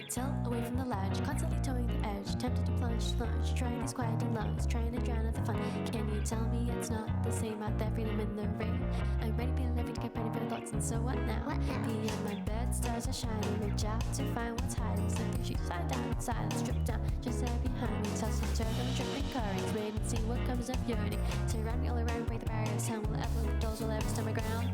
tilt away from the ledge, constantly towing the edge, tempted to plunge, trying these quieting lungs, trying to drown out the fun. Can you tell me it's not the same out there, freedom in the rain? I'm ready, be living, get ready for the thoughts, and so what now? Pee in my bed, stars are shining, reach out to find what's hiding. Slip your shoes, slide down, silence, strip down, just there behind me. Toss and turn, gonna tripping currents, wait and see what comes up yearning. Surround me all around, break the barriers, tell will ever, the doors will ever stand my ground.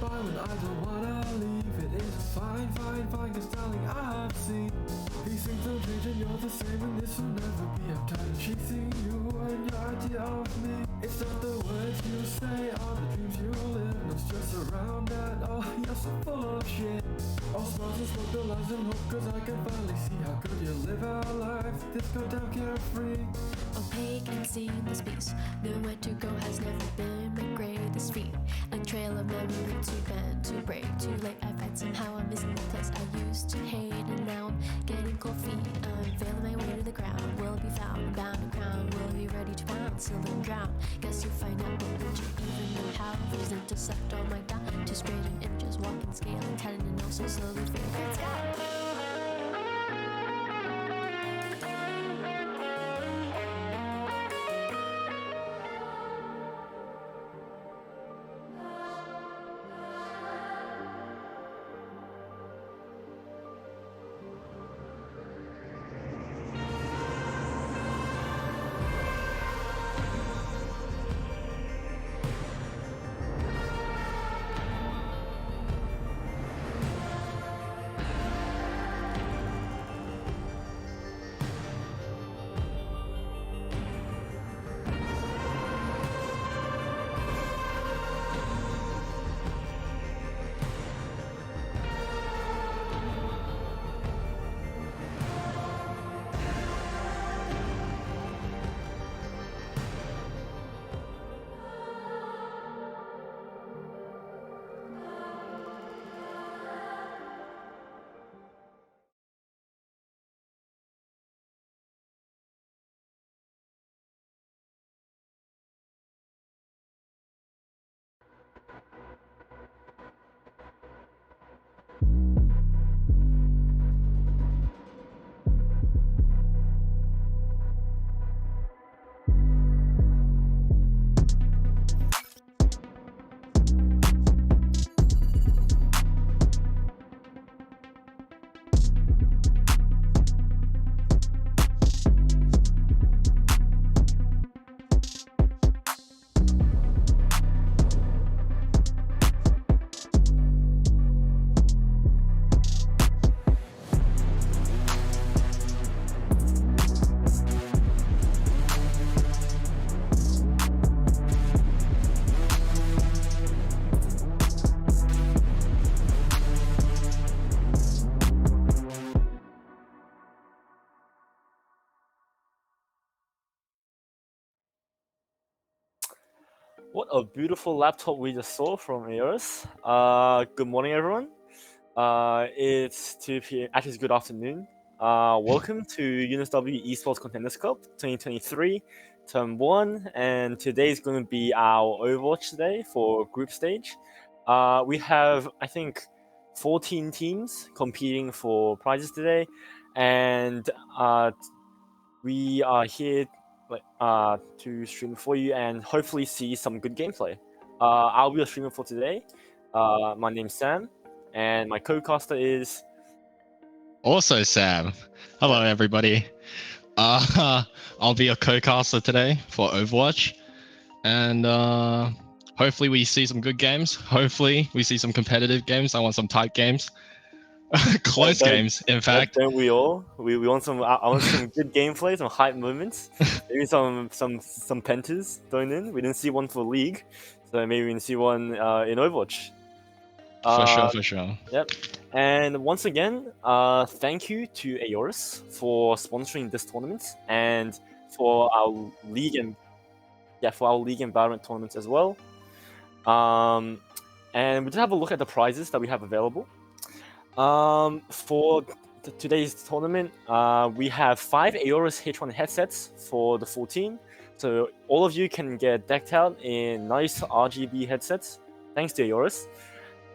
When I don't wanna leave, it is fine, cause darling, I've seen these things don't change and you're the same, and this will never be. I'm tired of chasing you and your idea of me. It's not the words you say or the dreams you live, no stress around that, oh, you're so full of shit. All smiles and smoke the lies and hope, cause I can finally see how good you live our lives. This go down carefree. Opaque and seamless peace, nowhere to go has never been my greatest feat. A trail of memory to bend, to break, too late. I find somehow I'm missing the place I used to hate, and now I'm getting cold feet. I'm feeling my way to the ground. Will it be found, bound and crowned? Will it be ready to pound, sealed and drown? Guess you'll find out, but would you even know how? Visions intersect all my doubt. Two straight images, walking, scaling, telling to know so slowly figure it out. What a beautiful laptop we just saw from EOS. Good morning, everyone. It's 2 p.m. Actually, it's good afternoon. Welcome to UNSW Esports Contenders Cup 2023, Term 1. And today is going to be our Overwatch day for group stage. We have, I think, 14 teams competing for prizes today. And we are here to stream for you and hopefully see some good gameplay. I'll be your streamer for today. My name's Sam, and my co-caster is also Sam. Hello, everybody. I'll be your co-caster today for Overwatch, and hopefully we see some good games. Hopefully we see some competitive games. I want some tight games. Close games, in fact. Don't we all? We want some. I want some good gameplay, some hype moments. Maybe some pentas thrown in. We didn't see one for League, so maybe we can see one in Overwatch. For sure. Yep. And once again, thank you to Aorus for sponsoring this tournament and for our league and for our League and Valorant tournaments as well. And we just have a look at the prizes that we have available. For today's tournament, we have 5 Aorus H1 headsets for the full team. So all of you can get decked out in nice RGB headsets, thanks to Aorus.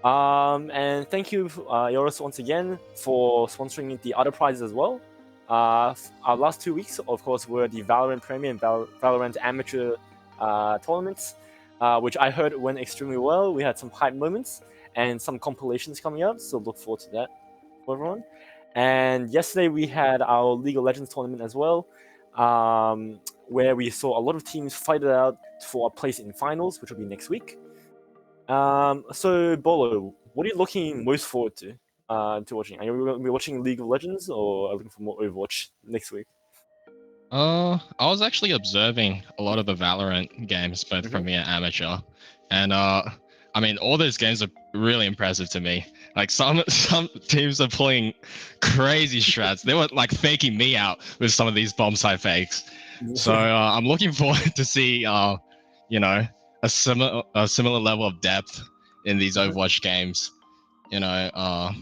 And thank you, Aorus, once again for sponsoring the other prizes as well. Our last 2 weeks, of course, were the Valorant Premier and Valorant Amateur tournaments, which I heard went extremely well. We had some hype moments and some compilations coming out, so look forward to that for everyone. And yesterday we had our League of Legends tournament as well, where we saw a lot of teams fight it out for a place in finals, which will be next week. So Bolo, what are you looking most forward to watching? Are you going to be watching League of Legends, or are you looking for more Overwatch next week? I was actually observing a lot of the Valorant games, both Premier and Amateur, and I mean, all those games are really impressive to me. Like some teams are pulling crazy strats. They were like faking me out with some of these bomb site fakes. So I'm looking forward to see, you know, a similar level of depth in these Overwatch games. You know, I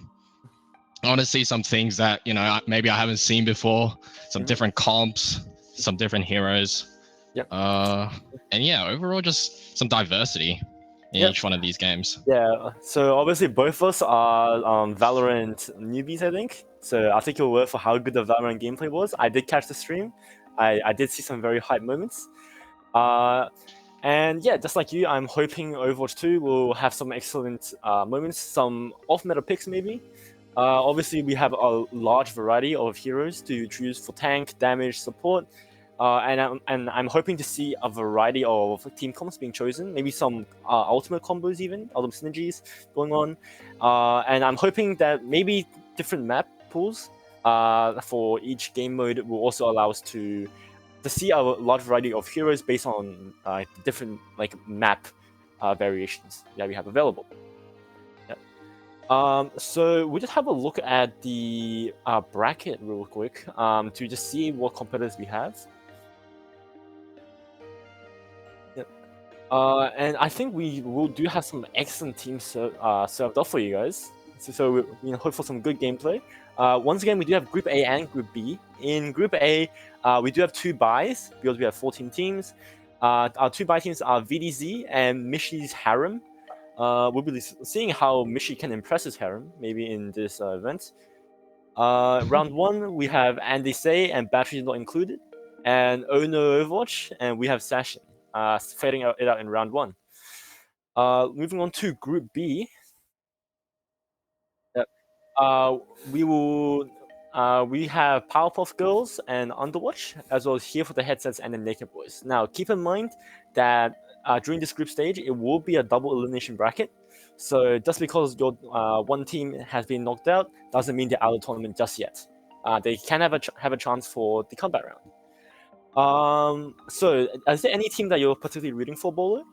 want to see some things that maybe I haven't seen before. Some different comps, some different heroes. Yep. And yeah, overall just some diversity in each one of these games. Yeah, so obviously both of us are Valorant newbies, I think. So I'll take your word for how good the Valorant gameplay was. I did catch the stream. I did see some very hype moments. And yeah, just like you, I'm hoping Overwatch 2 will have some excellent moments, some off-meta picks maybe. Obviously, we have a large variety of heroes to choose for tank, damage, support. And I'm hoping to see a variety of team comps being chosen, maybe some ultimate combos even, ultimate synergies going on. And I'm hoping that maybe different map pools for each game mode will also allow us to see a large variety of heroes based on different map variations that we have available. So we just have a look at the bracket real quick to just see what competitors we have. And I think we will do have some excellent teams served up for you guys. So we hope for some good gameplay. Once again, we do have Group A and Group B. In Group A, we do have 2 buys because we have 14 teams. Our 2 buy teams are VDZ and Mishi's Harem. We'll be seeing how Mishi can impress his Harem maybe in this event. Round 1, we have Andy Say and Batteries Not Included, and Ono Overwatch, and we have Sashin. Fading it out in round 1. Moving on to Group B. We have Powerpuff Girls and Underwatch, as well as Here for the Headsets and the Naked Boys. Now, keep in mind that during this group stage, it will be a double elimination bracket. So just because your one team has been knocked out doesn't mean they're out of the tournament just yet. They can have a chance for the comeback round. So is there any team that you're particularly rooting for, Bolo?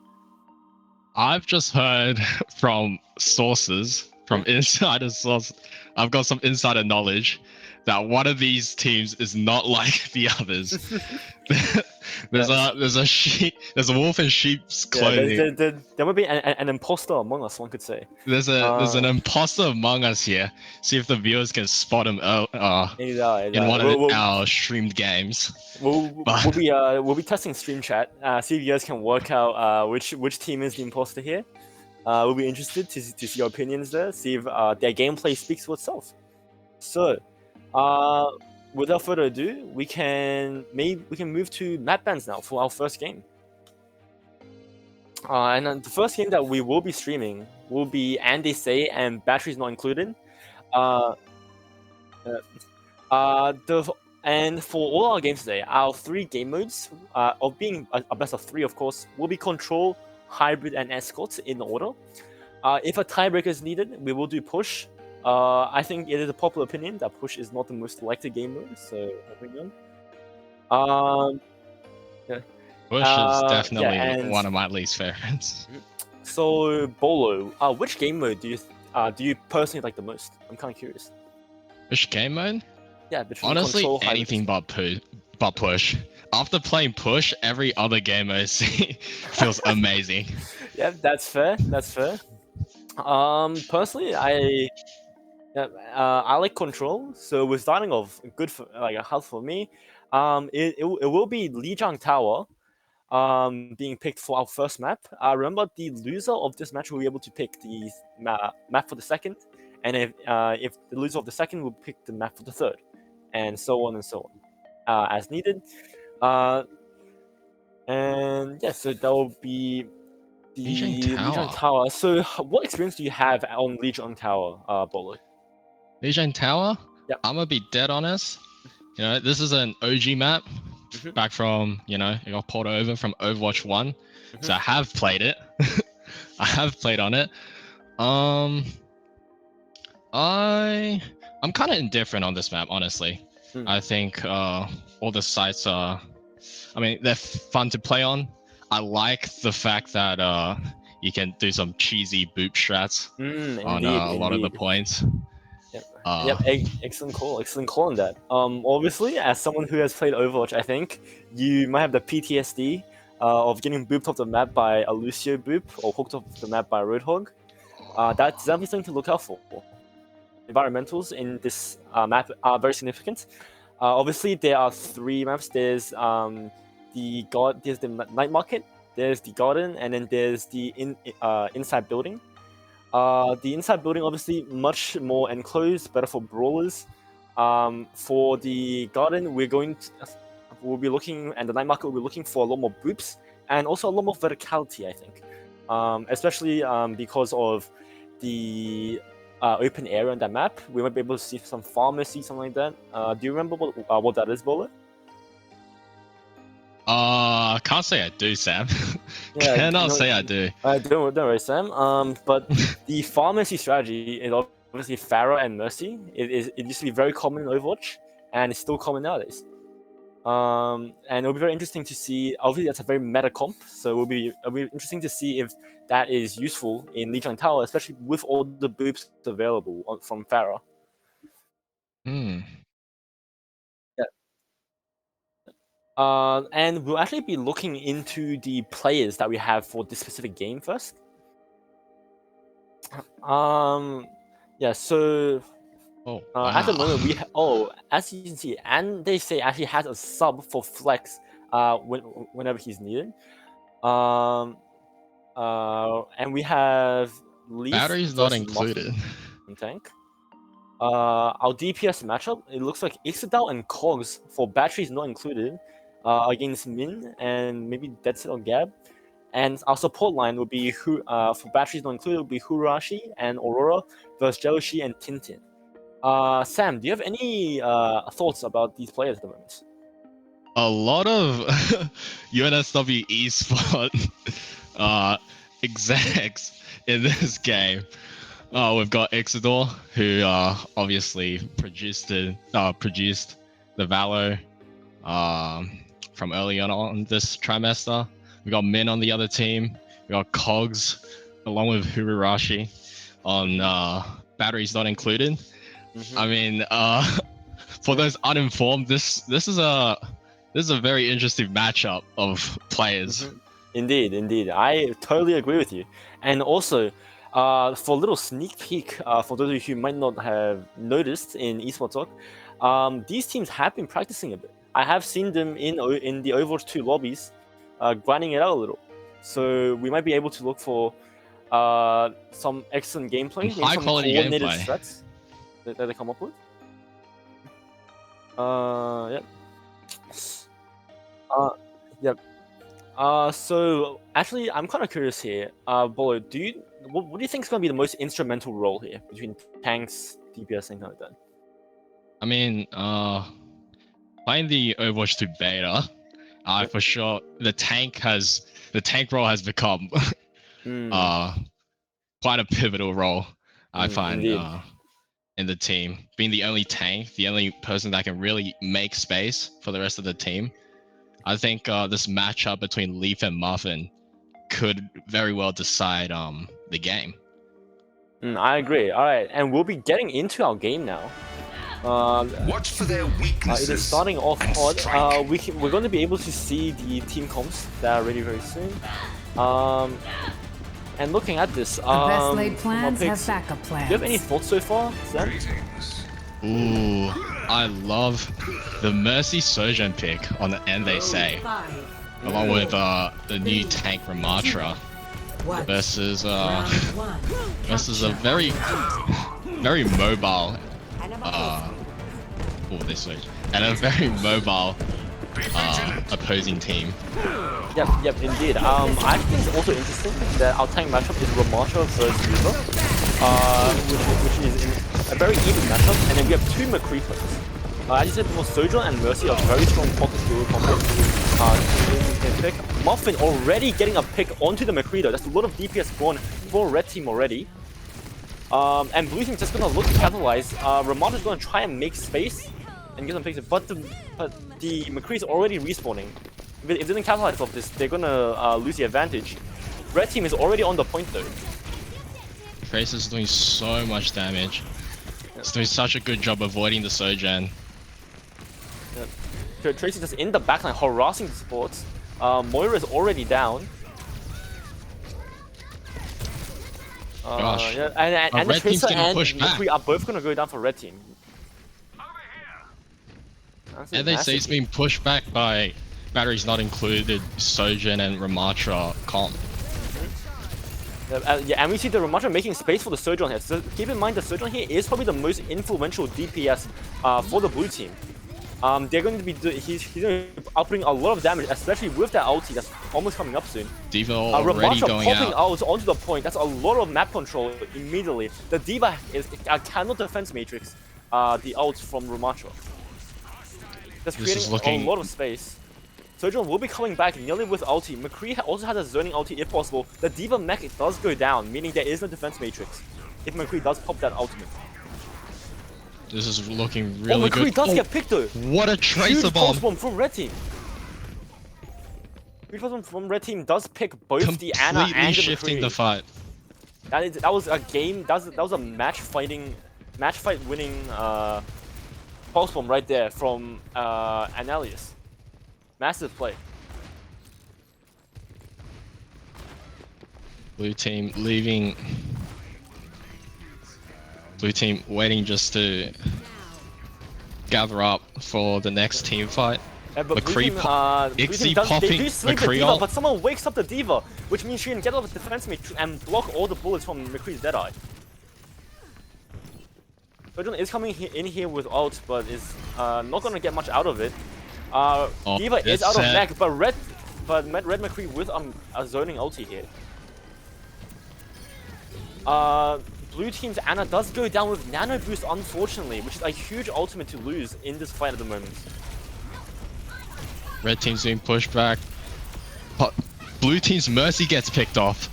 I've just heard from sources, from insider sources. I've got some insider knowledge that one of these teams is not like the others. There's a wolf in sheep's clothing. There might be an imposter among us, one could say. There's an imposter among us here. See if the viewers can spot him in one of our streamed games. We'll be testing stream chat. See if you guys can work out which team is the imposter here. We'll be interested to see your opinions there. See if their gameplay speaks for itself. So, without further ado, we can move to map bans now for our first game. And then the first game that we will be streaming will be Andy Say and Batteries Not Included. And for all our games today, our 3 game modes, of being a best of 3, of course, will be Control, Hybrid, and Escort in order. If a tiebreaker is needed, we will do Push. I think it is a popular opinion that Push is not the most selected game mode, so moving on. Push is definitely one of my least favorites. So Bolo, which game mode do you personally like the most? I'm kind of curious. Which game mode? Yeah, honestly, Control, anything but but Push. After playing Push, every other game I see feels amazing. Yeah, that's fair. That's fair. Personally, I like Control, so we're starting off good for like a house for me. It will be Lijiang Tower. Being picked for our first map. Remember, the loser of this match will be able to pick the map for the second, and if the loser of the second will pick the map for the third, and so on and so on, as needed. And yeah, so that will be the Lijiang Tower. So, what experience do you have on Lijiang Tower, Bolo? Lijiang Tower? Yep. I'm gonna be dead honest. You know, this is an OG map Mhm. back from, you know, it got ported over from Overwatch 1. So I have played it. I have played on it. I'm kind of indifferent on this map, honestly. I think all the sites are, I mean, they're fun to play on. I like the fact that you can do some cheesy boop strats on a lot of the points. Excellent call. Excellent call on that. Obviously, as someone who has played Overwatch, I think you might have the PTSD of getting booped off the map by a Lucio boop or hooked off the map by a Roadhog. That's definitely something to look out for. Environmentals in this map are very significant. Obviously, there are 3 maps. There's there's the night market, there's the garden, and then there's the inside building. The inside building, obviously, much more enclosed, better for brawlers. For the garden, we'll be looking, and the night market will be looking for a lot more boops and also a lot more verticality, I think. Especially because of the open area on that map, we might be able to see some pharmacy, something like that. Do you remember what that is, Bowler? Can't say I do, Sam. Yeah, Cannot say I do. Don't worry, Sam. But the pharmacy strategy is obviously Pharah and Mercy. It used to be very common in Overwatch, and it's still common nowadays. And it'll be very interesting to see. Obviously, that's a very meta comp, so it'll be interesting to see if that is useful in Lijiang Tower, especially with all the boops available from Pharah. Yeah. And we'll actually be looking into the players that we have for this specific game first. Yeah. So Oh, at the wow. moment as you can see, and they say actually has a sub for flex whenever he's needed. And we have Leaf Batteries not versus included. Muffin tank. Our DPS matchup, it looks like Ixodal and Cogs for batteries not included against Min and maybe Deadset or Gab. And our support line would be for batteries not included would be Hurashi and Aurora versus Jeloshi and Tintin. Sam, do you have any thoughts about these players at the moment? A lot of UNSW Esports execs in this game. We've got Exodor, who obviously produced the Valo from early on this trimester. We got Min on the other team. We got Cogs along with Hururashi on batteries not included. I mean, for those uninformed, this is a very interesting matchup of players. Indeed, I totally agree with you. And also, for a little sneak peek, for those of you who might not have noticed in esports talk, these teams have been practicing a bit. I have seen them in the Overwatch 2 lobbies, grinding it out a little. So we might be able to look for some excellent gameplay, High some quality coordinated gameplay strats that they come up with. Yep. Yep. So actually, I'm kind of curious here. Bolo, what do you think is going to be the most instrumental role here between tanks, DPS, and kind of that? I mean, playing the Overwatch 2 beta, for sure the tank role has become quite a pivotal role. I find in the team, being the only tank, the only person that can really make space for the rest of the team. I think this matchup between Leaf and Muffin could very well decide the game. I agree. All right, and we'll be getting into our game now. Watch for their It weaknesses. is starting off and hot. strike. We're going to be able to see the team comps that are ready very soon. And looking at this, The best laid from our plans have picks, backup do plans. you have any thoughts so far, Sam? Greetings. Ooh, I love the Mercy Sojourn pick on the end, they say, along with the new tank Ramatra versus a very mobile this way, and a very mobile opposing team. Yep, indeed. I think it's also interesting that our tank matchup is Ramatra versus Uber, which is in a very even matchup, and then we have two McCree players. As you said before, Sojourn and Mercy are very strong pocket duo combos. Pick. Muffin already getting a pick onto the McCree though. That's a lot of DPS gone for red team already. And blue team just gonna look to capitalize. Ramatra's gonna try and make space and get some picks, but the McCree is already respawning. If they didn't capitalize off this, they're gonna lose the advantage. Red team is already on the point though. Trace is doing so much damage. It's doing such a good job avoiding the Sojourn. Tracy just in the backline harassing the supports. Moira is already down. Gosh. Yeah, and the red team's Tracer getting and pushed back. McCree are both gonna go down for red team. That's And they say it's massive. being pushed back by batteries not included, Sojourn and Ramatra comp. Yeah, and we see the Ramatra making space for the Sojourn here. So keep in mind the Sojourn here is probably the most influential DPS for the blue team. They're going to be he's going to be outputting a lot of damage, especially with that ulti that's almost coming up soon. Diva already Ramatra going popping out. onto the point. That's a lot of map control immediately. The Diva cannot defense matrix the ult from Ramatra. That's This is creating a lot of space. Sojourn will be coming back nearly with ulti. McCree also has a zoning ulti if possible. The Diva mech does go down, meaning there is no defense matrix if McCree does pop that ultimate. This is looking really McCree good. does get picked though. What a tracer Huge bomb! pulse bomb from red team. Huge pulse bomb from red team does pick both the Ana Completely and the shifting McCree. the fight. That was a game. That was a match fight winning pulse bomb right there from Annalius. Massive play. Blue team leaving. Blue team waiting just to gather up for the next team fight. Yeah, but McCree blue team, blue Ixie team they popping do sleep the McCree Diva, ult. but someone wakes up the Diva, which means she can get out of the defense matrix and block all the bullets from McCree's Deadeye. Sojourn is coming in here with ult, but is not gonna get much out of it. Diva is out of mech, but red McCree with a zoning ulti here. Blue team's Ana does go down with nano boost, unfortunately, which is a huge ultimate to lose in this fight at the moment. Red team's being pushed back. But blue team's Mercy gets picked off.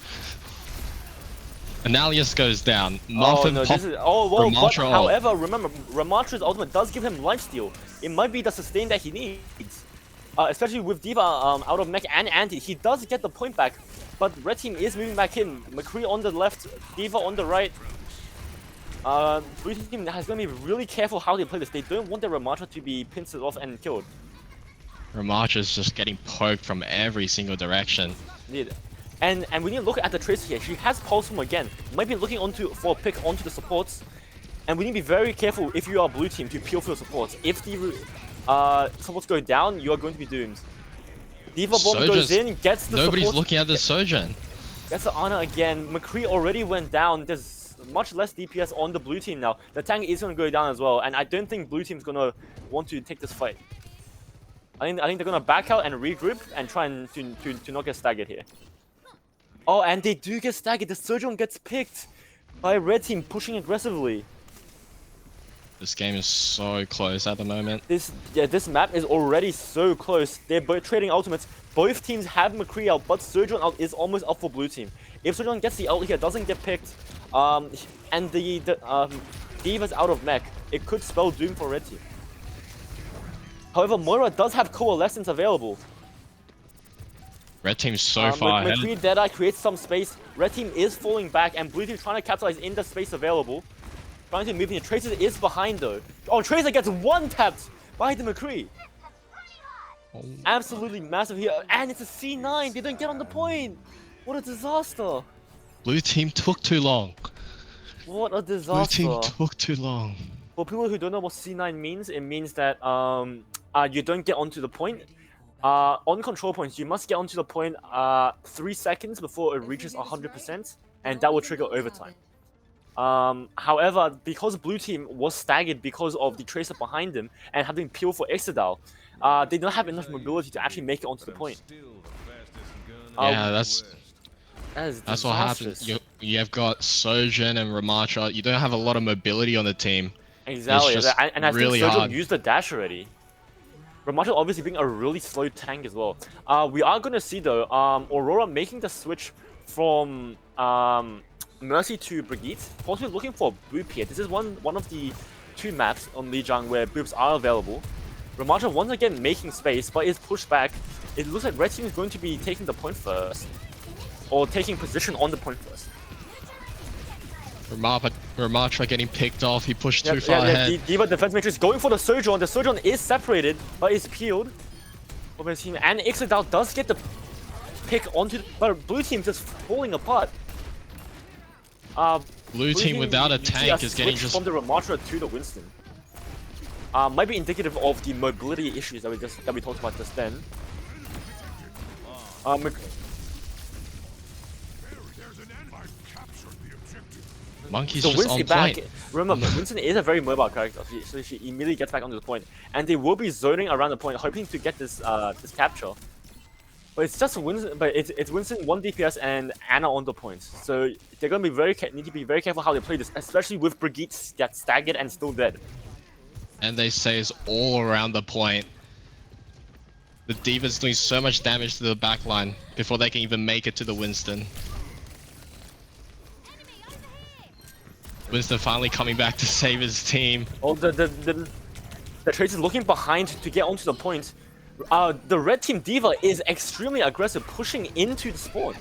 Annalius goes down. Muffin but Ramatra ult. however, remember, Ramatra's ultimate does give him lifesteal. It might be the sustain that he needs. Especially with Diva out of mech and anti. He does get the point back, but red team is moving back in. McCree on the left, Diva on the right. Blue team is going to be really careful how they play this. They don't want their Ramatra to be pinched off and killed. Ramatra's just getting poked from every single direction. Indeed. And we need to look at the Tracer here. She has Pulse Bomb again. Might be looking for a pick onto the supports. And we need to be very careful if you are blue team to peel for the supports. If the supports go down, you are going to be doomed. Diva Bomb goes in, gets the Nobody's supports, looking at the Sojourn. gets the Ana again. McCree already went down. There's much less DPS on the blue team now. The tank is going to go down as well. And I don't think blue team's going to want to take this fight. I think they're going to back out and regroup and try and to not get staggered here. Oh, and they do get staggered. The Sojourn gets picked by red team pushing aggressively. This game is so close at the moment. This map is already so close. They're both trading ultimates. Both teams have McCree out, but Sojourn out is almost up for blue team. If Sojourn gets the ult here, doesn't get picked, and the Diva's out of mech, it could spell doom for red team. However, Moira does have Coalescence available. Red team's so far ahead. McCree Deadeye creates some space. Red team is falling back, and blue team trying to capitalize in the space available. trying to move in. Tracer is behind though. Oh, Tracer gets one tapped by the McCree. Oh. Absolutely massive here, and it's a C9. They don't get on the point. What a disaster! Blue team took too long. What a Blue disaster! team took too long. For people who don't know what C9 means, it means that you don't get onto the point. On control points, you must get onto the point 3 seconds before it reaches 100%, and that will trigger overtime. However, because blue team was staggered because of the Tracer behind them and having peel for Exodal, they don't have enough mobility to actually make it onto the point. Yeah, that's what disastrous. happens. You have got Sojourn and Ramacha. You don't have a lot of mobility on the team. Exactly, It's just and I really think Sojourn hard. used the dash already. Ramacha obviously being a really slow tank as well. We are going to see though, Aurora making the switch from Mercy to Brigitte, possibly looking for a boop here. This is one of the 2 maps on Lijiang where boops are available. Ramacha once again making space, but is pushed back. It looks like Red Team is going to be taking the point first, or taking position on the point first. Ramacha getting picked off. He pushed too far ahead. D.Va defense matrix going for the Sojourn. The Sojourn is separated, but is peeled over his team. And Ixodal does get the pick onto, but blue team just falling apart. Blue team without a you see tank is getting switch just from the Ramatra to the Winston. Might be indicative of the mobility issues that we talked about just then. Monkey's So just on Winston back. point. Remember, Winston is a very mobile character, so she immediately gets back onto the point, and they will be zoning around the point, hoping to get this this capture. But it's just Winston. But it's Winston 1 DPS and Anna on the point, so they're gonna be need to be very careful how they play this, especially with Brigitte that's staggered and still dead. And they say it's all around the point. The D.Va's doing so much damage to the backline before they can even make it to the Winston. Winston finally coming back to save his team. Oh, the Tracer's looking behind to get onto the point. The red team D.Va is extremely aggressive, pushing into the spawn.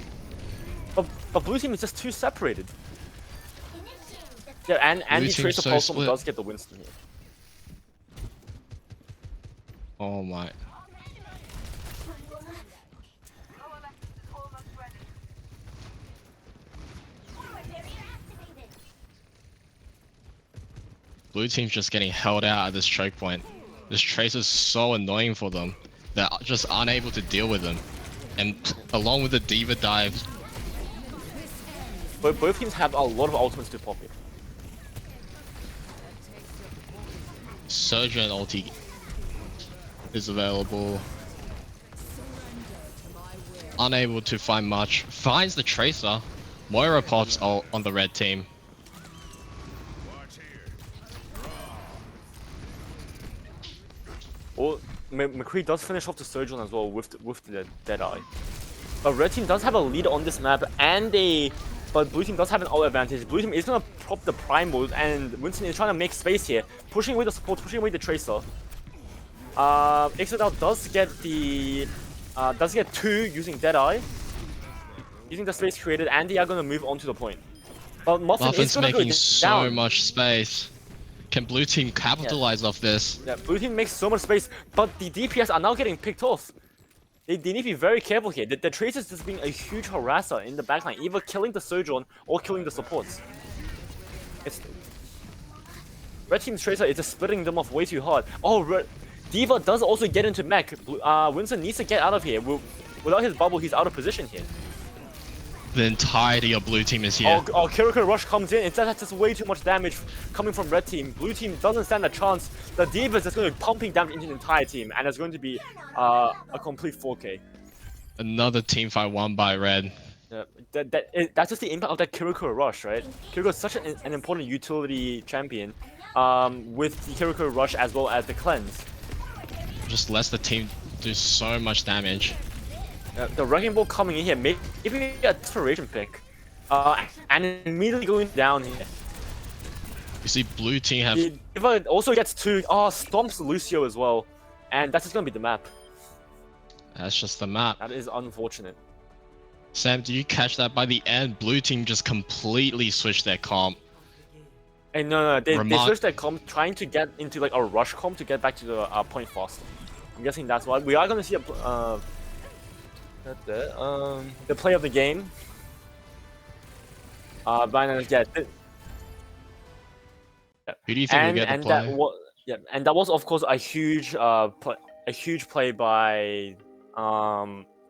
But blue team is just too separated. Yeah, and the Tracer so Pulsum split. does get the Winston here. Oh my. Blue team's just getting held out at this choke point. This Tracer's so annoying for them. They're just unable to deal with them. And along with the D.Va dives, But both teams have a lot of ultimates to pop here. Sojourn ulti is available. Unable to find much. Finds the Tracer. Moira pops ult on the red team. Or McCree does finish off the Sojourn as well with the Deadeye. But red team does have a lead on this map, but blue team does have an ult advantage. Blue team is gonna prop the Primal, and Winston is trying to make space here, pushing away the support, pushing away the Tracer. Exodal does get 2 using Deadeye, using the space created, and they are gonna move on to the point. But Muffin is Muffin's gonna go making so down. much space. Can blue team capitalize off this? Yeah, blue team makes so much space, but the DPS are now getting picked off. They need to be very careful here. The Tracer's just being a huge harasser in the backline, either killing the Sojourn or killing the supports. Red team's Tracer is just splitting them off way too hard. Oh, D.Va does also get into mech. Winston needs to get out of here. Without his bubble, he's out of position here. The entirety of blue team is here. Oh, Kiriko Rush comes in. That's just way too much damage coming from red team. Blue team doesn't stand a chance. The D.Va is just going to be pumping damage into the entire team, and it's going to be a complete 4K. Another team fight won by red. Yeah, that's just the impact of that Kiriko Rush, right? Kiriko is such an important utility champion, with the Kiriko Rush as well as the cleanse. Just lets the team do so much damage. The Wrecking Ball coming in here, maybe a desperation pick, and immediately going down here. You see blue team have... D.Va also gets 2, stomps Lucio as well, and that's just gonna be the map. That's just the map. That is unfortunate. Sam, do you catch that? By the end, blue team just completely switched their comp. And no, they Ramon- switched their comp, trying to get into like a rush comp to get back to the point faster. I'm guessing that's why we are gonna see a the play of the game. But yeah, Who do you think will get the and play? that was of course a huge play by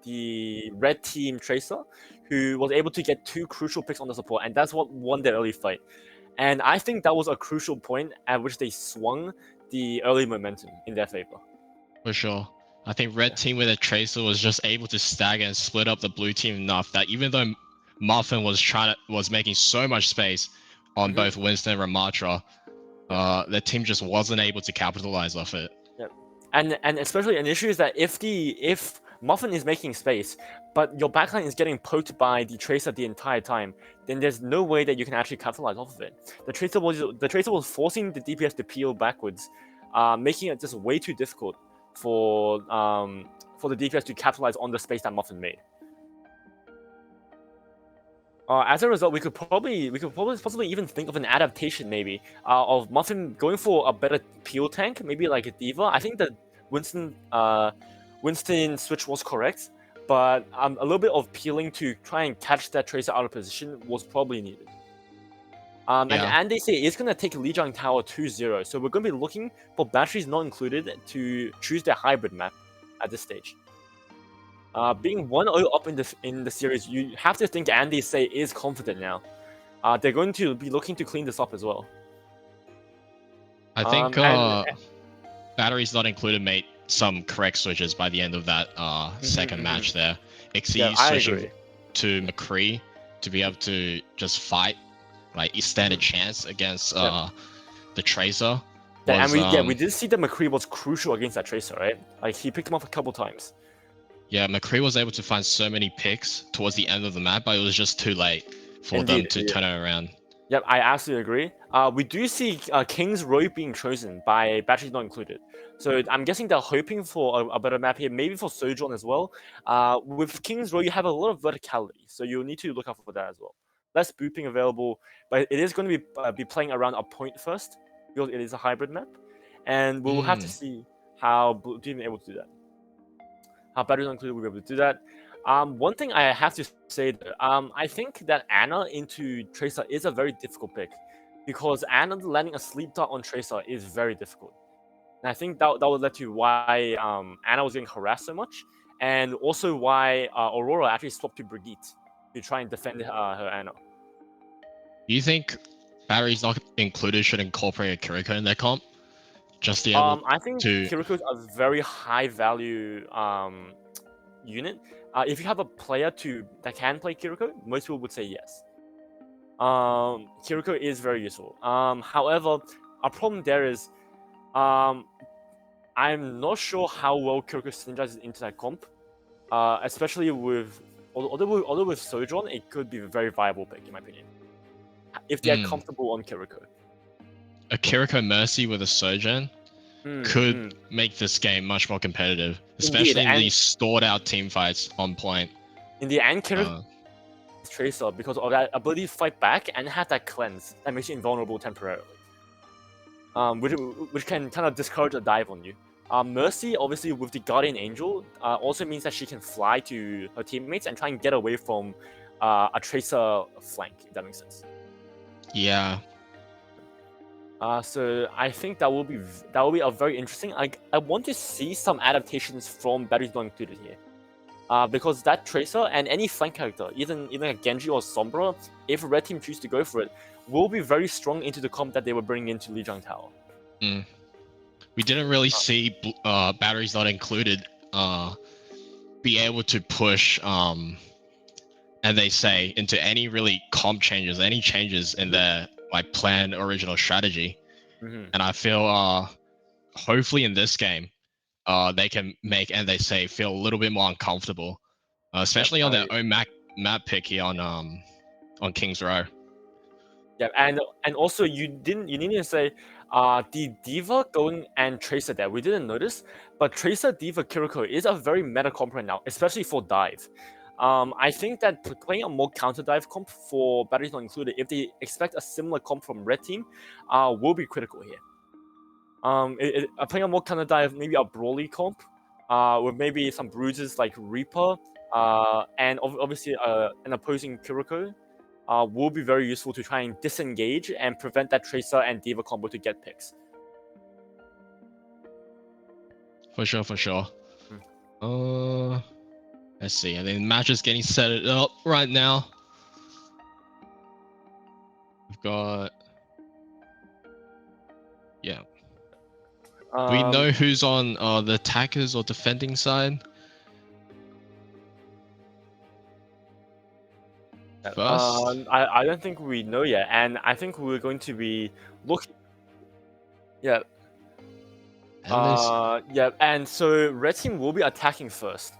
the red team Tracer, who was able to get 2 crucial picks on the support, and that's what won the early fight. And I think that was a crucial point at which they swung the early momentum in their favor. For sure. I think red team with a Tracer was just able to stagger and split up the blue team enough that even though Muffin was making so much space on both Winston and Ramatra, the team just wasn't able to capitalize off it. Yep. And especially an issue is that if Muffin is making space, but your backline is getting poked by the Tracer the entire time, then there's no way that you can actually capitalize off of it. The Tracer was forcing the DPS to peel backwards, making it just way too difficult for the DPS to capitalize on the space that Muffin made. As a result, we could possibly even think of an adaptation maybe of Muffin going for a better peel tank, maybe like a D.Va. I think that Winston switch was correct, but a little bit of peeling to try and catch that Tracer out of position was probably needed. And they say it's going to take Lijiang Tower 2-0, so we're going to be looking for batteries not included to choose their hybrid map at this stage. Being 1-0 up in the series, you have to think Andy Say is confident now. They're going to be looking to clean this up as well. I think batteries not included made some correct switches by the end of that second match there. Ixie switching to McCree to be able to just fight, like stand a chance against the Tracer. We did see that McCree was crucial against that Tracer, right? Like he picked him up a couple times. Yeah, McCree was able to find so many picks towards the end of the map, but it was just too late for them to turn it around. Yep, I absolutely agree. We do see King's Row being chosen by batteries not included. So I'm guessing they're hoping for a better map here, maybe for Sojourn as well. With King's Row, you have a lot of verticality, so you'll need to look out for that as well. Less booping available, but it is going to be playing around a point first, because it is a hybrid map. And we'll have to see how Blue Team is able to do that. How batteries not included will be able to do that. One thing I have to say, I think that Ana into Tracer is a very difficult pick, because Ana landing a sleep dart on Tracer is very difficult. And I think that would lead to why Ana was getting harassed so much, and also why Aurora actually swapped to Brigitte to try and defend her Ana. Do you think batteries not included should incorporate a Kiriko in their comp? Just the able I think Kiriko is a very high value unit. If you have a player that can play Kiriko, most people would say yes. Kiriko is very useful. However, a problem there is I'm not sure how well Kiriko synergizes into that comp. Especially although with Sojourn, it could be a very viable pick in my opinion, if they're comfortable on Kiriko. A Kiriko Mercy with a Sojourn could make this game much more competitive, especially in these stored out team fights on point. In the end, Kiriko Tracer, because of that ability to fight back and have that cleanse that makes you invulnerable temporarily. Which can kind of discourage a dive on you. Mercy, obviously, with the Guardian Angel, also means that she can fly to her teammates and try and get away from a Tracer flank, if that makes sense. Yeah. So I think that will be a very interesting. I want to see some adaptations from batteries not included here, because that Tracer and any flank character, even a Genji or Sombra, if red team choose to go for it, will be very strong into the comp that they were bringing into Lijiang Tower. We didn't really see batteries not included be able to push and they say into any really comp changes, any changes in their like planned original strategy. And I feel hopefully in this game they can make and they say feel a little bit more uncomfortable, especially on their own map pick here on King's Row. Yeah, and also you needed to say the D.Va going and Tracer there. We didn't notice, but Tracer, D.Va, Kiriko is a very meta comp right now, especially for dive. I think that playing a more counter dive comp for batteries not included, if they expect a similar comp from red team, will be critical here. Playing a more counter dive, maybe a brawly comp, with maybe some bruises like Reaper, and obviously an opposing Kiriko, will be very useful to try and disengage and prevent that Tracer and Diva combo to get picks. For sure, for sure. Hmm. Let's see. And then match is getting set up right now. We've got. Yeah. Do we know who's on the attackers or defending side? First? I don't think we know yet, and I think we're going to be looking. Yeah. Yeah, and so red team will be attacking first,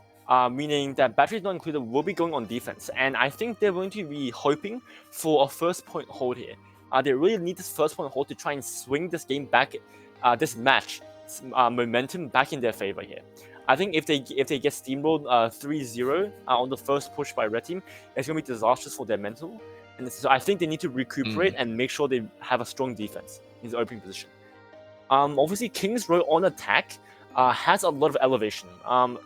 meaning that batteries not included will be going on defense, and I think they're going to be hoping for a first point hold here. They really need this first point hold to try and swing this game back, this match momentum back in their favor here. I think if they get steamrolled 3-0 on the first push by red team, it's going to be disastrous for their mental, and so I think they need to recuperate and make sure they have a strong defense in the opening position. Obviously, King's Row on attack has a lot of elevation.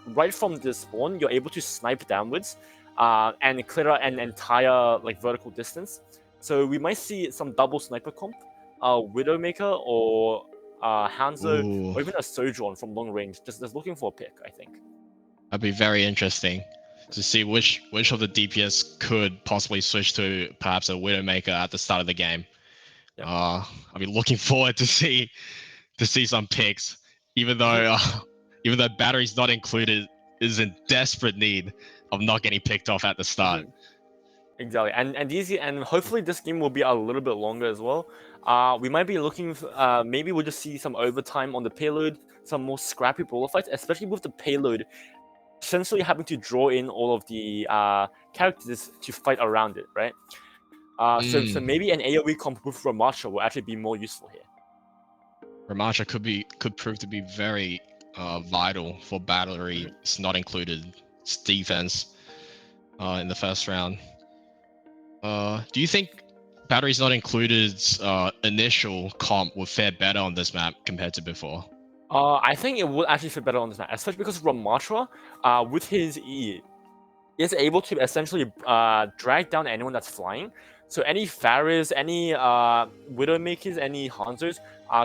Right from the spawn, you're able to snipe downwards and clear out an entire vertical distance. So we might see some double sniper comp, Widowmaker or Hanzo, or even a Sojourn from long range, just looking for a pick, I think. That'd be very interesting to see which of the DPS could possibly switch to perhaps a Widowmaker at the start of the game. Yep. I'll be looking forward to see some picks, even though batteries not included is in desperate need of not getting picked off at the start. Exactly, and hopefully this game will be a little bit longer as well. We might be looking, maybe we'll just see some overtime on the payload, some more scrappy brawler fights, especially with the payload essentially having to draw in all of the characters to fight around it, right? So maybe an AoE comp with Ramacha will actually be more useful here. Ramacha could prove to be very vital for battery. It's not included. It's defense in the first round. Do you think batteries not included's initial comp would fare better on this map compared to before? I think it would actually fare better on this map, especially because Ramatra, with his E, is able to essentially drag down anyone that's flying. So any Pharahs, any Widowmakers, any Hanzos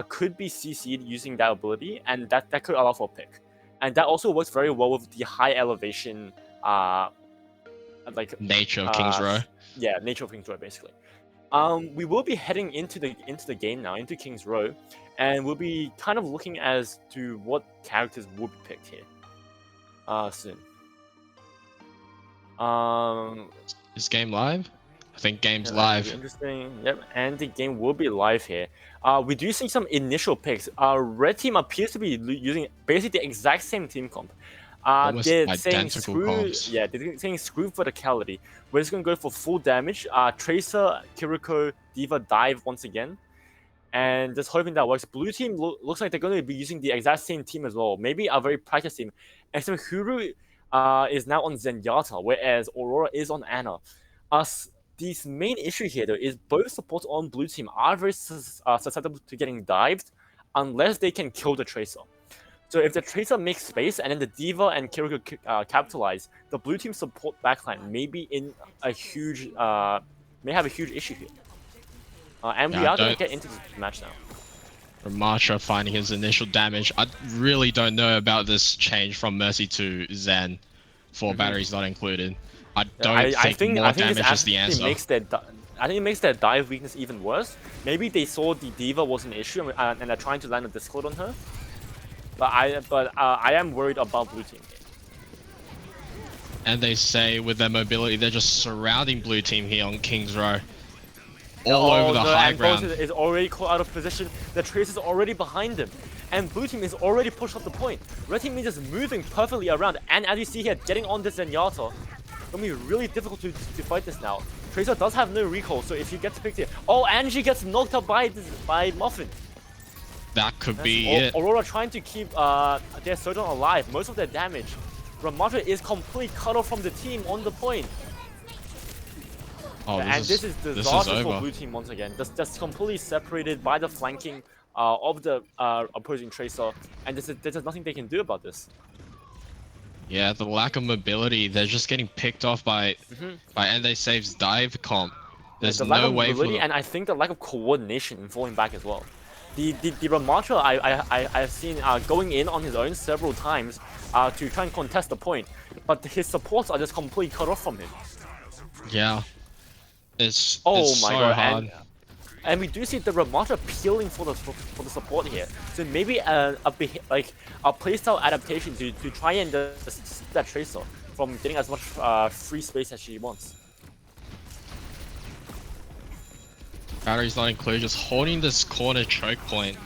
could be CC'd using that ability, and that could allow for a pick. And that also works very well with the high elevation nature of King's Row. Yeah, nature of King's Row, basically. We will be heading into the game now, into King's Row, and we'll be kind of looking as to what characters will be picked here soon. Is game live? I think game's live. Interesting. Yep, and the game will be live here. We do see some initial picks. Red team appears to be using basically the exact same team comp. They're saying screw verticality. We're just gonna go for full damage. Tracer, Kiriko, Diva dive once again, and just hoping that works. Blue team looks like they're going to be using the exact same team as well. Maybe a very practiced team. Except Huru is now on Zenyatta, whereas Aurora is on Ana. The main issue here, though, is both supports on blue team are very susceptible to getting dived unless they can kill the Tracer. So if the Tracer makes space and then the Diva and Kiriko capitalize, the blue team support backline may be in a huge, may have a huge issue here. And we are going to get into this match now. Ramacha finding his initial damage. I really don't know about this change from Mercy to Zen for batteries not included. I think more damage is the answer. I think it makes their dive weakness even worse. Maybe they saw the Diva was an issue and they're trying to land a Discord on her. But I am worried about blue team here. And they say with their mobility, they're just surrounding blue team here on King's Row. All over the high ground. Is already caught out of position. The Tracer's already behind him. And blue team is already pushed up the point. Red team is just moving perfectly around. And as you see here, getting on this Zenyatta. It's going to be really difficult to fight this now. Tracer does have no recall, so if he gets picked here... Oh, Angie gets knocked out by Muffin. That could be it. Aurora trying to keep their Sojourn alive. Most of their damage Ramatra is completely cut off from the team on the point. Oh, And this is disastrous for over. blue team once again. Just completely separated by the flanking of the opposing Tracer, and there's nothing they can do about this. Yeah, the lack of mobility, they're just getting picked off by NDSave's dive comp. There's The lack no of way for mobility, them. and I think the lack of coordination in falling back as well. The Ramatra I've seen going in on his own several times to try and contest the point, but his supports are just completely cut off from him. Yeah. It's Oh it's my so god! hard. And we do see the Ramatra peeling for the support here. So maybe a playstyle adaptation to try and stop that Tracer from getting as much free space as she wants. Batteries not included, just holding this corner choke point.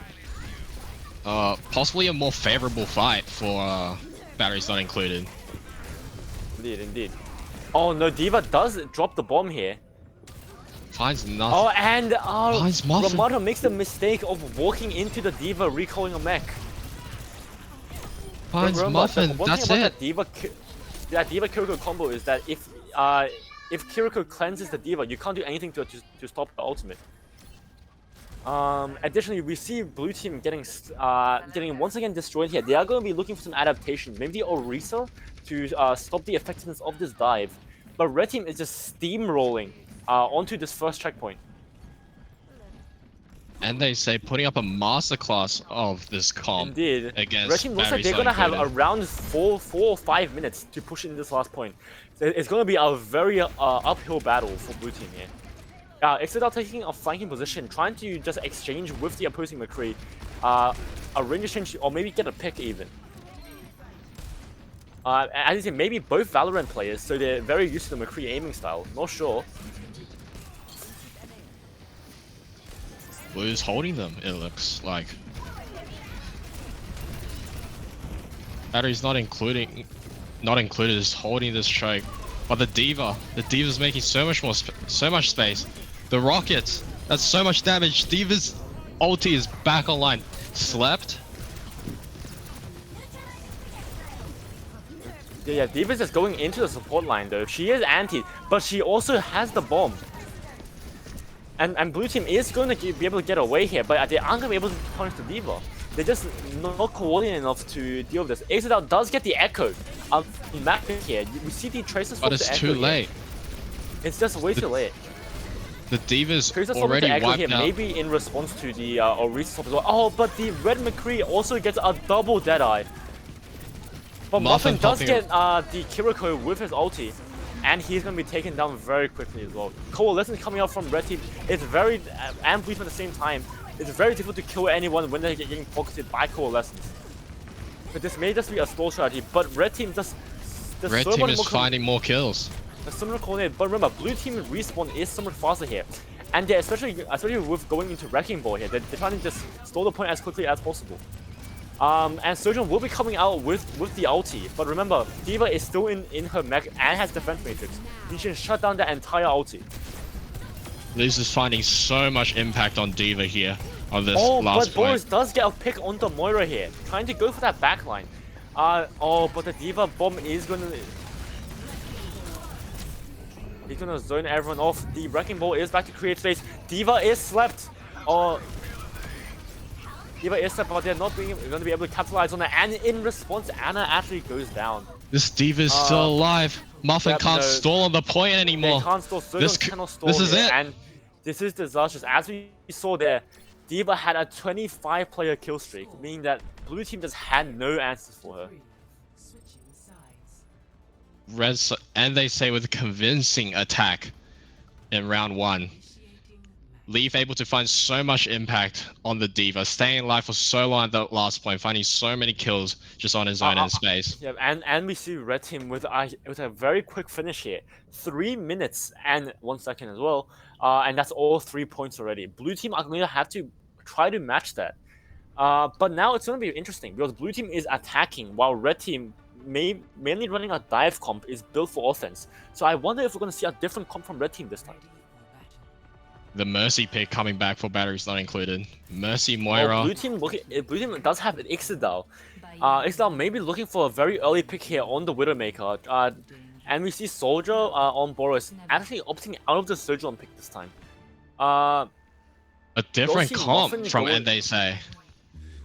Possibly a more favorable fight for batteries not included. Indeed. Oh no, D.Va does drop the bomb here. Finds nothing. Oh, and Finds Muffin. Ramatra makes the mistake of walking into the D.Va, recalling a mech. Finds Remember, Muffin. one That's thing it. about that D.Va Kiriko combo is that if Kiriko cleanses the D.Va, you can't do anything to stop the ultimate. Additionally, we see blue team getting once again destroyed here. They are going to be looking for some adaptation, maybe Orisa to stop the effectiveness of this dive. But red team is just steamrolling onto this first checkpoint. And they say putting up a masterclass of this comp Indeed. against Red team looks like batteries they're not going to have included. around 4 or 5 minutes to push in this last point. It's going to be a very uphill battle for blue team here. Exodal taking a flanking position, trying to just exchange with the opposing McCree. A range exchange, or maybe get a pick even. As you say, maybe both Valorant players, so they're very used to the McCree aiming style. Not sure. Blue's holding them, it looks like. Batteries not included is holding this choke. But the Diva's making so much space. The rockets, that's so much damage. Diva's ulti is back online. Slept. Yeah, D.Va's just going into the support line though. She is anti, but she also has the bomb. And blue team is going to be able to get away here, but they aren't going to be able to punish the D.Va. They're just not coordinated enough to deal with this. Exodal does get the echo in map here. We see the Tracer swap But it's the too echo late. Here. It's just way too late. The Diva's Tracer swap already the echo wiped here, out. maybe in response to the Orisa swap as well. Oh, but the red McCree also gets a double Deadeye. But Muffin does get the Kiriko with his ulti, and he's going to be taken down very quickly as well. Coalescence coming out from red team is very, and blue team at the same time, it's very difficult to kill anyone when they're getting focused by Coalescence. But this may just be a stall strategy, but red team just... Red team is finding more kills. A similar coordinate, but remember, blue team respawn is somewhat faster here. And they're especially with going into Wrecking Ball here, they're trying to just stall the point as quickly as possible. And Sojourn will be coming out with the ulti, but remember, D.Va is still in her mech and has defense matrix. He can shut down the entire ulti. Liz is finding so much impact on D.Va here on this Oh, last but Boris point. does get a pick onto Moira here, trying to go for that backline. Oh, but the D.Va bomb is gonna... He's gonna zone everyone off. The Wrecking Ball is back to create space. D.Va is slept. Oh, D.Va is slept, but they're not going to be able to capitalize on it. And in response, Anna actually goes down. This Diva is still alive. Muffin can't stall on the point anymore. They can't stall. Sojourn cannot stall. This is here, it. And this is disastrous. As we saw there, D.Va had a 25-player kill streak, meaning that blue team just had no answers for her. Reds, and they say with a convincing attack in round 1. Leaf able to find so much impact on the D.Va, staying alive for so long at the last point, finding so many kills just on his own in space. Yeah, and we see red team with a very quick finish here, 3 minutes and 1 second as well, and that's all 3 points already. Blue team are going to have to try to match that, but now it's going to be interesting because blue team is attacking while red team mainly running a dive comp is built for offense. So I wonder if we're going to see a different comp from red team this time. The Mercy pick coming back for batteries not included. Mercy Moira. Blue team does have an Ixodal, Is now maybe looking for a very early pick here on the Widowmaker. And we see Soldier on Boris actually opting out of the Surge on pick this time. A different see comp Muffin from going- and they say.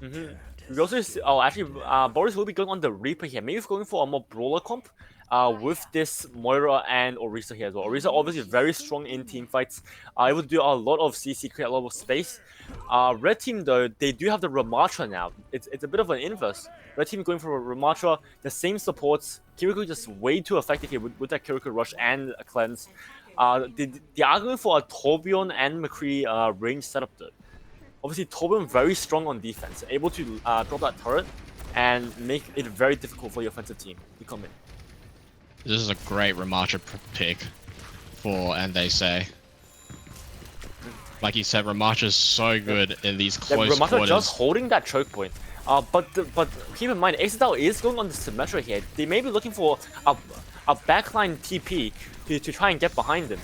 We also see, actually, Boris will be going on the Reaper here. Maybe going for a more brawler comp with this Moira and Orisa here as well. Orisa obviously very strong in team fights, able to do a lot of CC, create a lot of space. Red team though, they do have the Ramatra now. It's a bit of an inverse. Red team going for Ramatra, the same supports. Kiriko just way too effective here with that Kiriko rush and a cleanse. They are going for a Torbjorn and McCree range setup though. Obviously, Torbjorn very strong on defense, able to drop that turret and make it very difficult for the offensive team to come in. This is a great Ramatra pick for and they say. Like you said, Ramatra is so good in these close Ramatra quarters. just holding that choke point. But keep in mind, Exodal is going on the Symmetra here. They may be looking for a backline TP to try and get behind them.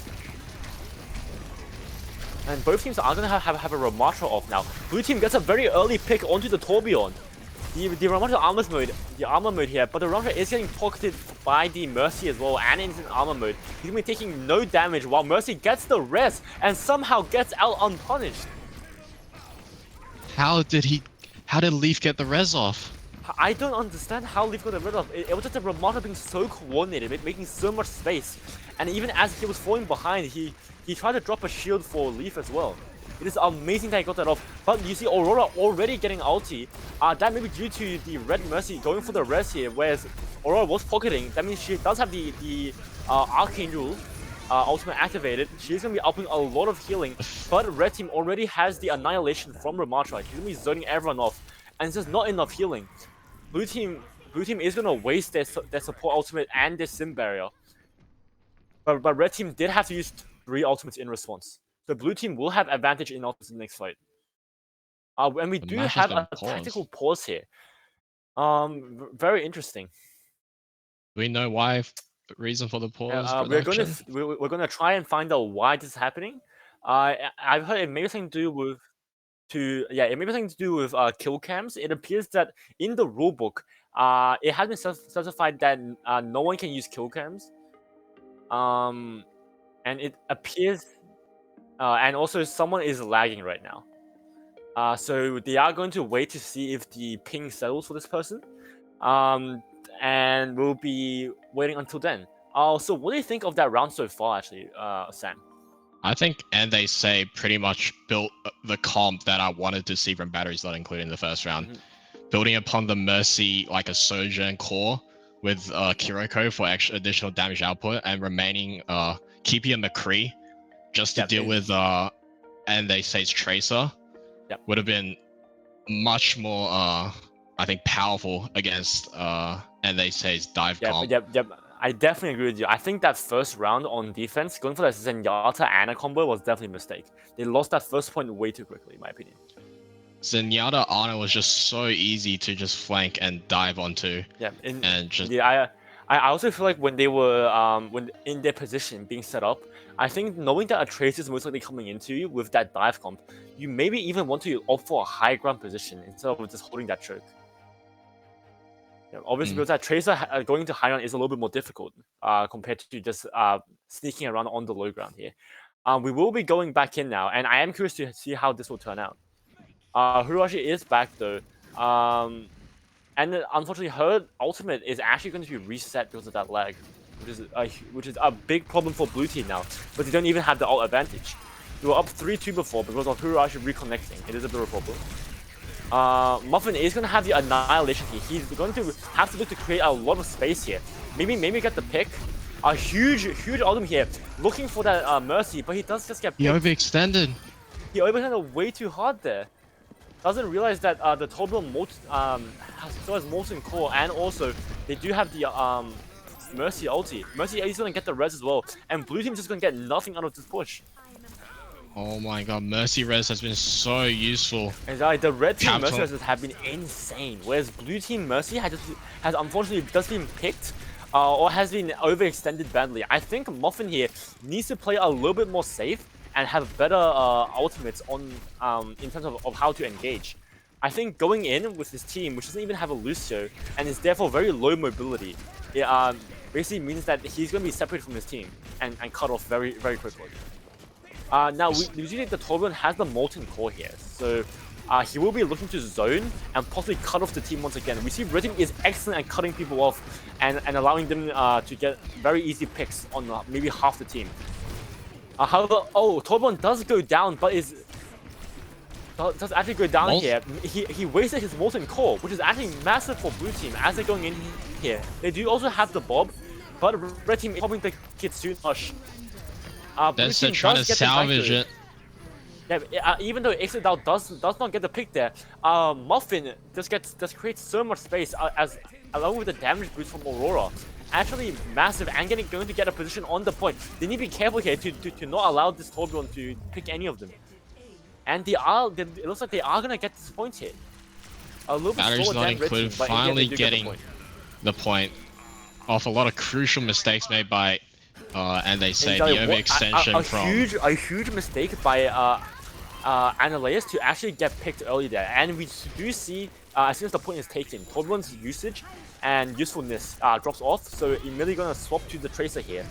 And both teams are going to have a Ramatra off now. Blue team gets a very early pick onto the Torbjorn. The Ramatra armor mode here, but the Ramatra is getting pocketed by the Mercy as well, and it's in armor mode. He's going to be taking no damage while Mercy gets the res and somehow gets out unpunished. How did Leaf get the res off? I don't understand how Leaf got rid of it. It was just the Ramatra being so coordinated, making so much space. And even as he was falling behind, he tried to drop a shield for Leaf as well. It is amazing that he got that off. But you see Aurora already getting ulti. That may be due to the Red Mercy going for the res here, whereas Aurora was pocketing. That means she does have the Archangel ultimate activated. She's going to be upping a lot of healing. But Red Team already has the Annihilation from Ramatra. She's going to be zoning everyone off. And it's just not enough healing. Blue team is going to waste their support ultimate and their Sim barrier. But Red Team did have to use 3 ultimates in response. So Blue Team will have advantage in the next fight. And we do have a tactical pause here. Very interesting. Do we know why? Reason for the pause? We're gonna try and find out why this is happening. I've heard it may be something to do with kill cams. It appears that in the rulebook, it has been specified that no one can use kill cams. And it appears, and also someone is lagging right now. So they are going to wait to see if the ping settles for this person. And we'll be waiting until then. So what do you think of that round so far, actually, Sam? I think, and they say, pretty much built the comp that I wanted to see from batteries not included in the first round. Building upon the Mercy, like a Sojourn core with Kiriko for extra additional damage output, and remaining keeping a McCree just to deal with, and they say it's Tracer, would have been much more, I think, powerful against, and they say it's dive comp. Yep. I definitely agree with you. I think that first round on defense, going for that Zenyatta Ana combo was definitely a mistake. They lost that first point way too quickly, in my opinion. Zenyatta Ana was just so easy to just flank and dive onto. I also feel like when they were when in their position being set up, I think knowing that a Tracer is most likely coming into you with that dive comp, you maybe even want to opt for a high ground position instead of just holding that choke. Obviously, because that Tracer going to high ground is a little bit more difficult compared to just sneaking around on the low ground here. We will be going back in now, and I am curious to see how this will turn out. Hiroshi is back though, and unfortunately her ultimate is actually going to be reset because of that lag, which is a big problem for Blue Team now. But they don't even have the ult advantage. They were up 3-2 before because of Hiroshi reconnecting. It is a bit of a problem. Muffin is going to have the Annihilation here. He's going to have to look to create a lot of space here. Maybe get the pick. A huge ultimate here. Looking for that Mercy, but he does just get picked. He overextended. He overextended way too hard there. Doesn't realize that the Torbjorn has Molten Core, and also they do have the Mercy ulti. Mercy is going to get the res as well. And Blue Team just going to get nothing out of this push. Oh my god, Mercy res has been so useful. Exactly, the Red Team Mercy res have been insane, whereas Blue Team Mercy has unfortunately just been picked or has been overextended badly. I think Muffin here needs to play a little bit more safe and have better ultimates on in terms of how to engage. I think going in with this team, which doesn't even have a Lucio, and is therefore very low mobility, it basically means that he's going to be separated from his team and cut off very, very quickly. Now, usually the Torbjorn has the Molten Core here, so he will be looking to zone and possibly cut off the team once again. We see Red Team is excellent at cutting people off and allowing them to get very easy picks on maybe half the team. However, Torbjorn does go down, but does actually go down here. He wasted his Molten Core, which is actually massive for Blue Team as they're going in here. They do also have the Bob, but Red Team is popping the Kitsune Hush. They're trying to salvage it. Yeah, even though Exodal does not get the pick there, Muffin just creates so much space along with the damage boost from Aurora. Actually massive and going to get a position on the point. They need to be careful here to not allow this Torbjorn to pick any of them. And it looks like they are gonna get this point here. A little bit Batteries slower not than Red Team, included, but finally get getting the point off a lot of crucial mistakes made by and they say the overextension from a huge mistake by Analeus to actually get picked early there. And we do see as soon as the point is taken, Torbjorn's usage and usefulness drops off, so immediately gonna swap to the Tracer here.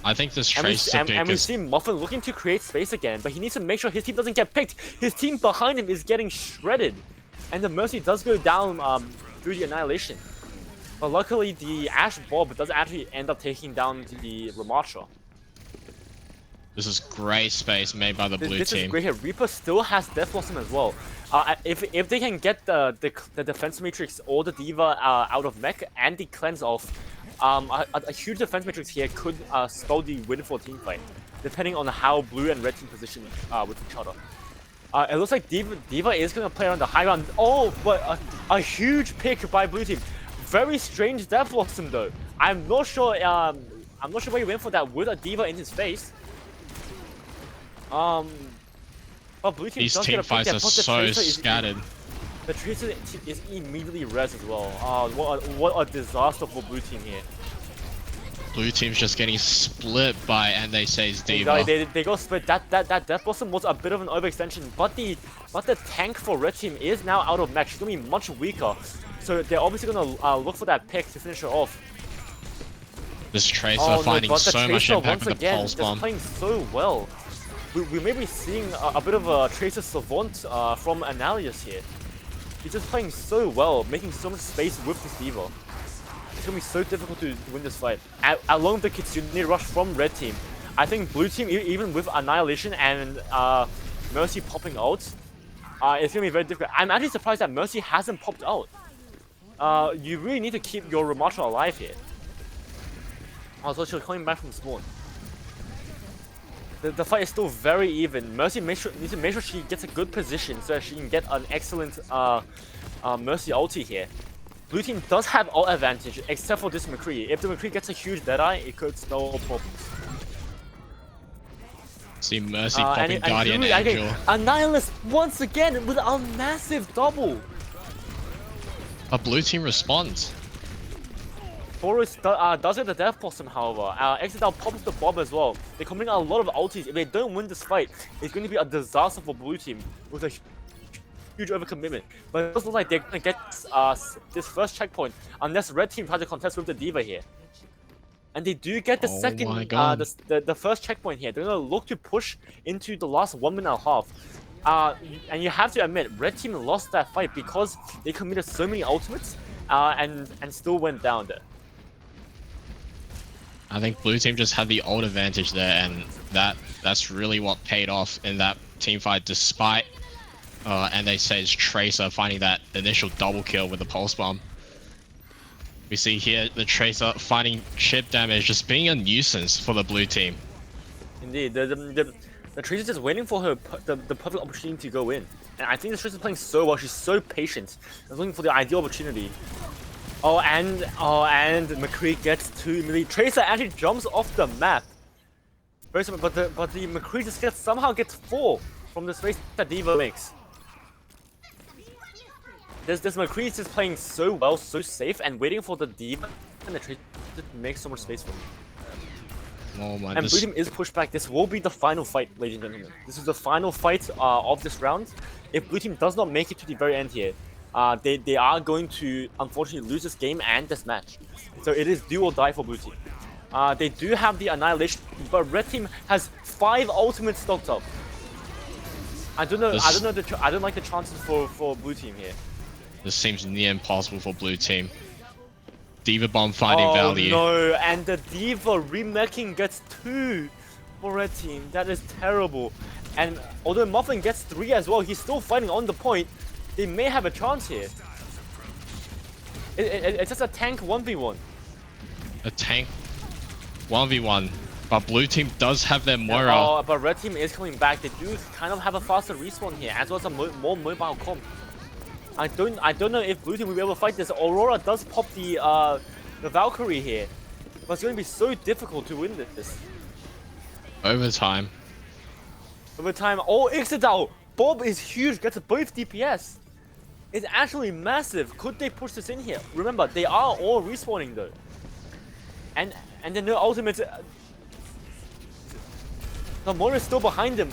I think this Tracer pick and we see Muffin looking to create space again, but he needs to make sure his team doesn't get picked. His team behind him is getting shredded, and the Mercy does go down through the Annihilation. But luckily, the Ash Bob does actually end up taking down the Ramattra. This is great space made by the blue this team. This is great here. Reaper still has Death Blossom as well. If they can get the Defense Matrix or the Diva out of mech and the Cleanse off, a huge Defense Matrix here could spell the win for team fight, depending on how blue and red team position with each other. It looks like Diva is going to play on the high ground. Oh, but a huge pick by blue team. Very strange Death Blossom though. I'm not sure where he went for that with a Diva in his face. But blue team These does team get a pick fights there, are but the so Tracer scattered. The Tracer is immediately res as well. What a disaster for blue team here. Blue team's just getting split by and they say's Diva. They got split. That Death Blossom was a bit of an overextension, but the tank for red team is now out of mech. She's gonna be much weaker, so they're obviously gonna look for that pick to finish her off. This Tracer finding so much impact with the pulse bomb. Playing so well. We may be seeing a bit of a Tracer Savant from Analius here. He's just playing so well, making so much space with this Diva. It's gonna be so difficult to win this fight. Along the Kitsune rush from red team, I think blue team, even with Annihilation and Mercy popping out, it's gonna be very difficult. I'm actually surprised that Mercy hasn't popped out. You really need to keep your Ramattra alive here. Also, she's coming back from spawn. The fight is still very even. Mercy needs to make sure she gets a good position so that she can get an excellent Mercy ulti here. Blue team does have ult advantage except for this McCree. If the McCree gets a huge Deadeye, it could spell problems. See Mercy popping Guardian Angel. Annihilus once again with a massive double. A blue team responds. Boris does get the Death Blossom, however. Exodal pops the Bob as well. They're committing a lot of ultis. If they don't win this fight, it's going to be a disaster for blue team with a huge overcommitment. But it doesn't look like they're going to get this first checkpoint unless red team tries to contest with the Diva here. And they do get the second, the first checkpoint here. They're going to look to push into the last 1 minute and a half. And you have to admit, red team lost that fight because they committed so many ultimates and still went down there. I think blue team just had the ult advantage there, and that's really what paid off in that team fight, despite and they say it's Tracer finding that initial double kill with the pulse bomb. We see here the Tracer finding chip damage, just being a nuisance for the blue team. Indeed, the Tracer's just waiting for her the perfect opportunity to go in, and I think the Tracer's playing so well. She's so patient, and looking for the ideal opportunity. And McCree gets 2 million. Tracer actually jumps off the map. Very simple, but the McCree just somehow gets 4 from the space that Diva makes. This McCree is just playing so well, so safe, and waiting for the Diva and the Tracer to make so much space for him. Oh my, And blue team is pushed back. This will be the final fight, ladies and gentlemen. This is the final fight of this round. If blue team does not make it to the very end here, they are going to unfortunately lose this game and this match. So it is do or die for blue team. They do have the annihilation, but red team has 5 ultimates stocked up. I don't know. I don't like the chances for blue team here. This seems near impossible for blue team. Diva bomb finding value. Oh no! And the Diva remaking gets 2 for red team. That is terrible. And although Muffin gets 3 as well, he's still fighting on the point. They may have a chance here. It's just a tank 1v1. A tank 1v1. But blue team does have their Moira. Oh, but red team is coming back. They do kind of have a faster respawn here, as well as a more mobile comp. I don't know if blue team will be able to fight this. Aurora does pop the Valkyrie here, but it's going to be so difficult to win this. Overtime. Overtime. Oh, Ixodal! Bob is huge. Gets both DPS. It's actually massive. Could they push this in here? Remember, they are all respawning though, and then no ultimates. The Moira is still behind him.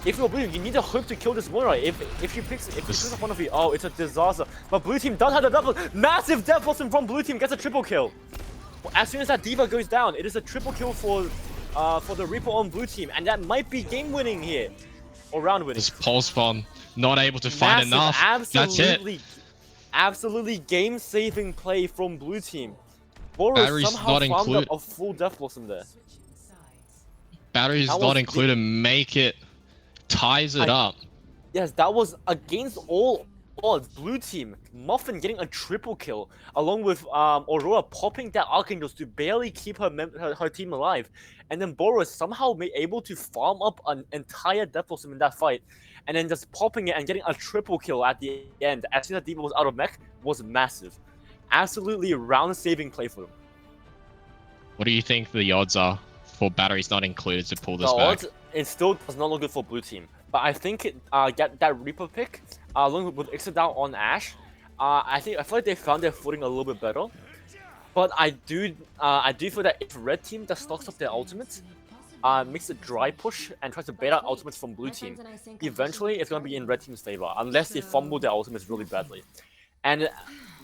If you're blue, you need to hope to kill this Moira. If you pick up one of you, oh, it's a disaster. But blue team does have the double. Massive death blossom from blue team, gets a triple kill. As soon as that Diva goes down, it is a triple kill for the Reaper on blue team, and that might be game winning here, or round winning. This pulse bomb not able to find enough. That's it. Absolutely game saving play from blue team. Boros Battery's somehow not found included. up a full death blossom there. Battery's not included. Make it. Ties it up. Yes, that was against all odds. Blue team, Muffin getting a triple kill, along with Aurora popping that Archangels to barely keep her team alive. And then Boros somehow able to farm up an entire death blossom in that fight. And then just popping it and getting a triple kill at the end, as soon as Diva was out of mech, was massive. Absolutely round-saving play for them. What do you think the odds are for batteries not included to pull this The back? odds, it still does not look good for blue team. But I think get that Reaper pick, along with Ixodal on Ashe, I feel like they found their footing a little bit better. But I do feel that if red team just stocks up their ultimates, makes a dry push and tries to bait out ultimates from blue team, eventually it's gonna be in red team's favor, unless they fumble their ultimates really badly.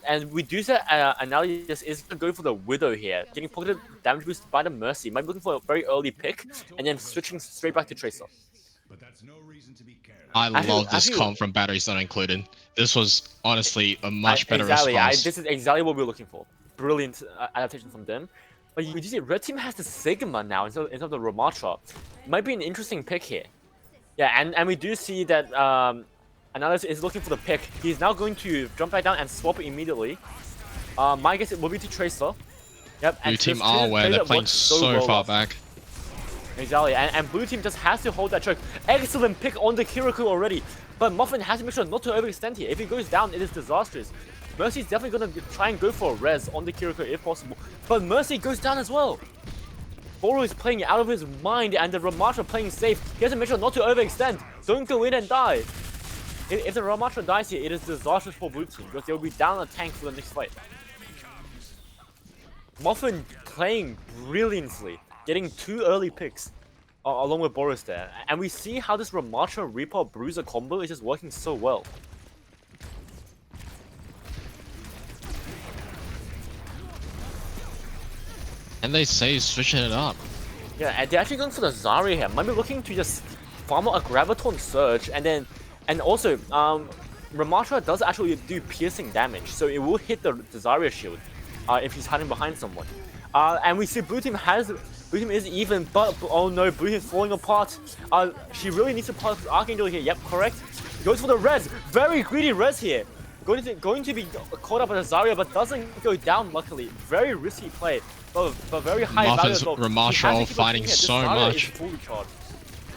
And we do say Analysis is going to go for the Widow here, getting pocketed damage boost by the Mercy. Might be looking for a very early pick, and then switching straight back to Tracer. I love this comp from batteries not included. This was honestly a much better response. This is exactly what we were looking for. Brilliant adaptation from them. But you see, red team has the Sigma now instead of the Ramatra. Might be an interesting pick here. Yeah, and we do see that Analysis is looking for the pick. He's now going to jump back down and swap it immediately. My guess it will be to Tracer. Yep, Blue team are aware, they're playing so far back. Exactly, and blue team just has to hold that choke. Excellent pick on the Kirikou already. But Muffin has to make sure not to overextend here. If he goes down, it is disastrous. Mercy's definitely going to try and go for a res on the Kirikou if possible. But Mercy goes down as well. Boro is playing out of his mind, and the Ramatra playing safe. He has to make sure not to overextend. Don't go in and die. If the Ramatra dies here, it is disastrous for blue team, because they'll be down a tank for the next fight. Muffin playing brilliantly, getting 2 early picks along with Boros there. And we see how this Ramatra Reaper Bruiser combo is just working so well. And they say he's switching it up. Yeah, and they're actually going for the Zarya here. Might be looking to just farm out a Graviton Surge, and also Ramatra does actually do piercing damage, so it will hit the Zarya shield if he's hiding behind someone. And we see blue team is even, but oh no, blue team is falling apart. She really needs to pass Archangel here. Yep, correct. Goes for the res. Very greedy res here. Going to be caught up with a Zarya, but doesn't go down. Luckily, very risky play, but very high value as well. Ramatra fighting so much. Is fully charged.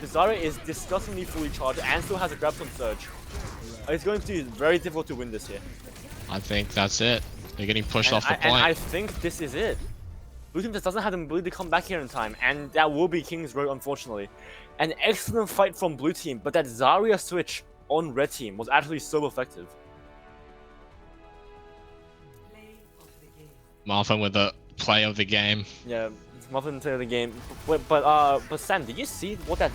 The Zarya is disgustingly fully charged and still has a Graviton Surge. It's going to be very difficult to win this here. I think that's it. They're getting pushed off the point. And I think this is it. Blue team just doesn't have the ability to come back here in time, and that will be King's Road, unfortunately. An excellent fight from blue team, but that Zarya switch on red team was actually so effective. Martha with the play of the game. Yeah, muffled into the game. But Sam, did you see what that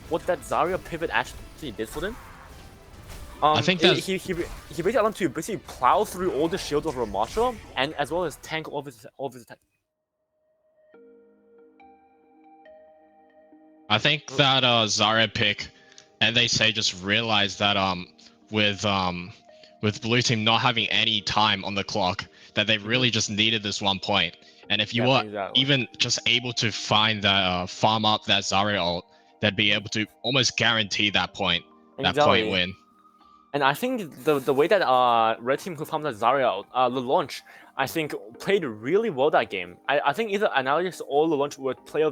Zarya pivot actually did for them? I think he that's basically allowed him to basically plow through all the shields of Ramasha and as well as tank all of his attack. I think that Zarya pick, and they say just realized that with blue team not having any time on the clock, that they really just needed this 1 point. And if you Yeah, were exactly. even just able to find that farm up that Zarya ult, they'd be able to almost guarantee that point Exactly. win. And I think the way that Red Team who found that Zarya out, the launch, I think played really well that game. I think either Analysis or the launch were players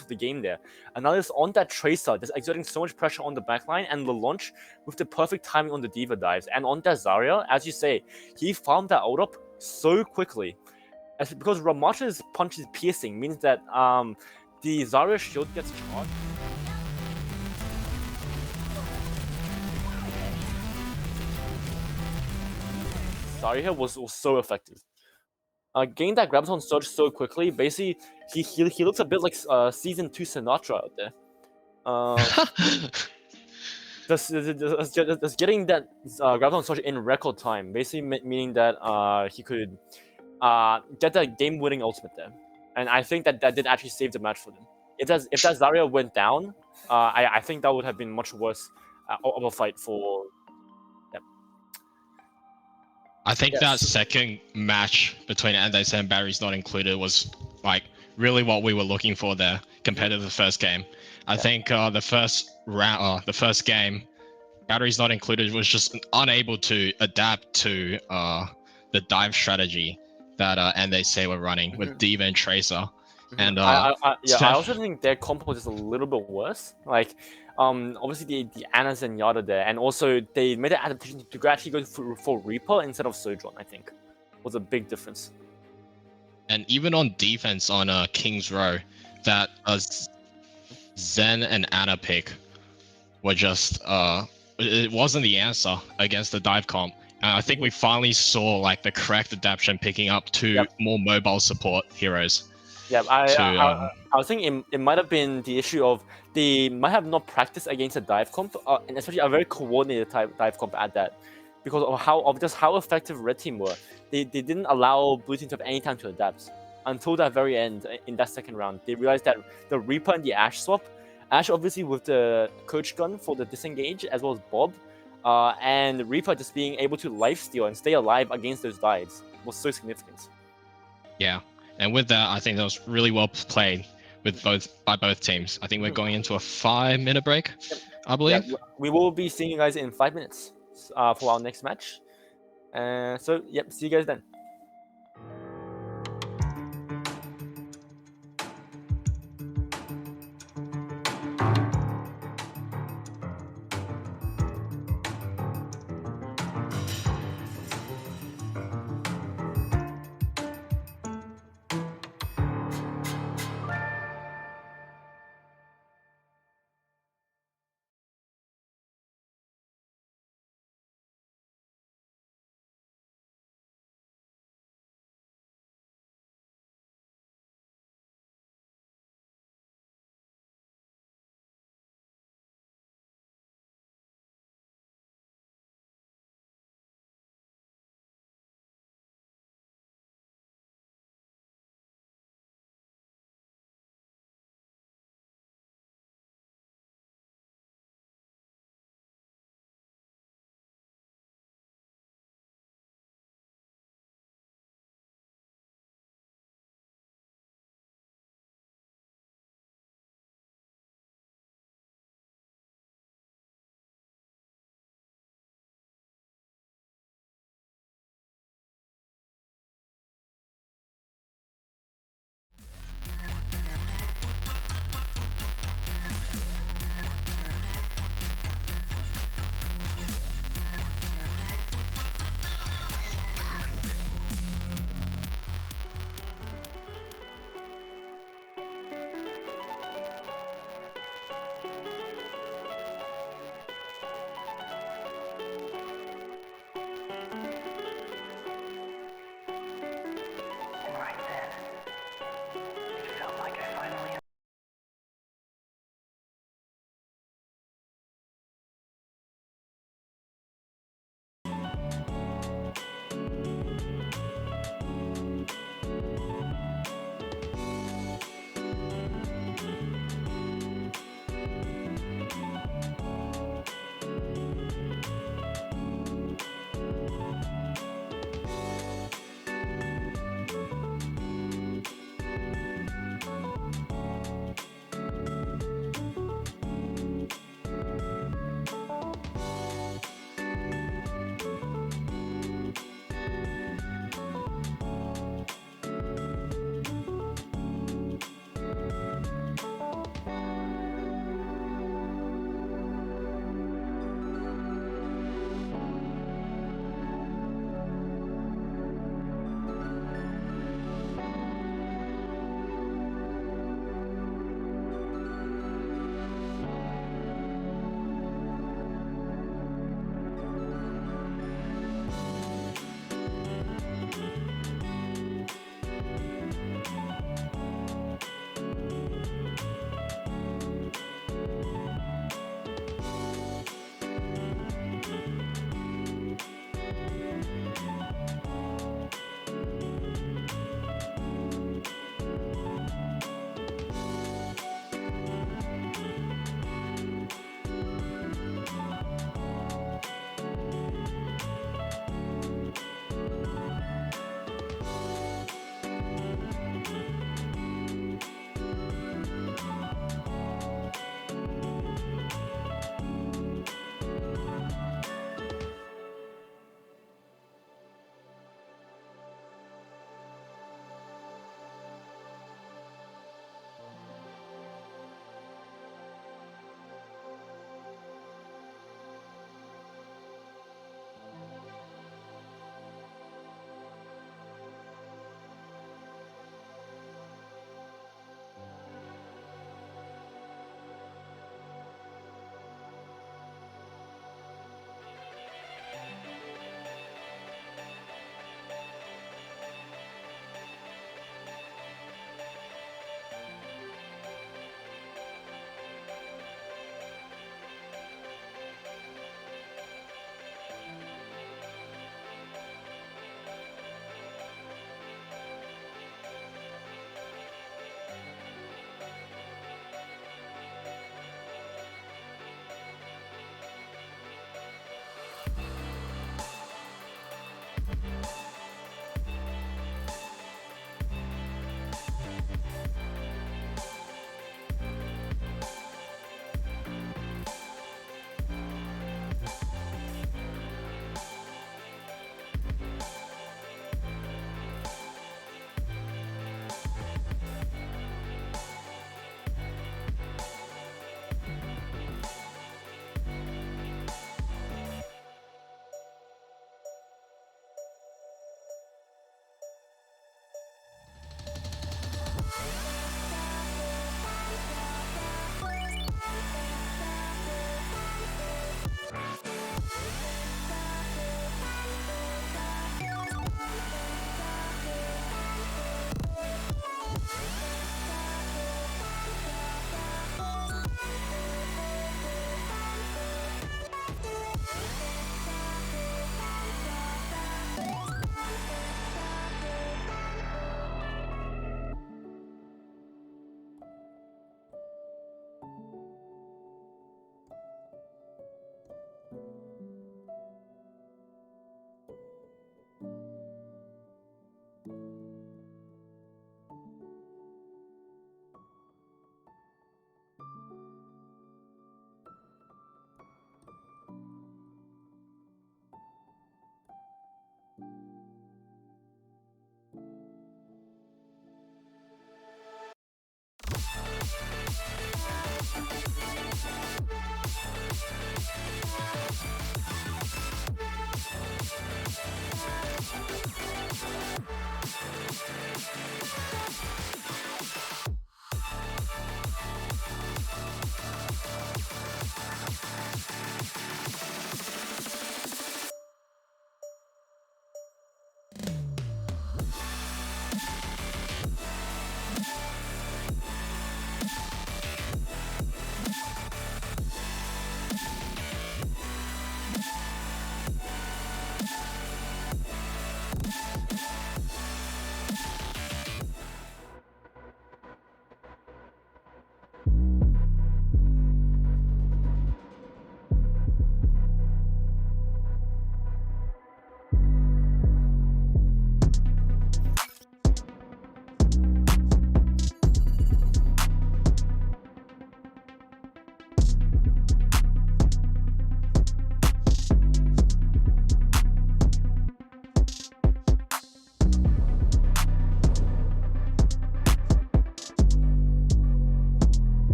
of the game there. Analysis on that Tracer, just exerting so much pressure on the backline, and the launch with the perfect timing on the Diva dives. And on that Zarya, as you say, he farmed that ult up so quickly. Because Ramasha's punch is piercing, means that the Zarya shield gets charged. Zarya was so effective. Getting that graviton surge so quickly, basically, he looks a bit like season 2 Sinatra out there. Just getting that graviton surge in record time, basically meaning that he could get that game-winning ultimate there, and I think that did actually save the match for them. If that Zarya went down, I think that would have been much worse of a fight for. I think that Yes. second match between Andes and Barry's Not Included was like really what we were looking for there compared to the first game. I think the first round, the first game, Batteries Not Included was just unable to adapt to the dive strategy that Andes were running with Diva and Tracer. And I Steph, also think their compo is a little bit worse. Like, obviously the Annas and Yada there, and also they made an adaptation to actually go for Reaper instead of Sojourn. I think was a big difference. and even on defense on King's Row, that Zen and Anna pick were just it wasn't the answer against the dive comp. And I think we finally saw like the correct adaptation picking up two more mobile support heroes. Yeah, To I was thinking it might have been the issue of they might have not practiced against a dive comp, and especially a very coordinated type dive comp at that, because of just how effective Red Team were. They didn't allow Blue Team to have any time to adapt until that very end in that second round. They realized that the Reaper and the Ashe swap, Ashe obviously with the coach gun for the disengage as well as Bob, and Reaper just being able to lifesteal and stay alive against those dives was so significant. yeah, and with that, I think that was really well played with both teams. I think we're going into a 5-minute break, I believe. Yeah, we will be seeing you guys in 5 minutes for our next match. So, yep, see you guys then.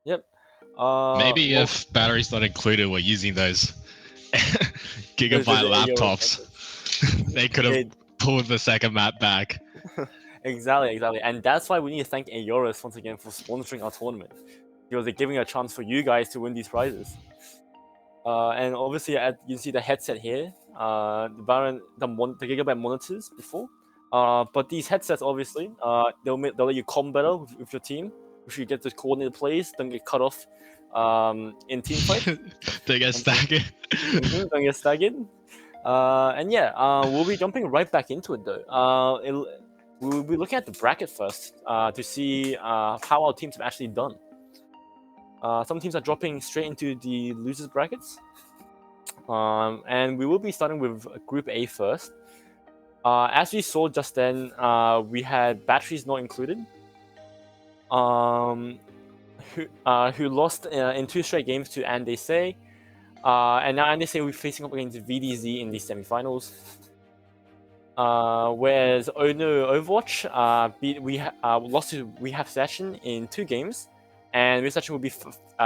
Yep. Maybe well, if batteries not included, we're using those those gigabyte Aorus laptops, they could have They- pulled the second map back. exactly, and that's why we need to thank Aorus once again for sponsoring our tournament, because they're giving a chance for you guys to win these prizes. And obviously, you can see the headset here, the Baron, the Gigabyte monitors before. But these headsets, obviously, they'll let you comb better with your team. If you get the coordinated plays, don't get cut off in team fights. They get staggered. Don't get staggered. And yeah, we'll be jumping right back into it though. We'll be looking at the bracket first to see how our teams have actually done. Some teams are dropping straight into the losers brackets. And we will be starting with Group A first. As we saw just then, we had batteries not included. Who lost in 2 straight games to Andese. And now Andese will be facing up against VDZ in the semifinals. Whereas Overwatch lost to We Have Session in 2 games, and We Have Session will be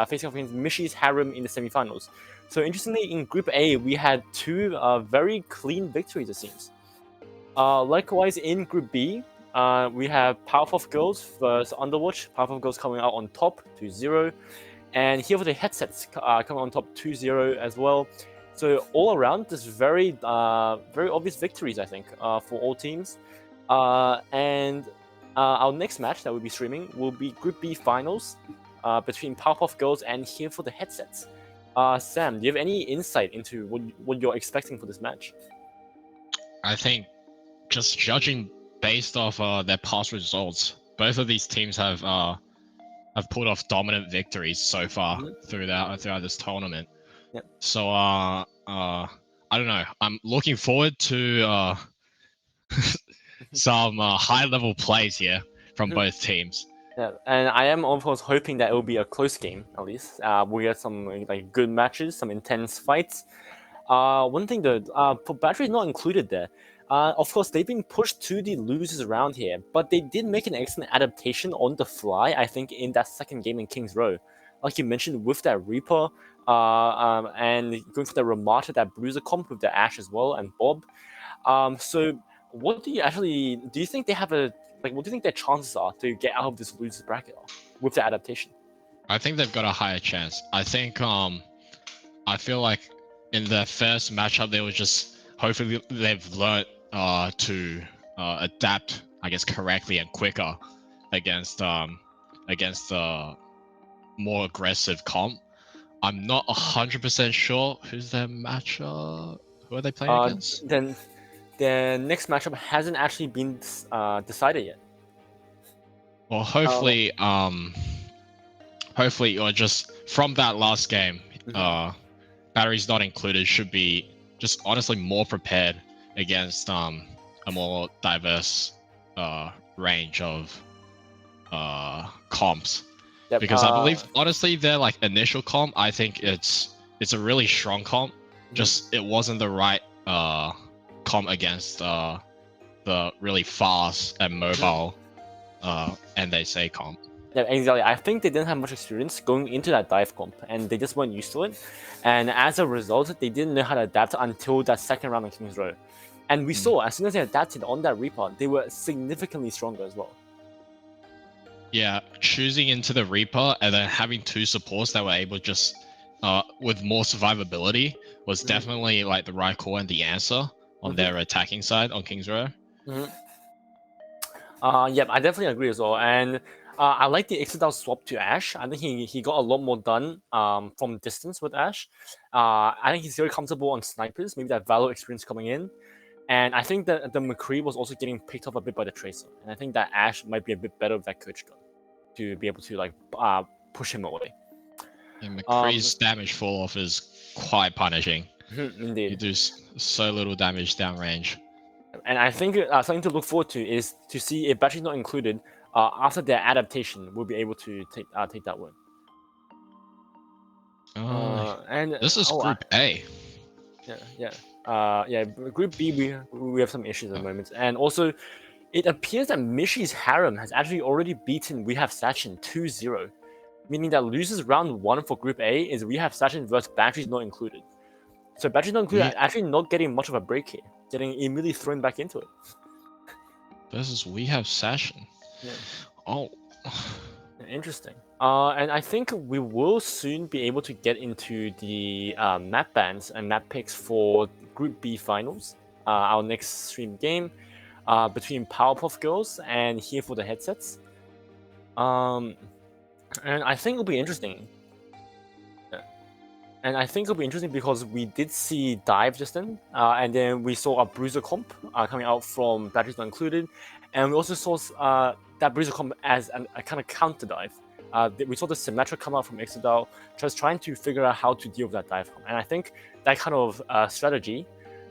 facing off against Mishy's Harem in the semifinals. So interestingly, in Group A, we had 2 very clean victories, it seems. Likewise, in Group B, we have Powerpuff Girls versus Underwatch. Powerpuff Girls coming out on top 2-0, and here for the headsets coming on top 2-0 as well. So all around, just very obvious victories, I think, for all teams. And our next match that we'll be streaming will be Group B finals between Powerpuff Girls and here for the headsets. Sam, do you have any insight into what you're expecting for this match? I think just judging based off their past results, both of these teams have pulled off dominant victories so far throughout this tournament. Yep. So I don't know. I'm looking forward to some high level plays here from both teams. Yeah, and I am of course hoping that it will be a close game at least. We'll get some like good matches, some intense fights. One thing though, for batteries not included there. Of course, they've been pushed to the losers around here, but they did make an excellent adaptation on the fly, I think, in that second game in King's Row. Like you mentioned, with that Reaper, and going for the Ramata, that Bruiser comp with the Ash as well, and Bob. So what do you think they have what do you think their chances are to get out of this losers bracket with the adaptation? I think they've got a higher chance. I think I feel like in their first matchup they were just hopefully they've learned to adapt, I guess, correctly and quicker against the more aggressive comp. I'm not 100% sure who's their matchup. Who are they playing against? Then the next matchup hasn't actually been decided yet. Well, hopefully, or just from that last game, batteries not included should be just honestly more prepared against a more diverse range of comps. Yep, Because I believe honestly their like initial comp, I think it's a really strong comp. Just it wasn't the right comp against the really fast and mobile NDC comp. Yeah, exactly. I think they didn't have much experience going into that dive comp, and they just weren't used to it. And as a result, they didn't know how to adapt until that second round of King's Row. And we saw, as soon as they adapted on that Reaper, they were significantly stronger as well. Yeah, choosing into the Reaper and then having 2 supports that were able to just with more survivability was definitely like the right call and the answer on their attacking side on King's Row. Yep, I definitely agree as well. And I like the Exodus swap to Ash. I think he got a lot more done from distance with Ash. I think he's very comfortable on snipers, maybe that Valor experience coming in. And I think that the McCree was also getting picked up a bit by the Tracer. And I think that Ash might be a bit better with that Coach Gun to be able to like push him away. And McCree's damage fall off is quite punishing. Indeed. You do so little damage downrange. And I think something to look forward to is to see if batteries not included after their adaptation will be able to take that win. And this is Group A. Yeah. Group B we have some issues at the moment, and also it appears that Mishy's Harem has actually already beaten We Have Sachin 2-0. meaning that losers round 1 for Group A is we have Sachin versus Batteries not included. So Batteries not included, actually not getting much of a break here, getting immediately thrown back into it. Versus we have Sashin. Yeah. Oh. Interesting. And I think we will soon be able to get into the map bans and map picks for Group B finals. Our next stream game between Powerpuff Girls and Here for the Headsets. And I think it'll be interesting. And I think it'll be interesting because we did see Dive just then, and then we saw a Bruiser comp coming out from Batteries Not Included, and we also saw that Bruiser comp as a kind of counter dive. We saw the Symmetra come out from Exodal, just trying to figure out how to deal with that dive comp. And I think that kind of strategy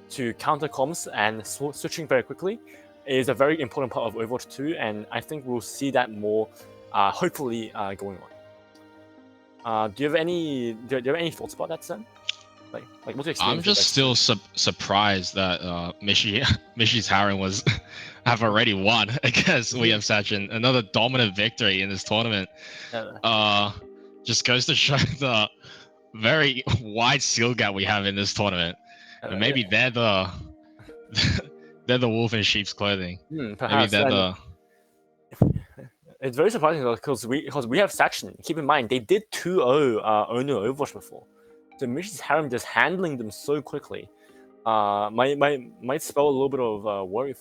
to counter comps and switching very quickly is a very important part of Overwatch 2, and I think we'll see that more, hopefully, going on. Do you have any thoughts about that, Sam? Like what's your experience? I'm just still surprised that Mishi's Harem was have already won against We Have Sachin. Another dominant victory in this tournament. Just goes to show the very wide skill gap we have in this tournament. And maybe they're the wolf in sheep's clothing. Perhaps. Maybe they're the. It's very surprising because we have Sachin. Keep in mind, they did 2-0 Ono Overwatch before. So Mishi's Harem just handling them so quickly might spell a little bit of worry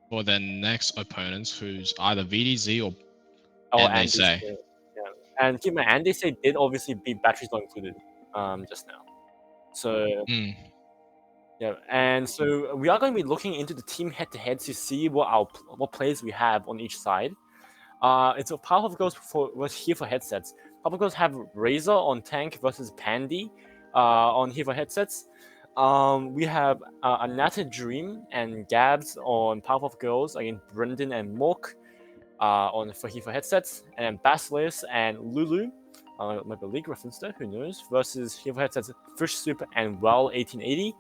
for their next opponents, who's either VDZ or NDC. Yeah. And keep in mind, NDC did obviously beat Batteries Not Included just now. So yeah, and so we are going to be looking into the team head-to-head to see what players we have on each side. It's a Powerpuff Girls was here for headsets. Powerpuff Girls have Razor on tank versus Pandy on here for headsets. We have Anata Dream and Gabs on Powerpuff Girls against Brendan and Mork for here for headsets, and then Basilisk and Lulu. Might be a league reference there, who knows? Versus here for headsets, Fish Soup and Well 1880.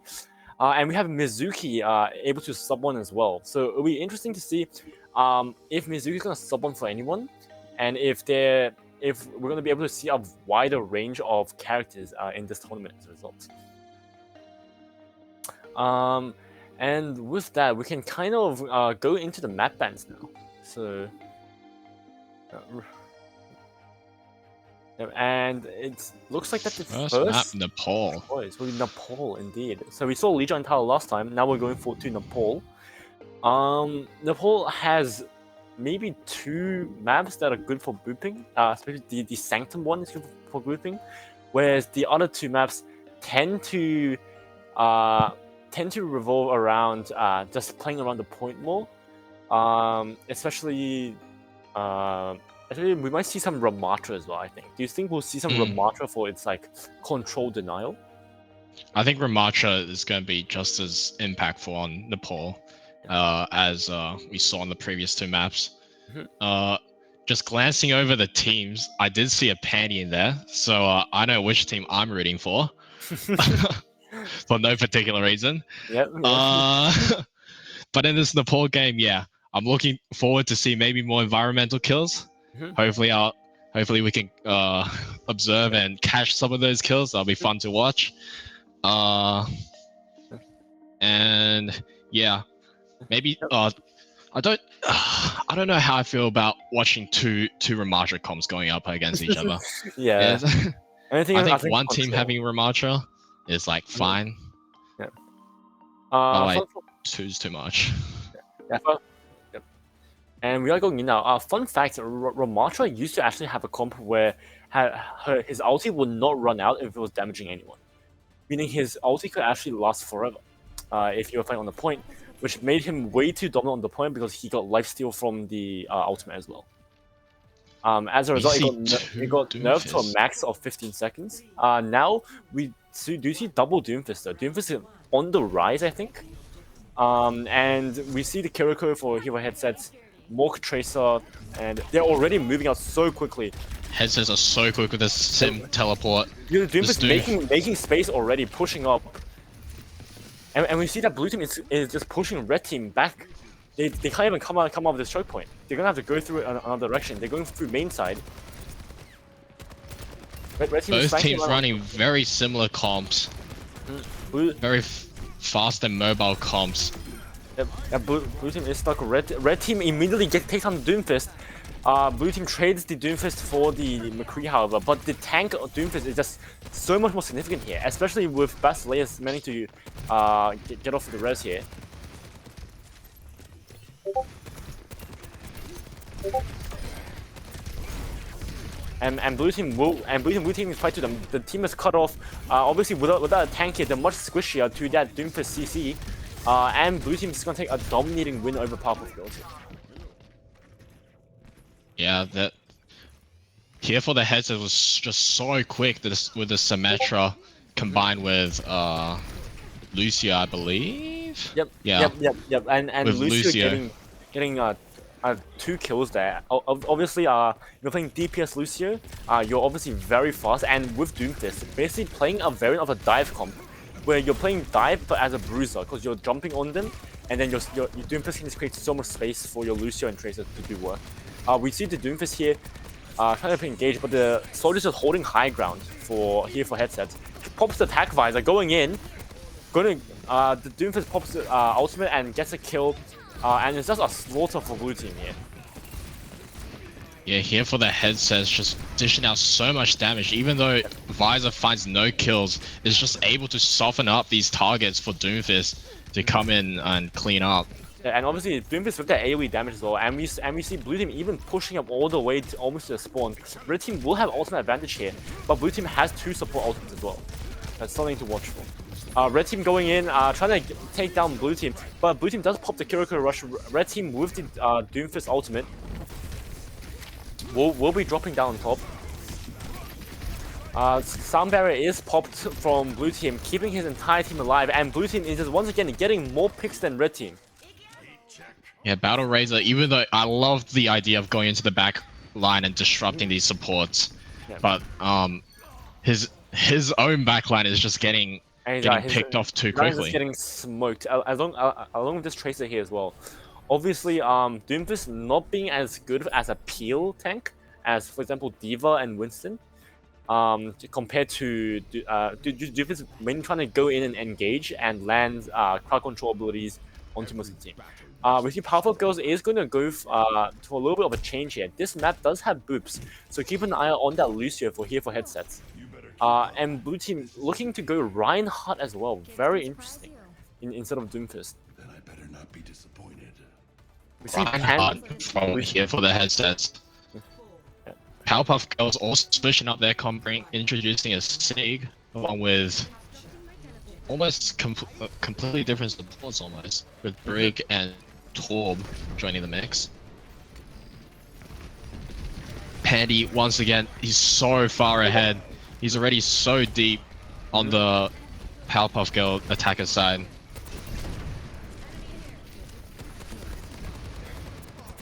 And we have Mizuki able to sub one as well. So it'll be interesting to see if Mizuki's gonna sub one for anyone, and if we're gonna be able to see a wider range of characters in this tournament as a result. And with that, we can kind of go into the map bans now. So. And it looks like that the first map, Nepal. Choice will be Nepal indeed. So we saw Legion Tower last time. Now we're going to Nepal. Nepal has maybe 2 maps that are good for grouping. Especially the Sanctum one is good for grouping, whereas the other 2 maps tend to revolve around just playing around the point more. Especially. Actually, we might see some Ramatra as well, I think. Do you think we'll see some Ramatra for its control denial? I think Ramatra is going to be just as impactful on Nepal as we saw on the previous 2 maps. Just glancing over the teams, I did see a Pandy in there, so I know which team I'm rooting for. For no particular reason. Yep. But in this Nepal game, I'm looking forward to see maybe more environmental kills. Hopefully we can observe and catch some of those kills. That'll be fun to watch. And maybe I don't know how I feel about watching two Ramatra comps going up against each other. I think one team having Ramatra is fine. But 2's too much. And we are going in now. Fun fact, Ramatra used to actually have a comp where his ulti would not run out if it was damaging anyone. Meaning his ulti could actually last forever if you were fighting on the point, which made him way too dominant on the point because he got lifesteal from the ultimate as well. As a result, he got nerfed to a max of 15 seconds. Now, we do see double Doomfist though. Doomfist is on the rise, I think. And we see the Kiriko for Hero headsets, Mork Tracer, and they're already moving out so quickly. Headsets are so quick with this sim teleport. Yeah, the Doomfist making space already, pushing up. And we see that blue team is just pushing red team back. They can't even come out of this choke point. They're gonna have to go through another direction. They're going through main side. Red team is Both flanking teams around- running very similar comps. Blue, Very fast and mobile comps. blue team is stuck. Red team immediately takes on the Doomfist. Blue team trades the Doomfist for the McCree, however, but the tank of Doomfist is just so much more significant here, especially with Basileus managing to get off the res here. And blue team is fight to them. The team is cut off. Obviously, without a tank here, they're much squishier to that Doomfist CC. And blue team is gonna take a dominating win over Powerful Girls here. Yeah, that here for the headset was just so quick with the Symmetra combined with Lucio, I believe. Yep. Yeah. Yep. And With Lucio, Lucio. getting 2 kills there. Obviously, you're playing DPS Lucio. You're obviously very fast, and with Doomfist, basically playing a variant of a dive comp, where you're playing dive but as a bruiser, because you're jumping on them, and then your Doomfist can just create so much space for your Lucio and Tracer to do work. We see the Doomfist here trying to engage, but the soldiers are holding high ground for headsets. Pops the attack visor, going in. The Doomfist pops the ultimate and gets a kill, and it's just a slaughter for blue team here. Yeah, here for the headsets, just dishing out so much damage. Even though Visor finds no kills, it's just able to soften up these targets for Doomfist to come in and clean up. Yeah, and obviously Doomfist with that AoE damage as well, and we see blue team even pushing up all the way to almost to the spawn. Red team will have ultimate advantage here, but blue team has 2 support ultimates as well. That's something to watch for. Red team going in, trying to take down blue team, but blue team does pop the Kiriko rush. Red team with the Doomfist ultimate will be dropping down on top. Sound barrier is popped from blue team, keeping his entire team alive, and blue team is just once again getting more picks than red team. Yeah, Battle Razor, even though I loved the idea of going into the back line and disrupting these supports, but his own backline is just getting picked off too quickly. Just getting smoked, along with this Tracer here as well. Obviously, Doomfist not being as good as a peel tank as, for example, D.Va and Winston, compared to Doomfist when trying to go in and engage and land crowd control abilities onto most of the team. We see Powerful Girls is going to go to a little bit of a change here. This map does have boops, so keep an eye on that Lucio for headsets. And blue team looking to go Reinhardt as well. Very interesting instead of Doomfist. Then I better not be disappointed. We see Reinhardt from here for the headsets. Powerpuff Girls also switching up their comp, introducing a Sig along with almost completely different supports almost, with Brig and Torb joining the mix. Pandy, once again, he's so far ahead. He's already so deep on the Powerpuff Girl attacker side.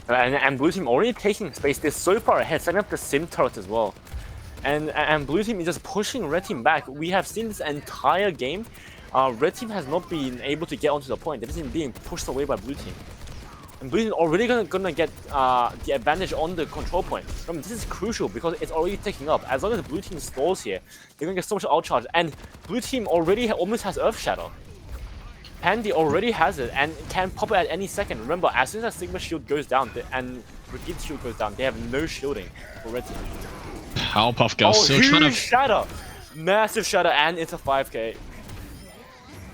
And blue team already taking space. They're so far ahead, setting up the sim turret as well. And blue team is just pushing red team back. We have seen this entire game. Red team has not been able to get onto the point. They've been being pushed away by blue team. And blue team already gonna get the advantage on the control point. Remember, this is crucial because it's already taking up. As long as the blue team stalls here, they're gonna get so much outcharge. And blue team already almost has Earth Shadow. Pandy already has it and can pop it at any second. Remember, as soon as Sigma shield goes down and Brigitte shield goes down, they have no shielding for red team. Powerpuff Girls still trying to shatter, massive shatter, and it's a 5k.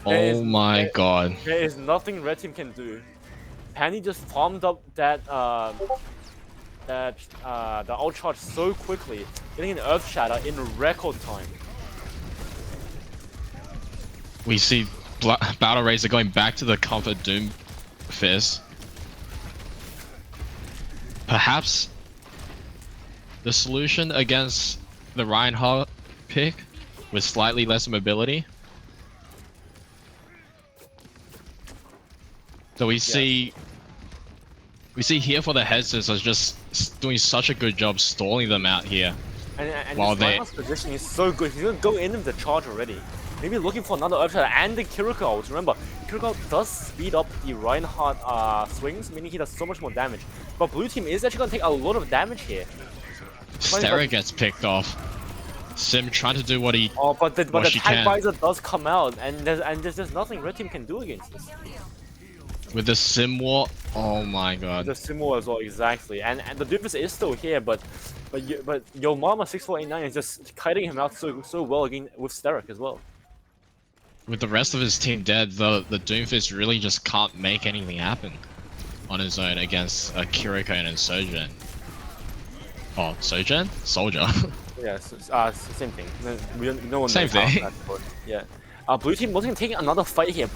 Oh my god. There is nothing red team can do. Pandy just farmed up that the outcharge so quickly, getting an Earth Shatter in record time. We see Battle Razor going back to the Comfort Doomfist. Perhaps the solution against the Reinhardt pick with slightly less mobility. So we see here for the headsets are just doing such a good job stalling them out here. And while his Reinhardt's position is so good. He's gonna go in with the charge already. Maybe looking for another Earth Shatter and the Kiriko ult. Remember, Kiriko does speed up the Reinhardt swings, meaning he does so much more damage. But blue team is actually gonna take a lot of damage here. Stera gets picked off. Sim trying to do what he Oh, but the what she tag can visor does come out, and there's just nothing Red Team can do against this. with the Sim War. Oh my god. The Sumo as well, exactly. And the Doofus is still here, but Yo Mama 6489 is just kiting him out so well again with Steric as well. With the rest of his team dead, the Doomfist really just can't make anything happen on his own against Kiriko and Sojourn. Oh, Sojourn? Soldier. Yeah, same thing. No one Same knows how thing. that's works. Yeah. Blue team wasn't taking another fight here.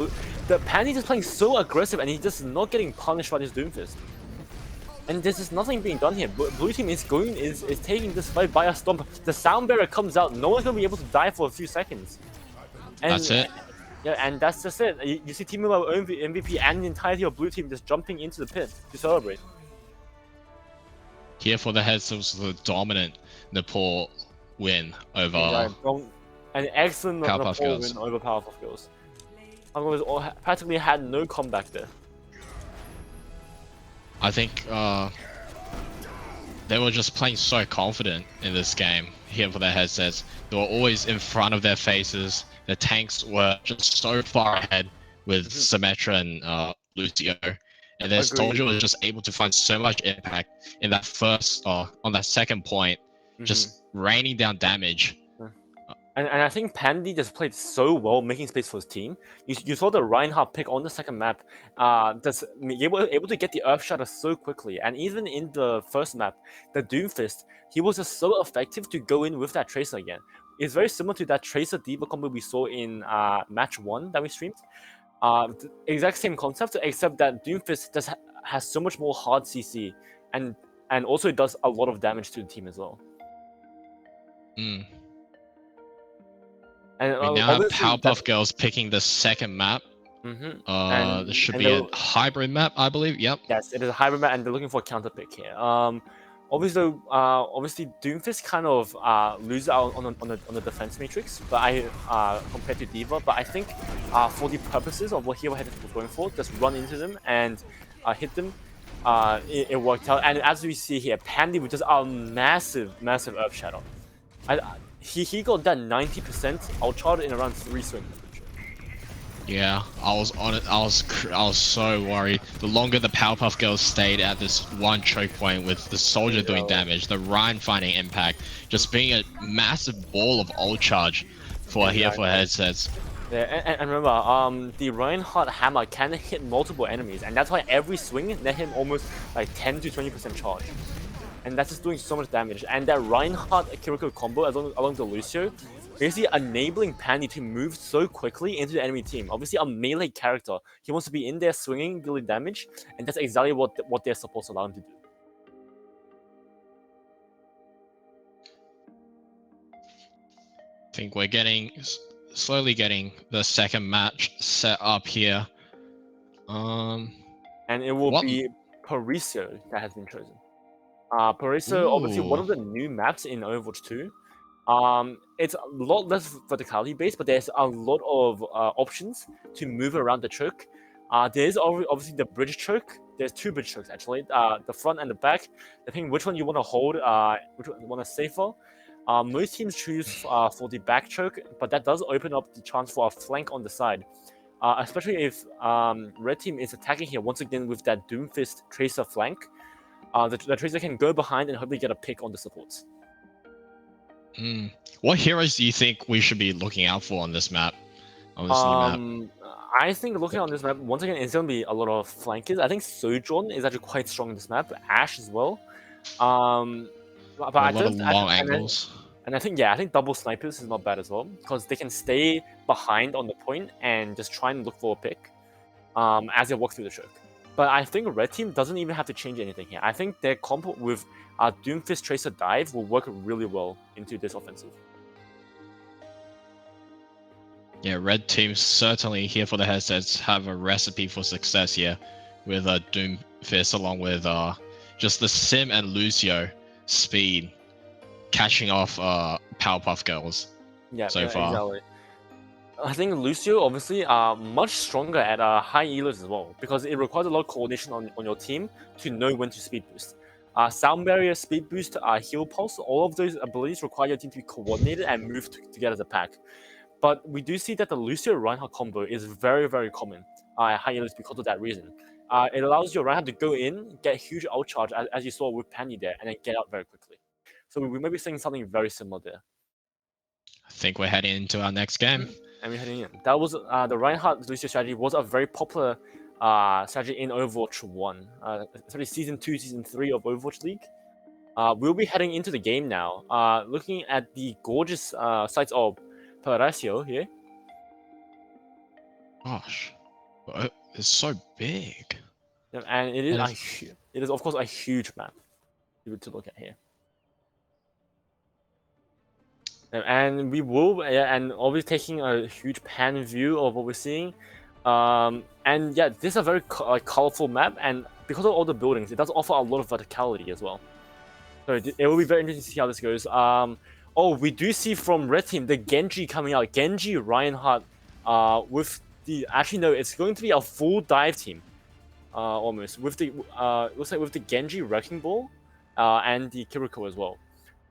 The Pandy is playing so aggressive, and he's just not getting punished by this Doomfist. And there's just nothing being done here. Blue team is taking this fight by a stomp. The sound barrier comes out. No one's gonna be able to die for a few seconds. And, That's it. Yeah, and that's just it. You see Team Mobile MVP and the entirety of Blue team just jumping into the pit to celebrate. Here for the heads was the dominant Nepal win over An excellent Powerpuff Nepal Girls. win over Powerpuff Girls. Powerpuff practically had no comeback there. I think they were just playing so confident in this game here for their headsets. They were always in front of their faces. The tanks were just so far ahead with Symmetra and Lucio. And then Agreed. Soldier was just able to find so much impact in that first, on that second point, just raining down damage. And I think Pandy just played so well, making space for his team. You saw the Reinhardt pick on the second map, just able to get the Earth Shatter so quickly. And even in the first map, the Doomfist, he was just so effective to go in with that Tracer again. It's very similar to that Tracer Diva combo we saw in match 1 that we streamed. The exact same concept, except that Doomfist just has so much more hard CC, and also it does a lot of damage to the team as well. Mm. And We now have Powerpuff Girls picking the second map. This should be a hybrid map, I believe. Yep. Yes, it is a hybrid map, and they're looking for a counter pick here. Obviously, Doomfist kind of loses out on the defense matrix, but compared to Diva. But I think for the purposes of what Hero Head was going for, just run into them and hit them. It worked out, and as we see here, Pandy with just a massive Earth Shadow. He got that 90% outcharged in around 3 swings. Yeah, I was on it. I was so worried. The longer the Powerpuff Girls stayed at this one choke point with the Soldier doing damage, the Ryan finding impact, just being a massive ball of ult charge for here for headsets. Yeah, and remember, the Reinhardt hammer can hit multiple enemies, and that's why every swing let him almost like 10 to 20% charge. And that's just doing so much damage. And that Reinhardt Kiriko combo along the Lucio, basically enabling Pandy to move so quickly into the enemy team. Obviously, a melee character, he wants to be in there swinging, dealing damage, and that's exactly what they're supposed to allow him to do. I think we're slowly getting the second match set up here. And it will be Paraiso that has been chosen. Paraiso, obviously one of the new maps in Overwatch 2. It's a lot less verticality based, but there's a lot of options to move around the choke. There's obviously the bridge choke. There's 2 bridge chokes actually, the front and the back. Depending which one you want to hold, which one you want to save for. Most teams choose for the back choke, but that does open up the chance for a flank on the side. Especially if Red Team is attacking here once again with that Doomfist Tracer flank. The Tracer can go behind and hopefully get a pick on the supports. What heroes do you think we should be looking out for on this map? On this new map? I think looking on this map, once again, it's going to be a lot of flankers. I think Sojourn is actually quite strong in this map. Ashe as well. But a lot of long angles. And I think, I think double snipers is not bad as well, because they can stay behind on the point and just try and look for a pick as they walk through the choke. But I think Red Team doesn't even have to change anything here. I think their combo with Doomfist Tracer Dive will work really well into this offensive. Yeah, Red Team certainly here for the headsets have a recipe for success here with Doomfist along with just the Sim and Lucio speed catching off Powerpuff Girls so far. Exactly. I think Lucio obviously much stronger at high elos as well, because it requires a lot of coordination on your team to know when to speed boost. Sound barrier, speed boost, heal pulse, all of those abilities require your team to be coordinated and move together as a pack. But we do see that the Lucio Reinhardt combo is very, very common at high elo because of that reason. It allows your Reinhardt to go in, get huge out charge, as you saw with Pandy there, and then get out very quickly. So we may be seeing something very similar there. I think we're heading into our next game. And we're heading in. That was the Reinhardt Lucio strategy was a very popular strategy in Overwatch 1, especially Season 2, Season 3 of Overwatch League. We'll be heading into the game now, looking at the gorgeous sights of Palacio here. Gosh, it's so big. Yeah, and it is of course a huge map to look at here. And we will, and obviously taking a huge pan view of what we're seeing. And yeah, this is a very colorful map, and because of all the buildings, it does offer a lot of verticality as well. So it will be very interesting to see how this goes. Oh, we do see from Red Team the Genji coming out. Genji Reinhardt with the actually no, it's going to be a full dive team. Almost with the looks like with the Genji Wrecking Ball and the Kiriko as well.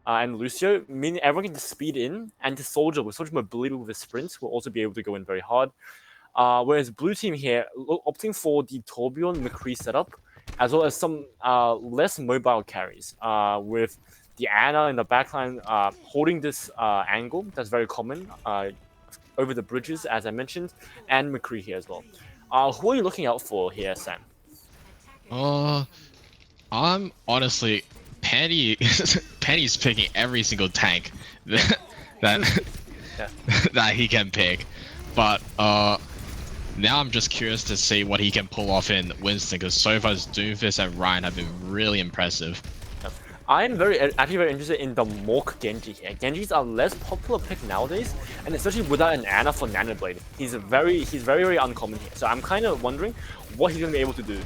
And Lucio, meaning everyone can just speed in, and the Soldier with so much mobility with the sprints will also be able to go in very hard. Whereas Blue Team here opting for the Torbjorn McCree setup, as well as some less mobile carries, with the Ana in the backline holding this angle. That's very common over the bridges, as I mentioned, and McCree here as well. Who are you looking out for here, Sam? I'm honestly Penny's picking every single tank that that he can pick, but now I'm just curious to see what he can pull off in Winston, because so far Doomfist and Ryan have been really impressive. I'm actually very interested in the Mork Genji here. Genjis are less popular pick nowadays, and especially without an Ana for Nanoblade. He's very, very uncommon here. So I'm kind of wondering what he's gonna be able to do.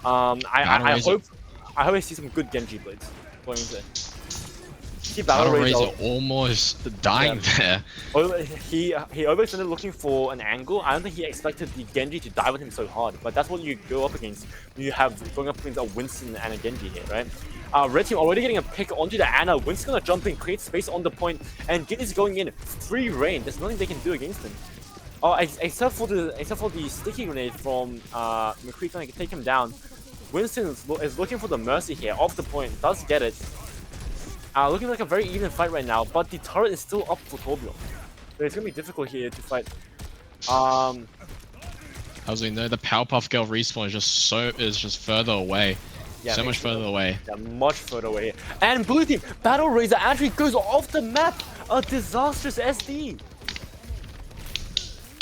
I hope I see some good Genji blades going into. Battle Razor almost dying there. He overextended looking for an angle. I don't think he expected the Genji to dive with him so hard, but that's what you go up against. You have going up against a Winston and a Genji here, right? Red Team already getting a pick onto the Ana. Winston's gonna jump in, create space on the point, and Genji's going in free reign. There's nothing they can do against him. Except for the sticky grenade from McCree trying to take him down. Winston is looking for the mercy here off the point. Does get it. Looking like a very even fight right now, but the turret is still up for Torbjorn. So it's gonna be difficult here to fight. As we know, the Powerpuff Girl respawn is just further away. Yeah, so much further away. Yeah, much further away. And Blue Team, Battle Razor actually goes off the map. A disastrous SD.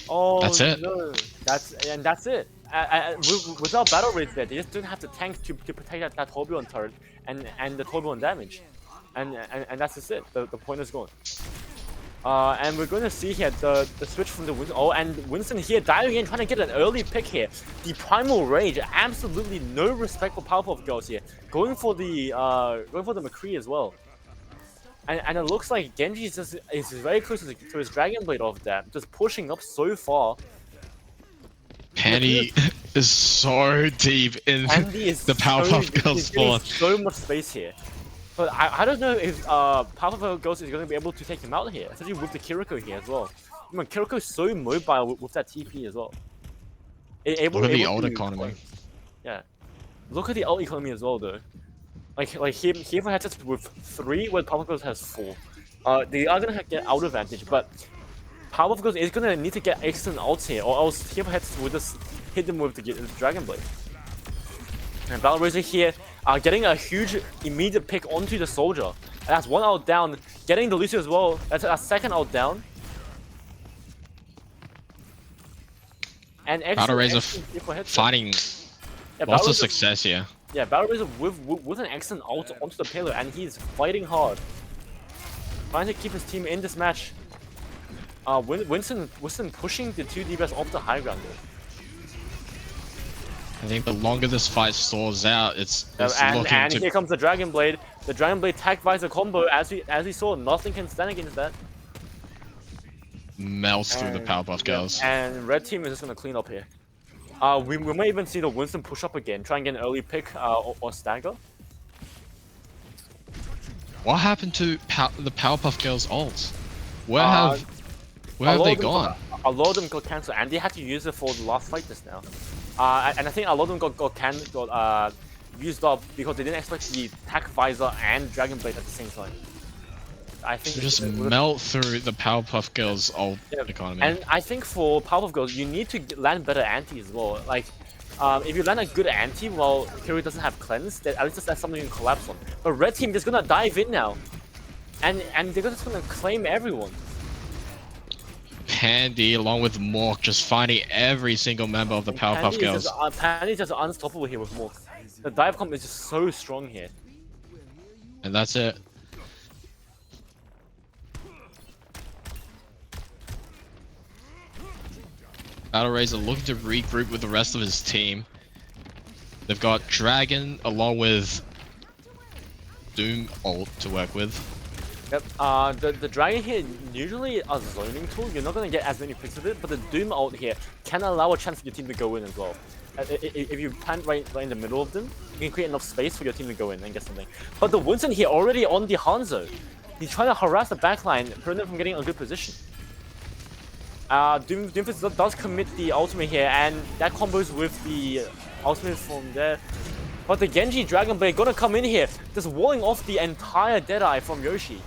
Oh, that's it. No. That's it. Without Battle Razor there, they just don't have the tank to protect that Torbjorn turret and the Torbjorn damage. And that's just it. The point is gone. And we're going to see here the switch from the Winston. Oh, and Winston here diving in, trying to get an early pick here. The Primal Rage, absolutely no respect for Powerpuff Girls here. Going for the McCree as well. And it looks like Genji is very close to his Dragon Blade off that, just pushing up so far. Penny is so deep in the Powerpuff Girls spawn. So much space here. But I don't know if Powerpuff Girls is going to be able to take him out here, especially with the Kiriko here as well. I mean, Kiriko is so mobile with that TP as well. Look at the ult economy. Yeah. Look at the ult economy as well, though. Like he has it with 3, where Powerpuff Girls has 4. They are going to get out advantage, but Powerpuff Girls is going to need to get excellent ults here, or else Hero Heads will just hit them with the Dragon Blade. And Battle Razor here getting a huge immediate pick onto the Soldier. And that's 1 ult down, getting the Lucio as well. That's a 2nd ult down. And Battle Razor fighting lots of success here. Yeah, Battle Razor with an excellent ult onto the payload, and he's fighting hard. Trying to keep his team in this match. Winston pushing the 2 DPS off the high ground there. I think the longer this fight stalls out, it's and here comes the Dragon Blade. The Dragon Blade Tag Visor combo, as we saw, nothing can stand against that. Melts through the Powerpuff Girls. And Red Team is just gonna clean up here. We might even see the Winston push up again, try and get an early pick or stagger. What happened to the Powerpuff Girls ults? Where Uh, have they gone? A lot of them got cancelled, and they had to use it for the last fight just now. And I think a lot of them got used up because they didn't expect the attack visor and Dragon Blade at the same time. I think Just melt through the Powerpuff Girls ult economy. And I think for Powerpuff Girls, you need to land better anti as well. Like, if you land a good anti while Hero doesn't have cleanse, then at least that's something you can collapse on. But Red Team is gonna dive in now, and they're just gonna claim everyone. Pandy along with Mork just finding every single member of the Powerpuff Girls. Pandy is just unstoppable here with Mork. The dive comp is just so strong here. And that's it. Battle Razor looking to regroup with the rest of his team. They've got Dragon along with Doom ult to work with. Yep. The Dragon here usually a zoning tool. You're not gonna get as many picks with it, but the Doom ult here can allow a chance for your team to go in as well. If you plant right in the middle of them, you can create enough space for your team to go in and get something. But the Winston here already on the Hanzo. He's trying to harass the backline, prevent them from getting a good position. Doomfist does commit the ultimate here, and that combos with the ultimate from there. But the Genji Dragon Blade gonna come in here, just walling off the entire Deadeye from Yoshi.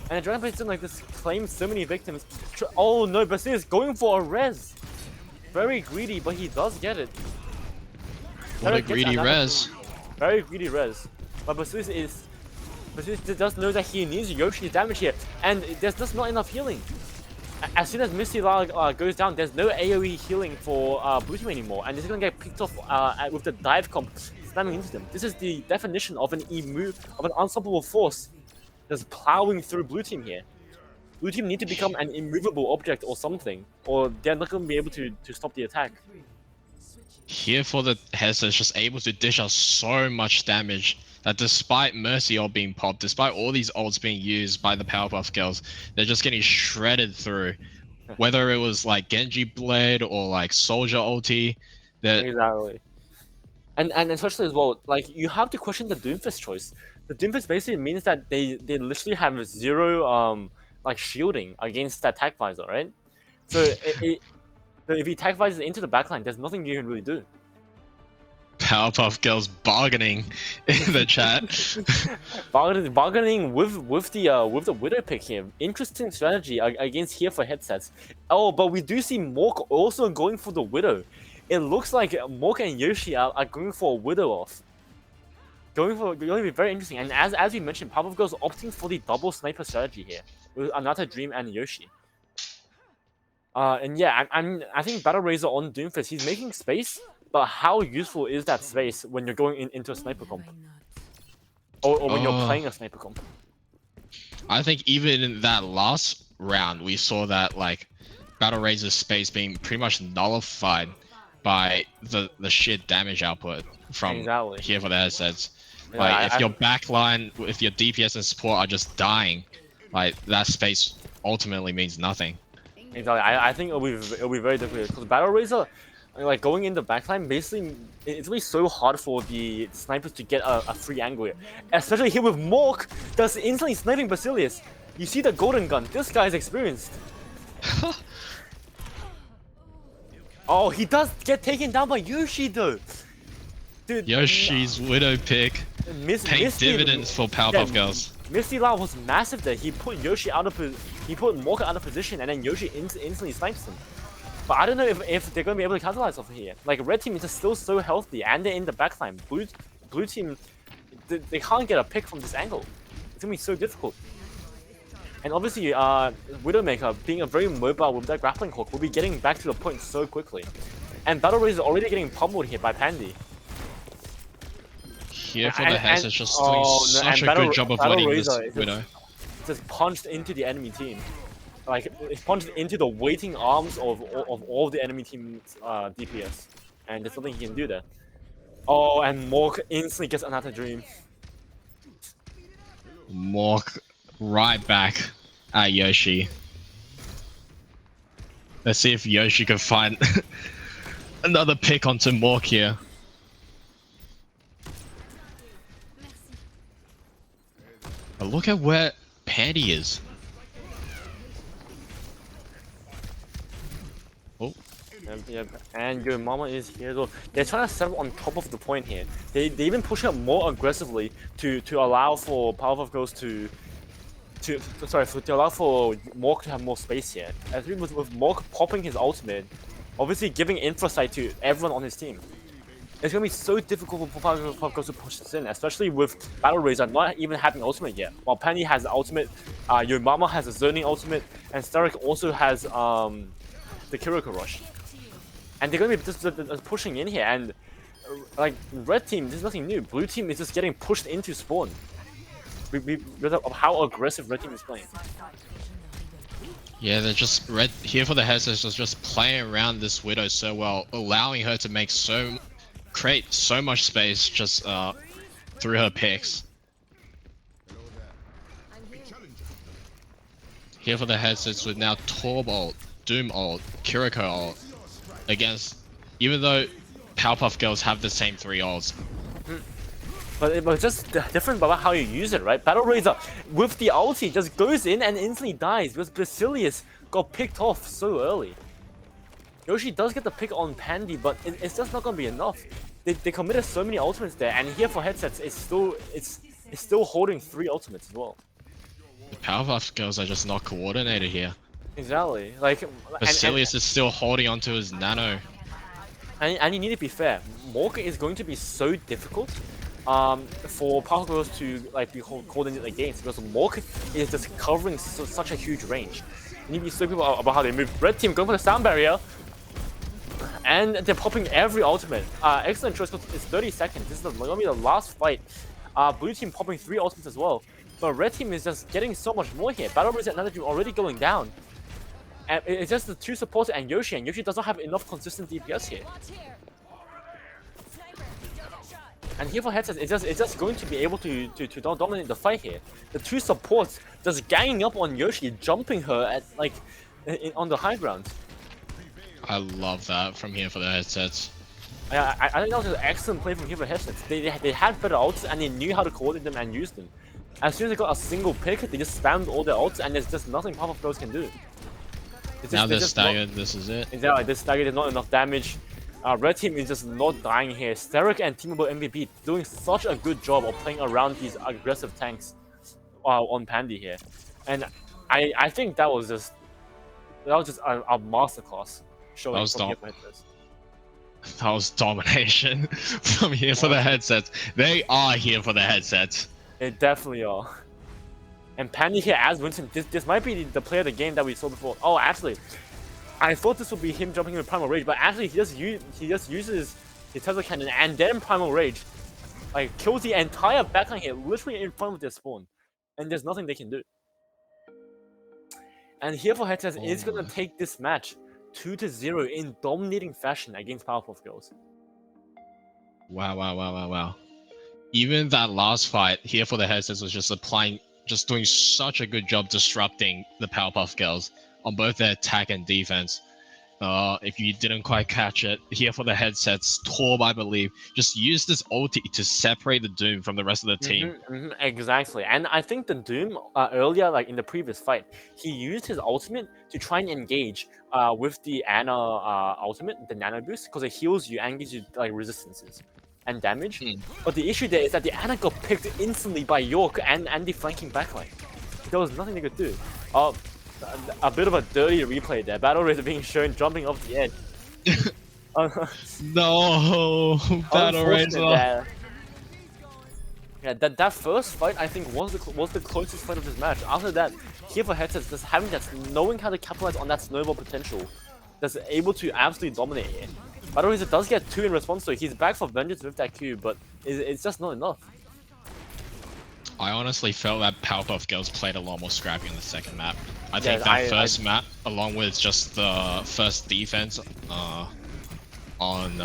And the Dragon Blade's doing like this, claims so many victims. Oh no, Basilius going for a res. Very greedy, but he does get it. What a greedy res. Very greedy res. But Basilius does know that he needs Yoshi's damage here, and there's just not enough healing. As soon as Misty La goes down, there's no AoE healing for Blue Team anymore, and this is gonna get picked off with the dive comp slamming into them. This is the definition of an unstoppable force that's plowing through Blue Team here. Blue Team need to become an immovable object or something, or they're not gonna be able to stop the attack. Here for the Hessa is just able to dish out so much damage that despite Mercy ult being popped, despite all these ults being used by the Powerpuff Girls, they're just getting shredded through. Whether it was like Genji Blade or like Soldier ulti, Exactly. And especially as well, like you have to question the Doomfist choice. The Doomfist basically means that they literally have zero like shielding against that attack visor, right? So if he attack visors into the backline, there's nothing you can really do. Powerpuff Girls bargaining in the chat. bargaining with the Widow pick here. Interesting strategy against here for headsets. Oh, but we do see Mork also going for the Widow. It looks like Mork and Yoshi are going for a Widow off. Going to be very interesting. And as we mentioned, Powerpuff Girls opting for the double sniper strategy here with Anata Dream and Yoshi. And yeah, I think Battle Razor on Doomfist, he's making space. But how useful is that space when you're going into a sniper comp? Or when you're playing a sniper comp? I think even in that last round, we saw that like Battle Razor's space being pretty much nullified by the sheer damage output from here for the headsets. Yeah, like if your backline, if your DPS and support are just dying, like that space ultimately means nothing. Exactly. I think it'll be very difficult because Battle Razor, like going in the backline, basically it's really so hard for the snipers to get a free angle here. Especially here with Mork that's instantly sniping Basilius. You see the golden gun. This guy's experienced. Oh, he does get taken down by Yoshi though. Dude, Yoshi's Widow pick paying dividends for Powerpuff Girls. Misty La was massive there. He put Mork out of position, and then Yoshi instantly snipes him. But I don't know if they're going to be able to capitalize off here. Like, Red Team is just still so healthy, and they're in the backline. Blue Team, they can't get a pick from this angle. It's going to be so difficult. And obviously, Widowmaker, being a very mobile with that grappling hook, will be getting back to the point so quickly. And Battle Razor is already getting pummeled here by Pandy. Here for the Hess is just doing such a good job of letting this Widow. Just punched into the enemy team. Like, it's punched into the waiting arms of all the enemy team's DPS. And there's nothing he can do there. Oh, and Mork instantly gets another dream. Mork right back at Yoshi. Let's see if Yoshi can find another pick onto Mork here. But look at where Pandy is. Oh, Yep. And your mama is here. So they're trying to set up on top of the point here. They even push up more aggressively to allow for Powerpuff Girls to allow for Mork to have more space here. I think with Mork popping his ultimate, obviously giving insight to everyone on his team, it's gonna be so difficult for Powerpuff Girls to push this in, especially with Battle Razor not even having ultimate yet. While Penny has the ultimate, your mama has a zoning ultimate, and Starrick also has the Kiriko Rush. And they're gonna be just pushing in here, and like red team, this is nothing new. Blue team is just getting pushed into spawn. Because of how aggressive red team is playing. yeah, they're just red here for the headsets, just playing around this Widow so well, allowing her to create so much space just through her picks. Here for the headsets with now Torb ult, Doom ult, Kiriko ult against, even though Powerpuff Girls have the same 3 ults. But it's just different about how you use it, right? Battle Razor with the ulti just goes in and instantly dies because Basilius got picked off so early. Yoshi does get the pick on Pandy, but it's just not gonna be enough. They committed so many ultimates there, and here for headsets, it's still holding 3 ultimates as well. The Powerpuff Girls are just not coordinated here. Exactly. Like Basilius is still holding onto his nano. And you need to be fair. Mork is going to be so difficult for Power Girls to like be coordinated against because Mork is just covering such a huge range. You need to be so people about how they move. Red team going for the sound barrier, and they're popping every ultimate. Excellent choice because it's 30 seconds. This is gonna be the last fight. Blue team popping 3 ultimates as well, but red team is just getting so much more here. Battle Razor and another team already going down. And it's just the 2 supports and Yoshi does not have enough consistent DPS here. And here for headsets, it's just going to be able to dominate the fight here. The 2 supports just ganging up on Yoshi, jumping her at like on the high ground. I love that from here for the headsets. I think that was an excellent play from here for headsets. They had better ults and they knew how to coordinate them and use them. As soon as they got a single pick, they just spammed all their ults and there's just nothing Powerpuff Girls can do. Now they're staggered, this is it. Exactly, they're staggered, there's not enough damage. Red team is just not dying here. Starrick and Teamable MVP doing such a good job of playing around these aggressive tanks on Pandy here. And I think that was just a masterclass showing from here for headsets. That was domination from here for the headsets. They are here for the headsets. They definitely are. And Pandy here as Winston, this might be the player of the game that we saw before. Oh, actually, I thought this would be him jumping in Primal Rage, but actually he just uses his Tesla Cannon and then Primal Rage, like kills the entire backline here, literally in front of their spawn, and there's nothing they can do. And here for headsets is gonna take this match 2-0 in dominating fashion against Powerpuff Girls. Wow. Even that last fight here for the headsets was just doing such a good job disrupting the Powerpuff Girls on both their attack and defense. If you didn't quite catch it, here for the headsets, Torb, I believe, just used this ulti to separate the Doom from the rest of the team. Exactly, and I think the Doom earlier, like in the previous fight, he used his ultimate to try and engage with the Ana ultimate, the Nano Boost, because it heals you and gives you like resistances and damage. But the issue there is that the Ana got picked instantly by York and the flanking backline. There was nothing they could do. A bit of a dirty replay there. Battle Razor being shown jumping off the edge. No, Battle Razor. Yeah, that first fight I think was the closest fight of this match. After that, here for headsets, just knowing how to capitalize on that snowball potential, that's able to absolutely dominate here. Battle Razor does get 2 in response, so he's back for vengeance with that Q, but it's just not enough. I honestly felt that Powerpuff Girls played a lot more scrappy in the second map. I think that first map, along with just the first defense on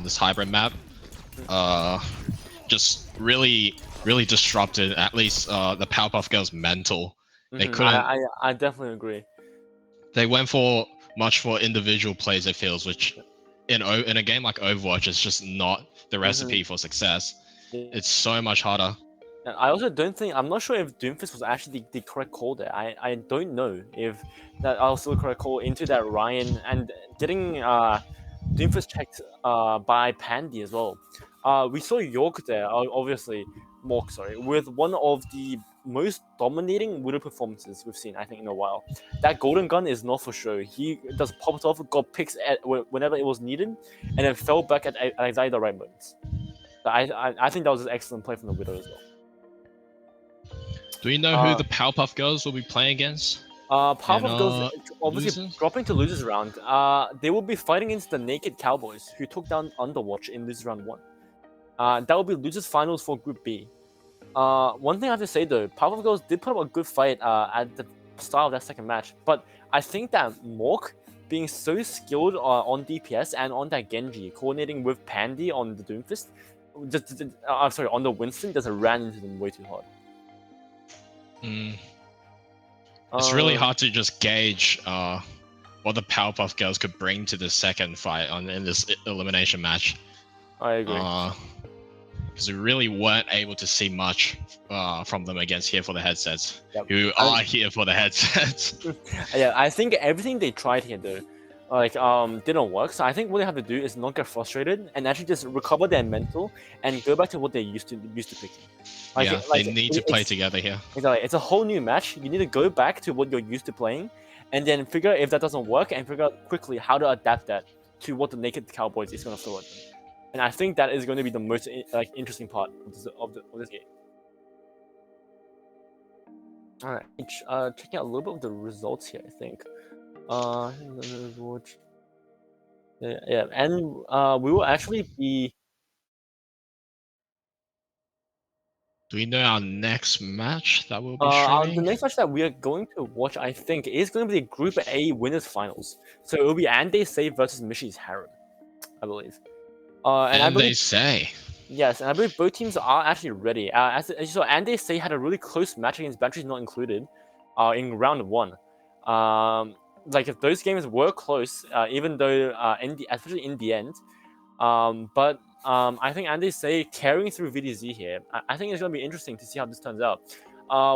this hybrid map, just really disrupted at least the Powerpuff Girls' mental. They couldn't. I definitely agree. They went for much for individual plays, it feels, which in a game like Overwatch is just not the recipe for success. It's so much harder And I also don't think I'm not sure if Doomfist was actually the correct call there. I don't know if that also the correct call into that Ryan and getting Doomfist checked by Pandy as well. We saw York there, obviously Mork, sorry, with one of the most dominating Widow performances we've seen, I think, in a while. That golden gun is not for show. He just popped off, got picks whenever it was needed, and then fell back at exactly the right moments. So I think that was an excellent play from the Widow as well. Do we know who the Powerpuff Girls will be playing against? Powerpuff Girls obviously losers? dropping to losers round. They will be fighting against the Naked Cowboys, who took down Underwatch in losers round 1. That will be losers finals for Group B. One thing I have to say though, Powerpuff Girls did put up a good fight at the start of that second match, but I think that Mork being so skilled on DPS and on that Genji, coordinating with Pandy on the Doomfist, sorry, on the Winston, just ran into them way too hard. It's really hard to just gauge what the Powerpuff Girls could bring to the second fight in this elimination match. I agree. Because we really weren't able to see much from them against Here for the Headsets, Yep. who are here for the headsets. Yeah, I think everything they tried here though, didn't work. So I think what they have to do is not get frustrated and actually just recover their mental and go back to what they used to picking. They need to play together here. Exactly, it's a whole new match. You need to go back to what you're used to playing, and then figure out if that doesn't work, and figure out quickly how to adapt that to what the Naked Cowboys is going to throw at them. And I think that is going to be the most interesting part of this game. All right, checking out a little bit of the results here. I think. Yeah, and we will actually be. Do we know our next match that we'll be streaming? The next match that we are going to watch, I think, is going to be the Group A winners finals. So it will be Ande Say versus Mishy's Harem, I believe. And I believe, they say. Yes, and I believe both teams are actually ready. As you saw, Ande Say had a really close match against Batteries Not Included, in round 1. Like if those games were close, even though especially in the end, but I think Ande Say carrying through VDZ here. I think it's going to be interesting to see how this turns out.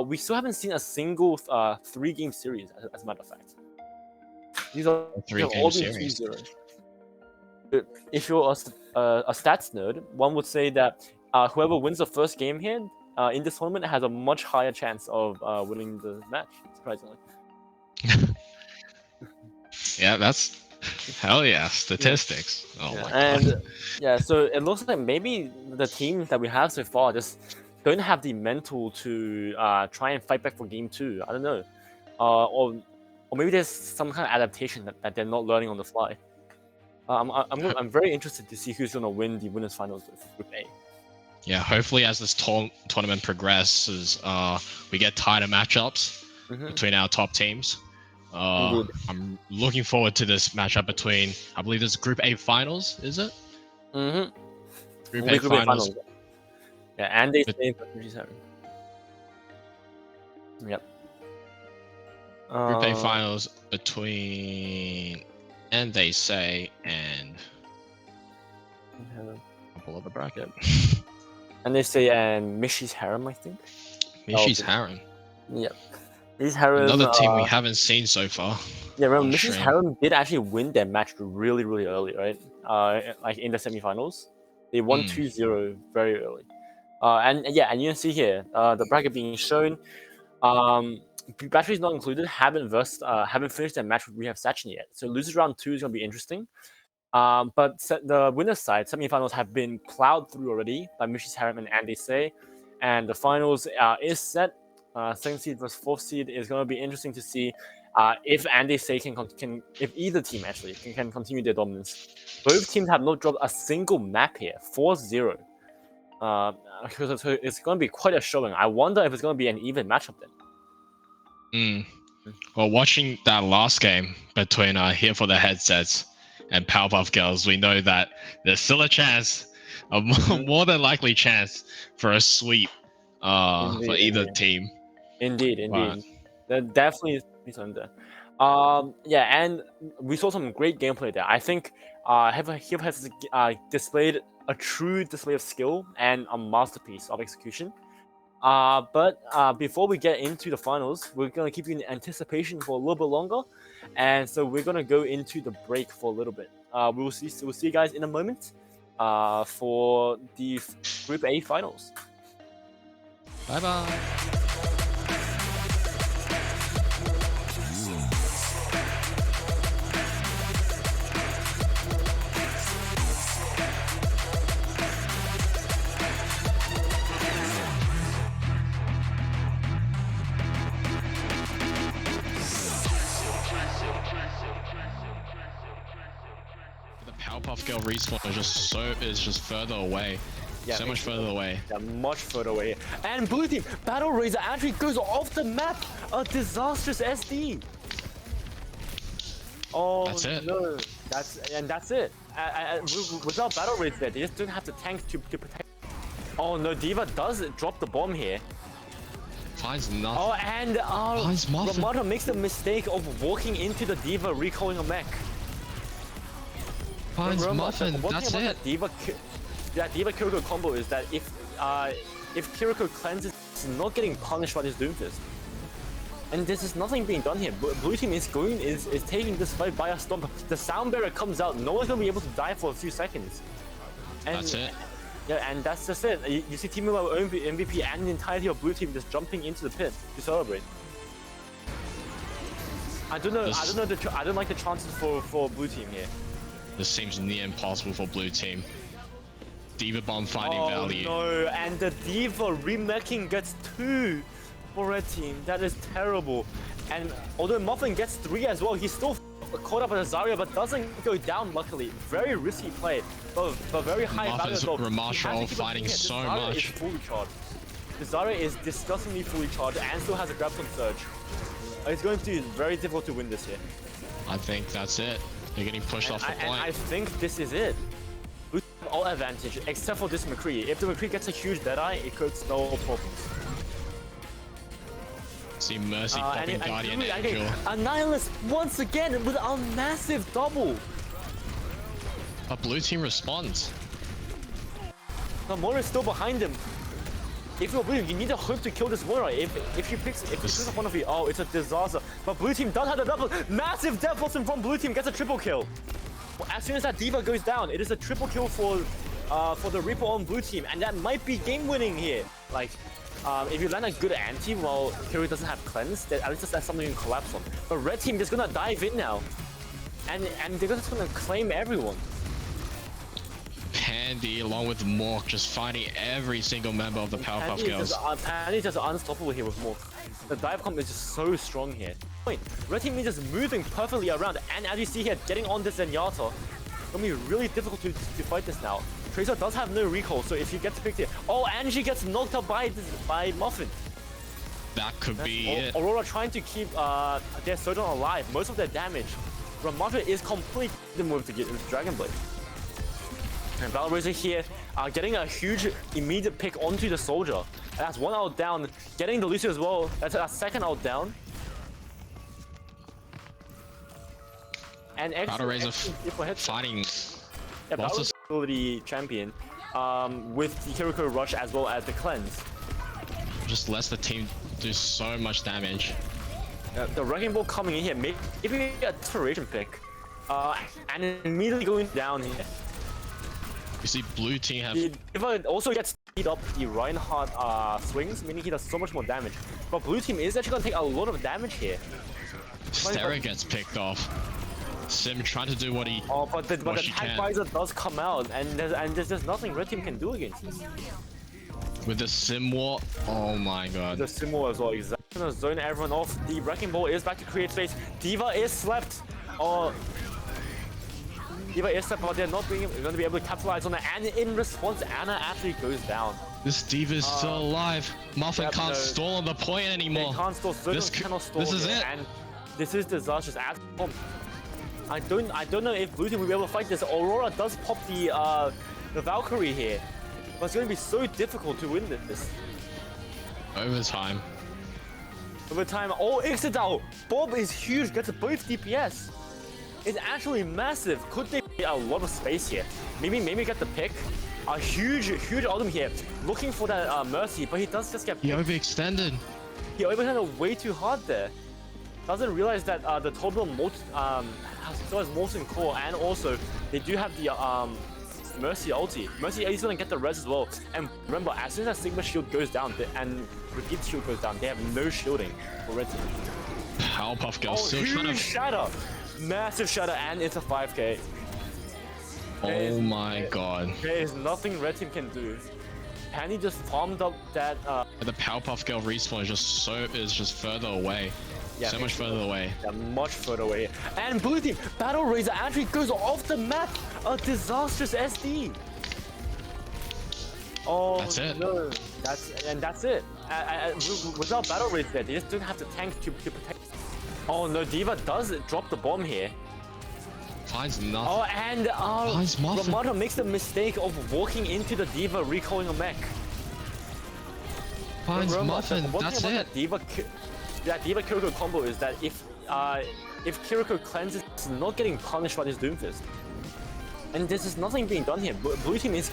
We still haven't seen a single 3-game series, as a matter of fact. These are 3-game series. 2-0. If you're a stats nerd, one would say that whoever wins the first game here in this tournament has a much higher chance of winning the match, surprisingly. Yeah, that's hell yeah, statistics. Yeah. Oh my god. Yeah, so it looks like maybe the teams that we have so far just don't have the mental to try and fight back for game 2. I don't know, or maybe there's some kind of adaptation that they're not learning on the fly. I'm very interested to see who's gonna win the winners finals with Group A. Yeah, hopefully as this tournament progresses, we get tighter matchups between our top teams. I'm looking forward to this matchup between, I believe this is Group A finals, is it? Group A finals. Yeah, and they stay for 37. Yep. Group A finals between And They Say and I'll pull up the bracket. And They Say and Mishy's Harem, I think. Mishy's Harem. Yep. Mishy's Harem. Another team we haven't seen so far. Yeah, remember Mishy's Harem did actually win their match really, really early, right? Like in the semifinals, they won 2-0 very early. And you can see here the bracket being shown. Batteries Not Included haven't finished their match with We Have Sachin yet, so losers round 2 is gonna be interesting. But the winners side semifinals have been plowed through already by Mishy's Harem and Ande Say, and the finals is set. 2nd seed versus 4th seed is going to be interesting to see if Ande Say can if either team actually can continue their dominance. Both teams have not dropped a single map here. 4-0. So it's going to be quite a showing. I wonder if it's going to be an even matchup then. Well, watching that last game between Here for the Headsets and Powerpuff Girls, we know that there's still a chance, a more than likely chance for a sweep for either team. Indeed. There definitely is something there. Yeah, and we saw some great gameplay there. I think Here has displayed a true display of skill and a masterpiece of execution. But before we get into the finals, we're gonna keep you in anticipation for a little bit longer, and so we're gonna go into the break for a little bit. We'll see you guys in a moment. For the Group A finals. Bye bye. The Powerpuff Girl respawn is just further away. Yeah, So much further away. Yeah, much further away. And blue team, Battle Razor actually goes off the map. A disastrous SD. Oh, That's it. No. That's it. Without Battle Razor, they just don't have the tank to protect. Oh no, D.Va does drop the bomb here. Finds nothing. Oh, and Finds Muffin. Ramada makes the mistake of walking into the D.Va, recalling a mech. Finds Remember, Muffin. one That's thing about it. that D.Va Kiriko combo is that if Kiriko cleanses, it's not getting punished by this Doomfist. And there's just nothing being done here. Blue team is taking this fight by a storm. The sound barrier comes out. No one's gonna be able to die for a few seconds. And, That's it. Yeah, and that's just it. You see Team MVP and the entirety of Blue team just jumping into the pit to celebrate. I don't like the chances for Blue team here. This seems near impossible for blue team. D.Va bomb finding value. Oh no, and the D.Va remaking gets 2 for red team. That is terrible. And although Muffin gets 3 as well, he's still caught up with Zarya, but doesn't go down luckily. Very risky play, but very high value as well. Ramashal fighting so much. Is fully charged. The Zarya is disgustingly fully charged and still has a grab on surge. It's going to be very difficult to win this here. I think that's it. They're getting pushed off the And I point. think this is it. Blue team have all advantage except for this McCree. If the McCree gets a huge Deadeye, it could no problems. See Mercy popping Guardian Angel. Annihilus once again with a massive double. A blue team responds. The Moira is still behind him. If you're blue, you need to hope to kill this Moira. If you pick up one of you, oh, it's a disaster. But blue team does have the double. Massive death blossom from blue team gets a triple kill. As soon as that D.Va goes down, it is a triple kill for the Reaper on blue team, and that might be game winning here. Like, if you land a good anti while Kiryu doesn't have cleanse, then at least that's something you can collapse on. But red team is gonna dive in now, and they're just gonna claim everyone. Pandy along with Mork just fighting every single member of the Powerpuff Girls. Pandy's just unstoppable here with Mork. The dive comp is just so strong here. Red team is just moving perfectly around, and as you see here, getting on this Zenyatta, it's gonna be really difficult to fight this now. Tracer does have no recall, so if you get to pick it, oh, and she gets knocked out by Muffin. That could be it. Aurora trying to keep their Sojourn alive. Most of their damage. Ramada is complete the move to get into Dragon Blade. And Battle Razor here getting a huge immediate pick onto the soldier. And that's 1 out down. Getting the Lucio as well. That's a second out down. And Battle Razor fighting. Yeah, Battle Razor ability champion with the Kiriko Rush as well as the cleanse. Just lets the team do so much damage. The Wrecking Ball coming in here, maybe a desperation pick. And immediately going down here. You see blue team have... If it also gets speed up the Reinhardt swings, meaning he does so much more damage. But blue team is actually going to take a lot of damage here. Stera gets picked off. Sim trying to do what he but the tag visor does come out, and there's nothing red team can do against this. With the Sim War, oh my god. The Sim War as well, exactly. Gonna zone everyone off. The Wrecking Ball is back to create space. D.Va is slept. D.Va is slept, but they're not going to be able to capitalize on it. And in response, Anna actually goes down. This D.Va is still alive. Muffin can't stall on the point anymore. They can't stall. This is it. And this is disastrous. I don't know if blue team will be able to fight this. Aurora does pop the Valkyrie here, but it's going to be so difficult to win this. Overtime. Oh, Ixodao! Bob is huge, gets both DPS. is actually massive. Could they get a lot of space here? Maybe get the pick. A huge ultimate here, looking for that Mercy, but he does just get He overextended. He overextended way too hard there. Doesn't realize that the total still has molten core, and also they do have the Mercy ulti. Mercy is gonna get the res as well. And remember, as soon as that Sigma shield goes down and Repeat shield goes down, they have no shielding for Red Team. Powerpuff Girl still huge trying to. shatter, massive shatter, and it's a 5k. Oh my god. There is nothing Red Team can do. Penny just farmed up that. The Powerpuff Girl respawn is just further away. Yeah, so much further away. Yeah, much further away. And Blue Team, Battle Razor actually goes off the map. A disastrous SD. Oh, That's it. No. That's it. Without Battle Razor there, they just don't have the tank to protect. Oh no, D.Va does drop the bomb here. Finds nothing. Oh, and Finds Muffin. Ramada makes the mistake of walking into the D.Va, recalling a mech. Finds Remember, Muffin. one That's thing about it. that D.Va Kiriko combo is that if Kiriko cleanses, it's not getting punished by this Doomfist. And there's just nothing being done here. Blue Team is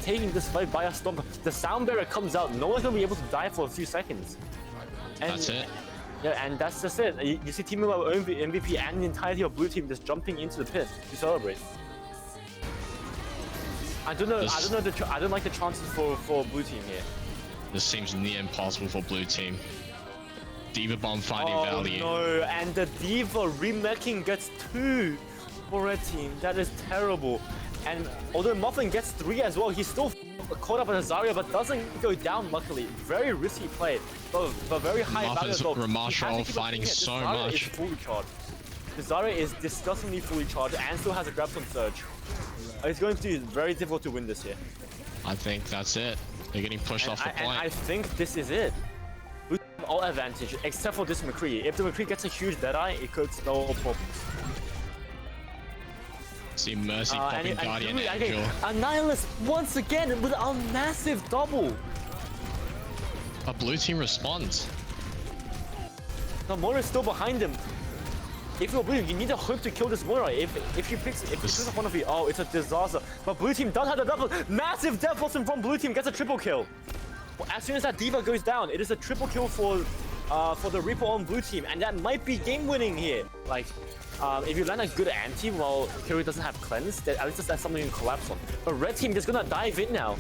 taking this fight by a storm. The sound barrier comes out, no one's gonna be able to die for a few seconds. And That's it. yeah, and that's just it. You see Team Mobile MVP and the entirety of Blue Team just jumping into the pit to celebrate. I don't like the chances for Blue Team here. This seems near impossible for Blue Team. D.Va Bomb finding value. Oh no, and the D.Va remaking gets 2 for Red Team. That is terrible. And although Muffin gets 3 as well, he's still caught up with Zarya, but doesn't go down luckily. Very risky play, but very high value as well. Ramasho fighting so much. Is fully charged. Zarya is disgustingly fully charged and still has a grab on surge. It's going to be very difficult to win this here. I think that's it. They're getting pushed off the And I point. think this is it. We have all advantage except for this McCree. If the McCree gets a huge Deadeye, it could spell problems. See Mercy popping Guardian Angel. Annihilus once again with a massive double. A Blue Team responds. The Moira is still behind him. If you're Blue, you need to hope to kill this Moira. If you pick one of you, oh, it's a disaster. But Blue Team does have the double. Massive death blossom from Blue Team, gets a triple kill. As soon as that D.Va goes down, it is a triple kill for the Reaper on Blue Team, and that might be game winning here. Like, if you land a good anti while Kiri doesn't have cleanse, then at least that's something you can collapse on. But Red Team is gonna dive in now,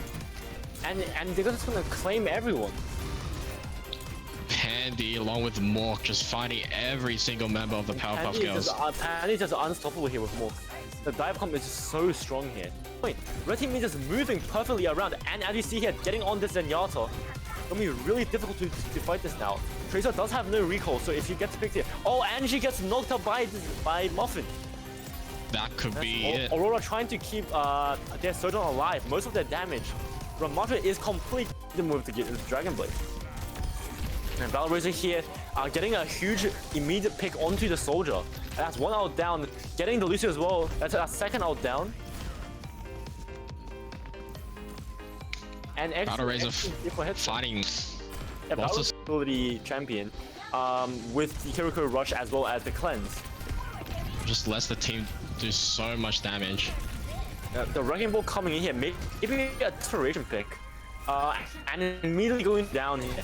and they're just gonna claim everyone. Pandy along with Mork just finding every single member of the Powerpuff Girls. Pandy's just unstoppable here with Mork. The dive comp is just so strong here. Wait, Red Team is just moving perfectly around, and as you see here, getting on this Zenyatta. It's gonna be really difficult to fight this now. Tracer does have no recall, so if he gets picked here, oh, and she gets knocked up by Muffin. That could be it. Aurora trying to keep their Sojourn alive. Most of their damage. Ramatra is completely the move to get this Dragon Blade. And Battle Razor here getting a huge immediate pick onto the soldier. And that's 1 out down. Getting the Lucio as well. That's a 2nd out down. And Battle Razor fighting. Yeah, Battle Razor ability champion with the Kiriko Rush as well as the cleanse. Just lets the team do so much damage. The Wrecking Ball coming in here, maybe a desperation pick. And immediately going down here.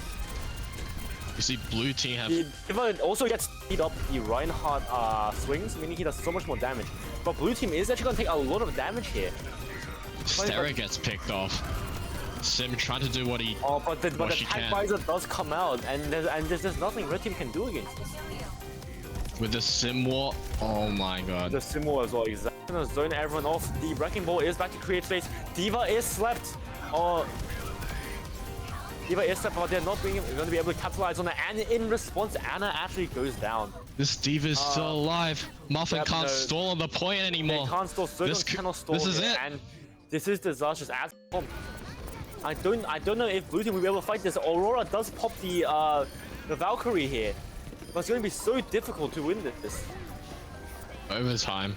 You see Blue Team have... If it also gets speed up the Reinhardt swings, meaning he does so much more damage. But Blue Team is actually going to take a lot of damage here. Stera gets picked off. Sim trying to do what he but the Tag Visor does come out, and there's just nothing Red Team can do against this. With the Sim War, oh my god. The Sim War as well, exactly. Gonna zone everyone off. The Wrecking Ball is back to create space. D.Va is slept. D.Va is slept, but they're not going to be able to capitalize on it. And in response, Anna actually goes down. This D.Va is still alive. Muffin can't stall on the point anymore. They can't stall. Sojourn cannot stall. This is it. And this is disastrous. I don't know if Blue Team will be able to fight this. Aurora does pop the Valkyrie here, but it's going to be so difficult to win this. Overtime.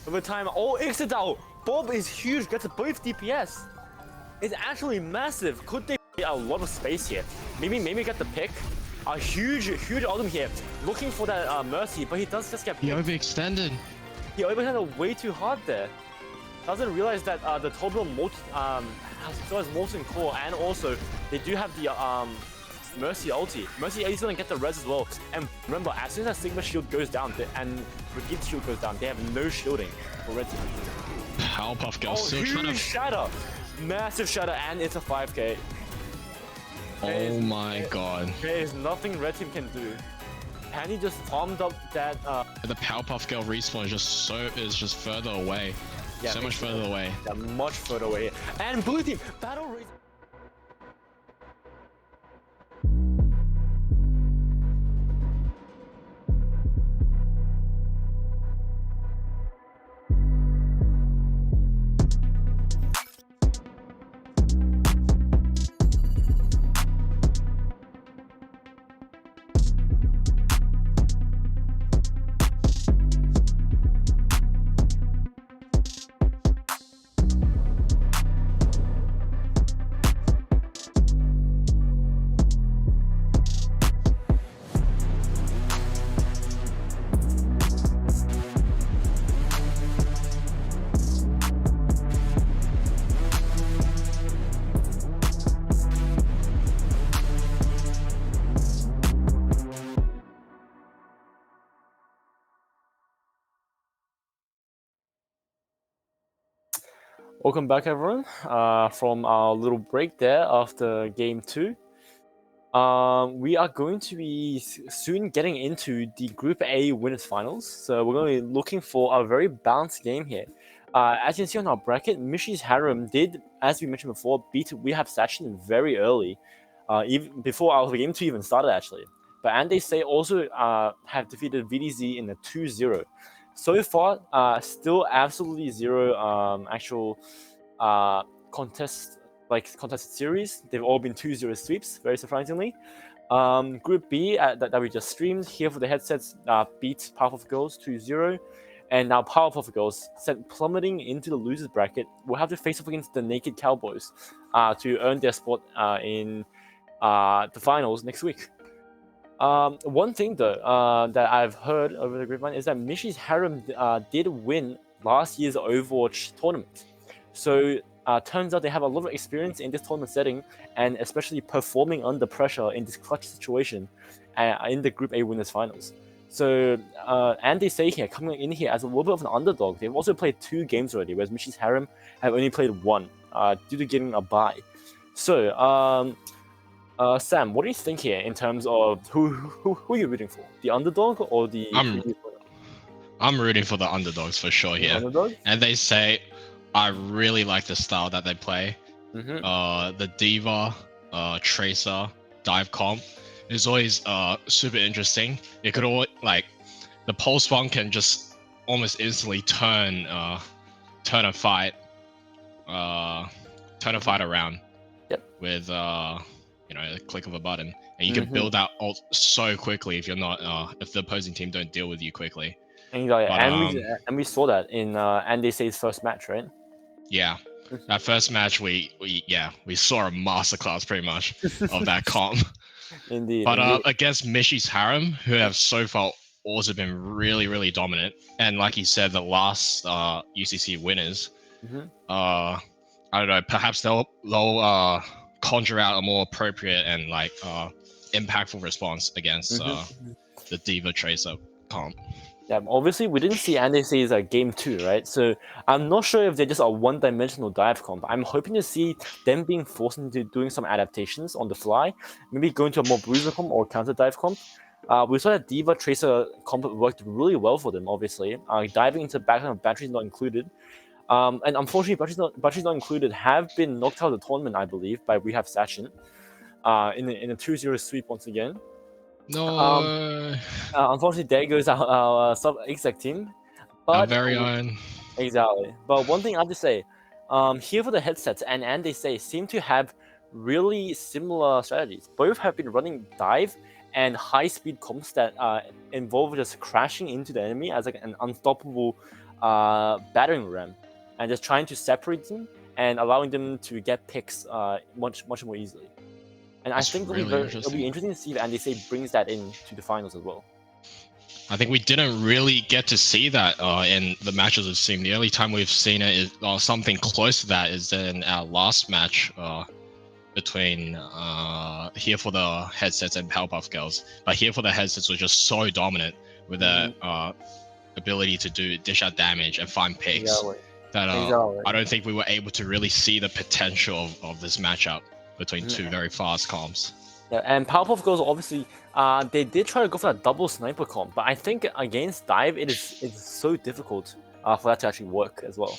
Oh, Ixodal! Bob is huge. Gets both DPS. It's actually massive. Could they get a lot of space here? Maybe get the pick. A huge ultimate here, looking for that Mercy, but he does just get He overextended. He overextended way too hard there. Doesn't realize that the Toblerone has Molten Core, and also they do have the Mercy ulti. Mercy is gonna get the res as well. And remember, as soon as Sigma shield goes down and Brigitte shield goes down, they have no shielding for red team. Powerpuff Girl still huge trying to. shatter, massive shatter, and it's a 5k. Oh my god. There is nothing red team can do. Panny just farmed up that. The Powerpuff Girl respawn is just further away. Yeah, so much further away. Yeah, much further away. And blue team battle race. Welcome back, everyone, from our little break there after game 2. We are going to be soon getting into the Group A winners finals, so we're going to be looking for a very balanced game here. As you can see on our bracket, Mishy's Harem did, as we mentioned before, beat We Have Sachin very early, even before our game 2 even started, actually. But and they say also have defeated VDZ in a 2-0. So far, still absolutely zero actual contested series. They've all been 2-0 sweeps, very surprisingly. Group B that we just streamed here for the headsets beat Powerpuff Girls 2-0. And now Powerpuff Girls, sent plummeting into the losers bracket, will have to face off against the Naked Cowboys to earn their spot in the finals next week. One thing though that I've heard over the grapevine is that Mishy's Harem did win last year's Overwatch tournament. So turns out they have a lot of experience in this tournament setting, and especially performing under pressure in this clutch situation in the Group A winners finals. So and they say here, coming in here as a little bit of an underdog, they've also played 2 games already, whereas Mishy's Harem have only played 1 due to getting a bye. So Sam, what do you think here in terms of who are you rooting for? The underdog or the I'm rooting for the underdogs for sure here. Underdog? And they say I really like the style that they play. The Diva, Tracer, Dive Comp is always super interesting. It could always, like, the pulse one can just almost instantly turn a fight around. Yep. With the click of a button, and you can build that ult so quickly if you're not if the opposing team don't deal with you quickly. And we saw that in Andy first match, right? Yeah, that first match we saw a masterclass pretty much of that comp. Indeed. But against Mishy's Harem, who have so far also been really, really dominant, and like you said, the last UCC winners, I don't know, perhaps they'll conjure out a more appropriate and impactful response against the Diva Tracer comp. Yeah, obviously we didn't see Andy's game 2, right? So I'm not sure if they're just a one-dimensional dive comp. I'm hoping to see them being forced into doing some adaptations on the fly, maybe going to a more bruiser comp or counter dive comp. We saw that Diva Tracer comp worked really well for them, obviously. Diving into background of batteries not included. And unfortunately, batteries not included have been knocked out of the tournament, I believe, by We Have Sachin in a 2-0 sweep once again. No. Unfortunately, there goes our sub-exec team. But our very own. Exactly. But one thing I have to say, here for the headsets, and they say seem to have really similar strategies. Both have been running dive and high-speed comps that involve just crashing into the enemy as an unstoppable battering ram, and just trying to separate them and allowing them to get picks much more easily. And That's I think really it'll be interesting to see if Andy Say brings that into the finals as well. I think we didn't really get to see that in the matches we've seen. The only time we've seen it is something close to that is in our last match between Here for the Headsets and Powerpuff Girls. But Here for the Headsets was just so dominant with their ability to dish out damage and find picks Exactly. that Exactly. I don't think we were able to really see the potential of this matchup between two very fast comps. Yeah, and Powerpuff Girls obviously, they did try to go for that double sniper comp, but I think against Dive, it's so difficult for that to actually work as well.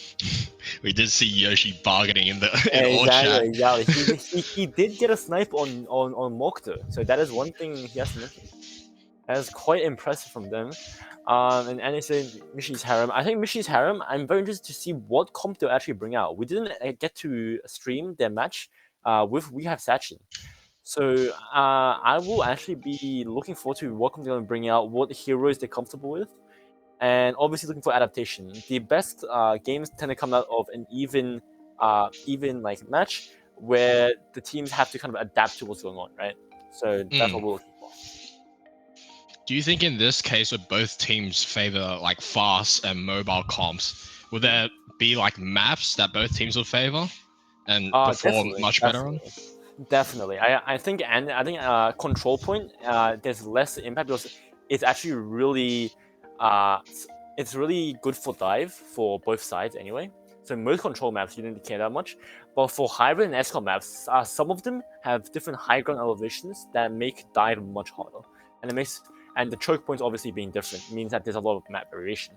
We did see Yoshi bargaining in all chat. Exactly. He did get a snipe on Mokto, so that is one thing he has to mention. That is quite impressive from them. And NSA Mishi's Harem. I think Mishi's Harem, I'm very interested to see what comp they'll actually bring out. We didn't get to stream their match with We Have Sachin. So I will actually be looking forward to what they're going to bring out, what heroes they're comfortable with, and obviously looking for adaptation. The best games tend to come out of an even like match where the teams have to kind of adapt to what's going on, right? So that's what we're looking for. Do you think in this case, with both teams favor like fast and mobile comps, would there be like maps that both teams would favor and perform much better on? Definitely, I think control point there's less impact because it's actually really it's really good for dive for both sides anyway. So most control maps you didn't care that much, but for hybrid and escort maps, some of them have different high ground elevations that make dive much harder, and the choke points obviously being different means that there's a lot of map variation.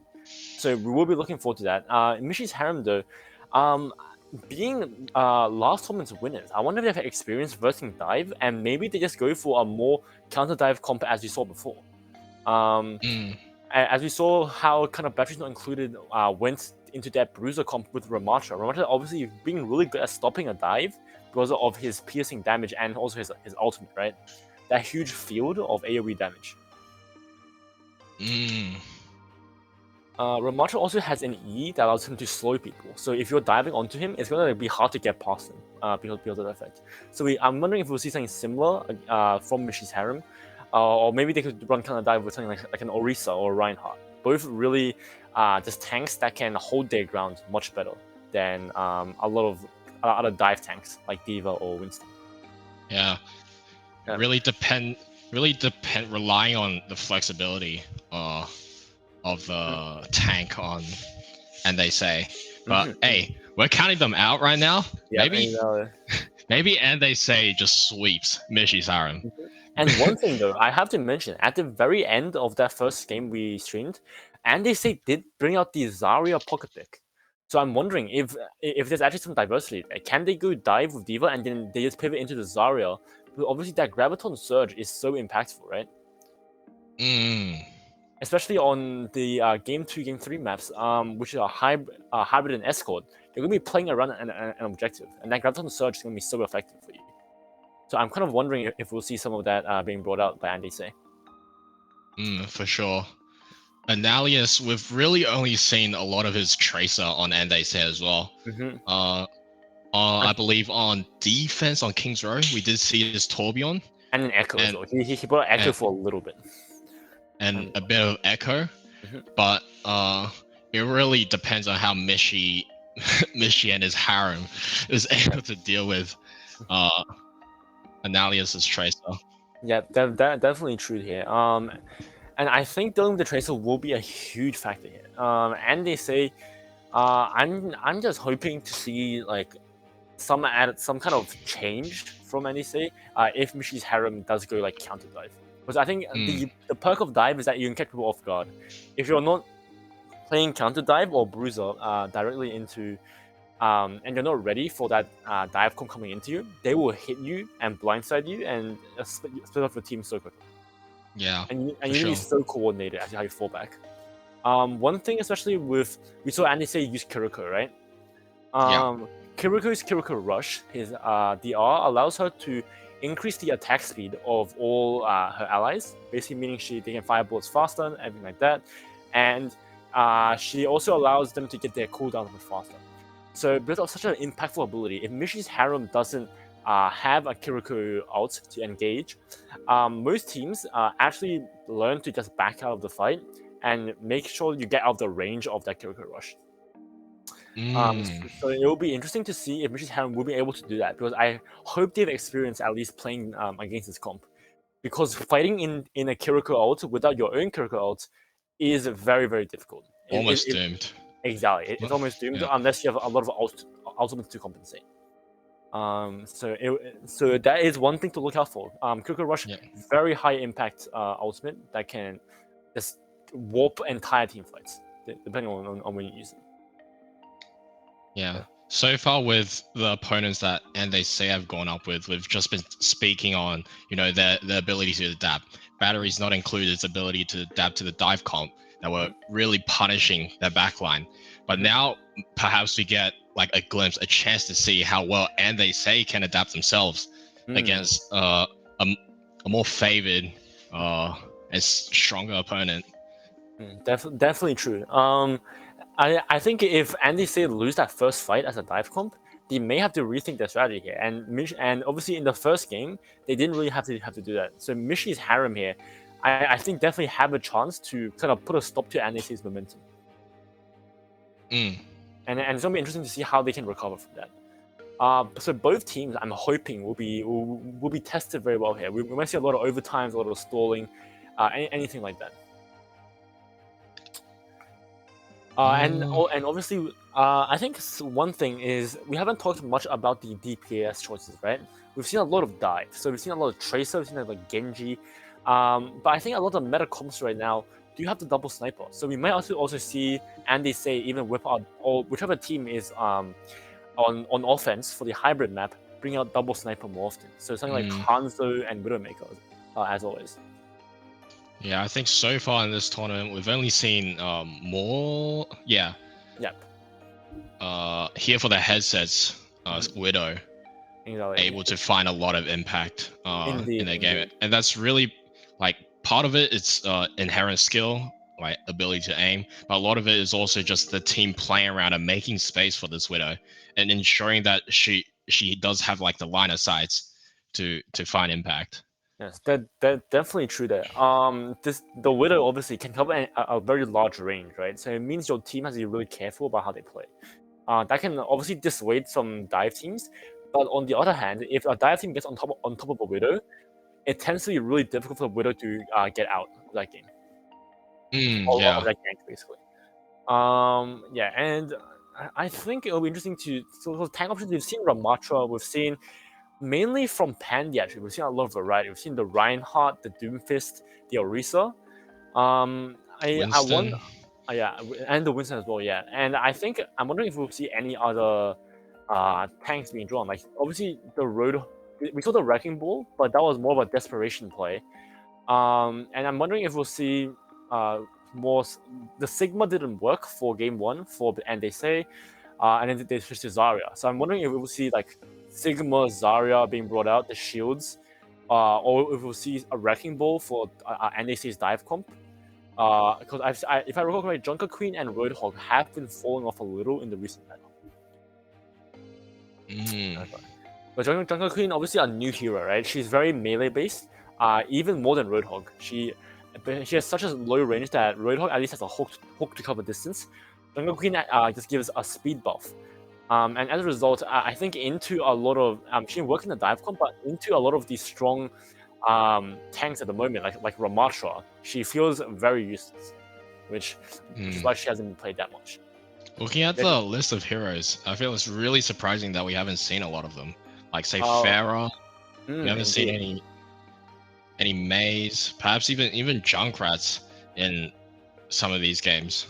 So we will be looking forward to that. Mishi's Harem though, being last tournament's winners, I wonder if they've had experience versing dive, and maybe they just go for a more counter dive comp as we saw before. As we saw how kind of Batteries Not Included went into that bruiser comp with Ramatra. Ramatra obviously being really good at stopping a dive because of his piercing damage and also his ultimate, right? That huge field of AoE damage. Ramatra also has an E that allows him to slow people. So if you're diving onto him, it's going to be hard to get past him because of that effect. So I'm wondering if we'll see something similar from Mishi's Harem. Or maybe they could run kind of dive with something like an Orisa or Reinhardt. Both really just tanks that can hold their ground much better than a lot of other dive tanks like D.Va or Winston. Yeah. Really depend relying on the flexibility of the tank on, and they say, but hey, we're counting them out right now. Yeah, maybe and they say just sweeps Mishi's Harem. And one thing though, I have to mention, at the very end of that first game we streamed, and they say did bring out the Zarya pocket pick. So I'm wondering if there's actually some diversity there. Can they go dive with D.Va and then they just pivot into the Zarya? But obviously that Graviton Surge is so impactful, right? Especially on the Game 2, Game 3 maps, which are hybrid and escort. They're going to be playing around an objective, and that Graviton Surge is going to be so effective for you. So I'm kind of wondering if we'll see some of that being brought out by Andy Say. For sure. Analius, we've really only seen a lot of his Tracer on Andy Say as well. I believe on defense on King's Row, we did see his Torbjorn. And an Echo as well. He brought Echo for a little bit. And a bit of Echo. But it really depends on how Mishi and his harem is able to deal with Analius's Tracer. Yeah, that definitely true here. And I think dealing with the Tracer will be a huge factor here. And they say, I'm just hoping to see like some kind of change from NEC if Mishi's Harem does go like counter dive. Because I think the perk of dive is that you can catch people off guard. If you're not playing counter dive or bruiser directly into and you're not ready for that dive coming into you, they will hit you and blindside you and split off your team so quickly. Yeah, and you need to be so coordinated as to how you fall back. One thing, especially we saw Andy say use Kiriko, right? Kiriko's Kiriko Rush, his DR allows her to increase the attack speed of all her allies, basically meaning they can fire bullets faster and everything like that. And she also allows them to get their cooldown a bit faster. So because of such an impactful ability, if Mishi's Harem doesn't have a Kiriko ult to engage, most teams actually learn to just back out of the fight and make sure you get out of the range of that Kiriko rush. So it will be interesting to see if Mishi's Harem will be able to do that, because I hope they've experienced at least playing against this comp. Because fighting in a Kiriko ult without your own Kiriko ult is very, very difficult. Almost doomed. Exactly. It's almost doomed Yeah. unless you have a lot of ultimates to compensate. So that is one thing to look out for. Kiriko Rush, Yeah. very high impact ultimate that can just warp entire team fights, depending on when you use it. Yeah. So far with the opponents that and they say I've gone up with, we've just been speaking on, their ability to adapt. Battery's not included its ability to adapt to the dive comp that were really punishing their backline. But now perhaps we get like a glimpse, a chance to see how well and they say can adapt themselves against a more favored and stronger opponent. Definitely true. I think if Andy say lose that first fight as a dive comp, they may have to rethink their strategy here. And obviously in the first game, they didn't really have to do that. So Mishi's Harem here, I think definitely have a chance to kind of put a stop to Andy Say's momentum. And it's gonna be interesting to see how they can recover from that. So both teams, I'm hoping, will be tested very well here. We might see a lot of overtimes, a lot of stalling, anything like that. And obviously, I think one thing is we haven't talked much about the DPS choices, right? We've seen a lot of dive, so we've seen a lot of Tracer, we've seen like Genji, but I think a lot of meta comps right now do have the double sniper, so we might also see Andy say even whip out, or whichever team is on offense for the hybrid map, bring out double sniper more often. So something like Hanzo and Widowmaker, as always. Yeah, I think so far in this tournament we've only seen more. Yeah. Yep. Here for the headsets, Widow Exactly. able to find a lot of impact Indeed, in their game, indeed. and that's really like part of it. It's inherent skill, like ability to aim, but a lot of it is also just the team playing around and making space for this Widow and ensuring that she does have like the line of sights to find impact. Yes, that definitely true. There, the Widow obviously can cover a very large range, right? So it means your team has to be really careful about how they play. That can obviously dissuade some dive teams, but on the other hand, if a dive team gets on top of a Widow, it tends to be really difficult for the Widow to get out of that game. Or of that gank, basically. Yeah, and I think it'll be interesting to so tank options. We've seen Ramatra, we've seen mainly from Pandy, actually. We've seen a lot of variety. We've seen the Reinhardt, the Doomfist, the Orisa. I wonder, yeah, and the Winston as well, yeah. And I think I'm wondering if we'll see any other tanks being drawn. Like obviously the Road, we saw the Wrecking Ball, but that was more of a desperation play. And I'm wondering if we'll see more. The Sigma didn't work for game one and they say, and then they switched to Zarya. So I'm wondering if we'll see like Sigma, Zarya being brought out, the shields, or if we'll see a Wrecking Ball for NAC's dive comp. Because if I recall correctly, Junker Queen and Roadhog have been falling off a little in the recent meta. But Junker Queen, obviously a new hero, right? She's very melee based, even more than Roadhog. She has such a low range that Roadhog at least has a hook to cover distance. Junker Queen just gives a speed buff. And as a result, I think into a lot of she can work in the dive comp, but into a lot of these strong tanks at the moment, like Ramatra, she feels very useless, which is why she hasn't been played that much. Looking at the list of heroes, I feel it's really surprising that we haven't seen a lot of them. Like say Pharah, we haven't seen any Maze, perhaps even Junkrats in some of these games.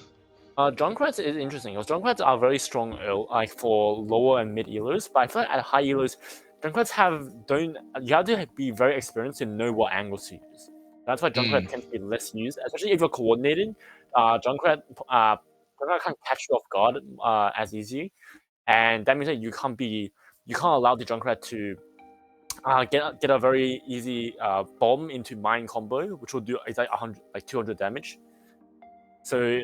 Junkrats is interesting because Junkrats are very strong like for lower and mid healers, but I feel like at high healers, Junkrats you have to be very experienced and know what angles to use. That's why Junkrat tends to be less used, especially if you're coordinated. Junkrat can't catch you off guard as easy, and that means that you can't allow the Junkrat to get a very easy bomb into mine combo, which will do like 200 damage. So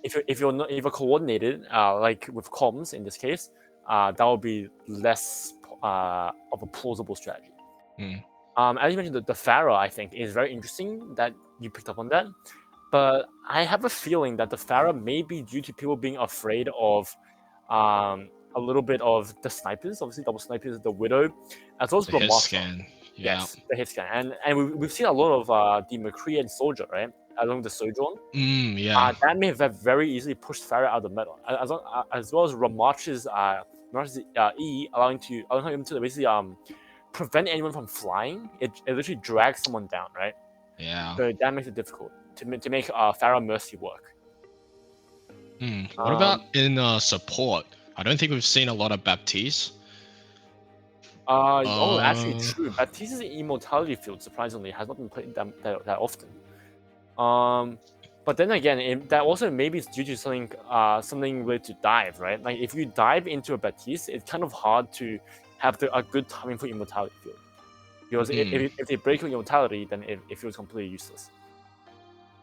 if you're coordinated, like with comms in this case, that will be less of a plausible strategy. Hmm. As you mentioned, the Pharah, I think, is very interesting that you picked up on that. But I have a feeling that the Pharah may be due to people being afraid of a little bit of the snipers, obviously double snipers, the Widow, as well as The hit Ramatha. scan. Yeah. Yes, the hit scan. And we've seen a lot of the McCree and Soldier, right? Along the Sojourn. Yeah. That may have very easily pushed Pharah out of the meta, as well as Ramatch's E, allowing him to basically prevent anyone from flying. It literally drags someone down, right? Yeah. So that makes it difficult to make Pharah Mercy work. What about in support? I don't think we've seen a lot of Baptiste. Actually, true. Baptiste's immortality field, surprisingly, has not been played that often. But then again, that also maybe is due to something related to dive, right? Like if you dive into a Baptiste, it's kind of hard to have a good timing for immortality field, because if they break your immortality, then it feels completely useless.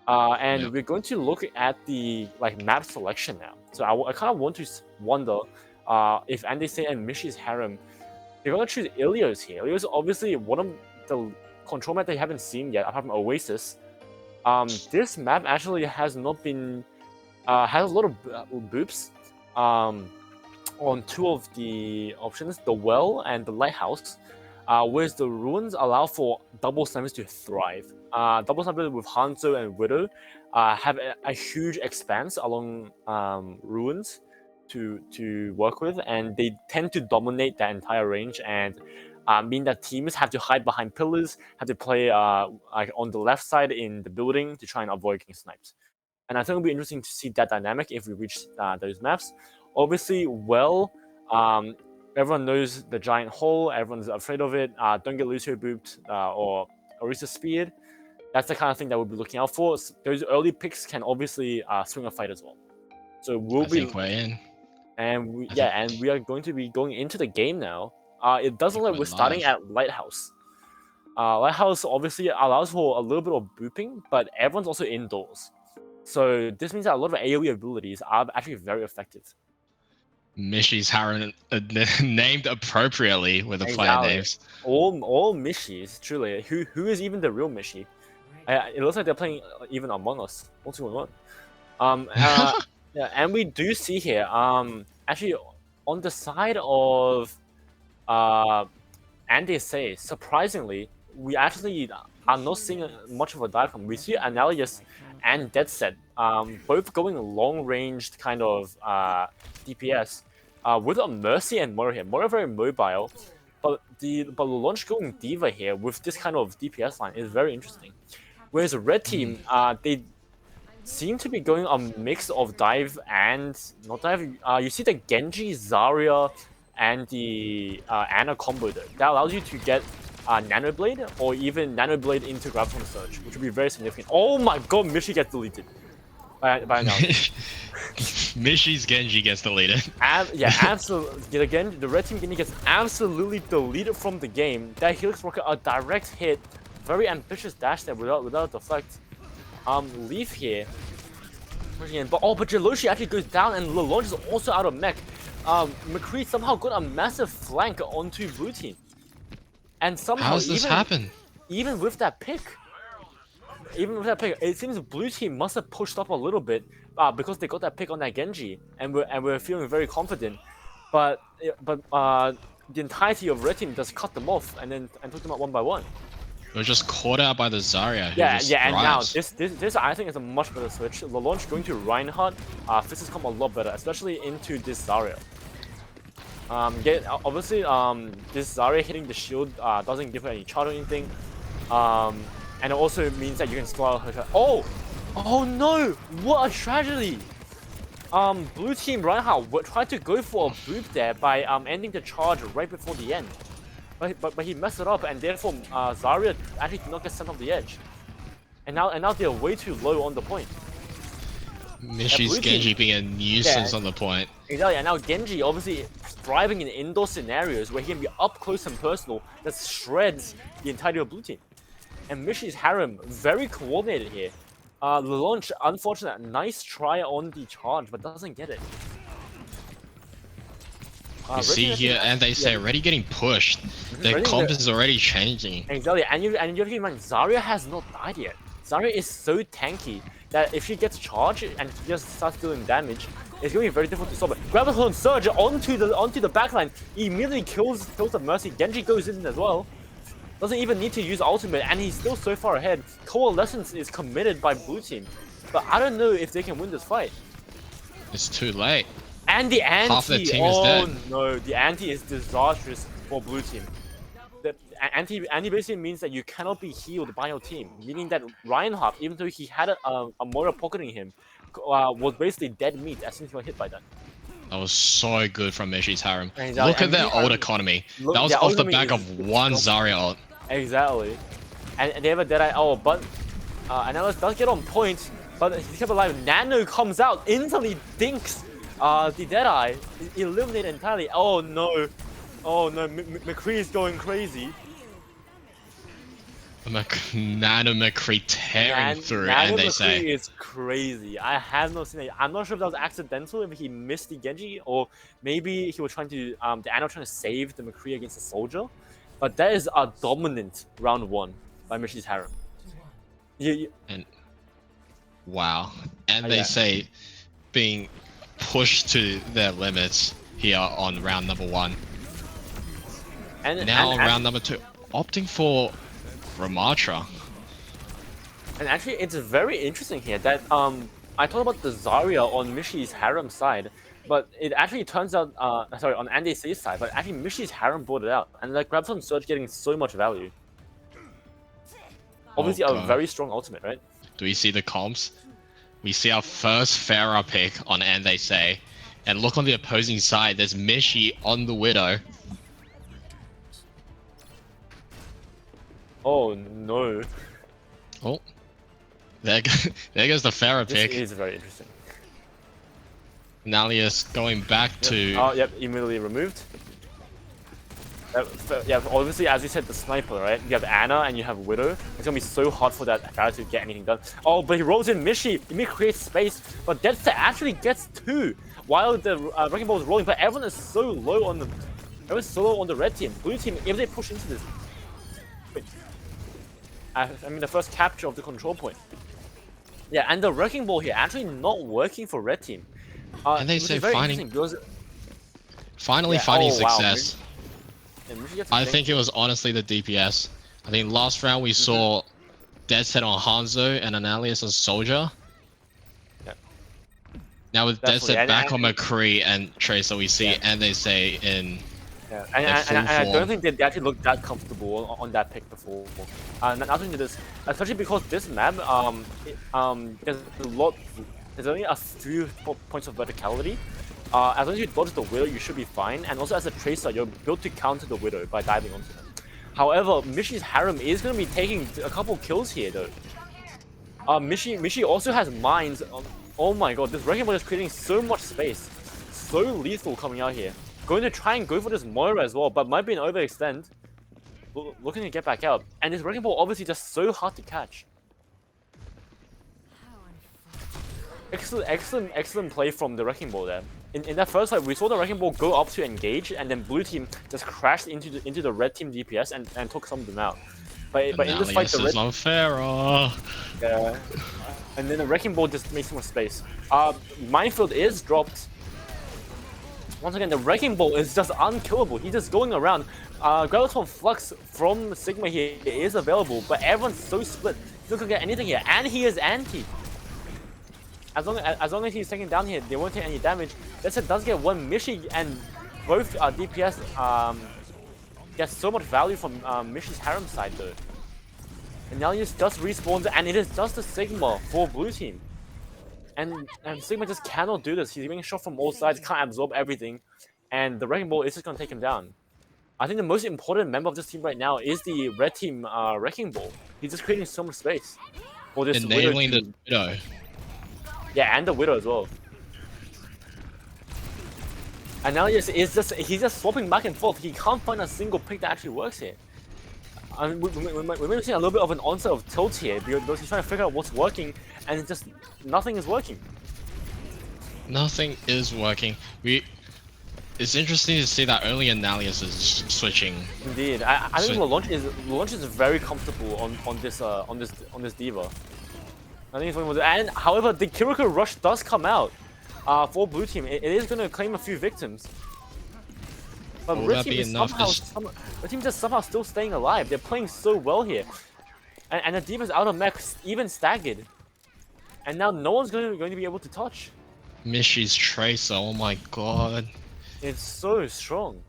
And we're going to look at the map selection now. So I kind of want to wonder if Andesay and Mishy's Harem, they're going to choose Ilios here. Ilios is obviously one of the control map they haven't seen yet, apart from Oasis. This map actually has not been has a lot of boops on two of the options, the well and the lighthouse, whereas the ruins allow for double snipers to thrive. Double snipers with Hanzo and Widow have a huge expanse along ruins to work with, and they tend to dominate that entire range and mean that teams have to hide behind pillars, have to play on the left side in the building to try and avoid getting sniped. And I think it'll be interesting to see that dynamic if we reach those maps. Obviously, everyone knows the giant hole. Everyone's afraid of it. Don't get Lucio booped or Orisa speared. That's the kind of thing that we'll be looking out for. Those early picks can obviously swing a fight as well. So I think we're in. And we are going to be going into the game now. It doesn't look like we're starting live. at Lighthouse. Lighthouse obviously allows for a little bit of booping, but everyone's also indoors. So this means that a lot of AoE abilities are actually very effective. Mishy's Harem named appropriately with the player names. All Mishies, truly. Who is even the real Mishi? It looks like they're playing even Among Us. What's going on? Yeah, and we do see here, actually, on the side of Andesay, surprisingly, we actually are not seeing much of a dive from. We see Analyus and Dead Set both going long-ranged kind of DPS with a Mercy and Moira here. Moira very mobile, but the launch going Diva here with this kind of DPS line is very interesting. Whereas the red team, they seem to be going a mix of dive and not dive. You see the Genji, Zarya, and the Ana combo there. That allows you to get Nanoblade or even Nanoblade into Graviton Surge, which would be very significant. Oh my god, Mishy gets deleted by now. Mishy's Genji gets deleted. Yeah, absolutely. Again, the red team Genji gets absolutely deleted from the game. That Helix Rocket, a direct hit, very ambitious dash there without deflect. Leaf here. But Jaloshi actually goes down, and the launch is also out of mech. McCree somehow got a massive flank onto blue team. And somehow, how does this happen? Even with that pick, it seems blue team must have pushed up a little bit because they got that pick on that Genji, and we're feeling very confident. But the entirety of red team just cut them off and took them out one by one. We're just caught out by the Zarya. And now this I think is a much better switch. The launch going to Reinhardt, Fists come a lot better, especially into this Zarya. Obviously, this Zarya hitting the shield doesn't give her any charge or anything, and it also means that you can slow her. Oh no! What a tragedy! Blue team Reinhardt tried to go for a boop there by ending the charge right before the end. But he messed it up, and therefore Zarya actually did not get sent off the edge. And now they're way too low on the point. Mishy's Genji being a nuisance on the point. Exactly, and now Genji obviously thriving in indoor scenarios where he can be up close and personal that shreds the entirety of blue team. And Mishy's Harem very coordinated here. The launch, unfortunate, nice try on the charge, but doesn't get it. You see here, and they say already getting pushed. Their Already comp the- is already changing. Exactly, and you have to keep in mind, Zarya has not died yet. Zarya is so tanky that if she gets charged and she just starts dealing damage, it's going to be very difficult to stop it. Graviton Surge onto the backline, immediately kills the Mercy. Genji goes in as well. Doesn't even need to use ultimate, and he's still so far ahead. Coalescence is committed by blue team, but I don't know if they can win this fight. It's too late. And the anti, Half the team is dead. No, the anti is disastrous for blue team. The anti basically means that you cannot be healed by your team, meaning that Reinhardt, even though he had a Moira pocketing him, was basically dead meat as soon as he got hit by that. That was so good from Mishi's Harem. Exactly. Look at And their Mishi's ult Harem- economy. Look, That was their off the ultimate back is of one so- Zarya ult. Exactly. And they have a Deadeye. Oh, but Analyst does get on point, but he kept alive. Nano comes out, instantly dinks the Deadeye, eliminated entirely. Oh no. Oh no, McCree is going crazy. Nano McCree tearing through, Nano and they McCree say. is crazy. I have not seen it. I'm not sure if that was accidental, if he missed the Genji, or maybe he was trying to, the Ano trying to save the McCree against the Soldier. But that is a dominant round 1 by Mishi's Harem. And wow. And they Yeah. say being pushed to their limits here on round number 1. And Now and, round number 2. Opting for Ramatra. And actually, it's very interesting here that I talked about the Zarya on Mishi's Harem side, but it actually turns out sorry, on Andy C's side, but actually Mishi's Harem brought it out, and like Graviton Surge getting so much value. Obviously, a God. very strong ultimate, right? Do we see the comps? We see our first Pharah pick on And They Say. And look on the opposing side, there's Mishi on the Widow. Oh no, Oh. There goes the Pharah this pick. is very interesting. Nalius going back to... Oh, yep, immediately removed. Yeah, obviously, as you said, the sniper, right? You have Ana and you have Widow. It's gonna be so hard for that guy to get anything done. Oh, but he rolls in Mishi. He creates space, but Deathster actually gets 2 while the Wrecking Ball is rolling. But everyone is so low on the red team. Blue team, if they push into this, I mean, the first capture of the control point. Yeah, and the Wrecking Ball here actually not working for red team. And they which say is very finding- interesting because Finally Yeah, finding oh, wow, success. yeah, Mishi gets a I thing. think it was honestly the DPS. I think last round we saw Deadset on Hanzo and Analius as Soldier. Yeah. Now with Definitely, Deadset and- back and- on McCree and Tracer, we see Yeah. And They Say in... Yeah, They're full and I form. don't think they actually looked that comfortable on that pick before. Nothing to this, especially because this map, there's a lot, there's only a few points of verticality. As long as you dodge the Widow, you should be fine. And also as a Tracer, you're built to counter the Widow by diving onto them. However, Mishi's Harem is going to be taking a couple kills here though. Mishi also has mines. Oh my god, this Wrecking Ball is creating so much space. So lethal coming out here. Going to try and go for this Moira as well, but might be an overextend. Looking to get back out. And this Wrecking Ball obviously just so hard to catch. Excellent play from the Wrecking Ball there. In that first fight, we saw the Wrecking Ball go up to engage, and then blue team just crashed into the red team DPS and took some of them out. But in this fight, Analius the red is on Pharah. and then the Wrecking Ball just makes more space. Minefield is dropped. Once again, the Wrecking Ball is just unkillable. He's just going around. Graviton Flux from Sigma here is available, but everyone's so split. He's not gonna get anything here, and he is anti. As long as he's taken down here, they won't take any damage. That said, does get one Mishi, and both DPS get so much value from Mishi's Harem side though. And now he just respawns, and it is just a Sigma for blue team. And Sigma just cannot do this. He's being shot from all sides, can't absorb everything, and the Wrecking Ball is just gonna take him down. I think the most important member of this team right now is the red team Wrecking Ball. He's just creating so much space for this Enabling Widow the Widow. Yeah, and the Widow as well. And now he's just swapping back and forth. He can't find a single pick that actually works here. I mean, we're seeing a little bit of an onset of tilt here because he's trying to figure out what's working, and it's just nothing is working. Nothing is working. it's interesting to see that early Annalius is switching. Indeed, I think So- Launch is very comfortable on this diva. I think it's one and however the Kiriko rush does come out for blue team. It is going to claim a few victims. But Will red that team be is enough? red team just somehow still staying alive. They're playing so well here, and the diva's out of mech, even staggered, and now no one's going to be able to touch. Mishy's Tracer, oh my god. It's so strong.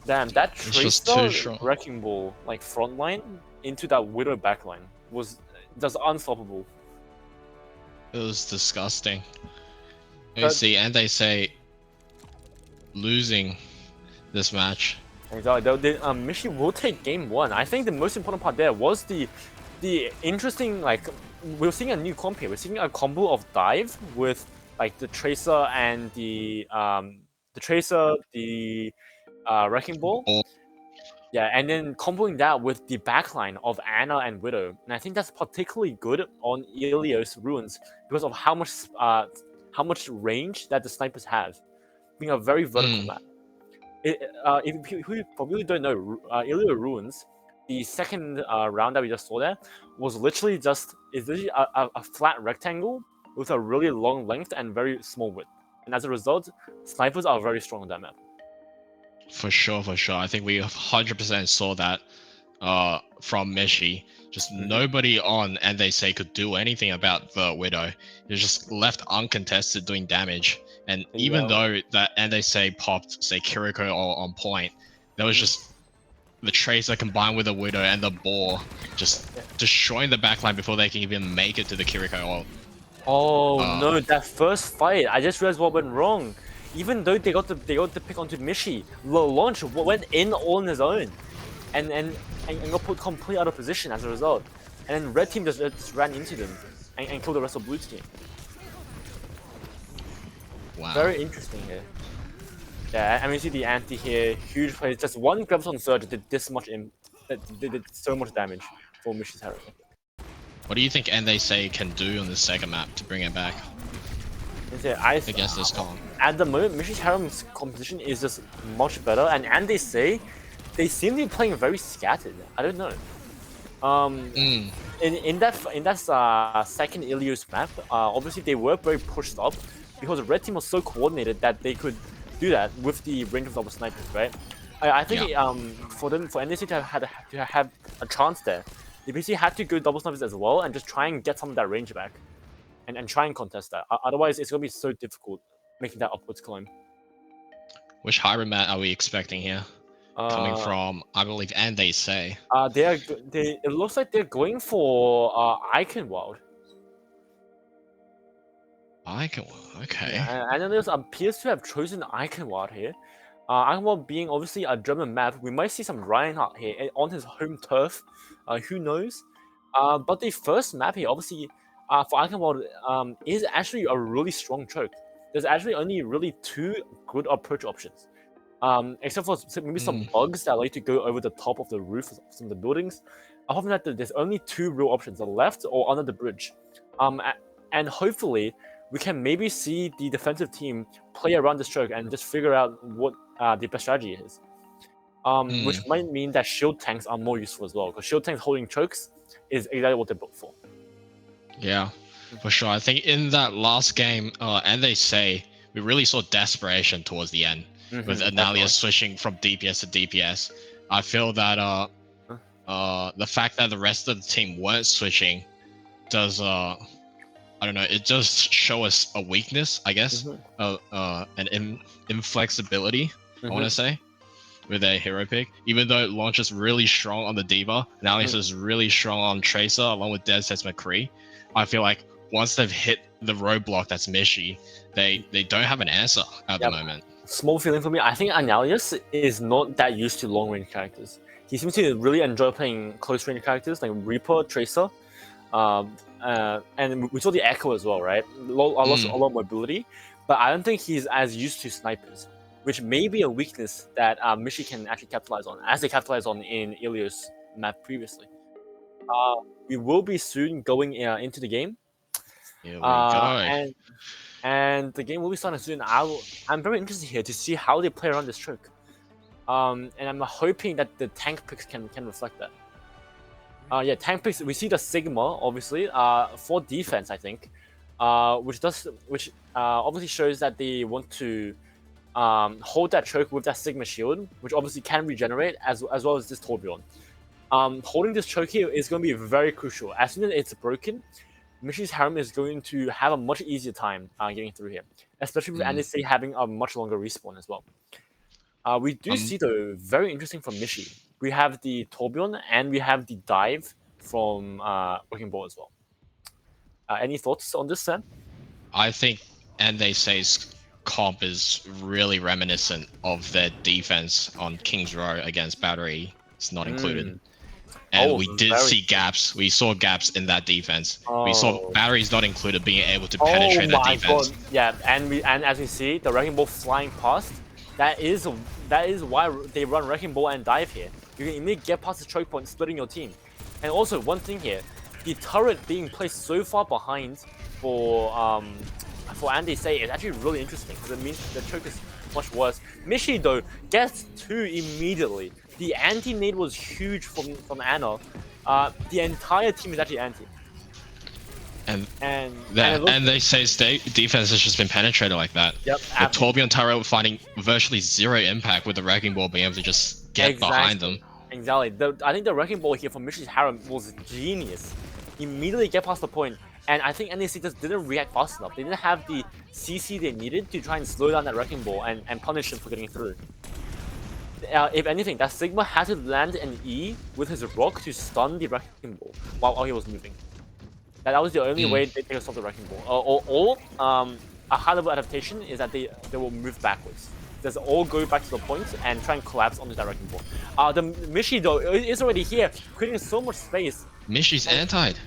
Damn, that It's just too Tracer strong. Wrecking Ball like front line into that Widow backline was just unstoppable. It was disgusting. You But- see, and they say losing this match. Exactly. Mishi will take game one. I think the most important part there was the interesting, like, we're seeing a new comp here. We're seeing a combo of dive with like the Tracer and the Wrecking Ball. Ball. Yeah, and then comboing that with the backline of Anna and Widow. And I think that's particularly good on Ilios Ruins because of how much range that the snipers have, being a very vertical map. If you probably don't know, Ilio Ruins, the second round that we just saw there, was literally a flat rectangle with a really long length and very small width. And as a result, snipers are very strong on that map. For sure, for sure. I think we 100% saw that from Mishy. Just nobody on and they say could do anything about the Widow. You're just left uncontested doing damage. And even though that and they say popped, say Kiriko all on point, there was just the Tracer combined with the Widow and the Boar just destroying the backline before they can even make it to the Kiriko ult. Oh no, that first fight, I just realized what went wrong. Even though they got the pick onto Mishi, the launch went in all on his own, and got put completely out of position as a result. And then red team just ran into them and killed the rest of blue team. Wow. Very interesting here. Yeah, and we see the anti here, huge play. Just one Graviton Surge did this much did so much damage for Mishi's Harrow. What do you think and they say can do on this second map to bring it back against this column? At the moment, Mishi's Harem's composition is just much better, and they say they seem to be playing very scattered. I don't know. In that second Ilios map, obviously they were very pushed up because the red team was so coordinated that they could do that with the range of double snipers, right? I think for NDC to have a chance there, they basically had to go double snipers as well and just try and get some of that range back, and try and contest that. Otherwise, it's gonna be so difficult making that upwards climb. Which hybrid map are we expecting here? Coming from, I believe, and they say. It looks like they're going for Iconwild. Okay. Yeah, and then there's appears to have chosen Iconwild here. Iconwild being obviously a German map, we might see some Reinhardt here on his home turf. Who knows? But the first map here, obviously, for Iconwild, is actually a really strong choke. There's actually only really two good approach options. Except for maybe some bugs that like to go over the top of the roof of some of the buildings. Apart from that, there's only two real options: the left or under the bridge. And hopefully, we can maybe see the defensive team play around this choke and just figure out what the best strategy is. Which might mean that shield tanks are more useful as well, because shield tanks holding chokes is exactly what they're built for. Yeah, for sure. I think in that last game, and they say we really saw desperation towards the end with Analia switching from DPS to DPS. I feel that the fact that the rest of the team weren't switching does I don't know, it does show us a weakness, I guess, an inflexibility, I want to say, with a hero pick. Even though Launch is really strong on the Diva, and Alex is really strong on Tracer, along with Dead Sets McCree, I feel like once they've hit the roadblock that's Mishi, they don't have an answer at the moment. Small feeling for me, I think Analius is not that used to long range characters. He seems to really enjoy playing close range characters like Reaper, Tracer, and we saw the Echo as well, right? A lot of mobility, but I don't think he's as used to snipers, which may be a weakness that Mishi can actually capitalize on, as they capitalized on in Ilios map previously. We will be soon going into the game. Here we go. and the game will be starting soon. I'm very interested here to see how they play around this choke. And I'm hoping that the tank picks can reflect that. Yeah, tank picks. We see the Sigma obviously. For defense, I think, which obviously shows that they want to hold that choke with that Sigma shield, which obviously can regenerate as well as this Torbjorn. Holding this choke here is going to be very crucial. As soon as it's broken, Mishy's Harem is going to have a much easier time getting through here, especially with NSA having a much longer respawn as well. We do see though very interesting from Mishy. We have the Torbjorn and we have the dive from Wrecking Ball as well. Any thoughts on this, Sam? I think NSA's comp is really reminiscent of their defense on King's Row against Battery. It's not included. And we did see gaps. We saw gaps in that defense. We saw Batteries not included being able to penetrate that defense. God. Yeah, and as we see the Wrecking Ball flying past, that is why they run Wrecking Ball and dive here. You can immediately get past the choke point, splitting your team. And also one thing here, the turret being placed so far behind for Andy Say is actually really interesting because it means the choke is much worse. Mishy though gets 2 immediately. The anti-nade was huge from Anna. The entire team is actually anti. And they say defense has just been penetrated like that. Yep. The Torbjorn turret finding virtually 0 impact with the Wrecking Ball being able to just get behind them. Exactly. I think the Wrecking Ball here from Mishy's Harem was genius. Immediately get past the point, and I think NAC just didn't react fast enough. They didn't have the CC they needed to try and slow down that Wrecking Ball and punish him for getting through. If anything, that Sigma had to land an E with his rock to stun the Wrecking Ball while he was moving. That was the only way they could stop the Wrecking Ball. Or a high-level adaptation is that they will move backwards. Just all go back to the point and try and collapse onto that Wrecking Ball. The Mishy though is already here, creating so much space. Mishy's antied.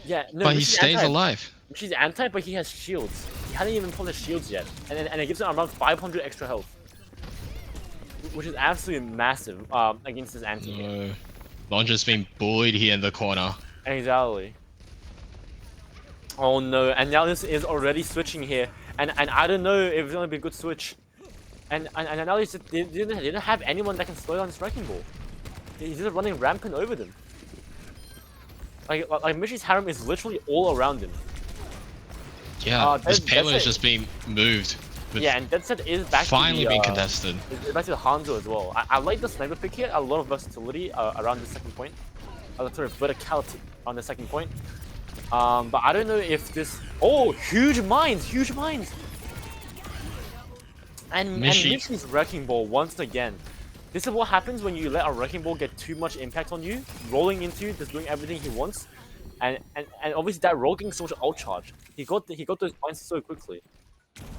Yeah, no, but he stays alive. Mishy's anti, but he has shields. He hasn't even pulled his shields yet, and it gives him around 500 extra health, which is absolutely massive against this anti. No, Londra's been bullied here in the corner. Exactly. Oh no, and now this is already switching here, and I don't know if it's gonna be a good switch. And now they didn't have anyone that can slow down this Wrecking Ball. He's just running rampant over them. Like Mishy's Harem is literally all around him. Yeah, this payload is just being moved. Yeah, and Dead Set is back finally to the, being contested. It's back to the Hanzo as well. I like the sniper pick here. A lot of versatility around the second point. Sorry, verticality on the second point. But I don't know if this. Oh, huge mines! Huge mines! And Mishy's Wrecking Ball once again. This is what happens when you let a Wrecking Ball get too much impact on you, rolling into you, just doing everything he wants, and obviously that roll getting so much ult charge. He got those points so quickly,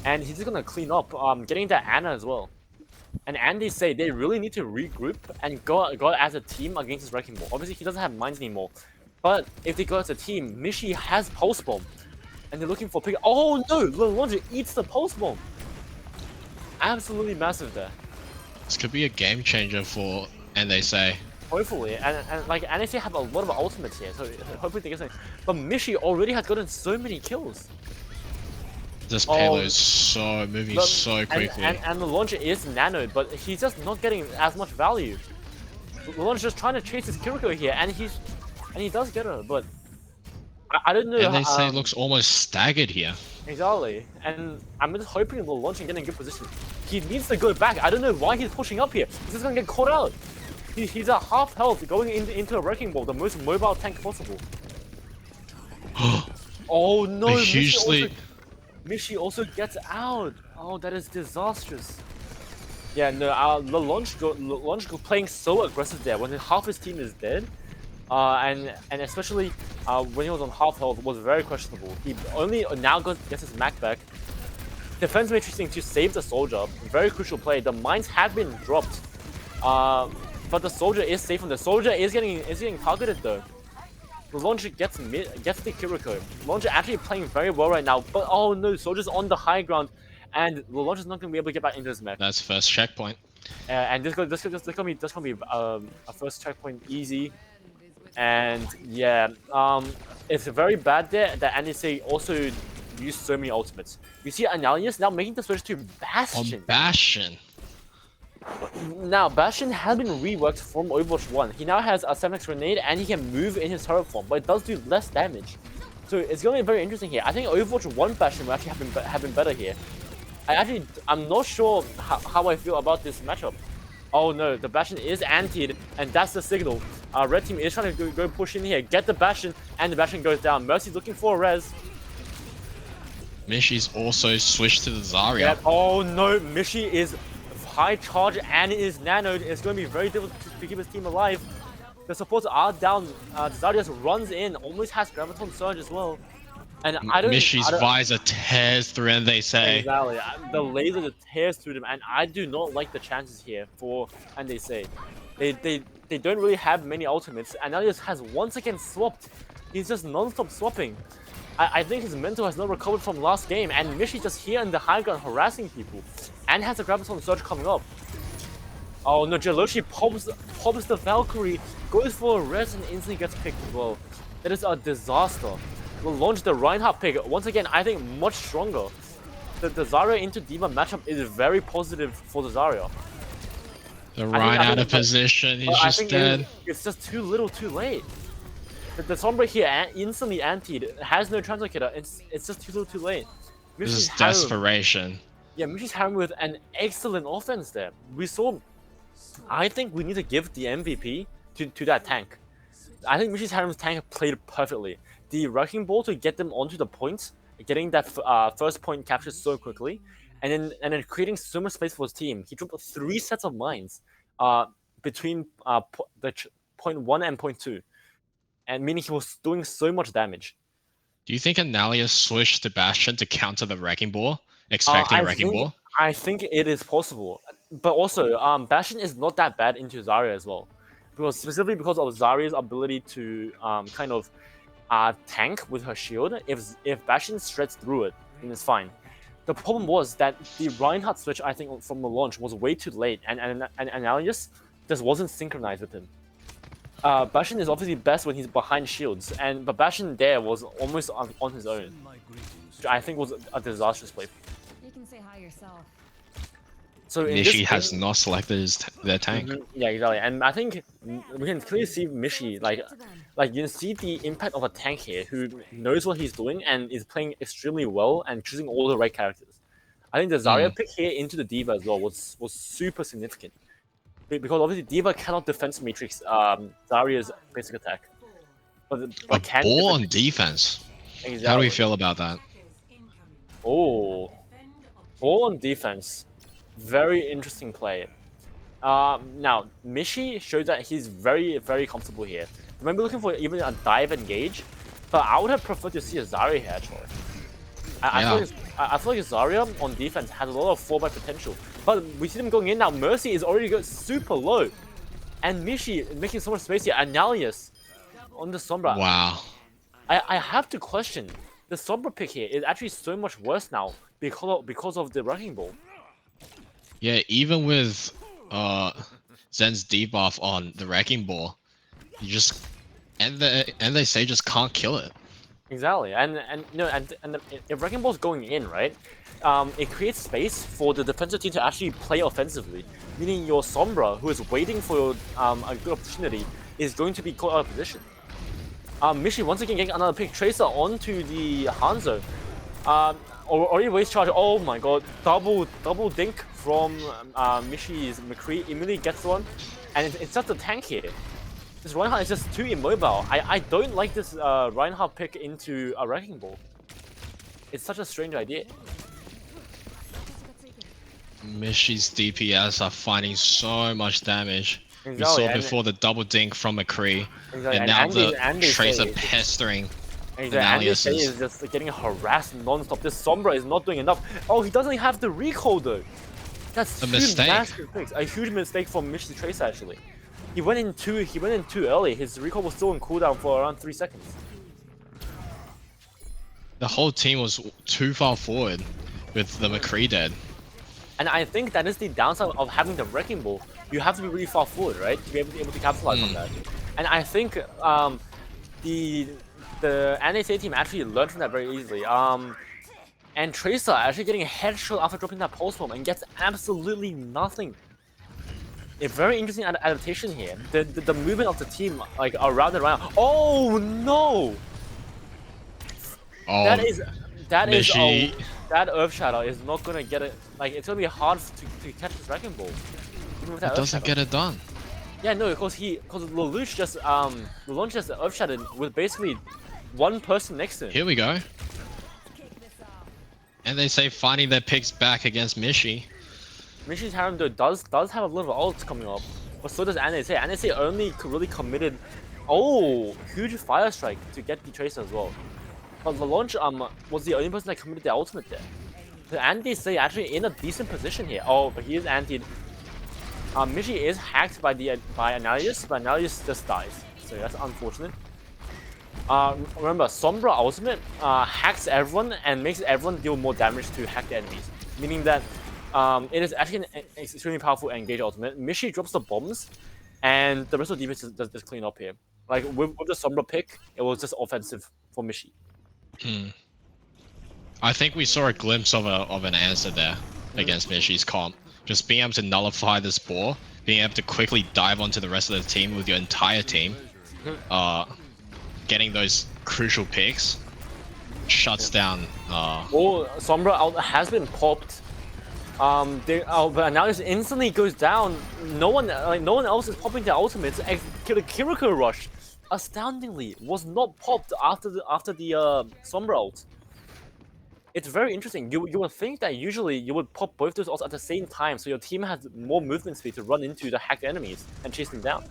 and he's just gonna clean up, getting that Ana as well. And Andy say they really need to regroup and go as a team against this Wrecking Ball. Obviously he doesn't have mines anymore, but if they go as a team, Mishy has Pulse Bomb, and they're looking for pick. Oh no, the launcher eats the Pulse Bomb. Absolutely massive there. This could be a game changer for NSA. Hopefully, and like NSA have a lot of ultimates here, so hopefully they get something. But Mishy already has gotten so many kills. This payload is so moving so quickly. And the launcher is nanoed, but he's just not getting as much value. The launcher's just trying to chase his Kiriko here, and he does get her, but I don't know. NSA looks almost staggered here. Exactly, and I'm just hoping the launcher can get in good position. He needs to go back. I don't know why he's pushing up here. He's just gonna get caught out. He's at half health going into a Wrecking Ball, the most mobile tank possible. Oh no! Mishy also gets out. Oh, that is disastrous. Yeah, no, the launch go playing so aggressive there when half his team is dead. And especially when he was on half health was very questionable. He only now gets his Mac back. Defense matrixing to save the soldier. Very crucial play. The mines have been dropped, but the soldier is safe. And the soldier is getting targeted though. The launcher gets the Kiriko. Launcher actually playing very well right now. But oh no, soldier's on the high ground, and the launcher's not gonna be able to get back into his mech. That's first checkpoint. And this gonna be a first checkpoint easy. And yeah, it's very bad there that NSA also use so many ultimates. You see Annihilus now making the switch to Bastion. On Bastion. Now, Bastion has been reworked from Overwatch 1. He now has a 7x grenade and he can move in his turret form, but it does do less damage. So it's going to be very interesting here. I think Overwatch 1 Bastion will actually have been better here. I'm not sure how I feel about this matchup. Oh no, the Bastion is antied, and that's the signal. Red team is trying to go push in here, get the Bastion, and the Bastion goes down. Mercy's looking for a res. Mishy's also switched to the Zarya. Yeah, oh no, Mishy is high charge and is nanoed. It's going to be very difficult to keep his team alive. The supports are down. Zarya just runs in, almost has Graviton Surge as well. And Mishy's visor tears through, and they say. Exactly. The laser just tears through them, and I do not like the chances here for, and they say. They don't really have many ultimates, and Elias has once again swapped. He's just non-stop swapping. I think his mental has not recovered from last game, and Mishy just here in the high ground harassing people, and has a Graviton Surge coming up. Oh no, Jaloshi pops the Valkyrie, goes for a res and instantly gets picked as well. That is a disaster. Will launch the Reinhardt pick. Once again, I think much stronger. The Zarya into D.Va matchup is very positive for the Zarya. The Ryan out of position, he's just dead. It's just too little too late. The Sombra here instantly antied, has no translocator, it's just too little too late. This is desperation. Yeah, Mishy's having with an excellent offense there. I think we need to give the MVP to that tank. I think Mishy's Harem's tank played perfectly. The Wrecking Ball to get them onto the points, getting that first point captured so quickly, and then creating so much space for his team. He dropped 3 sets of mines between the point 1 and point 2, and meaning he was doing so much damage. Do you think Analia switched to Bastion to counter the Wrecking Ball, expecting a Wrecking Ball? I think it is possible, but also Bastion is not that bad into Zarya as well, specifically because of Zarya's ability to kind of tank with her shield. If Bastion shreds through it, then it's fine. The problem was that the Reinhardt switch, I think, from the launch was way too late, and Annihilus just wasn't synchronized with him. Bastion is obviously best when he's behind shields, but Bastion there was almost on his own, which I think was a disastrous play. You can say hi yourself. So Mishy has not selected their tank. Yeah, exactly. And I think we can clearly see Mishy, like you can see the impact of a tank here who knows what he's doing and is playing extremely well and choosing all the right characters. I think the Zarya pick here into the D.Va as well was super significant. Because obviously D.Va cannot defense matrix Zarya's basic attack. But can ball on defense. Exactly. How do we feel about that? Oh, ball on defense. Very interesting play. Now, Mishy showed that he's very, very comfortable here. Remember looking for even a dive engage, but I would have preferred to see a Zarya here actually. I feel like Zarya on defense has a lot of fallback potential, but we see them going in now. Mercy is already got super low, and Mishy making so much space here. Annihilus on the Sombra. Wow. I have to question the Sombra pick here is actually so much worse now because of the Wrecking Ball. Yeah, even with Zen's debuff on the Wrecking Ball, you just and they say just can't kill it. Exactly, and if Wrecking Ball's going in, right, it creates space for the defensive team to actually play offensively. Meaning your Sombra, who is waiting for a good opportunity, is going to be caught out of position. Mishy once again getting another pick. Tracer onto the Hanzo. Already waste charge. Oh my god, double dink from Mishy's McCree. Immediately gets one, and it's just a tank here. This Reinhardt is just too immobile. I don't like this Reinhardt pick into a Wrecking Ball. It's such a strange idea. Mishy's DPS are finding so much damage. Exactly, we saw before the double dink from McCree, exactly, and now the Tracer pestering. Exactly, and is just getting harassed non-stop. This Sombra is not doing enough. Oh, he doesn't have the recall though. That's a mistake. Massive picks. A huge mistake from Mishy's Tracer actually. He went in too early. His recall was still on cooldown for around 3 seconds. The whole team was too far forward with the McCree dead. And I think that is the downside of having the Wrecking Ball. You have to be really far forward, right, to be able to capitalize on that. And I think the NSA team actually learned from that very easily. And Tracer actually getting a headshot after dropping that pulse bomb and gets absolutely nothing. A very interesting adaptation here. The movement of the team like around and around. Oh no! Oh, That is Mishi. that Earth Shadow is not gonna get it. Like it's gonna be hard to catch this Wrecking Ball. Even with that It Earth doesn't Shadow. get it done. Yeah, no, because Lelouch just Earth Shadow with basically one person next to him. Here we go. And they say finding their picks back against Mishi. Mishi's Harem though does have a little ult coming up, but so does Anase. Anase only really committed, huge fire strike to get the Tracer as well. But the launch was the only person that committed the ultimate there. So Anase actually in a decent position here. Oh, but he is antied. Mishi is hacked by Analius, but Analius just dies. So that's unfortunate. Remember, Sombra ultimate hacks everyone and makes everyone deal more damage to hacked enemies, meaning that it is actually an extremely powerful engage ultimate. Mishi drops the bombs, and the rest of the defense does clean up here. Like with the Sombra pick, it was just offensive for Mishi. I think we saw a glimpse of an answer there against Mishi's comp. Just being able to nullify the spore, being able to quickly dive onto the rest of the team with your entire team, getting those crucial picks, shuts down. Sombra has been popped. But now it instantly goes down. No one else is popping their ultimates. The Kiriko rush, astoundingly, was not popped after the Sombra ult. It's very interesting. You would think that usually you would pop both those ults at the same time, so your team has more movement speed to run into the hacked enemies and chase them down.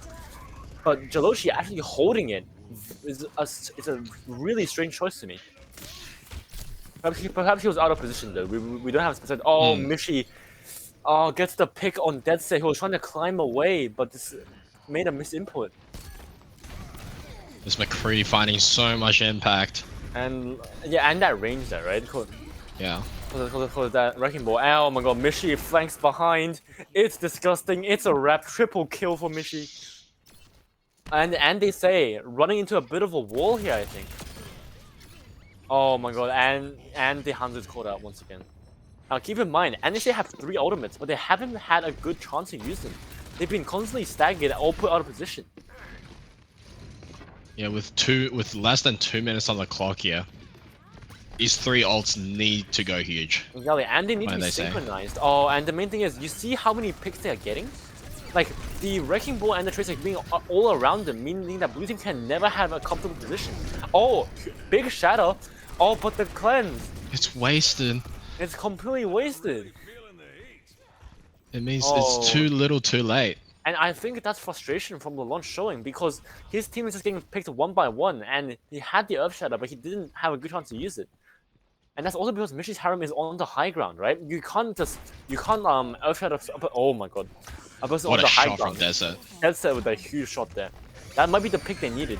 But Jaloshi actually holding it is a really strange choice to me. Perhaps he was out of position though. We don't have a specific. Mishi, gets the pick on Dead Set. He was trying to climb away, but this made a misinput. This McCree finding so much impact. And yeah, and that range there, right? Yeah. For that Wrecking Ball. Oh my god, Mishi flanks behind. It's disgusting. It's a wrap. Triple kill for Mishi. And they say running into a bit of a wall here, I think. Oh my god, and the Hanzo's caught out once again. Now keep in mind, NSA have 3 ultimates, but they haven't had a good chance to use them. They've been constantly stagnated or put out of position. Yeah, with less than 2 minutes on the clock here, these 3 ults need to go huge. Exactly, and they need to be synchronized. Oh, and the main thing is, you see how many picks they are getting? Like, the Wrecking Ball and the Tracer being all around them, meaning that blue team can never have a comfortable position. Oh, big shadow. Oh, but the cleanse. It's wasted. It's completely wasted. It means it's too little too late. And I think that's frustration from the launch showing, because his team is just getting picked one by one, and he had the Earth Shadow, but he didn't have a good chance to use it. And that's also because Mishi's Harem is on the high ground, right? You can't Earth Shadow. Oh my god, a person What on the a high shot ground. from Desert. Desert with a huge shot there. That might be the pick they needed.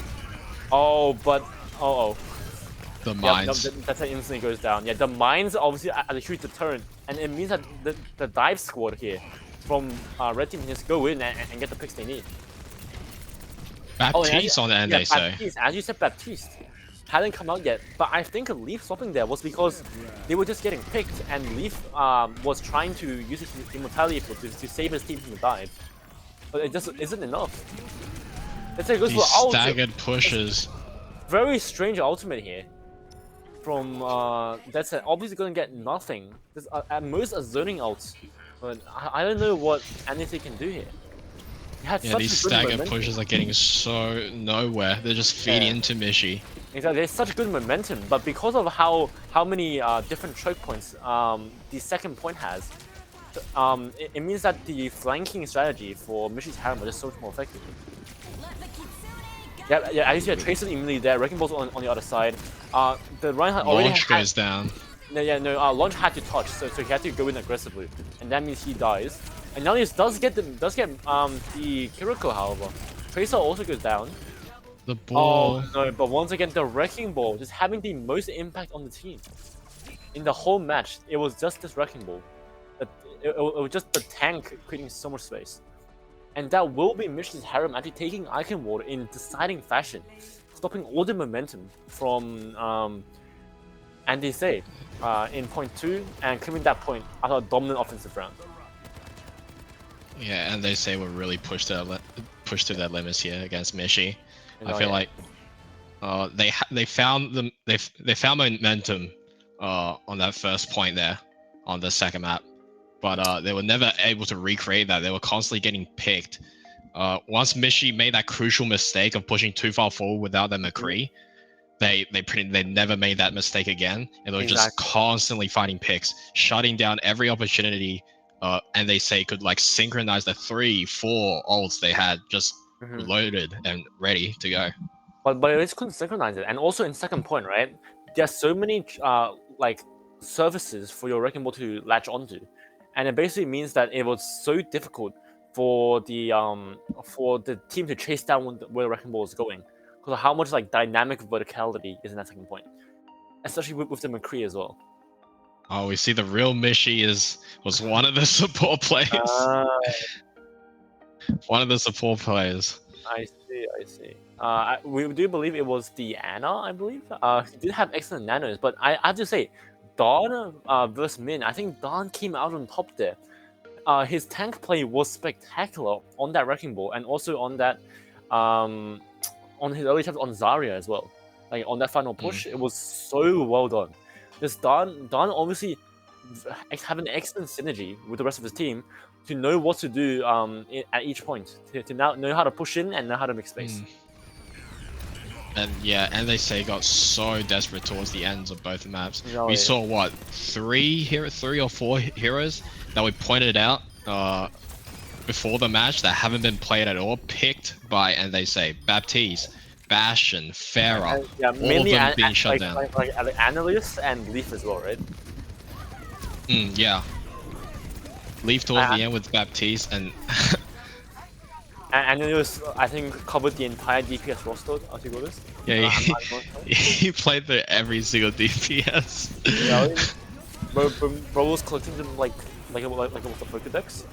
Oh, but The mines. Yep, that's how instantly goes down. Yeah, the mines obviously are a huge deterrent, and it means that the dive squad here from Red Team can just go in and get the picks they need. Baptiste on the end, they say. Baptiste, as you said, Baptiste hadn't come out yet, but I think Leaf swapping there was because they were just getting picked, and Leaf was trying to use his immortality to save his team from the dive. But it just isn't enough. Let's say it goes These for staggered pushes. Very strange ultimate here. From that's obviously gonna get nothing. There's at most a zoning ult, but I don't know what anything can do here. Yeah, these staggered pushes are getting so nowhere. They're just feeding into Mishi. Exactly, there's such good momentum, but because of how many different choke points the second point has, it means that the flanking strategy for Mishi's Harem is just so much more effective. Yeah, at least you had Tracer immediately there. Wrecking Ball's on the other side. The Reinhardt already Launch goes down. Launch had to touch, so he had to go in aggressively, and that means he dies. And now he does get the Kiriko, however. Tracer also goes down. The ball. Oh no! But once again, the Wrecking Ball just having the most impact on the team in the whole match. It was just this Wrecking Ball. It was just the tank creating so much space. And that will be Mishi's Harem actually taking Icon Ward in deciding fashion, stopping all the momentum from and they say in point 2 and claiming that point after a dominant offensive round. Yeah, and they say we're really pushed to their limits here against Mishi. You know, I feel yeah. like they found momentum on that first point there on the second map, but they were never able to recreate that. They were constantly getting picked. Once Mishi made that crucial mistake of pushing too far forward without their McCree, they never made that mistake again, and they were just Exactly. constantly finding picks, shutting down every opportunity. And they say could like synchronize the 3-4 ults they had just loaded and ready to go. But it is couldn't synchronize it, and also in second point, right? There are so many like services for your wrecking ball to latch onto, and it basically means that it was so difficult for the team to chase down where the wrecking ball is going, because of how much like dynamic verticality is in that second point, especially with the McCree as well. Oh, we see the real Mishi was one of the support players. One of the support players. I see. We do believe it was the Ana, I believe. He did have excellent nanos, but I have to say, Dawn versus Min, I think Dawn came out on top there. His tank play was spectacular on that Wrecking Ball, and also on that, on his early attempts on Zarya as well. Like on that final push, it was so well done. Because Dawn obviously have an excellent synergy with the rest of his team to know what to do at each point, to now know how to push in and know how to make space. And yeah, and they say got so desperate towards the ends of both the maps. Oh, we yeah. saw what three or four heroes that we pointed out before the match that haven't been played at all, picked by, and they say Baptiste, Bastion, Pharah, Yeah, all of mainly them being shut down. like Annalise and Leaf as well, right? Yeah. Leaf towards the end with Baptiste and And Annalise, I think, covered the entire DPS roster, as you go this. yeah, he played through every single DPS. Yeah, bro was collecting them like it was a Pokédex,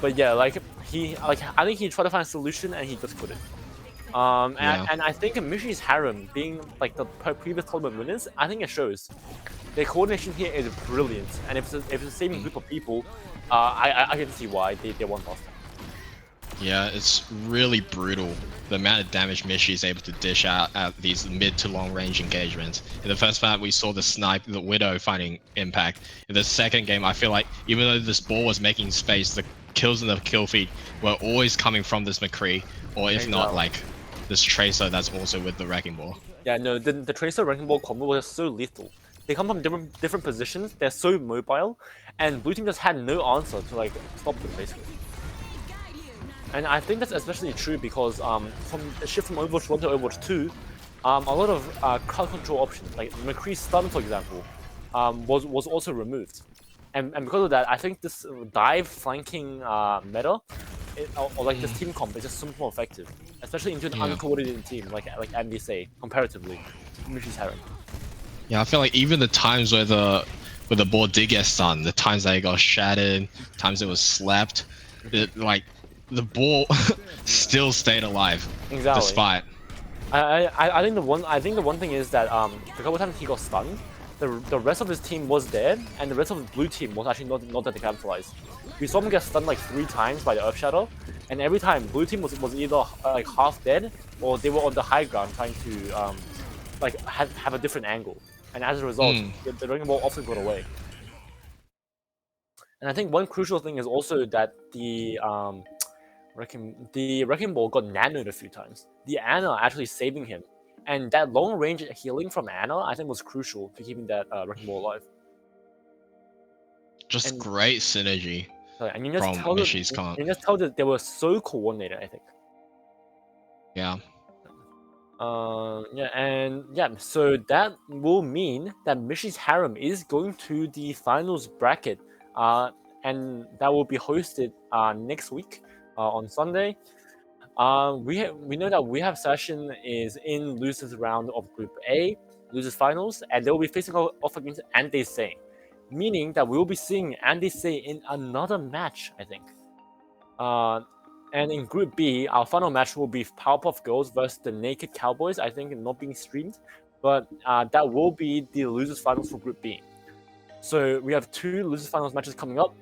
but yeah, like I think he tried to find a solution and he just couldn't. And I think Mishi's Harem being like the previous tournament winners, I think it shows. Their coordination here is brilliant, and if it's the same group of people, I can see why they won last time. Yeah, it's really brutal the amount of damage Mishi is able to dish out at these mid to long range engagements. In the first map, we saw the Widow finding impact. In the second game, I feel like even though this ball was making space, the kills in the kill feed were always coming from this McCree, or if not, like this Tracer that's also with the Wrecking Ball. Yeah, no, the Tracer Wrecking Ball combo was so lethal. They come from different positions, they're so mobile, and Blue Team just had no answer to like stop them basically. And I think that's especially true because from the shift from Overwatch 1 to Overwatch 2, a lot of crowd control options, like McCree's stun for example, was also removed. And because of that, I think this dive flanking meta, or like this team comp is just so much more effective, especially into an uncoordinated team like MVC comparatively to Mishi's Harem. Yeah, I feel like even the times where the ball did get stunned, the times that it got shattered, times it was slapped, like the ball still stayed alive. Exactly. Despite. I think the one thing is that the couple times he got stunned, the rest of his team was dead, and the rest of the blue team was actually not that capitalized. We saw him get stunned like 3 times by the Earth Shadow, and every time blue team was either like half dead or they were on the high ground trying to like have a different angle, and as a result, the Wrecking Ball often got away. And I think one crucial thing is also that the Wrecking Ball got nanoed a few times. The Ana actually saving him, and that long range healing from Ana I think was crucial to keeping that Wrecking Ball alive. Just great synergy. And you just from Mishi's comp. You just tell that they were so coordinated, I think. Yeah. So that will mean that Mishi's Harem is going to the finals bracket, and that will be hosted next week on Sunday. We know that We Have Session is in losers round of Group A, losers finals, and they will be facing off against Andy Say, meaning that we will be seeing Andy Say in another match, I think. And in Group B, our final match will be Powerpuff Girls versus the Naked Cowboys, I think, not being streamed. but that will be the losers finals for Group B. So we have 2 losers finals matches coming up.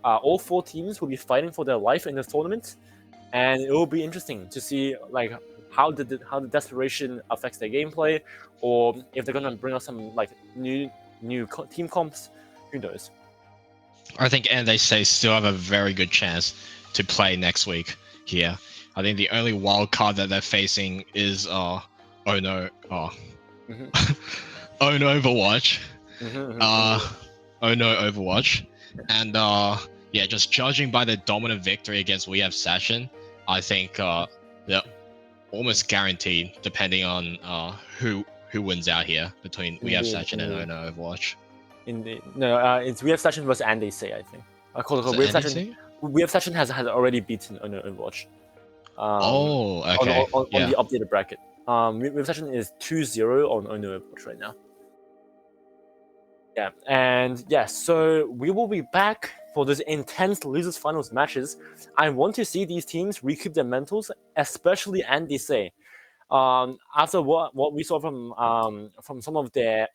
All 4 teams will be fighting for their life in this tournament, and it will be interesting to see like how the desperation affects their gameplay, or if they're gonna bring us some like new team comps. Who knows? I think NDC still have a very good chance to play next week here. I think the only wild card that they're facing is oh no Overwatch. Oh no Overwatch. And yeah, just judging by the dominant victory against We Have Session, I think they're almost guaranteed, depending on who wins out here between We Have Session and Oh no Overwatch. It's We Have Session versus NDC, I think. I call it We Have Session. We Have Session has already beaten Oh no Overwatch. Okay. On the updated bracket. We Have Session is 2-0 on Oh no Overwatch right now. Yeah, and yeah, so we will be back for those intense losers finals matches. I want to see these teams recoup their mentals, especially NDC. After what we saw from some of their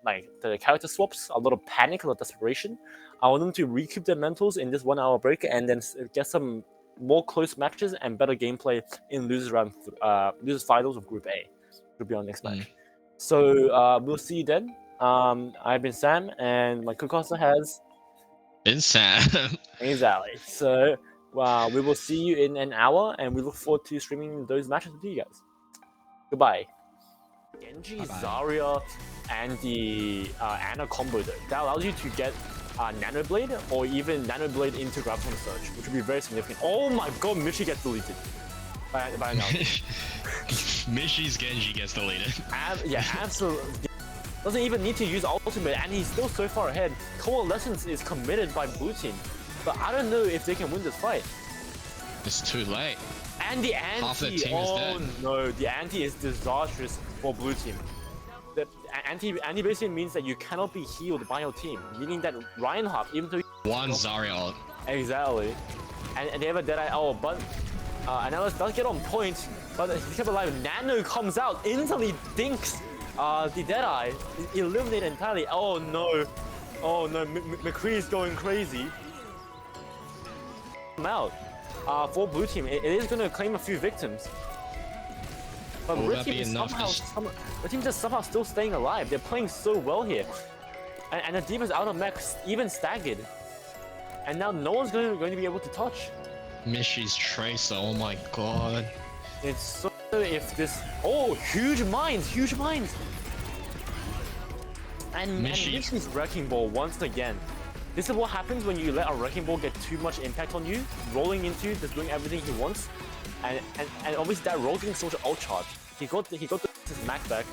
like the character swaps, a lot of panic, a lot of desperation. I want them to recoup their mentals in this 1 hour break and then get some more close matches and better gameplay in losers finals of Group A. Will be our next match. So we'll see you then. I've been Sam, and my co-caster has been Sam. Exactly. So we will see you in an hour, and we look forward to streaming those matches with you guys. Goodbye. Genji, Zarya, and the Ana combo though. That allows you to get Nano Blade or even Nano Blade into Graviton Surge, which would be very significant. Oh my god, Mishi gets deleted. By now. Mishi's Genji gets deleted. Yeah, absolutely. Doesn't even need to use ultimate, and he's still so far ahead. Coalescence is committed by blue team, but I don't know if they can win this fight. It's too late. And the anti, half the team is dead. No, the anti is disastrous for blue team. The anti basically means that you cannot be healed by your team, meaning that Reinhardt, even though one Zarya ult. Exactly, and they have a Deadeye. Oh, but Analyst does get on point, but he kept alive. Nano comes out, instantly dinks the Deadeye, eliminated entirely. Oh no, McCree is going crazy. I'm out. For blue team, it is going to claim a few victims. But red team is somehow still staying alive. They're playing so well here. And the Demon's out of mech, even staggered. And now no one's going to be able to touch. Mishi's Tracer, oh my god. It's so if this... Oh, huge mines! And Mishi's Wrecking Ball once again. This is what happens when you let a Wrecking Ball get too much impact on you, rolling into, just doing everything he wants. And obviously that rolling soldier ult charge. He got his max back.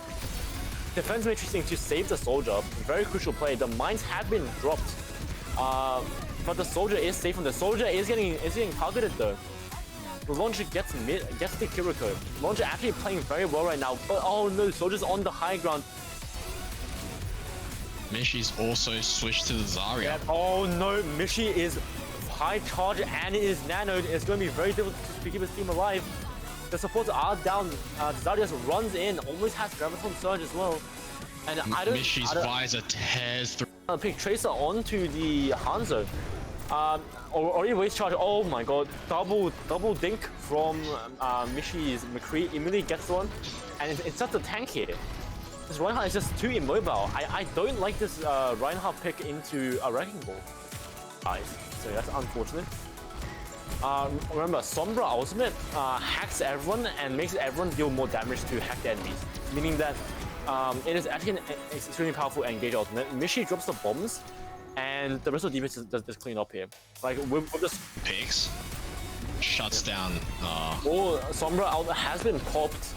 Defense matrix to save the soldier. Very crucial play. The mines have been dropped. But the soldier is safe, and the soldier is getting targeted though. The launcher gets the Kiriko. Launcher actually playing very well right now, but oh no, soldier's on the high ground. Mishi's also switched to the Zarya. Yeah, oh no, Mishi is high charge and it is nanoed. It's going to be very difficult to keep his team alive. The supports are down. Zarya just runs in, almost has Graviton Surge as well. And Mishi's visor tears through. Pick Tracer onto the Hanzo. Already waste charge. Oh my god, double dink from Mishi's McCree. Immediately gets one, and it's just a tank here. This Reinhardt is just too immobile. I don't like this Reinhardt pick into a Wrecking Ball. So that's unfortunate. Remember, Sombra ultimate hacks everyone and makes everyone deal more damage to hacked enemies, meaning that it is actually an extremely powerful engage ultimate. Mishi drops the bombs, and the rest of the defense does clean up here. Like with this picks, shuts down. Sombra has been popped.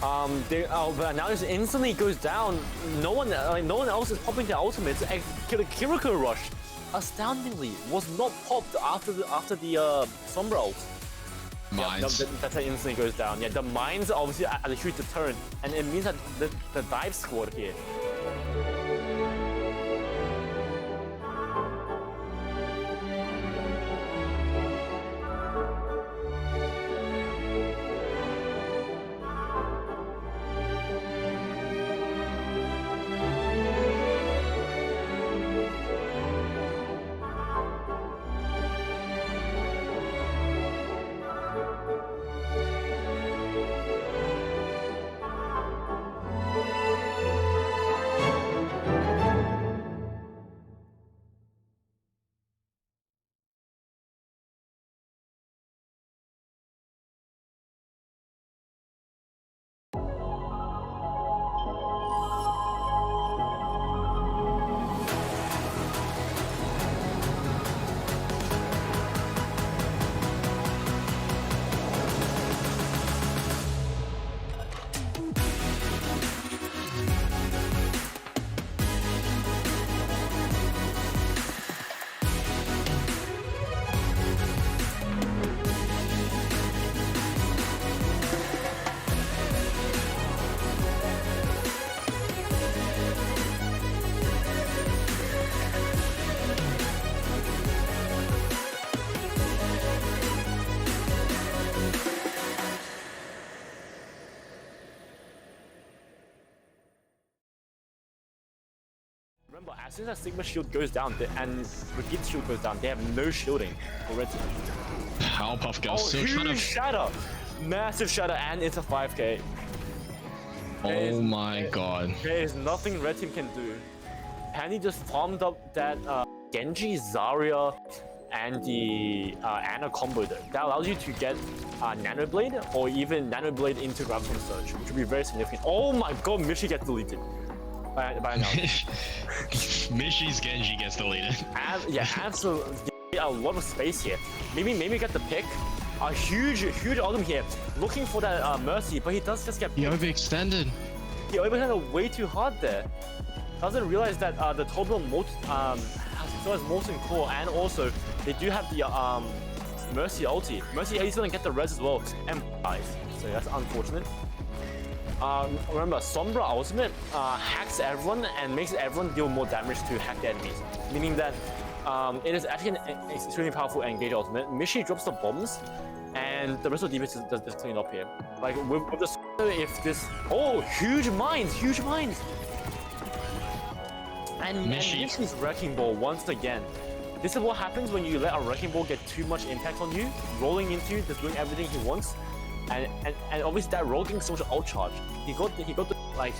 But now this instantly goes down. No one else is popping their ultimates. Kiriko Rush, astoundingly, was not popped after the Sombra ult. Mines. Yeah, that's how it instantly goes down. Yeah, the mines obviously are a huge deterrent, and it means that the dive squad here. as soon as Sigma's shield goes down and Brigitte's shield goes down, they have no shielding for red team. Powerpuff Girls Oh, still trying huge to. shatter! Massive shatter, and it's a 5k. Oh my god. There is nothing red team can do. Penny just farmed up that Genji, Zarya, and the Ana combo there. That allows you to get Nanoblade or even Nanoblade into Graviton Surge, which would be very significant. Oh my god, Mishi gets deleted by now. Mishi's Genji gets deleted. Yeah, absolutely. A lot of space here. Maybe get the pick. A huge item here. Looking for that Mercy, but he does just get He overextended. He overextended way too hard there. Doesn't realize that the total has molten core, and also they do have the Mercy ulti. Mercy is gonna get the res as well and dies. So that's unfortunate. Remember, Sombra ultimate hacks everyone and makes everyone deal more damage to hack the enemies. Meaning that it is actually an extremely powerful engage ultimate. Mishi drops the bombs, and the rest of the defense is cleaned up here. Like with the if this huge mines. And Mishi's Wrecking Ball once again. This is what happens when you let a Wrecking Ball get too much impact on you, rolling into you, just doing everything he wants. And obviously that roll getting so much ult charge. He got the like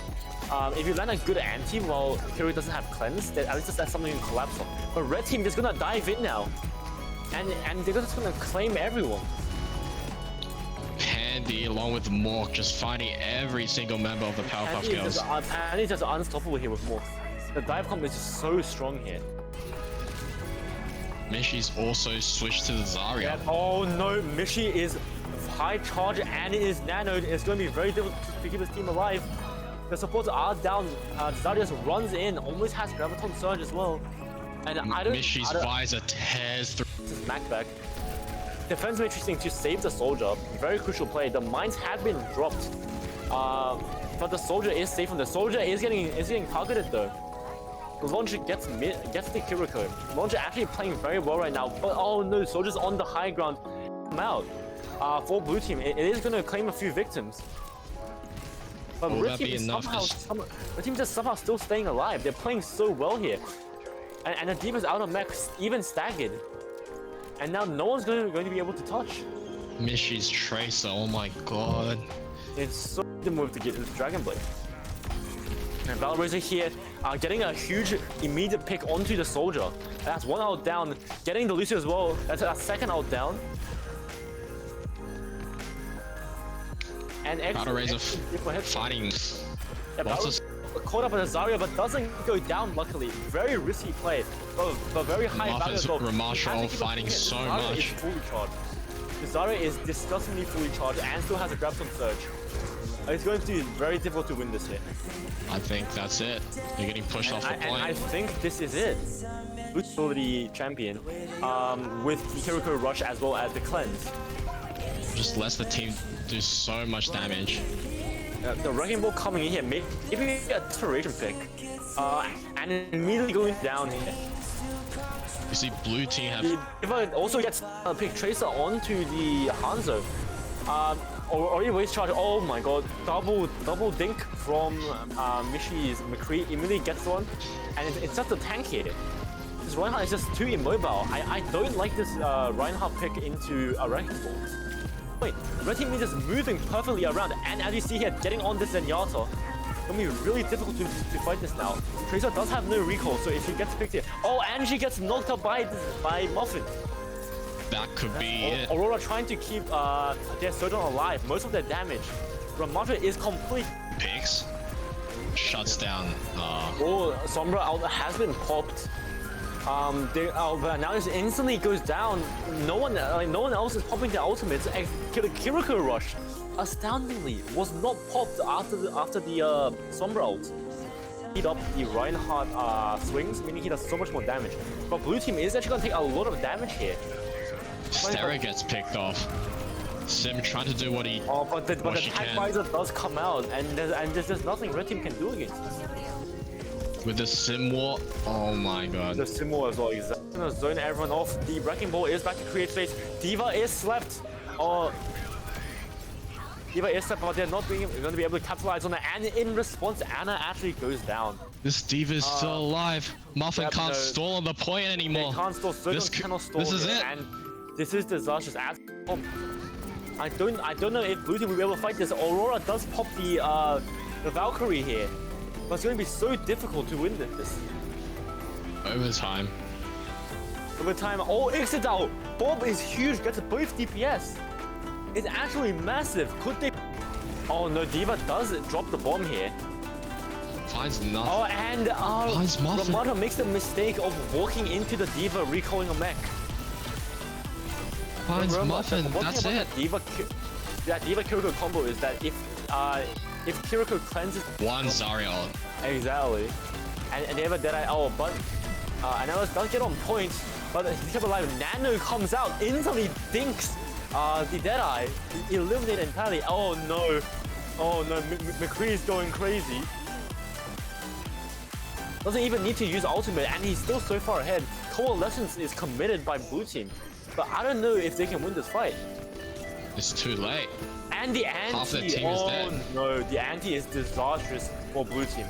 if you land a good anti while Kiri doesn't have cleanse, then at least that's something you can collapse on. But red team is gonna dive in now. And they're just gonna claim everyone. Pandy along with Mork just fighting every single member of the Powerpuff Girls. And he's just unstoppable here with Mork. The dive combo is just so strong here. Mishi's also switched to the Zarya. Yeah. Oh no, Mishi is high charge and it is nanoed. It's going to be very difficult to keep his team alive. The supports are down. Zarya just runs in, almost has Graviton Surge as well. And Mishi's visor tears through. This is Macback. Defense matrixing to save the soldier. Very crucial play. The mines have been dropped. But the soldier is safe and the soldier is getting targeted though. The launcher gets the Kiriko. Launcher actually playing very well right now. But oh no, soldier's on the high ground. Come out. For blue team, it is going to claim a few victims. But red team is somehow still staying alive. They're playing so well here. And the defense out of mech even staggered. And now no one's going to be able to touch. Mishi's Tracer, oh my god. It's so the move to get this Dragon Blade. And Valoraiser here, getting a huge immediate pick onto the soldier. That's one out down. Getting the Lucio as well. That's a second out down. And Valoraiser fighting. Yeah, caught up with Zarya, but doesn't go down luckily. Very risky play, but very high value. Ramashal fighting so much. Is fully charged. Zarya is disgustingly fully charged and still has a Graviton Surge. It's going to be very difficult to win this hit. I think that's it. You're getting pushed off the point. And I think this is it. Utility champion with the Kiriko Rush as well as the cleanse. Just lets the team do so much damage. The Wrecking Ball coming in here, maybe a Desperation pick, and immediately going down here. You see blue team have... Diva also gets a pick Tracer onto the Hanzo. Or he waste charge. Oh my god, double dink from Mishi's McCree immediately gets one, and it's just a tank here. This Reinhardt is just too immobile. I don't like this Reinhardt pick into a Wrecking Ball. Wait, red team is just moving perfectly around, and as you see here, getting on this Zenyatta. It's gonna be really difficult to fight this now. Tracer does have no recall, so if he gets picked here, and she gets knocked up by Muffin. That could be it. Aurora trying to keep their Sojourn alive. Most of their damage. Ramatra is complete. Picks. Shuts down. Sombra has been popped. But now it instantly goes down. No one else is popping their ultimates. The Kiriko Rush, astoundingly, was not popped after the Sombra ult. Speed up the Reinhardt swings, meaning he does so much more damage. But blue team is actually gonna take a lot of damage here. Stera gets picked off. Sim trying to do what he but the attack visor does come out, and there's nothing red team can do against this. With the Sim War, oh my god. The Sim War as well, exactly. Gonna zone everyone off. The Wrecking Ball is back to create space. Diva is slept. D.Va is set, but they're not going to be able to capitalize on it. And in response, Anna actually goes down. This D.Va is still alive. Muffin Yep, can't no. stall on the point anymore. They can't stall. Circles cannot stall. This is here, it. And this is disastrous. As I don't know if Blue Team will be able to fight this. Aurora does pop the Valkyrie here, but it's going to be so difficult to win this. Overtime. Over time, oh, Ixodal! Bob is huge, gets both DPS. It's actually massive. Could they? Oh no, D.Va does drop the bomb here. Finds nothing. Oh, and Finds Muffin. Ramada makes the mistake of walking into the D.Va, recalling a mech. Finds Remember, Muffin. the one That's thing it. about that D.Va Kiriko combo is that if Kiriko cleanses One Zarya ult. exactly, and they have a Deadeye. Oh, but Analyst does get on point, but he's kept alive. Nano comes out, instantly dinks the Deadeye, eliminate entirely. Oh no, McCree is going crazy. Doesn't even need to use ultimate, and he's still so far ahead. Coalescence is committed by Blue Team, but I don't know if they can win this fight. It's too late. And the anti, Half the team is dead. No, the anti is disastrous for Blue Team.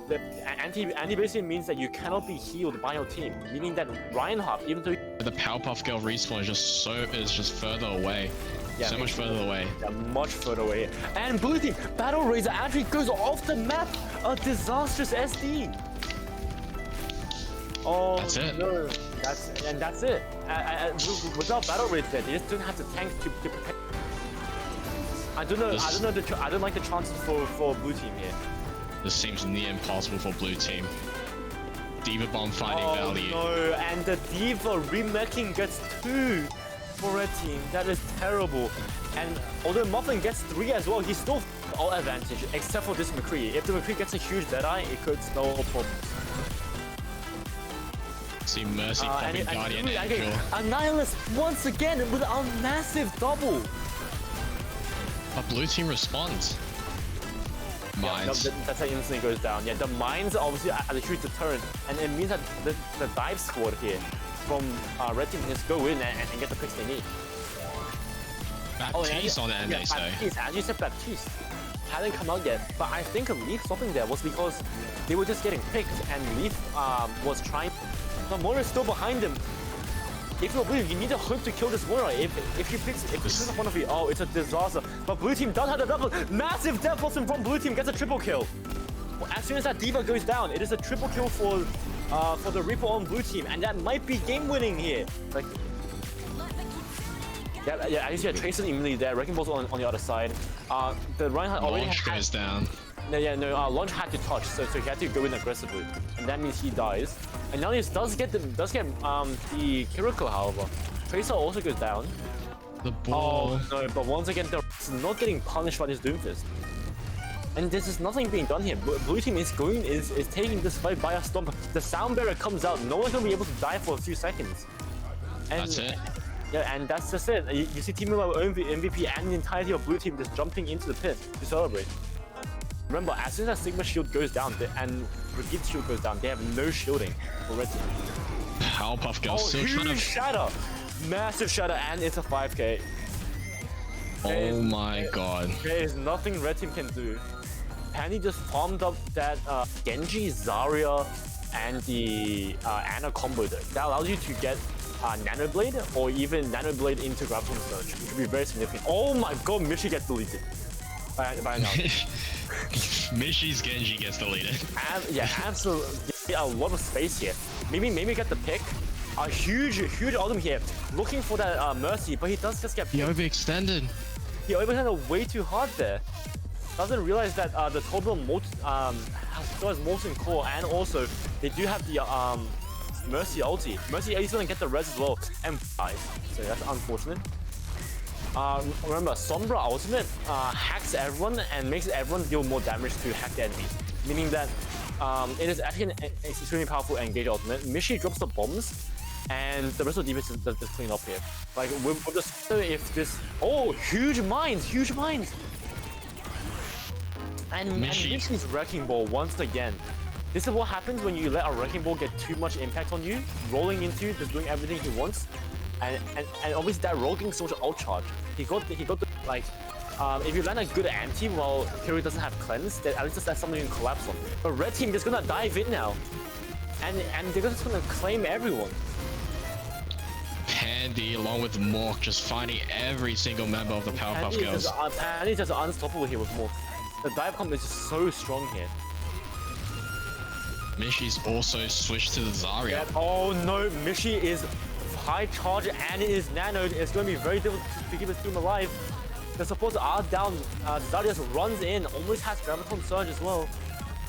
The anti basically means that you cannot be healed by your team, meaning that Reinhardt, even though The Powerpuff Girl respawn is just further away. Yeah, So much further away. they're much further away. And Blue Team, Battle Razor actually goes off the map. A disastrous SD. Oh, That's it. No. That's it. Without Battle Razor, they just don't have the tank to protect. I don't like the chances for Blue Team here. This seems near impossible for Blue Team. D.Va Bomb finding value. No, and the D.Va remaking gets 2 for Red Team. That is terrible. And although Muffin gets 3 as well, he's still all advantage, except for this McCree. If the McCree gets a huge Deadeye, it could spell a problem. See Mercy popping Guardian Angel. Annihilus once again with a massive double. But Blue Team responds. Mines. Yeah, that's how it instantly goes down. Yeah, the mines obviously are the huge deterrent, and it means that the dive squad here from Red Team can just go in and get the picks they need. Baptiste on the end, they say. Baptiste, as you said, Baptiste hadn't come out yet, but I think Leaf stopping there was because they were just getting picked, and Leaf was trying. But Moira is still behind him. If you're Blue, you need to hope to kill this Moira. If you pick up one of you, oh, it's a disaster. But Blue Team does have the double. Massive death loss from Blue Team, gets a triple kill. As soon as that D.Va goes down, it is a triple kill for the Reaper on Blue Team, and that might be game winning here. Like, yeah, I see a Tracer immediately there. Wrecking Ball's on the other side. The Reinhardt already Launch goes down. Launch had to touch, so he had to go in aggressively, and that means he dies. And now he does get the Kiriko, however. Tracer also goes down. The ball. Oh no! But once again, they're not getting punished by this Doomfist. And this is nothing being done here. Blue Team is taking this fight by a stomp. The Sound Barrier comes out. No one's gonna be able to die for a few seconds. And That's it. Yeah, and that's just it. You see Team MVP and the entirety of Blue Team just jumping into the pit to celebrate. Remember, as soon as Sigma shield goes down and Brigitte shield goes down, they have no shielding for Red Team. Powerpuff Girl still huge trying to. shatter! Massive shatter, and it's a 5k. Oh my god. There is nothing Red Team can do. Panny just farmed up that Genji, Zarya, and the Ana combo there. That allows you to get Nanoblade or even Nanoblade into Grappling Surge, which would be very significant. Oh my god, Michi gets deleted. By now. Mishi's Genji gets deleted. Yeah, absolutely. A lot of space here. Maybe get the pick. A huge ultimate here. Looking for that Mercy, but he does just get He overextended. He overextended way too hard there. Doesn't realize that the Total has Molten Core, and also they do have the Mercy ulti. Mercy is gonna get the res as well and dies. So that's unfortunate. Remember, Sombra ultimate hacks everyone and makes everyone deal more damage to hacked enemies. Meaning that it is actually an extremely powerful engage ultimate. Mishi drops the bombs, and the rest of the defense is just clean up here. Like, we'll just if this. Oh, huge mines! And Mishi's Wrecking Ball once again. This is what happens when you let a Wrecking Ball get too much impact on you, rolling into you, just doing everything he wants. And obviously that roll getting so much ult charge. He got the like if you land a good anti while Hero doesn't have cleanse, then at least that's something you can collapse on. But red team is gonna dive in now, and they're just gonna claim everyone. Pandy along with Mork just finding every single member of the Powerpuff Girls. Pandy's just unstoppable here with Mork. The dive comp is just so strong here. Mishy's also switched to the Zarya. Yeah, oh no, Mishy is high charge and it is nanoed. It's going to be very difficult to keep his team alive. The supports are down. Zarya just runs in, almost has Graviton Surge as well.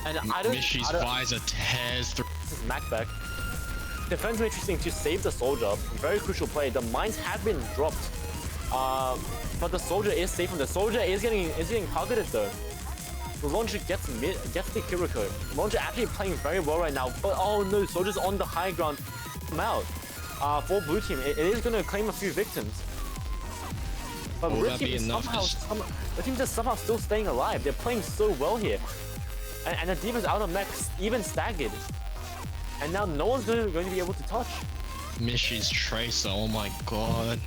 And Mishy's visor tears through. This is Macback. Defense matrix to save the soldier. Very crucial play. The mines have been dropped. But the soldier is safe. The soldier is getting targeted though. The launcher gets the Kiriko. Launcher actually playing very well right now. But oh no, soldier's on the high ground. Come out. For blue team, it is going to claim a few victims. But red team is the team just somehow still staying alive. They're playing so well here. And the D.Va's out of mech, even staggered. And now no one's going to be able to touch. Mishy's Tracer, oh my god.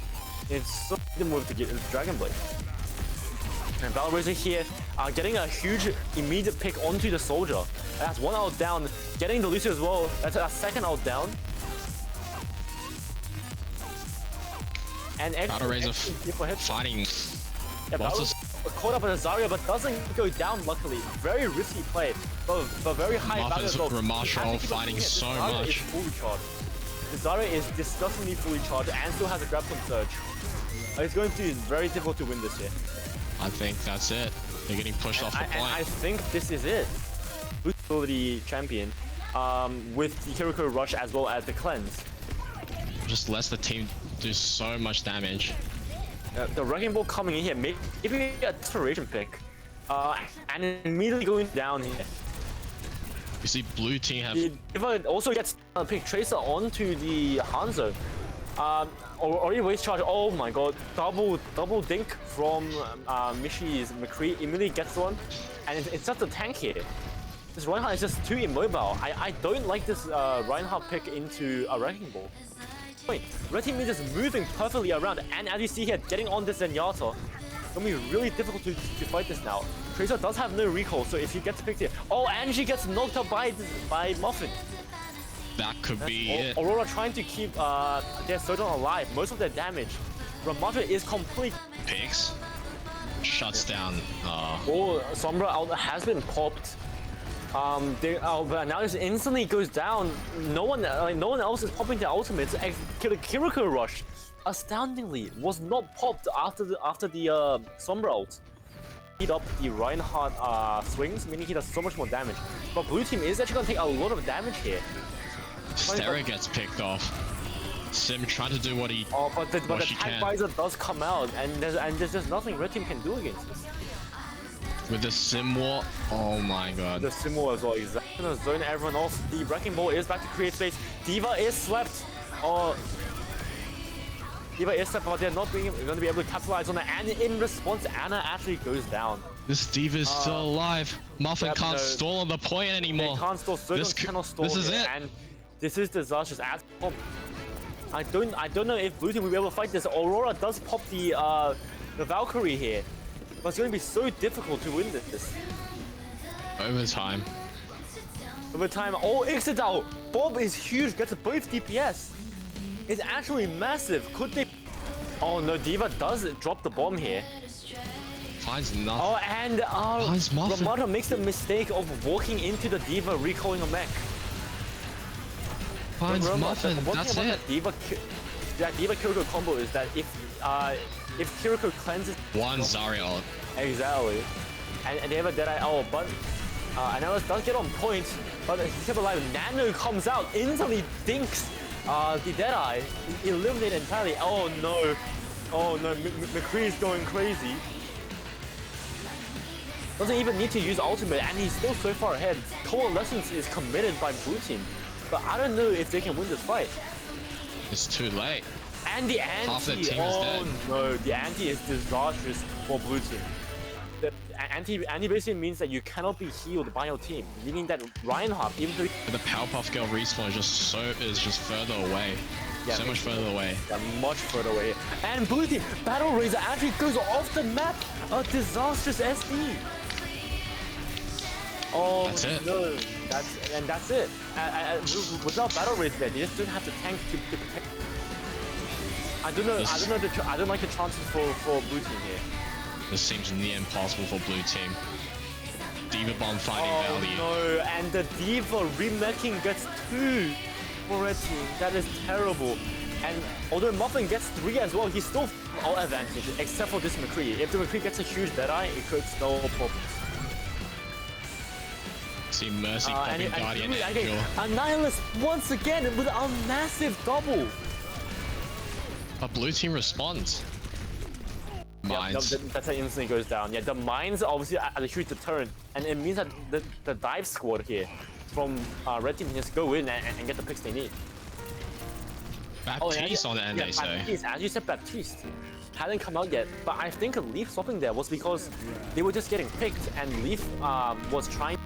It's so good move to get Dragon Blade. And Valoraiser here, getting a huge immediate pick onto the soldier. That's one ult down, getting the Lucio as well. That's a second ult down. And Valoraiser fighting. Yeah, Valoraiser caught up with a Zarya, but doesn't go down luckily. Very risky play, but very high value as well. Ramashal fighting so much. Is fully charged. The Zarya is disgustingly fully charged and still has a Graviton Surge. It's going to be very difficult to win this here. I think that's it. They're getting pushed off the point. I think this is it. Blue ability champion, with the Kiriko Rush as well as the cleanse. Just lets the team do so much damage. The Wrecking Ball coming in here, maybe a desperation pick, and immediately going down here. You see, blue team have. If I also gets a pick Tracer onto the Hanzo, already waste charge. Oh my god, double dink from Mishy's McCree immediately gets one, and it's just a tank here. This Reinhardt is just too immobile. I don't like this Reinhardt pick into a Wrecking Ball. Red team is just moving perfectly around, and as you see here, getting on this Zenyatta, it's gonna be really difficult to fight this now. Tracer does have no recall, so if he gets picked here, oh, and she gets knocked out by Muffin. That could be it. Aurora trying to keep their Sojourn alive. Most of their damage. Ramada is complete. Picks shuts down. Oh, Sombra out has been popped. But now this instantly goes down. No one else is popping their ultimates. Kiriko Rush, astoundingly, was not popped after the Sombra ult. Heat up the Reinhardt swings, meaning he does so much more damage. But blue team is actually gonna take a lot of damage here. Stera gets picked off. Sim trying to do what he but the tag visor does come out, and there's just nothing red team can do against this. With the Sim War, oh my god. The Sim War as well, exactly. Gonna zone everyone off. The Wrecking Ball is back to create space. D.Va is slept. D.Va is slept, but they're not going to be able to capitalize on it. And in response, Anna actually goes down. This D.Va is still alive. Muffin can't stall on the point anymore. They can't stall. Sojourn cannot stall. This is it. And this is disastrous. I don't know if blue team will be able to fight this. Aurora does pop the Valkyrie here. But it's going to be so difficult to win this. Overtime. Oh, Ixodal! Bob is huge, gets both DPS. It's actually massive. Could they... Oh no, D.Va does drop the bomb here. Finds nothing. Oh, and Ramada makes the mistake of walking into the D.Va, recalling a mech. Finds Muffin, that's it. D.Va Kiriko combo is that if Kiriko cleanses... One Zarya ult. Exactly. And they have a Deadeye. Oh, but Analyst does get on point, but he's kept alive. Nano comes out, instantly dinks the Deadeye, eliminated entirely. Oh no. Oh no, McCree's going crazy. Doesn't even need to use ultimate, and he's still so far ahead. Coalescence is committed by blue team, but I don't know if they can win this fight. It's too late. And the anti, half the team is dead. No, the anti is disastrous for blue team. The anti basically means that you cannot be healed by your team, meaning that Reinhardt, even though the Powerpuff Girl respawn is just further away. Yeah, So much further away. yeah, much further away. And blue team, Battle Razor actually goes off the map. A disastrous SD. Oh, That's it. no, that's it. Without Battle Razor there, they just don't have the tank to protect. I don't like the chances for blue team here. This seems near impossible for blue team. Diva Bomb finding Oh value. no, and the Diva remaking gets 2 for red team. That is terrible. And although Muffin gets 3 as well, he's still all advantage, except for this McCree. If the McCree gets a huge Deadeye, it could no problem. See Mercy popping Guardian Angel. Annihilus once again with a massive double. But blue team responds. Mines. That's how it instantly goes down. Yeah, the mines obviously are a huge deterrent, and it means that the dive squad here from red team can just go in and get the picks they need. Baptiste on the end, they say. Baptiste, as you said, Baptiste hadn't come out yet, but I think Leaf swapping there was because they were just getting picked, and Leaf was trying.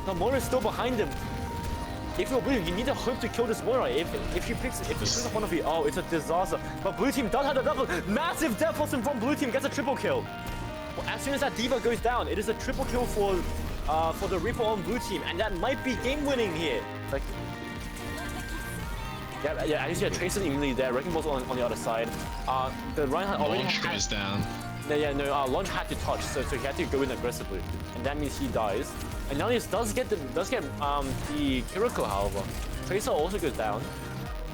The Moira is still behind him. If you're blue, you need to hope to kill this Moira. If she picks up one of you, oh, it's a disaster. But blue team does have the double. Massive death from blue team, gets a triple kill. Well, as soon as that Diva goes down, it is a triple kill for the Reaper on blue team, and that might be game winning here. Like, yeah, I see a Tracer immediately there. Wrecking Ball's on the other side. The Reinhardt already Launch goes down. Launch had to touch, so he had to go in aggressively, and that means he dies. And now he does get the Kiriko, however. Tracer also goes down.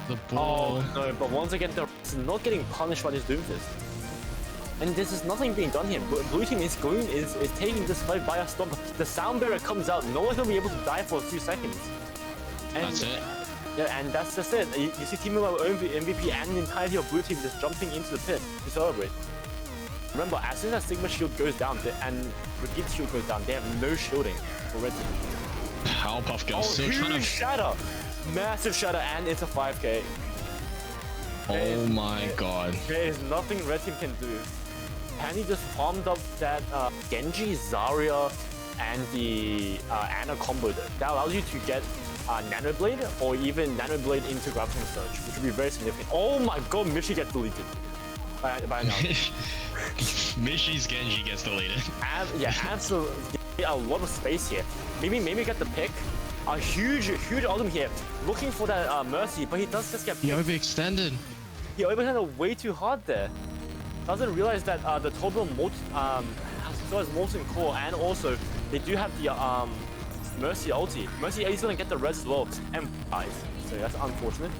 The ball. Oh no, but once again, they're not getting punished by this Doomfist. And this is nothing being done here. Blue team is taking this fight by a storm. The sound barrier comes out, no one's gonna be able to die for a few seconds. And That's it. yeah, and that's just it. You see Team MVP and the entirety of blue team just jumping into the pit to celebrate. Remember, as soon as Sigma shield goes down and Brigitte's shield goes down, they have no shielding for red team. Powerpuff Girl still huge trying to. shatter! Massive shatter, and it's a 5k. Oh my god. There is nothing red team can do. Penny just farmed up that Genji, Zarya, and the Ana combo there. That allows you to get Nano Blade or even Nano Blade into Graviton Surge, which would be very significant. Oh my god, Mishi gets deleted. By now. Mishi's Genji gets deleted. Yeah, absolutely. A lot of space here. Maybe get the pick. A huge ultimate here. Looking for that Mercy, but he does just get He picked. overextended. He overextended way too hard there. Doesn't realize that the Total has Molten Core, and also they do have the Mercy ulti. Mercy is gonna get the res as well and dies. So that's unfortunate.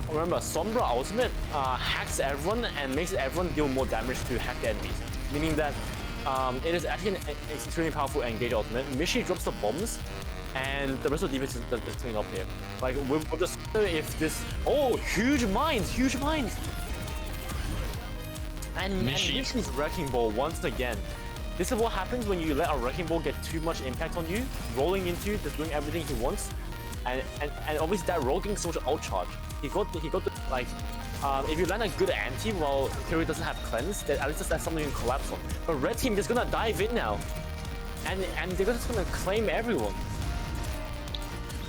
Remember, Sombra ultimate hacks everyone and makes everyone deal more damage to hack the enemies. Meaning that it is actually an extremely powerful engage ultimate. Mishi drops the bombs, and the rest of the defense is cleaned up here. Like with the if this huge mines. And Mishi's Wrecking Ball once again. This is what happens when you let a Wrecking Ball get too much impact on you, rolling into you, just doing everything he wants. And obviously that roll getting so much outcharge. He got the like if you land a good anti while Fury doesn't have cleanse, then at least that's something you can collapse on. But red team is gonna dive in now. And they're just gonna claim everyone.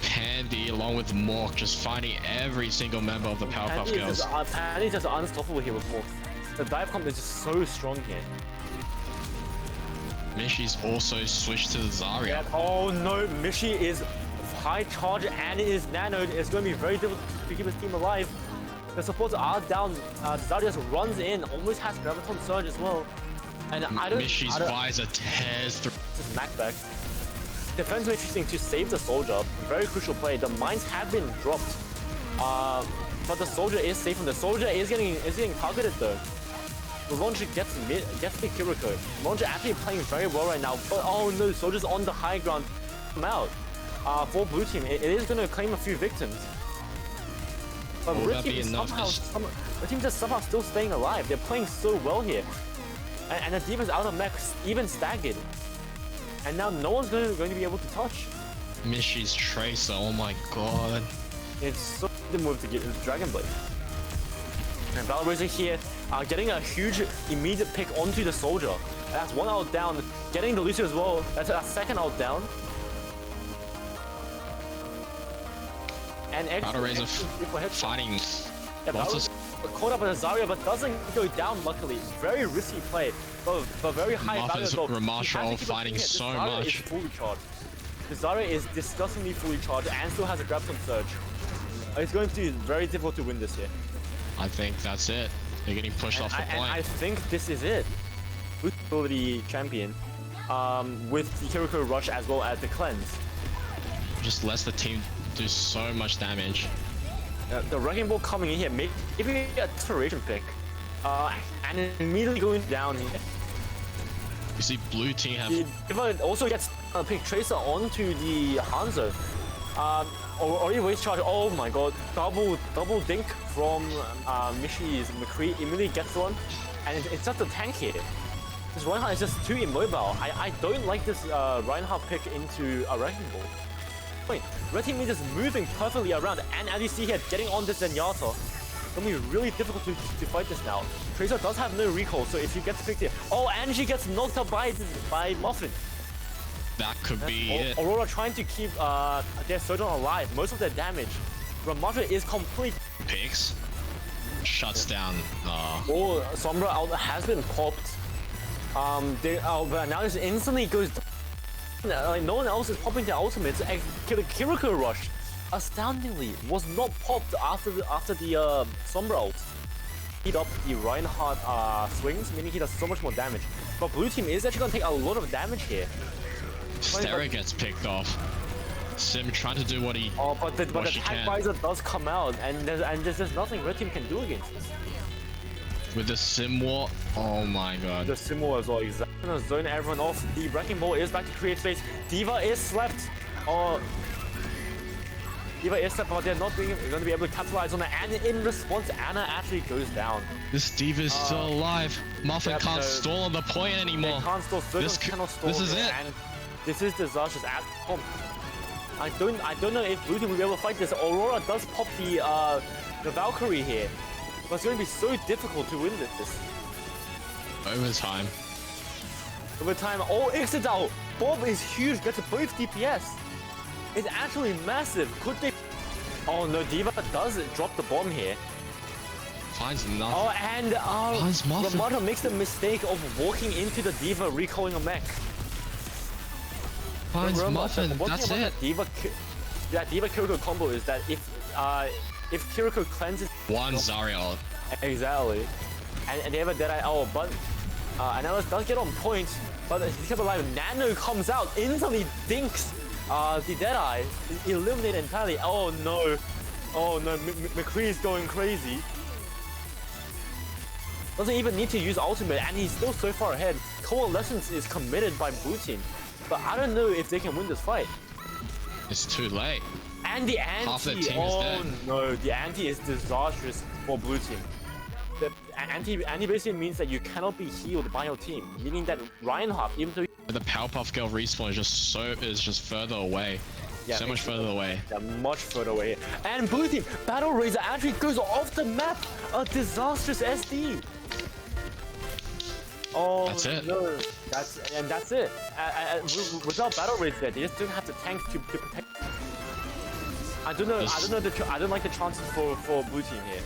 Pandy along with Mork just fighting every single member of the Powerpuff Girls. Pandy's just unstoppable here with Mork. The dive comp is just so strong here. Mishi's also switched to the Zarya. Yeah, oh no, Mishi is high charge and it is nanoed. It's going to be very difficult to keep his team alive. The supports are down. Zarya just runs in, almost has Graviton Surge as well. And Mishi's visor tears through. This is Macback. Defense very interesting to save the soldier. Very crucial play. The mines have been dropped. But the soldier is safe and the soldier is getting targeted though. The launcher gets the Kiriko. Launcher actually playing very well right now. But oh no, soldier's on the high ground. Come out. For blue team, it is going to claim a few victims. But red team is somehow still staying alive. They're playing so well here. And the defense out of mech even staggered. And now no one's going to be able to touch. Mishi's Tracer, oh my god. It's so the move to get the Dragon Blade. And Battle Razor here, getting a huge immediate pick onto the soldier. That's one out down. Getting the Lucio as well. That's a second out down. And Battle Razor fighting lots of caught up with Zarya, but doesn't go down luckily. Very risky play, but very high value as well. Marshall fighting so Zarya much. is fully charged. The Zarya is disgustingly fully charged and still has a grab on surge. It's going to be very difficult to win this here. I think that's it. They're getting pushed off the And I point. think this is it. With the champion, with the Kiriko Rush as well as the cleanse. Just lets the team do so much damage. The Wrecking Ball coming in here, maybe a Desperation pick. And immediately going down here. You see blue team have Diva also gets a pick Tracer onto the Hanzo. Already waste charge. Oh my god. Double dink from Mishi's McCree. Immediately gets one. And it's just a tank here. This Reinhardt is just too immobile. I don't like this Reinhardt pick into a Wrecking Ball. Wait, Red Team is just moving perfectly around, and as you see here, getting on this Zenyatta, it's gonna be really difficult to fight this now. Tracer does have no recall, so if you get picked here, oh, and she gets knocked out by Muffin. that could be it. Aurora trying to keep their Sojourn alive, most of their damage. Ramatra is complete. Picks shuts down. Oh, Sombra out has been popped. But now this instantly goes. Like no one else is popping their ultimates. The Kiriko Rush, astoundingly, was not popped after the Sombra ult. Heat up the Reinhardt swings, meaning he does so much more damage. But blue team is actually gonna take a lot of damage here. Stera gets picked off. Sim trying to do what he but the she tag can. visor does come out, and there's nothing red team can do against this. With the Sim War, oh my god. The Simo as well, exactly. Gonna zone everyone off. The Wrecking Ball is back to create space. Diva is slept. Diva is slept, but they're not going to be able to capitalize on it. And in response, Anna actually goes down. This Diva is still alive. Muffin can't stall on the point anymore. They can't stall. Cannot stall. This is it. And this is disastrous at pump. I don't know if blue team will be able to fight this. Aurora does pop the Valkyrie here, but it's going to be so difficult to win this. Overtime. Over time, oh, Ixodal! Bob is huge, gets both DPS. It's actually massive. Could they? Oh no, Diva does drop the bomb here. Finds nothing. Oh, and Finds Muffin. Ramada makes the mistake of walking into the Diva, recalling a mech. Finds Muffin. That's it. Diva Kiriko combo is that if Kiriko cleanses One Zarya ult. exactly, and they have a Deadeye. Oh, but Analyst does get on point, but he's kept alive. Nano comes out, instantly dinks the Deadeye, eliminated entirely. Oh no, McCree is going crazy. Doesn't even need to use ultimate, and he's still so far ahead. Coalescence is committed by blue team, but I don't know if they can win this fight. It's too late. And the anti, Half the team is dead. No, the anti is disastrous for blue team. The anti basically means that you cannot be healed by your team, meaning that Reinhardt, even though The Powerpuff Girl respawn is just further away. Yeah, so much further away. they're much further away. And blue team, Battle Razor actually goes off the map. A disastrous SD. Oh, That's it. No, that's it. Without Battle Razor, they just don't have the tank to protect. I don't like the chances for blue team here.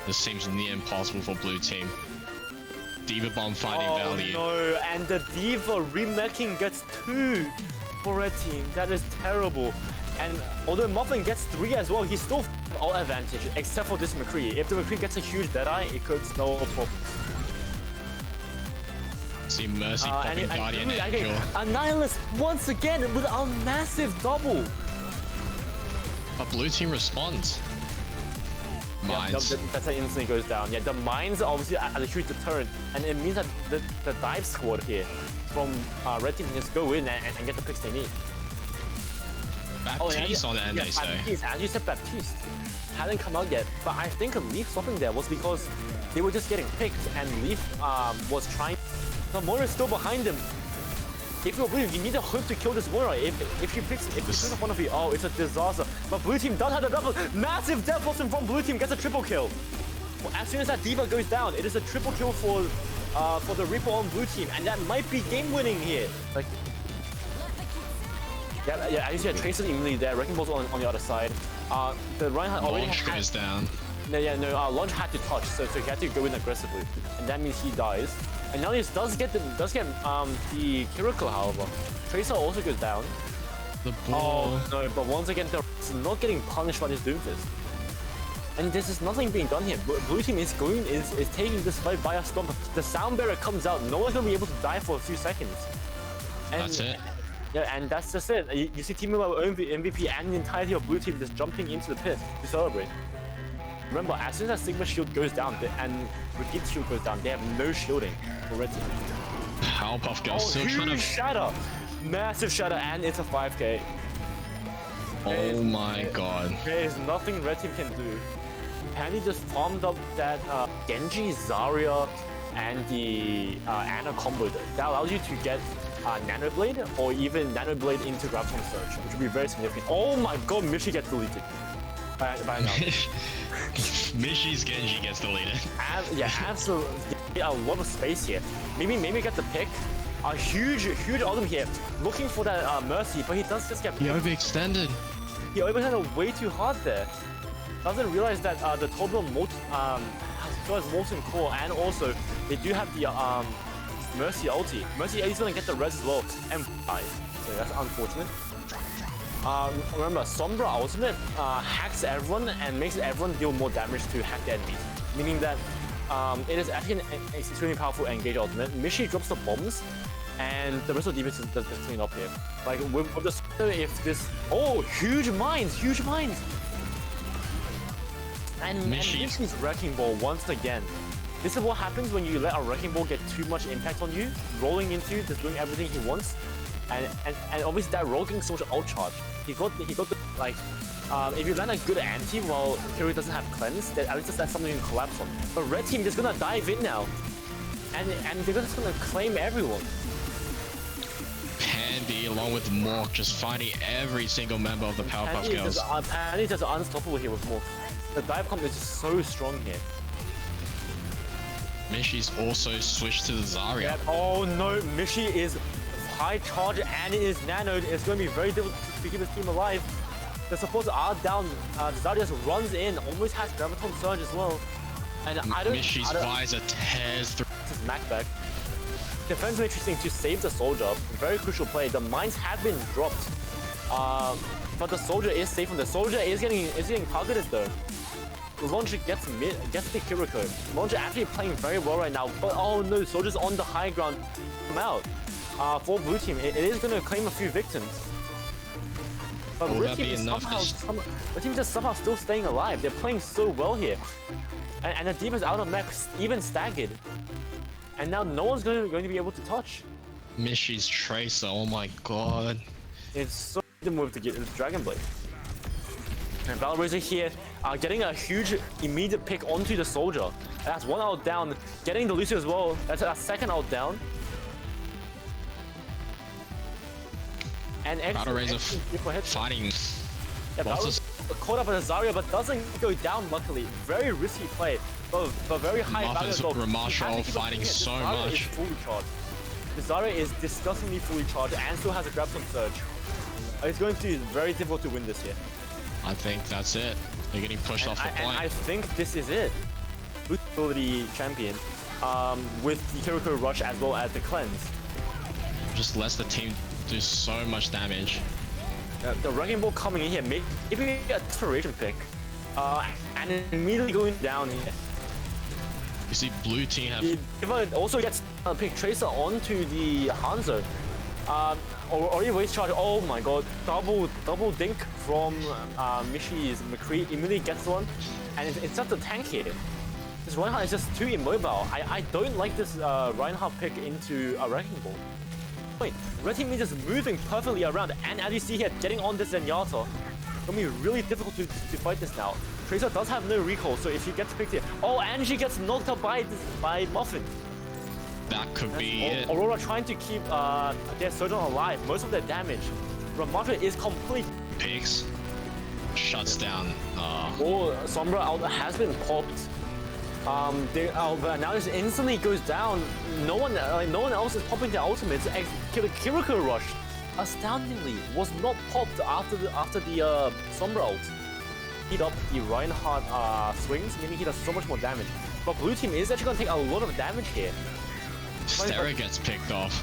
This seems near impossible for blue team. Diva Bomb finding value. Oh no, and the Diva remaking gets 2 for red team. That is terrible. And although Muffin gets 3 as well, he's still all advantage, except for this McCree. If the McCree gets a huge Deadeye, it could snowball problem. See Mercy popping Guardian Angel. Annihilus once again with a massive double. But blue team responds. Mines. Yeah, that's how it instantly goes down. Yeah, the mines obviously are a huge deterrent, and it means that the dive squad here from red team can just go in and get the picks they need. Baptiste on the end, they say. Baptiste, as you said, Baptiste hadn't come out yet, but I think Leaf swapping there was because they were just getting picked, and Leaf was trying. The Moira is still behind him. If you're blue, you need to hope to kill this Moira. If you pick one of you, oh, it's a disaster. But blue team does have the double. Massive death blossom from blue team, gets a triple kill. Well, as soon as that Diva goes down, it is a triple kill for the Reaper on blue team, and that might be game winning here. Like, yeah, I see a Tracer immediately there. Wrecking Ball's on the other side. The Reinhardt already Launch had, goes down. Launch had to touch, so he had to go in aggressively, and that means he dies. And now he does get the Kiriko, however. Tracer also goes down. The ball. Oh no, but once again, they're not getting punished by this Doomfist. And this is nothing being done here. Blue team is taking this fight by a storm. The sound barrier comes out, no one's gonna be able to die for a few seconds. And That's it. yeah, and that's just it. You see Team MVP and the entirety of Blue team just jumping into the pit to celebrate. Remember, as soon as Sigma's shield goes down and Repeat's shield goes down, they have no shielding for Red team. Powerpuff Girl still trying Huge to. shatter! Massive shatter, and it's a 5k. Oh my god. There is nothing Red team can do. Pandy just farmed up that Genji, Zarya, and the Ana combo that allows you to get Nano Blade or even Nano Blade into Graviton Surge, which would be very significant. Oh my god, Mishi gets deleted. By now. Mishi's Genji gets deleted. Yeah, absolutely. A lot of space here. Maybe get the pick. A huge ultimate here, looking for that Mercy, but he does just get He picked. overextended. He overextended way too hard there. Doesn't realize that the Total has Molten Core, and also they do have the Mercy ulti. Mercy is gonna get the res as well and die. So that's unfortunate. Remember, Sombra ultimate hacks everyone and makes everyone deal more damage to hack the enemies. Meaning that it is actually an extremely powerful engage ultimate. Mishi drops the bombs, and the rest of the defense does clean up here. Like with the if this huge mines. And Mishi's Wrecking Ball once again. This is what happens when you let a Wrecking Ball get too much impact on you, rolling into you, just doing everything he wants. And obviously that roll getting so much ult charge. He got the like if you land a good anti while Kiri doesn't have cleanse, then at least that's something you can collapse on. But Red team is gonna dive in now. And they're just gonna claim everyone. Pandy along with Mork just fighting every single member of the Powerpuff Girls. Pandy's just unstoppable here with Mork. The dive comp is just so strong here. Mishi's also switched to the Zarya. Yeah. Oh no, Mishi is high charge and it is nanoed. It's going to be very difficult to keep his team alive. The supports are down. Zarya just runs in, almost has Graviton Surge as well. And Mishi's visor tears through. This is Mac back. Defense interesting to save the soldier. Very crucial play. The mines have been dropped. But the soldier is safe and the soldier is getting targeted though. The launcher gets the Kiriko. Launcher actually playing very well right now, but oh no, soldier's on the high ground. Come out. For blue team, it is going to claim a few victims. But red team is just somehow still staying alive. They're playing so well here. And the defense out of max even staggered. And now no one's going to be able to touch. Mishi's Tracer, oh my god. It's so the move to get into Dragon Blade. And Valoraiser here getting a huge immediate pick onto the soldier. And that's one out down. Getting the Lucio as well. That's a second out down. And Valoraiser fighting. Yeah, Valoraiser caught up with Zarya but doesn't go down luckily. Very risky play. But very high value as well. Ramashal fighting so much. Is fully charged. The Zarya is disgustingly fully charged and still has a grab some surge. It's going to be very difficult to win this here. I think that's it. They're getting pushed off the point. I think this is it. Blue ability champion with the Kiriko Rush as well as the cleanse. Just lets the team do so much damage. The Wrecking Ball coming in here, maybe a desperation pick. And immediately going down here. You see blue team have... also gets a pick Tracer onto the Hanzo. Already waste charge. Oh my god, double dink from Mishi's McCree. Immediately gets one, and it's just a tank here. This Reinhardt is just too immobile. I don't like this Reinhardt pick into a Wrecking Ball. Wait, Red team is just moving perfectly around, and as you see here, getting on this Zenyatta. It's gonna be really difficult to fight this now. Tracer does have no recall, so if he gets picked here, and she gets knocked out by Muffin. That could be it. Aurora trying to keep their Sojourn alive. Most of their damage. Ramatra is complete. Pigs shuts down. Sombra out has been popped. Now this instantly goes down. No one else is popping their ultimates. Kiriko Rush, astoundingly, was not popped after the Sombra ult. speed up the Reinhardt swings, meaning he does so much more damage. But blue team is actually gonna take a lot of damage here. Stera gets picked off.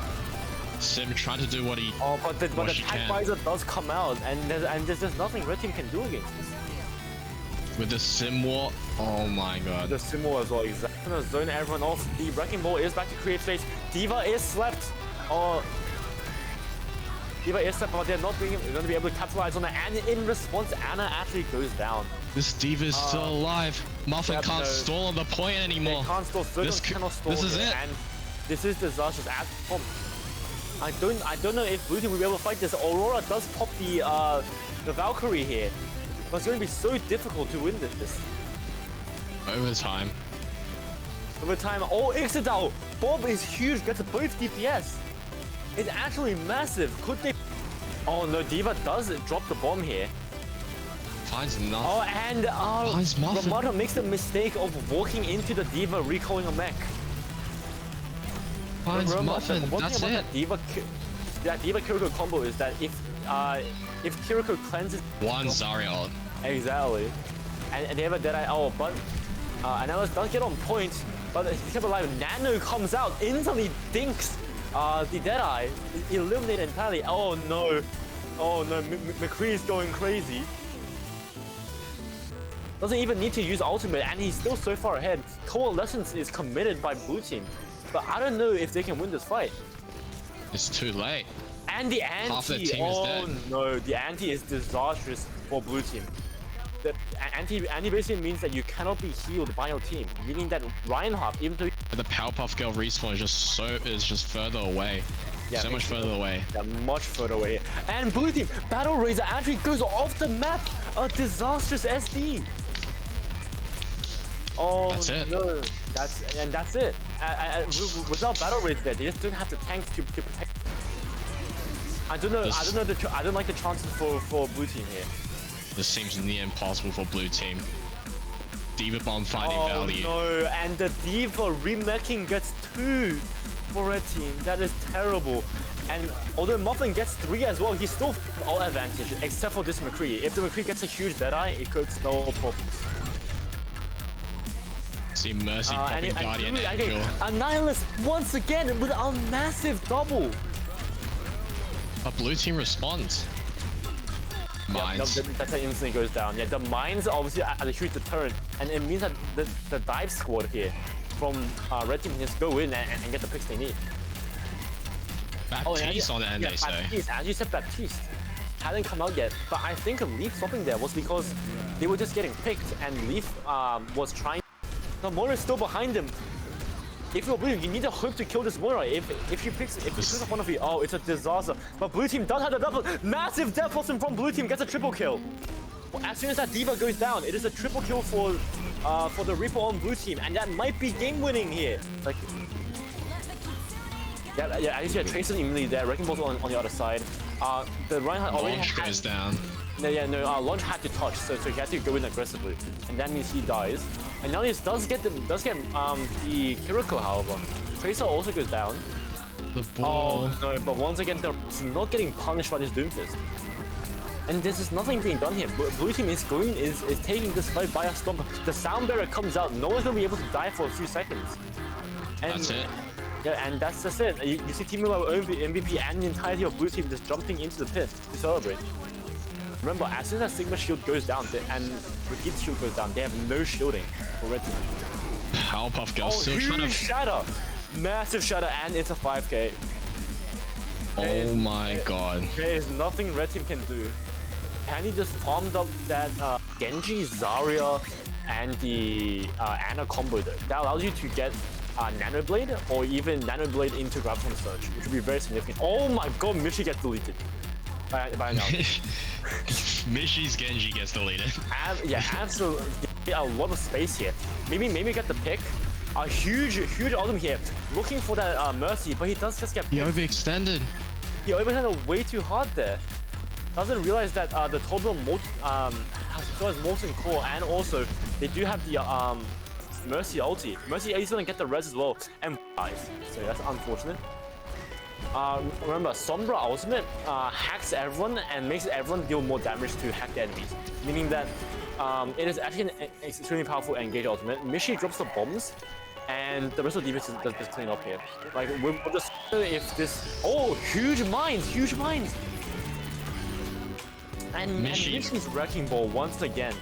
Sim trying to do what he but the she tag can. visor does come out, and there's nothing red team can do against this. With the Sim War. Oh my god. The Simo as well, exactly. Gonna zone everyone off. The Wrecking Ball is back to create space. D.Va is slept. D.Va is slept, but they're not going to be able to capitalize on that. And in response, Ana actually goes down. This D.Va is still alive. Muffin Yep, can't no. stall on the point anymore. They can't stall. Cannot stall. This is here, it. And this is disastrous. I don't know if Blue Team will be able to fight this. Aurora does pop the Valkyrie here, but it's going to be so difficult to win this. Overtime. Over time, Ixodal! Bob is huge, gets both DPS. It's actually massive. Could they? Oh no, D.Va does drop the bomb here. Finds nothing. Oh, and Finds Muffin. Ramada makes the mistake of walking into the D.Va, recalling a mech. Finds Remember, Muffin. one That's thing it. about that D.Va Kiriko combo is that if Kiriko cleanses One Zarya ult. exactly, and they have a Deadeye owl, but Analysis does get on point, but he's kept alive. Nano comes out, instantly dinks the Deadeye, eliminated entirely. Oh no, McCree's going crazy. Doesn't even need to use ultimate, and he's still so far ahead. Coalescence is committed by blue team, but I don't know if they can win this fight. It's too late. And the anti, Half the team is dead. No, the anti is disastrous for blue team. The anti basically means that you cannot be healed by your team, meaning that Reinhardt, even though The Powerpuff Girl respawn is just further away. Yeah, so much further away. they're much further away. And blue team, Battle Razor actually goes off the map. A disastrous SD. Oh That's it. no, that's it. Without Battle Razor there, they just don't have the tanks to protect. I don't know. I don't like the chances for blue team here. This seems near impossible for blue team. D.Va bomb finding value. No, and the D.Va remaking gets 2 for red team. That is terrible. And although Muffin gets 3 as well, he's still all advantage, except for this McCree. If the McCree gets a huge Deadeye, it could no problems. See Mercy popping Guardian Angel. Annihilus once again with a massive double. A blue team responds. Mines. That's how it instantly goes down. Yeah, the mines obviously are a huge deterrent, and it means that the dive squad here from red team can just go in and get the picks they need. Baptiste on the end, they say. Baptiste, as you said, Baptiste hadn't come out yet, but I think Leaf stopping there was because they were just getting picked, and Leaf was trying. The Moira is still behind him. If you're blue, you need to hope to kill this Moira. If you pick up one of you, oh, it's a disaster. But blue team does have the double, massive death loss from blue team gets a triple kill. Well, as soon as that D.Va goes down, it is a triple kill for the Reaper on blue team, and that might be game winning here. Like, yeah, I see a Tracer immediately there. Wrecking Ball's on the other side. The Reinhardt already Launch goes down. Launch had to touch, so he had to go in aggressively, and that means he dies. And now he does get the Kiriko, however. Tracer also goes down. The ball. Oh no, but once again, they're not getting punished by this Doomfist. And this is nothing being done here. Blue team is taking this fight by a storm. The sound barrier comes out. No one's gonna be able to die for a few seconds. And That's it. yeah, and that's just it. You see Team MVP and the entirety of blue team just jumping into the pit to celebrate. Remember, as soon as Sigma's shield goes down and Brigitte's shield goes down, they have no shielding for red team. Powerpuff Girl still huge trying to. shatter! Massive shatter, and it's a 5k. Oh my god. There is nothing red team can do. And he just farmed up that Genji, Zarya, and the Ana combo there. That allows you to get Nano Blade or even Nano Blade into Graviton Surge, which would be very significant. Oh my god, Mishi gets deleted. By now. Mishi's Genji gets deleted. Yeah, absolutely. A lot of space here. Maybe get the pick. A huge ultimate here. Looking for that Mercy, but he does just get He picked. overextended. He overextended way too hard there. Doesn't realize that the total has molten core, and also they do have the Mercy ulti. Mercy is gonna get the res as well and dies. So that's unfortunate. Remember, Sombra ultimate hacks everyone and makes everyone deal more damage to hack the enemies. Meaning that It is actually an extremely powerful engage ultimate. Mishi drops the bombs, and the rest of the defense does just clean up here. Like, we'll just if this. Oh, huge mines! Huge mines! And Mishi's Wrecking Ball once again.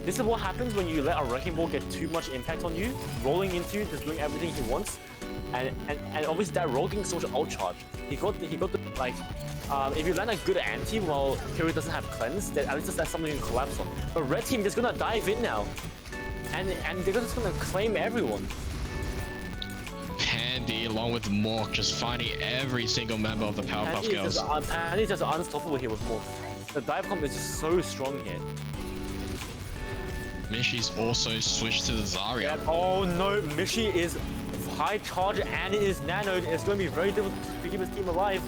This is what happens when you let a Wrecking Ball get too much impact on you, rolling into you, just doing everything he wants. And obviously that roll getting so much ult charge. He got the like if you land a good anti while Kiri doesn't have cleanse, then at least that's something you can collapse on. But red team is gonna dive in now. And they're just gonna claim everyone. Pandy along with Mork just finding every single member of the Powerpuff Girls. Pandy's just unstoppable here with Mork. The dive comp is just so strong here. Mishi's also switched to the Zarya. Yeah, oh no, Mishi is high charge and it is nanoed. It's going to be very difficult to keep his team alive.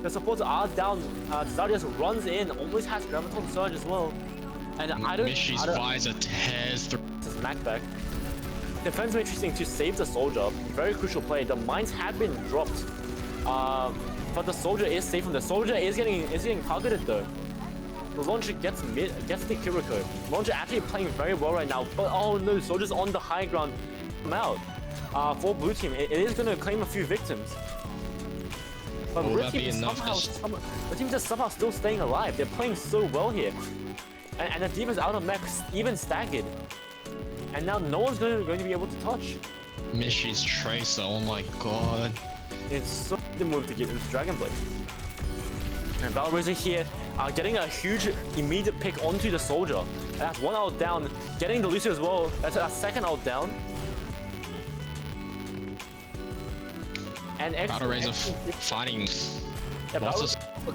The supports are down. Zarya just runs in, almost has Graviton Surge as well. And Mishi's visor tears through. This is Macback. Defense interesting to save the soldier. Very crucial play. The mines have been dropped. But the soldier is safe from the soldier is getting targeted though. The launcher gets the Kiriko. Launcher actually playing very well right now, but oh no, soldier's on the high ground. Come out. For blue team, it is going to claim a few victims. But red team is the team just somehow still staying alive. They're playing so well here. And the defense out of mech even staggered. And now no one's going to be able to touch. Mishi's Tracer, oh my god. It's so the move to get into Dragon Blade. And Valoraiser here getting a huge immediate pick onto the soldier. And that's one out down. Getting the Lucio as well. That's a second out down. And Valoraiser fighting. Yeah,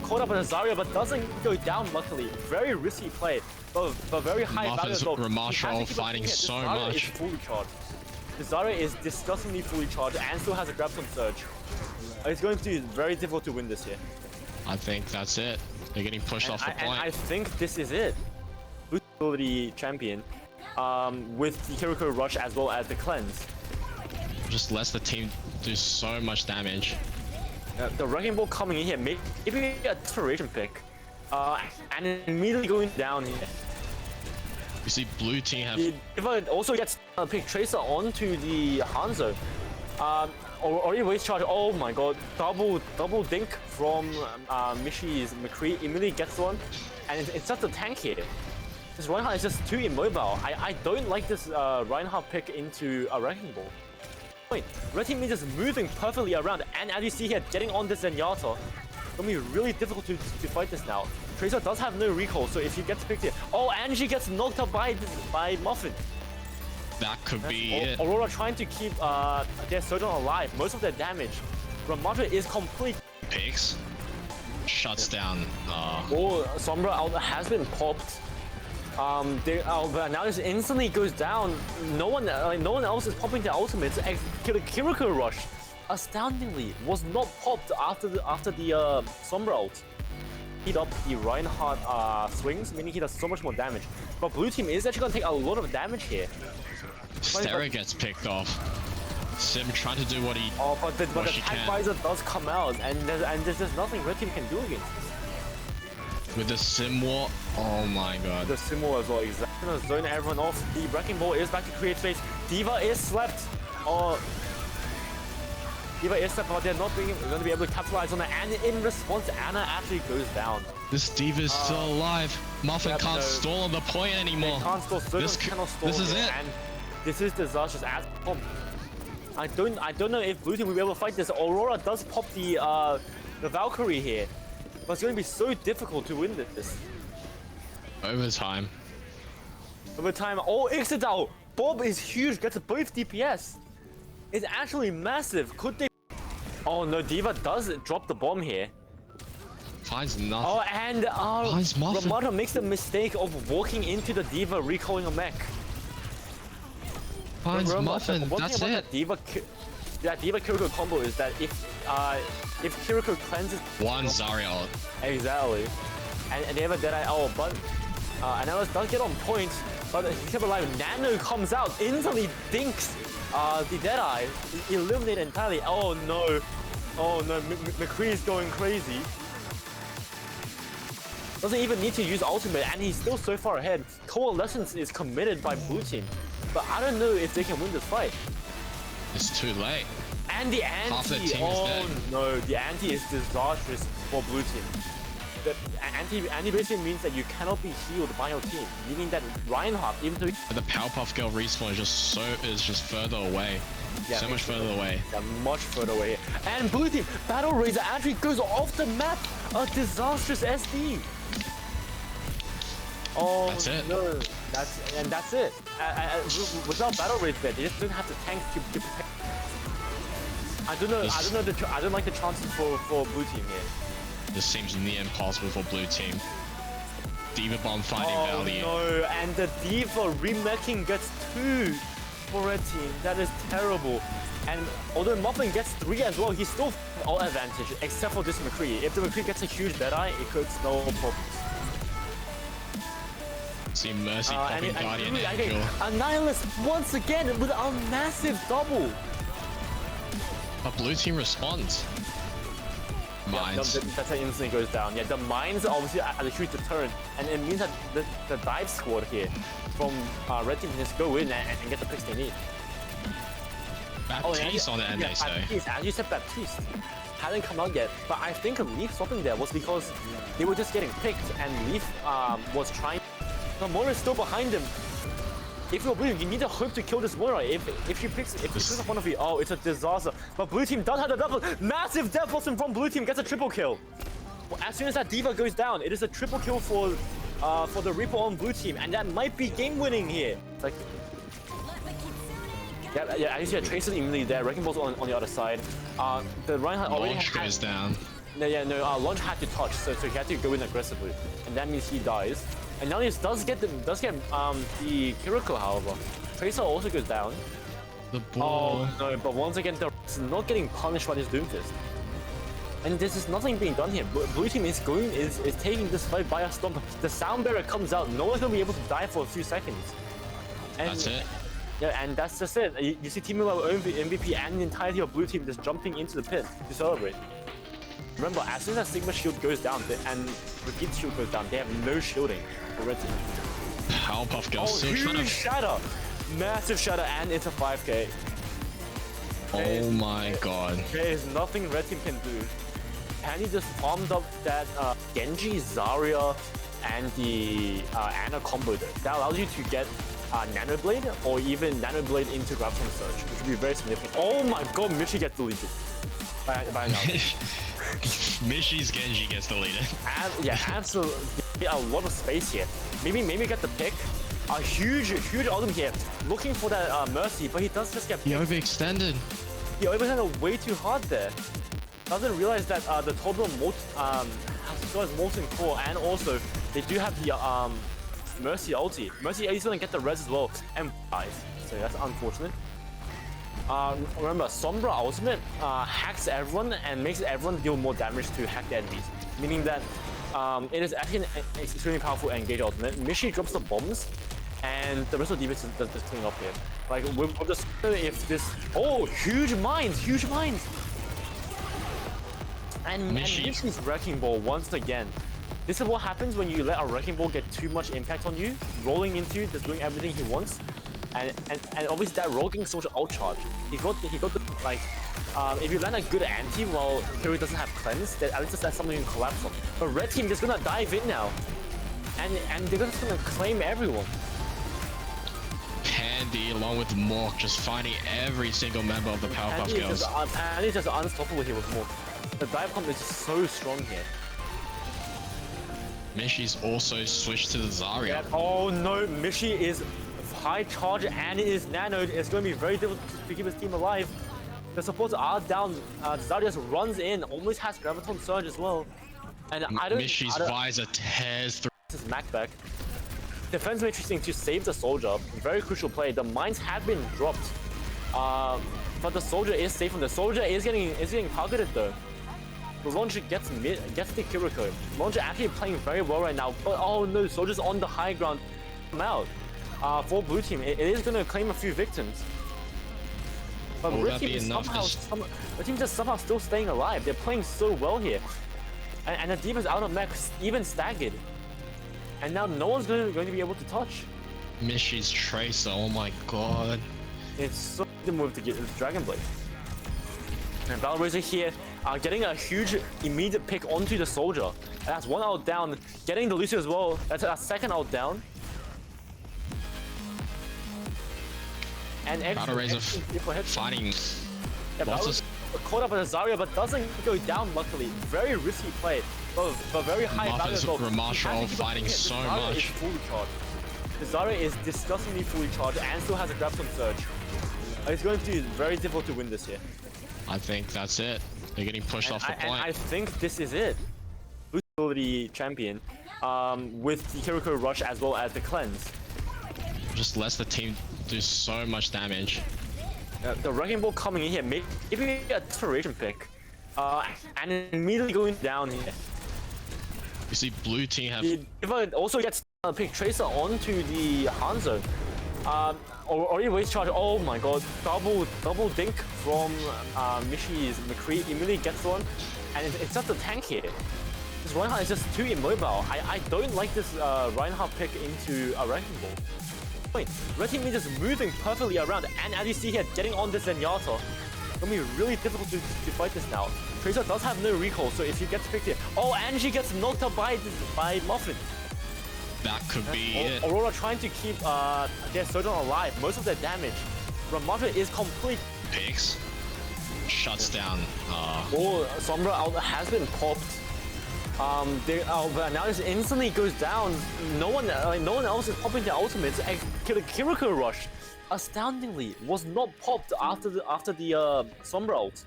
caught up on a Zarya, but doesn't go down luckily. Very risky play, but very high value as well. Ramashal fighting so much. Is fully charged. The Zarya is disgustingly fully charged and still has a Graviton Surge. It's going to be very difficult to win this here. I think that's it. They're getting pushed off the point. And I think this is it. Blue ability champion with the Kiriko Rush as well as the cleanse. Just lets the team do so much damage. The Wrecking Ball coming in here, maybe a desperation pick. And immediately going down here. You see blue team have... If it also gets a pick Tracer onto the Hanzo. Already waste charge. Oh my god. Double dink from Mishi's McCree. Immediately gets one. And it's just a tank here. This Reinhardt is just too immobile. I don't like this Reinhardt pick into a Wrecking Ball. Wait, red team is just moving perfectly around. And as you see here, getting on this Zenyatta. It's gonna be really difficult to fight this now. Tracer does have no recall, so if he gets picked here... Oh, and she gets knocked up by Muffin. That could be it. Aurora trying to keep their Sojourn alive. Most of their damage. Ramatra is complete. Picks. Shuts down. Oh, Sombra has been popped. But now this instantly goes down. No one else is popping their ultimates. Kiriko Rush, astoundingly, was not popped after the Sombra ult. Heat up the Reinhardt swings, meaning he does so much more damage. But blue team is actually going to take a lot of damage here. Stera gets picked off. Sim trying to do what he but the attack visor does come out, and there's just nothing red team can do against this. With the Sim War, oh my god. The Sim War as well, exactly. Gonna zone everyone off. The Wrecking Ball is back to create space. D.Va is slept. D.Va is slept, but they're not going to be able to capitalize on it. And in response, Anna actually goes down. This D.Va is still alive. Muffin can't stall on the point anymore. They can't stall. Cannot stall. This is it. And this is disastrous as pop. I don't know if blue team will be able to fight this. Aurora does pop the Valkyrie here. But it's going to be so difficult to win this. Overtime. Oh, Ixodao! Bob is huge, gets both DPS. It's actually massive. Could they... Oh no, D.Va does drop the bomb here. Finds nothing. Oh, and Ramada makes the mistake of walking into the D.Va, recalling a mech. Finds Muffin, that's it. That D.Va Kiriko combo is that if Kiriko cleanses one Zarya ult. Exactly. And they have a Deadeye but Analysis does get on point, but he's kept alive. Nano comes out, instantly dinks the Deadeye, eliminated entirely. Oh no. McCree is going crazy. doesn't even need to use ultimate, and he's still so far ahead. Coalescence is committed by blue team, but I don't know if they can win this fight. It's too late. And the Half the anti, team is oh dead. no, the anti is disastrous for blue team. The anti basically means that you cannot be healed by your team, meaning that Reinhardt, even though The Powerpuff Girl respawn is just further away. Yeah, So much further away. yeah, much further away. And blue team, Battle Razor actually goes off the map. A disastrous SD. Oh That's it. no, that's it. Without Battle Razor, they just don't have the tank to protect. I don't like the chances for blue team here. This seems near impossible for blue team. Diva Bomb finding Oh value. no, and the Diva remaking gets 2 for red team. That is terrible. And although Muffin gets 3 as well, he's still all advantage, except for this McCree. If the McCree gets a huge deadeye, it could no problems. See Mercy popping Guardian Angel. Annihilus once again with a massive double. But blue team responds. Mines. That's how it instantly goes down. Yeah, the mines are obviously at a huge deterrent, and it means that the dive squad here from red team can just go in and get the picks they need. Baptiste on the end, they say. Baptiste, as you said, Baptiste hadn't come out yet, but I think Leaf swapping there was because they were just getting picked, and Leaf was trying. The Moira is still behind him. If you're blue, you need to hope to kill this Moira. If you picks up one of you, oh, it's a disaster. But blue team does have the double. Massive death blossom from blue team gets a triple kill. As soon as that Diva goes down, it is a triple kill for the Reaper on blue team, and that might be game winning here. Like, yeah, I see a Tracer immediately there. Wrecking Ball's on the other side. The Reinhardt already Launch goes down. No, Launch had to touch, so he had to go in aggressively, and that means he dies. And now he does get the Kiriko, however. Tracer also goes down. The ball. Oh no, but once again, the is not getting punished by this Doomfist. And this is nothing being done here. Blue team is taking this fight by a storm. The sound barrier comes out, no one's gonna be able to die for a few seconds. And That's it. yeah, and that's just it. You see Team MVP and the entirety of blue team just jumping into the pit to celebrate. Remember, as soon as Sigma shield goes down and Repeat shield goes down, they have no shielding for red team. Powerpuff Girl still huge trying to. shatter! Massive shatter, and it's a 5k. Oh my god. There is nothing red team can do. Penny just farmed up that Genji, Zarya, and the Ana combo there. That allows you to get Nano Blade or even Nano Blade into Graviton Surge, which would be very significant. Oh my god, Mishi gets deleted. By now. Mishi's Genji gets deleted. Yeah, absolutely. A lot of space here. Maybe get the pick. A huge ultimate here. Looking for that Mercy, but he does just get He picked. overextended. He overextended way too hard there. Doesn't realize that the Total has Molten Core, and also they do have the Mercy ulti. Mercy is gonna get the res as well, and dies. So that's unfortunate. Remember, Sombra ultimate hacks everyone and makes everyone deal more damage to hack the enemies. Meaning that it is actually an extremely powerful engage ultimate. Mishi drops the bombs, and the rest of the defense is cleaning up here. Like, we'll just if this. Oh, huge mines! And Mishi's Wrecking Ball once again. This is what happens when you let a Wrecking Ball get too much impact on you, rolling into you, just doing everything he wants. And obviously that roll getting so much out charge. He got the like if you land a good anti while Fury doesn't have cleanse, then at least that's something you can collapse on. But red team just gonna dive in now. And they're just gonna claim everyone. Pandy along with Mork just finding every single member of the Powerpuff Girls. Pandy's just unstoppable here with Mork. The dive comp is just so strong here. Mishi's also switched to the Zarya. Yeah, oh no, Mishi is high charge and it is nanoed. It's going to be very difficult to keep his team alive. The supports are down. Zarya just runs in, almost has Graviton Surge as well. And Mishi's visor tears through. This is Mac back. Defense matrixing to save the soldier. Very crucial play. The mines have been dropped. But the soldier is safe and the soldier is getting targeted though. The launcher gets the Kiriko. Launcher actually playing very well right now. But oh no, soldier's on the high ground. Come out. For blue team, it is going to claim a few victims. But red team is the team just somehow still staying alive. They're playing so well here. And the D.Va's out of mech, even staggered. And now no one's going to be able to touch. Mishy's Tracer, oh my god. It's so the move to get this Dragon Blade. And Valoraiser here getting a huge immediate pick onto the soldier. And that's one out down. Getting the Lucio as well. That's a second out down. And Valoraiser fighting bosses. Caught up with Zarya, but doesn't go down luckily. Very risky play, but very high value as well. Marshall fighting so much. Is fully charged. Zarya is disgustingly fully charged and still has a grab on surge. It's going to be very difficult to win this here. I think that's it. They're getting pushed off the point. And I think this is it. Boost ability champion with the Kiriko Rush as well as the cleanse. Just lets the team do so much damage. The Wrecking Ball coming in here, maybe a desperation pick. And immediately going down here. You see blue team have... D.Va also gets a pick Tracer onto the Hanzo. Already waste charge. Oh my god. Double dink from Mishy's McCree. Immediately gets one. And it's just a tank here. This Reinhardt is just too immobile. I don't like this Reinhardt pick into a Wrecking Ball. Red team is just moving perfectly around, and as you see here, getting on this Zenyatta, it's gonna be really difficult to fight this now. Tracer does have no recall, so if he gets picked here, oh, and she gets knocked up by Muffin. That could be it. Aurora trying to keep their Sojourn alive, most of their damage. But Muffin is complete. Picks shuts down. Oh, Sombra has been popped. But now this instantly goes down. No one else is popping their ultimates. The Kiriko Rush, astoundingly, was not popped after the Sombra ult.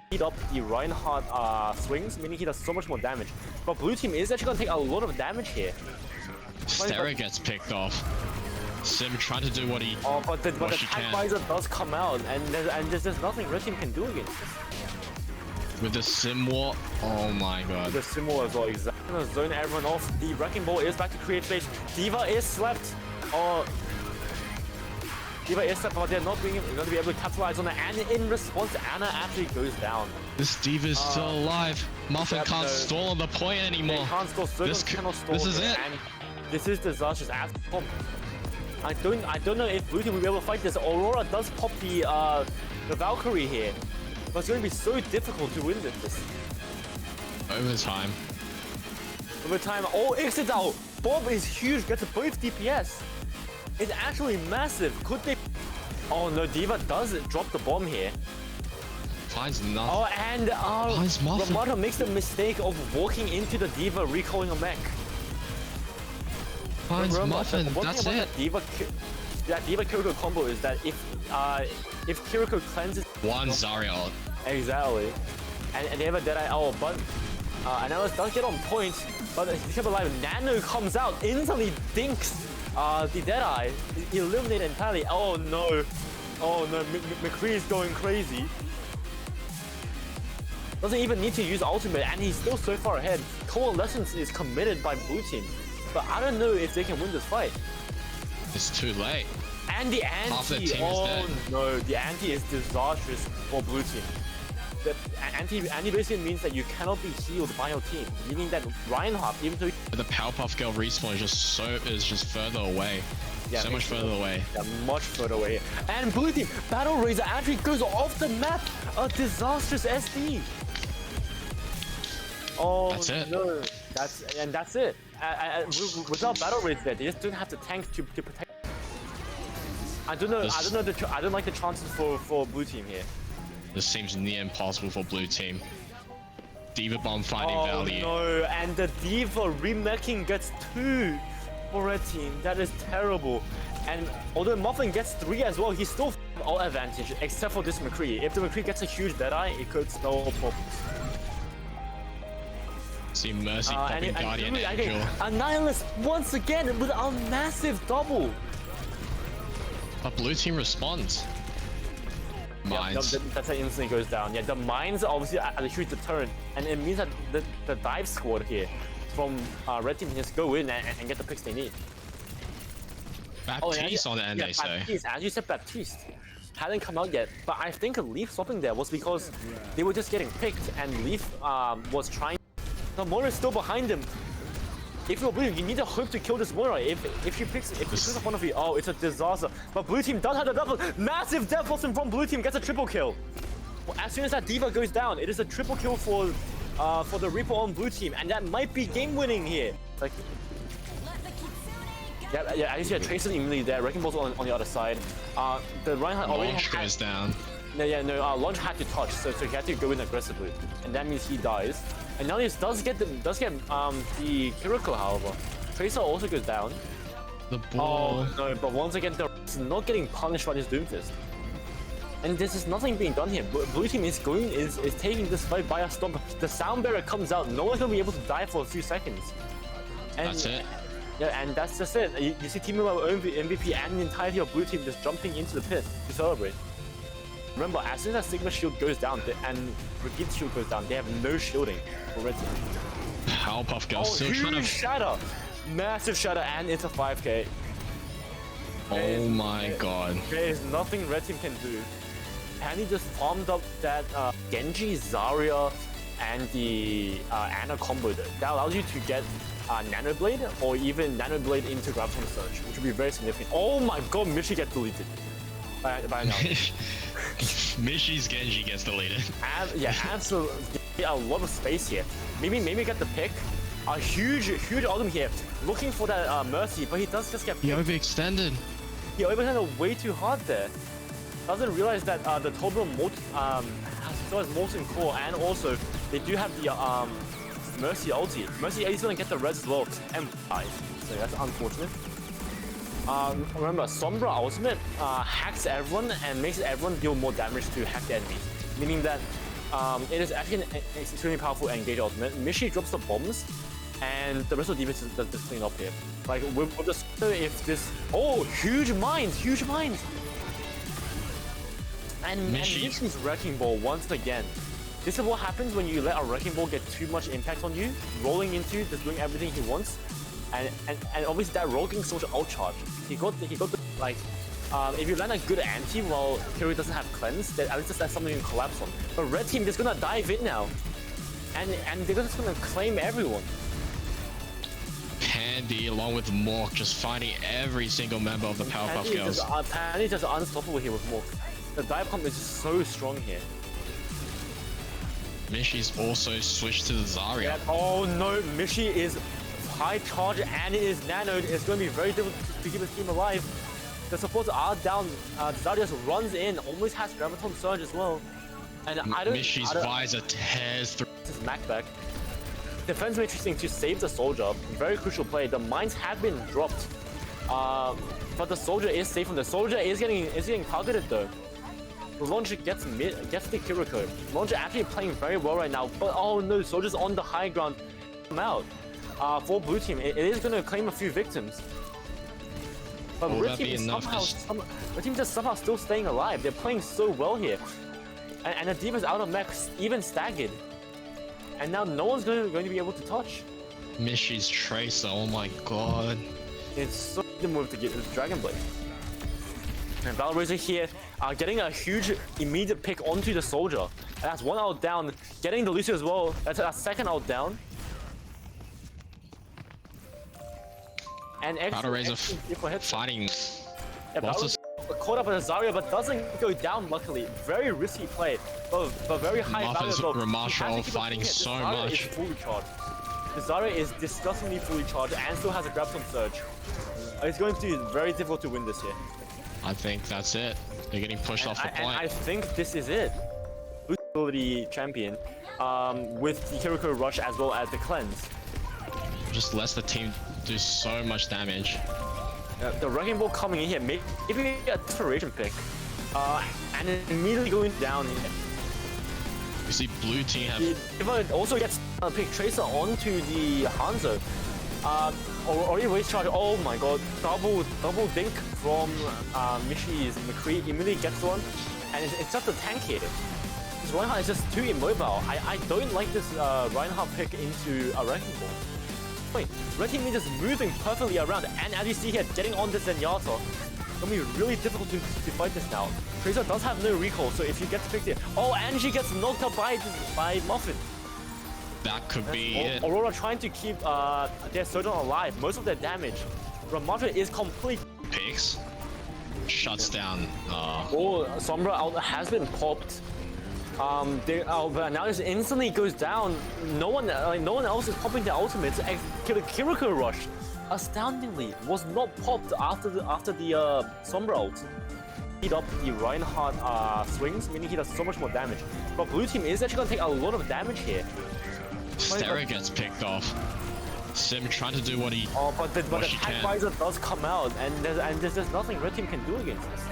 Speed up the Reinhardt swings, meaning he does so much more damage. But blue team is actually gonna take a lot of damage here. Stera gets picked off. Sim trying to do what he but the tag visor does come out, and there's nothing red team can do against this. With the Sim War, oh my god. The Sim War as well, exactly. Gonna zone everyone off. The Wrecking Ball is back to create space. D.Va is slept. D.Va is slept, but they're not going to be able to capitalize on it. And in response, Anna actually goes down. This D.Va is still alive. Muffin can't stall on the point anymore. They can't stall. This is it. And this is disastrous. I don't know if blue team will be able to fight this. Aurora does pop the Valkyrie here. But it's going to be so difficult to win this. Overtime. Oh, Ixidao! Bomb is huge, gets both DPS. It's actually massive. Could they... Oh no, D.Va does drop the bomb here. Finds nothing. Oh, and Ramada makes the mistake of walking into the D.Va, recalling a mech. Finds Muffin, that's it. That D.Va Kiriko combo is that if Kiriko cleanses one Zarya ult. Exactly. And they have a Deadeye Owl, but Analyst does get on point, but he's kept alive. Nano comes out, instantly dinks the Deadeye, eliminated entirely. Oh no. Oh no, McCree is going crazy. Doesn't even need to use ultimate, and he's still so far ahead. Coalescence is committed by blue team, but I don't know if they can win this fight. It's too late. And the anti, no, the anti is disastrous for blue team. The anti basically means that you cannot be healed by your team, meaning that Reinhardt, even though the Powerpuff Girl respawn is just further away. Yeah, so much further away. Yeah, much further away. And blue team, Battle Razor actually goes off the map. A disastrous SD. Oh, that's it. No, that's it. Without Battle Razor there, they just don't have the tank to protect. I don't like the chances for blue team here. This seems near impossible for blue team. D.Va bomb finding value. Oh no, and the D.Va remaking gets 2 for red team. That is terrible. And although Muffin gets 3 as well, he's still all advantage except for this McCree. If the McCree gets a huge Deadeye, it could no problems. See Mercy popping Guardian Angel. Annihilus once again with a massive double. But blue team responds. Mines. Yeah, that's how instantly goes down. Yeah, the mines obviously are a huge deterrent, and it means that the dive squad here from red team can just go in and get the picks they need. Baptiste on the end, they say. As you said, Baptiste hadn't come out yet, but I think Leaf swapping there was because they were just getting picked, and Leaf was trying. The Moira is still behind him. If you're blue, you need to hope to kill this Moira. If she picks up one of you, oh, it's a disaster. But blue team does have the double. Massive death blossom from blue team, gets a triple kill. Well, as soon as that D.Va goes down, it is a triple kill for the Reaper on blue team, and that might be game winning here. Like, yeah, I see a Tracer immediately there. Wrecking Ball's on the other side. The Reinhardt already goes down. No, Launch had to touch, so he had to go in aggressively, and that means he dies. And now he does get the Kiriko, however. Tracer also goes down. The ball. Oh no, but once again, they're not getting punished by this Doomfist. And this is nothing being done here. Blue team is taking this fight by a storm. The sound barrier comes out. No one's gonna be able to die for a few seconds. And that's it. Yeah, and that's just it. You see Team MVP and the entirety of blue team just jumping into the pit to celebrate. Remember, as soon as Sigma's shield goes down and Brigitte's shield goes down, they have no shielding for red team. Powerpuff Girl still huge trying to shatter! Massive shatter, and it's a 5k. Oh my god. There is nothing red team can do. Penny just farmed up that Genji, Zarya, and the Ana combo there. That allows you to get Nanoblade or even Nanoblade into Graviton Surge, which would be very significant. Oh my god, Mishi gets deleted by now. Mishi's Genji gets deleted. Yeah, absolutely. A lot of space here. Maybe get the pick. A huge ultimate here. Looking for that Mercy, but he does just get picked. He overextended. He overextended way too hard there. Doesn't realize that the Toblerone has Molten Core, and also they do have the Mercy ulti. Mercy is gonna get the res as well and dies. So that's unfortunate. Remember, Sombra ultimate hacks everyone and makes everyone deal more damage to hacked enemies. Meaning that it is actually an extremely powerful engage ultimate. Mishi drops the bombs, and the rest of the defense does this clean up here. Like with the if this huge mines. And Mishi's Wrecking Ball once again. This is what happens when you let a Wrecking Ball get too much impact on you, rolling into, just doing everything he wants. And obviously that roll getting so much ult charge. He got the like if you land a good anti while Kiri doesn't have cleanse, then at least that's something you can collapse on. But red team is gonna dive in now. And they're just gonna claim everyone. Pandy along with Mork just fighting every single member of the Powerpuff Girls. Pandy's just unstoppable here with Mork. The dive comp is just so strong here. Mishi's also switched to the Zarya. Yeah, oh no, Mishi is high charge and it is nanoed. It's going to be very difficult to keep his team alive. The supports are down. Zarya just runs in, almost has Graviton Surge as well. And Mishi's visor tears through. This is Mac back. Defense matrixing to save the soldier. Very crucial play. The mines have been dropped. But the soldier is safe from the soldier is getting targeted though. Launcher gets the Kiriko. Launcher actually playing very well right now, but oh no, Soldier's on the high ground. Come out. For blue team, it is going to claim a few victims. But red team is just somehow still staying alive. They're playing so well here. And the D.Va's out of mechs, even staggered. And now no one's going to be able to touch. Mishi's Tracer, oh my god. It's so the move to get the Dragon Blade. And Valoraiser here getting a huge immediate pick onto the soldier. And that's one out down. Getting the Lucio as well. That's a second out down. And Valoraiser fighting. Yeah, caught up with Zarya, but doesn't go down luckily. Very risky play, but very high value. Ramashal fighting so much. Is fully charged. The Zarya is disgustingly fully charged and still has a Graviton Surge. It's going to be very difficult to win this here. I think that's it. They're getting pushed off the point. I think this is it. Blue ability champion with the Kiriko Rush as well as the cleanse. Just lets the team do so much damage. The Wrecking Ball coming in here, maybe a desperation pick, and immediately going down here. You see blue team have... also gets a pick Tracer onto the Hanzo. Already waste charge. Oh my god, double dink from Mishi's McCree. Immediately gets one, and it's just a tank here. This Reinhardt is just too immobile. I don't like this Reinhardt pick into a Wrecking Ball. Wait, red team is just moving perfectly around, and as you see here, getting on this Zenyatta. It's gonna be really difficult to fight this now. Tracer does have no recall, so if you get picked here, and she gets knocked out by Muffin. That could be it. Aurora trying to keep their Sojourn alive. Most of their damage. Ramatra is complete. Picks. Shuts down. Oh, Sombra out has been popped. But now this instantly goes down. No one else is popping their ultimates. Kiriko Rush, astoundingly, was not popped after the Sombra ult. Speed up the Reinhardt swings, meaning he does so much more damage. But blue team is actually gonna take a lot of damage here. Stera gets picked off. Sim trying to do what he. Oh, but the she attack can. visor does come out, and there's nothing red team can do against this.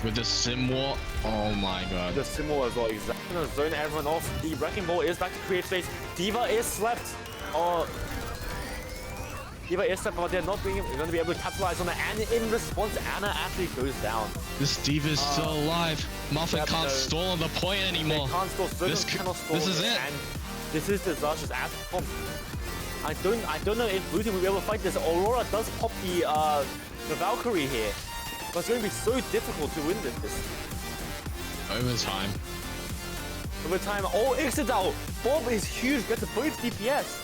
With the Sim War. Oh my god. The Simo as well, exactly. Gonna zone everyone off. The Wrecking Ball is back to create space. Diva is slept. Oh. Diva is slept, but they're not going to be able to capitalize on it. And in response, Anna actually goes down. This Diva is still alive. Muffin yeah, can't no. stall on the point anymore. They can't stall. This cannot stall. is it. And this is disastrous as pump. I don't know if blue team will be able to fight this. Aurora does pop the Valkyrie here, but it's going to be so difficult to win this. Overtime. Overtime. Oh, Ixodal! Bomb is huge. Gets both DPS.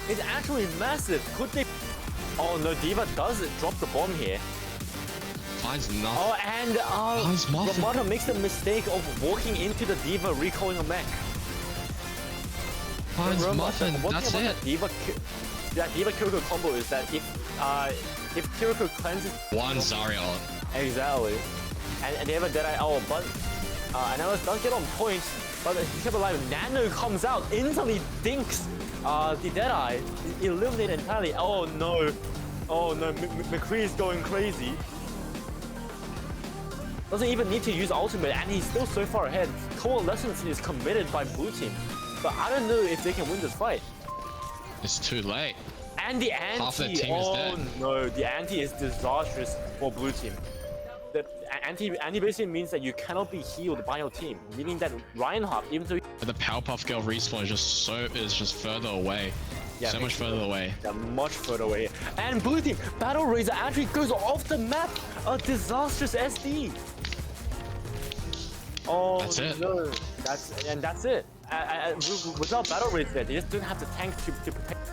It's actually massive. Could they? Oh no, Diva does drop the bomb here. Finds nothing. Oh, and Finds Muffin. Ramada makes the mistake of walking into the Diva, recalling a mech. Finds Muffin. That's it. Diva Kiriko combo is that if Kiriko cleanses One Zarya ult. exactly, and they have a Deadeye. Oh, but Analyst does get on point, but he kept alive. Nano comes out, instantly dinks the Deadeye, eliminated entirely. Oh no, McCree is going crazy. Doesn't even need to use ultimate, and he's still so far ahead. Coalescence is committed by blue team, but I don't know if they can win this fight. It's too late. And the anti, Half the team is dead. No, the anti is disastrous for blue team. The anti basically means that you cannot be healed by your team, meaning that Reinhardt, even though But the Powerpuff Girl respawn is just further away. Yeah, so much further away. they're much further away. And blue team, Battle Razor actually goes off the map. A disastrous SD. Oh, That's it. No. That's it. Without Battle Razor, they just didn't have the tank to protect.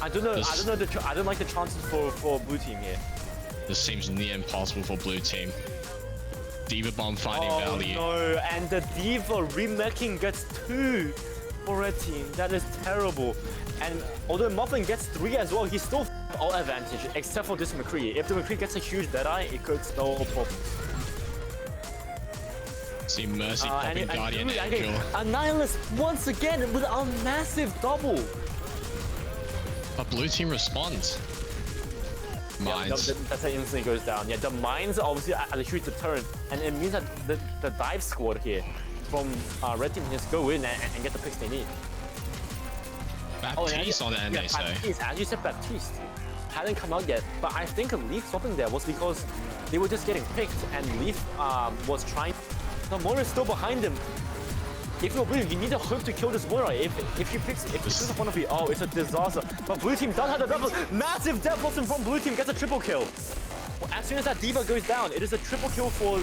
I don't know. I don't like the chances for blue team here. This seems near impossible for blue team. Diva Bomb finding value. No, and the Diva remaking gets 2 for red team. That is terrible. And although Muffin gets 3 as well, he's still all advantage, except for this McCree. If the McCree gets a huge Deadeye, it could no problem. See Mercy popping Guardian Angel. Annihilus once again with a massive double. But blue team responds. Mines. Yeah, that's how it instantly goes down. Yeah, the mines obviously are a huge deterrent, and it means that the dive squad here from red team can just go in and get the picks they need. Baptiste on the end, they say. Baptiste, as you said, Baptiste hadn't come out yet, but I think Leaf stopping there was because they were just getting picked, and Leaf was trying. The Moira is still behind him. If you're blue, you need to hope to kill this Moira. If you pick one of you, oh, it's a disaster. But blue team does have the double. Massive death loss from blue team gets a triple kill. As soon as that Diva goes down, it is a triple kill for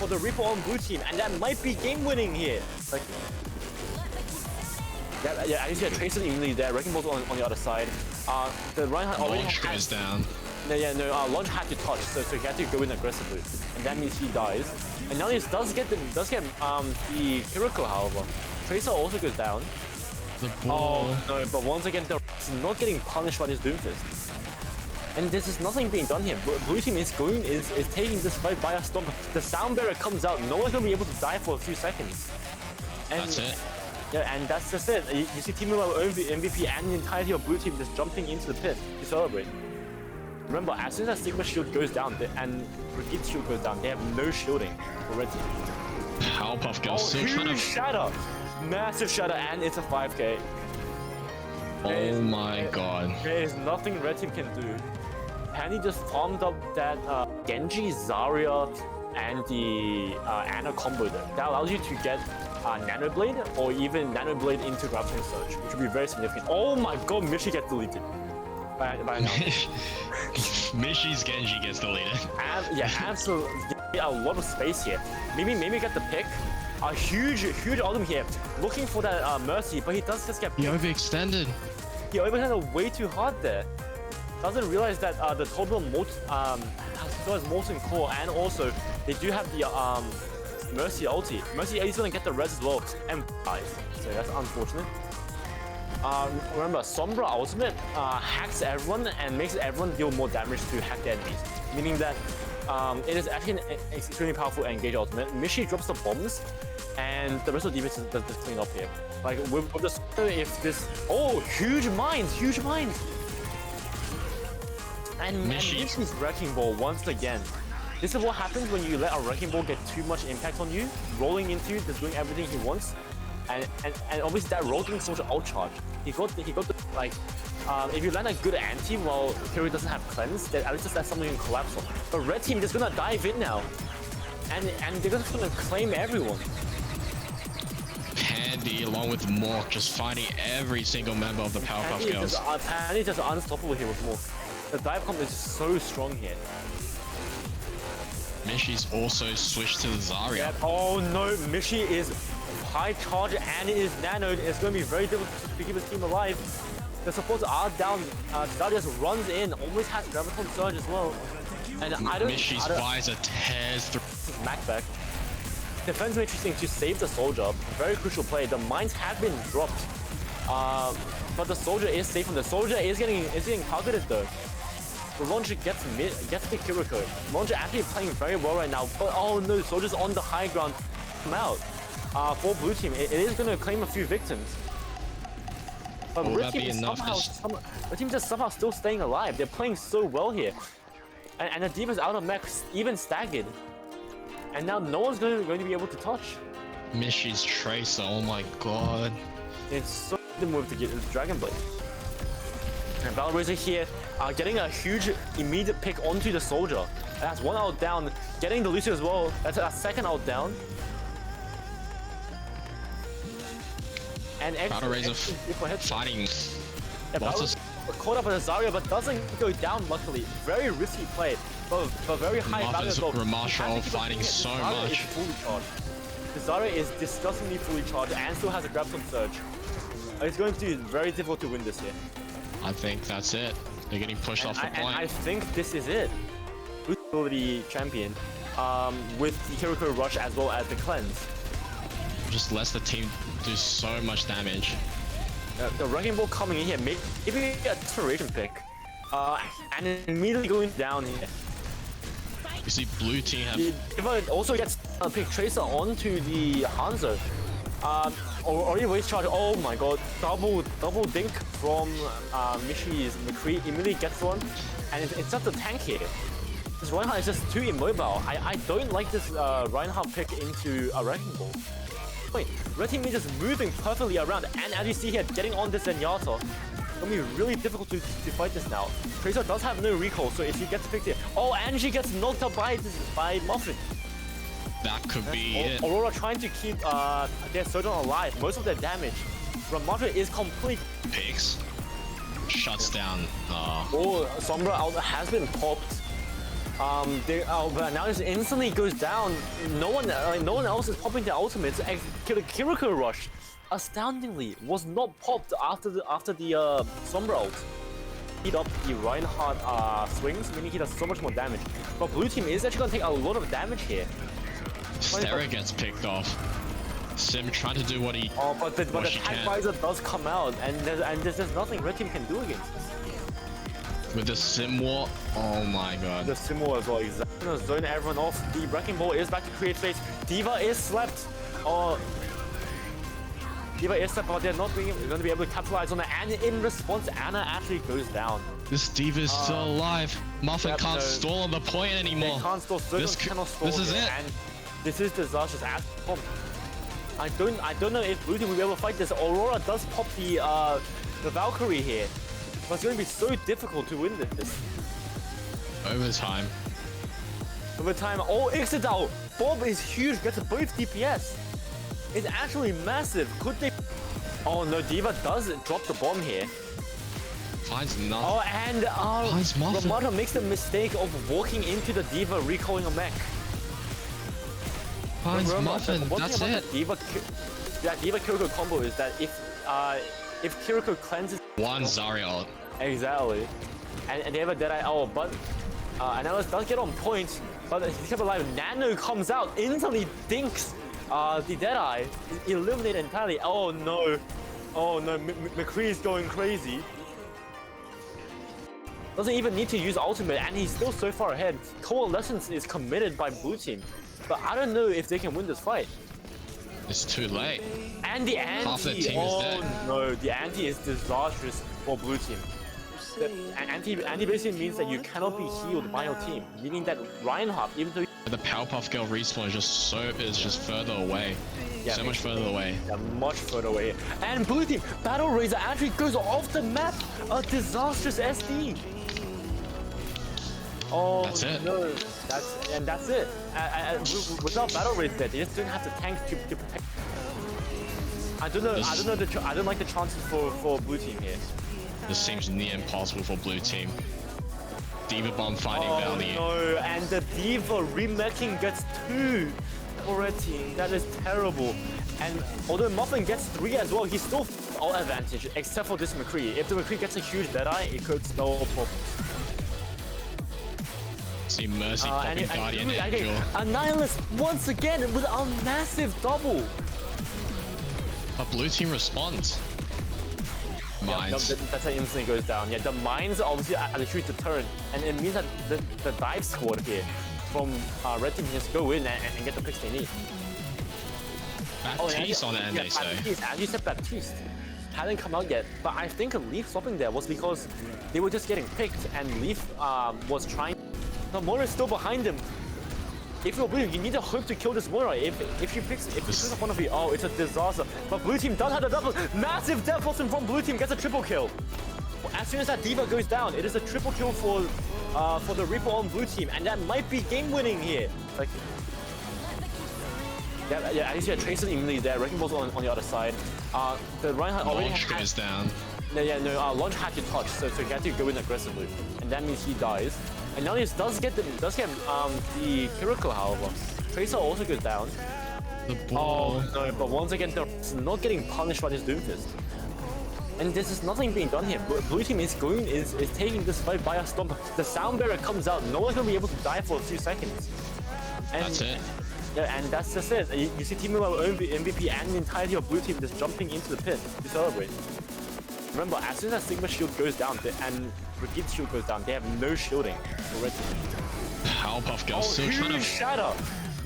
the Reaper on blue team, and that might be game winning here. Like, yeah, I see a Tracer immediately there. Wrecking Ball's on the other side. The Reinhardt already goes down. No, Launch had to touch, so he had to go in aggressively, and that means he dies. And now he does get the Kiriko, however. Tracer also goes down. The ball. Oh no, but once again, they're not getting punished by this Doomfist. And this is nothing being done here. Blue team is taking this fight by a storm. The sound barrier comes out. No one's gonna be able to die for a few seconds. And That's it. yeah, and that's just it. You see Team MVP and the entirety of blue team just jumping into the pit to celebrate. Remember, as soon as Sigma shield goes down and Brigitte shield goes down, they have no shielding for red team. Powerpuff Girl still huge trying to. shatter, massive shatter, and it's a 5k. Oh my god. There is nothing red team can do. Penny just farmed up that Genji, Zarya, and the Ana combo there. That allows you to get Nano Blade or even Nano Blade into Gravity Surge, which would be very significant. Oh my god, Mishi gets deleted. By now. Mishi's Genji gets deleted. Yeah, absolutely. A lot of space here. Maybe get the pick. A huge ultimate here, looking for that Mercy, but he does just get He overextended. he overextended way too hard there. Doesn't realize that the total has molten core, and also they do have the Mercy ulti. Mercy is gonna get the res as well, and dies. So that's unfortunate. Remember, Sombra ultimate hacks everyone and makes everyone deal more damage to hack the enemies, meaning that it is actually an extremely powerful engage ultimate. Mishi drops the bombs, and the rest of the defense does clean up here. Like with the Sombra, if this huge mines, and Mishi's wrecking ball once again. This is what happens when you let a wrecking ball get too much impact on you, rolling into you, just doing everything he wants. And obviously that rolling so much out charge. He got the like if you land a good anti while Hero doesn't have cleanse, then at least that's something you can collapse on. But red team is gonna dive in now. And they're just gonna claim everyone. Pandy along with Mork just fighting every single member of the Powerpuff Girls. Pandy is just unstoppable here with Mork. The dive comp is so strong here. Mishi's also switched to the Zarya. Yep. Oh no, Mishi is high charge and it is nanoed. It's going to be very difficult to keep his team alive. The supports are down. Zarya just runs in, almost has Graviton Surge as well. And Mishi's visor tears through. Macback. Defense matrixing to save the soldier. Very crucial play. The mines have been dropped. But the soldier is safe from the soldier is getting targeted though. The launcher gets the Kiriko. Launcher actually playing very well right now, but oh no, soldier's on the high ground. Come out. For blue team, it is going to claim a few victims. But red team is the team just somehow still staying alive. They're playing so well here, and the defense out of mech even staggered, and now no one's going to be able to touch. Mishi's Tracer, oh my god. It's so the move to get into Dragon Blade. And Valoraiser here, getting a huge immediate pick onto the soldier. That's one out down, getting the Lucio as well. That's a second out down. And Valoraiser fighting. Caught up with a Zarya, but doesn't go down luckily. Very risky play, but very high value as well. Ramashal fighting so much. The Zarya is disgustingly fully charged and still has a Graviton Surge. It's going to be very difficult to win this here. I think that's it. They're getting pushed off the point. I think this is it. Blue will be champion with the Kiriko Rush as well as the cleanse. Just lets the team do so much damage. The wrecking ball coming in here, maybe a desperation pick, and immediately going down here. You see, blue team have. Diva also gets a pick Tracer onto the Hanzo. Already waste charge. Oh my god! Double dink from Mishi's McCree. Immediately gets one, and it's just a tank here. This Reinhardt is just too immobile. I don't like this Reinhardt pick into a wrecking ball. Wait, red team is just moving perfectly around, and as you see here, getting on this Zenyatta. It's gonna be really difficult to fight this now. Tracer does have no recall, so if he gets picked here, and she gets knocked out by Muffin. That could be it. Aurora trying to keep their Sojourn alive. Most of their damage from Muffin is complete. Picks shuts down. Sombra has been popped. But now it instantly goes down. No one else is popping their ultimates. The Kiriko Rush, astoundingly, was not popped after the Sombra ult. Heat up the Reinhardt swings, meaning he does so much more damage. But blue team is actually gonna take a lot of damage here. Stera gets picked off. Sim trying to do what he. But the attack visor does come out, and there's nothing red team can do against this. With the Sim War, oh my god. The Sim War as well, exactly. Gonna zone everyone off. The wrecking ball is back to create space. Diva is slept. Diva is slept, but they're not going to be able to capitalize on it. And in response, Anna actually goes down. This Diva is still alive. Muffin can't stall on the point anymore. They can't stall. Cannot stall. This is it. And this is disastrous. I don't know if blue team will be able to fight this. Aurora does pop the Valkyrie here. But it's going to be so difficult to win this. Overtime. Oh, Ixodal! Bob is huge, gets both DPS. It's actually massive. Could they... Oh no, Diva does drop the bomb here. Finds nothing. Oh, and Ramada makes the mistake of walking into the Diva, recalling a mech. Finds Remember, Muffin, the one that's thing about it. the Diva Kiriko combo is that if Kiriko cleanses One Zarya ult. exactly, and they have a Deadeye, but Analyst does get on point, but he kept alive. Nano comes out, instantly dinks the Deadeye, eliminated entirely. Oh no, McCree's going crazy. Doesn't even need to use ultimate, and he's still so far ahead. Coalescence is committed by blue team, but I don't know if they can win this fight. It's too late. And the anti, Half the team is dead. No, the anti is disastrous for blue team. The anti basically means that you cannot be healed by your team, meaning that Reinhardt, even though The Powerpuff Girl respawn is just further away. Yeah, So much further away. they're much further away. And blue team, Battle Razor actually goes off the map. A disastrous SD. Oh, That's it. No, that's it. Without Battle Razor, they just don't have the tank to protect. I don't like the chances for blue team here. This seems near impossible for blue team. Diva Bomb finding value. No, and the Diva remaking gets 2 for red team. That is terrible. And although Muffin gets 3 as well, he's still all advantage, except for this McCree. If the McCree gets a huge Deadeye, it could spell a problem. See Mercy popping Guardian Angel. Annihilus once again with a massive double. But blue team responds. Mines. Yeah, that's how it instantly goes down. Yeah, the mines are obviously at a huge deterrent, and it means that the dive squad here from red team can just go in and get the picks they need. Baptiste on the end, they say. Baptiste, as you said, Baptiste hadn't come out yet, but I think Leaf swapping there was because they were just getting picked, and Leaf was trying. The Moira is still behind him. If you're blue, you need to hope to kill this Moira. If she picks in front of you, oh, it's a disaster. But blue team does have the double. Massive death force from blue team, gets a triple kill. As soon as that Diva goes down, it is a triple kill for the Reaper on blue team, and that might be game winning here. Like, yeah, I see a Tracer immediately there. Wrecking Ball's on the other side. The Reinhardt already Launch goes down. Launch had to touch, so he had to go in aggressively, and that means he dies. And now he does get the Kiriko, however. Tracer also goes down. The ball. Oh no, but once again, they're not getting punished by this Doomfist. And this is nothing being done here. Blue team is taking this fight by a storm. The sound barrier comes out. No one's gonna be able to die for a few seconds. And That's it. Yeah, and that's just it. You see Team MVP and the entirety of blue team just jumping into the pit to celebrate. Remember, as soon as Sigma shield goes down and Brigitte's shield goes down, they have no shielding for red team. Powerpuff Girl still huge trying to. shatter!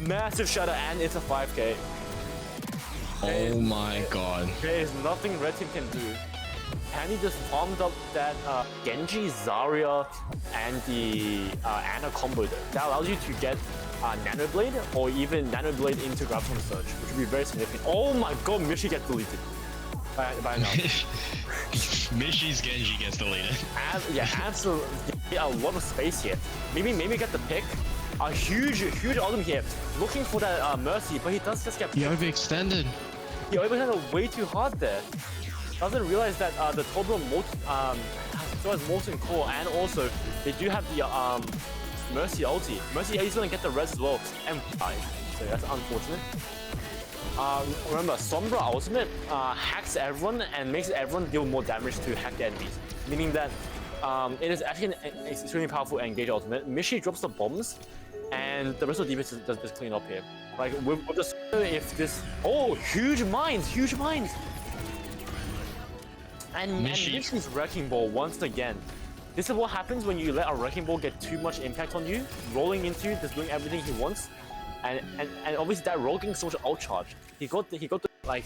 Massive shatter, and it's a 5k. Oh my god. There is nothing red team can do. And he just farmed up that Genji, Zarya, and the Ana combo that allows you to get Nanoblade or even Nanoblade into Graviton Surge, which would be very significant. Oh my god, Mishi gets deleted by now. Mishi's Genji gets deleted. Yeah, absolutely. A lot of space here. Maybe get the pick. A huge ultimate here. Looking for that Mercy, but he does just get He overextended. He overextended way too hard there. Doesn't realize that the Toblerone still has Molten Core, and also they do have the Mercy ulti. Mercy is gonna get the res as well, and so that's unfortunate. Remember, Sombra ultimate hacks everyone and makes everyone deal more damage to hacked enemies, meaning that it is actually an extremely powerful engage ultimate. Mishi drops the bombs, and the rest of the defense does clean up here. Like with this, if this, huge mines. And Mishi's Wrecking Ball once again. This is what happens when you let a Wrecking Ball get too much impact on you, rolling into you, just doing everything he wants, and obviously that roll getting so much out charge. He got the like,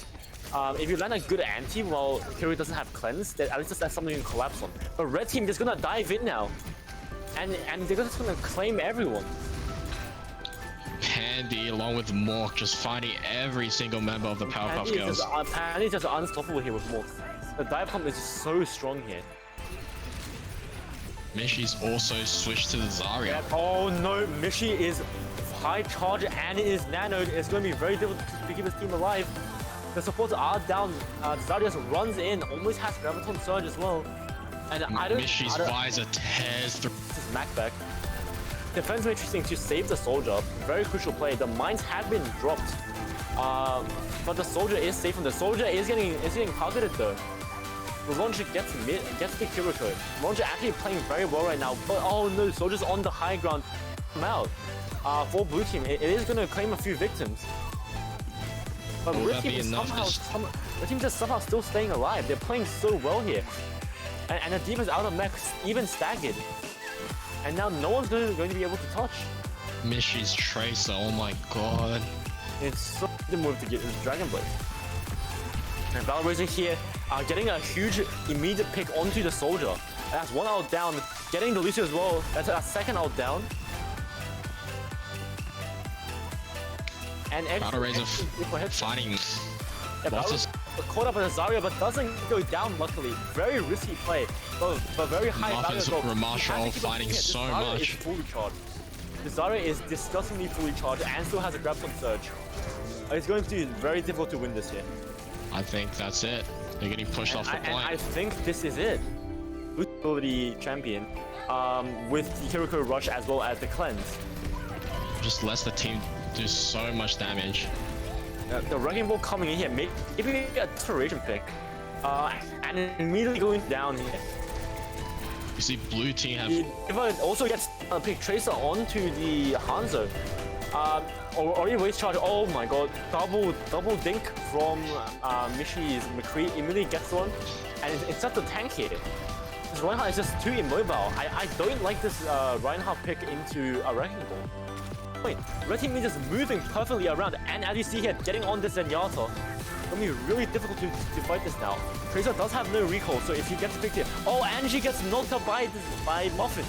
if you land a good anti while Kiri doesn't have cleanse, then at least that's something you can collapse on. But red team just gonna dive in now, and they're just gonna claim everyone. Pandy along with Mork just fighting every single member of the Powerpuff Girls. Pandy's just unstoppable here with Mork. The dive pump is just so strong here. Mishi's also switched to the Zarya. Yeah. Oh no, Mishi is high charge and it is nanoed. It's going to be very difficult to keep his team alive. The supports are down. Zarya just runs in, almost has Graviton Surge as well. And Mishi's visor tears through. This is Macback. defense matrixing to save the soldier. Very crucial play. The mines have been dropped, but the soldier is safe, and the soldier is getting targeted though. Launcher gets the Kiriko. Launcher actually playing very well right now, but oh no, soldier's on the high ground. Come out. For blue team, it is going to claim a few victims. But red team is the team just somehow still staying alive. They're playing so well here. And the defense out of mech even staggered. And now no one's going to be able to touch. Mishy's Tracer, oh my god. It's so the move to get this Dragon Blade. And Valoraiser here getting a huge immediate pick onto the soldier. That's one out down. Getting the Lucio as well. That's a second out down. And Valoraiser fighting. Yeah, caught up with Zarya, but doesn't go down luckily. Very risky play, but very high Muffin's value. Ramashal fighting so Zarya much. is fully charged. The Zarya is disgustingly fully charged and still has a grab on surge. It's going to be very difficult to win this here. I think that's it. They're getting pushed off the point. And I think this is it. Blue ability champion with the Kiriko Rush as well as the cleanse. Just lets the team do so much damage. The Wrecking Ball coming in here, maybe a duration pick, and immediately going down here. You see blue team have... Diva also gets a pick Tracer onto the Hanzo. Already waste charge, oh my god, double dink from Mishy's McCree, immediately gets one, and it's not the tank here. This Reinhardt is just too immobile. I don't like this Reinhardt pick into a Wrecking Ball. Wait, red team is just moving perfectly around, and as you see here, getting on this Zenyatta. It's gonna be really difficult to fight this now. Tracer does have no recall, so if he gets picked here, oh, and she gets knocked up by Muffin.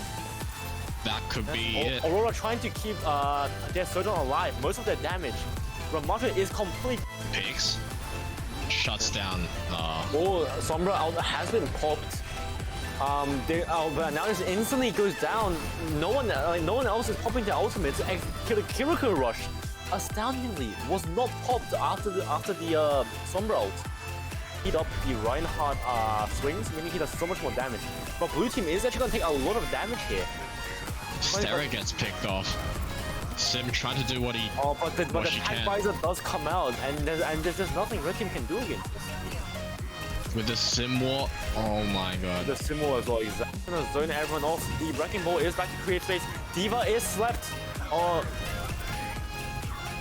That could be it. Aurora trying to keep their Sojourn alive. Most of their damage. Ramashal is complete. Picks. Shuts down. Oh, Sombra has been popped. But now this instantly goes down. No one else is popping their ultimates. Kiriko Rush, astoundingly, was not popped after the Sombra ult. Heat up the Reinhardt swings, meaning he does so much more damage. But blue team is actually going to take a lot of damage here. Stera gets picked off. Sim trying to do what he but the Pack Visor does come out, and there's just nothing red team can do against this. With the Sim War, oh my god. The Sim War as well, exactly. Gonna zone everyone off. The Wrecking Ball is back to create space. Diva is slept.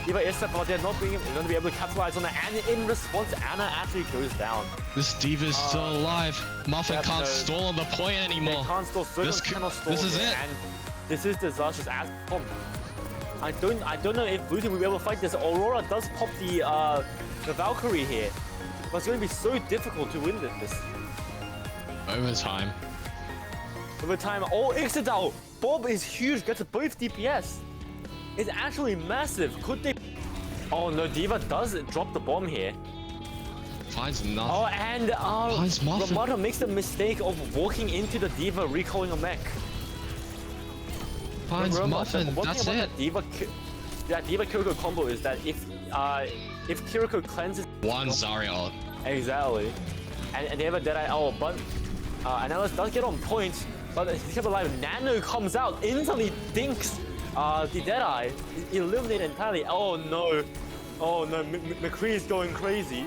Diva is slept, but they're not going to be able to capitalize on that. And in response, Anna actually goes down. This Diva is still alive. Muffin can't stall on the point anymore. They can't stall. Cannot stall. This is it. And this is disastrous as bomb. I don't know if blue team will be able to fight this. Aurora does pop the Valkyrie here. But it's going to be so difficult to win this. Overtime. Oh, Ixodao! Bob is huge, gets both DPS. It's actually massive. Could they... Oh no, Diva does drop the bomb here. Finds nothing. Oh, and Ramada makes the mistake of walking into the Diva, recalling a mech. Finds Muffin, that's it. Diva Kiriko combo is that if Kiriko cleanses... One Zarya ult. Exactly. And they have a Deadeye Owl, but Analyst does get on point, but he's kept alive. Nano comes out, instantly dinks the Deadeye, eliminated entirely. Oh no. Oh no, McCree is going crazy.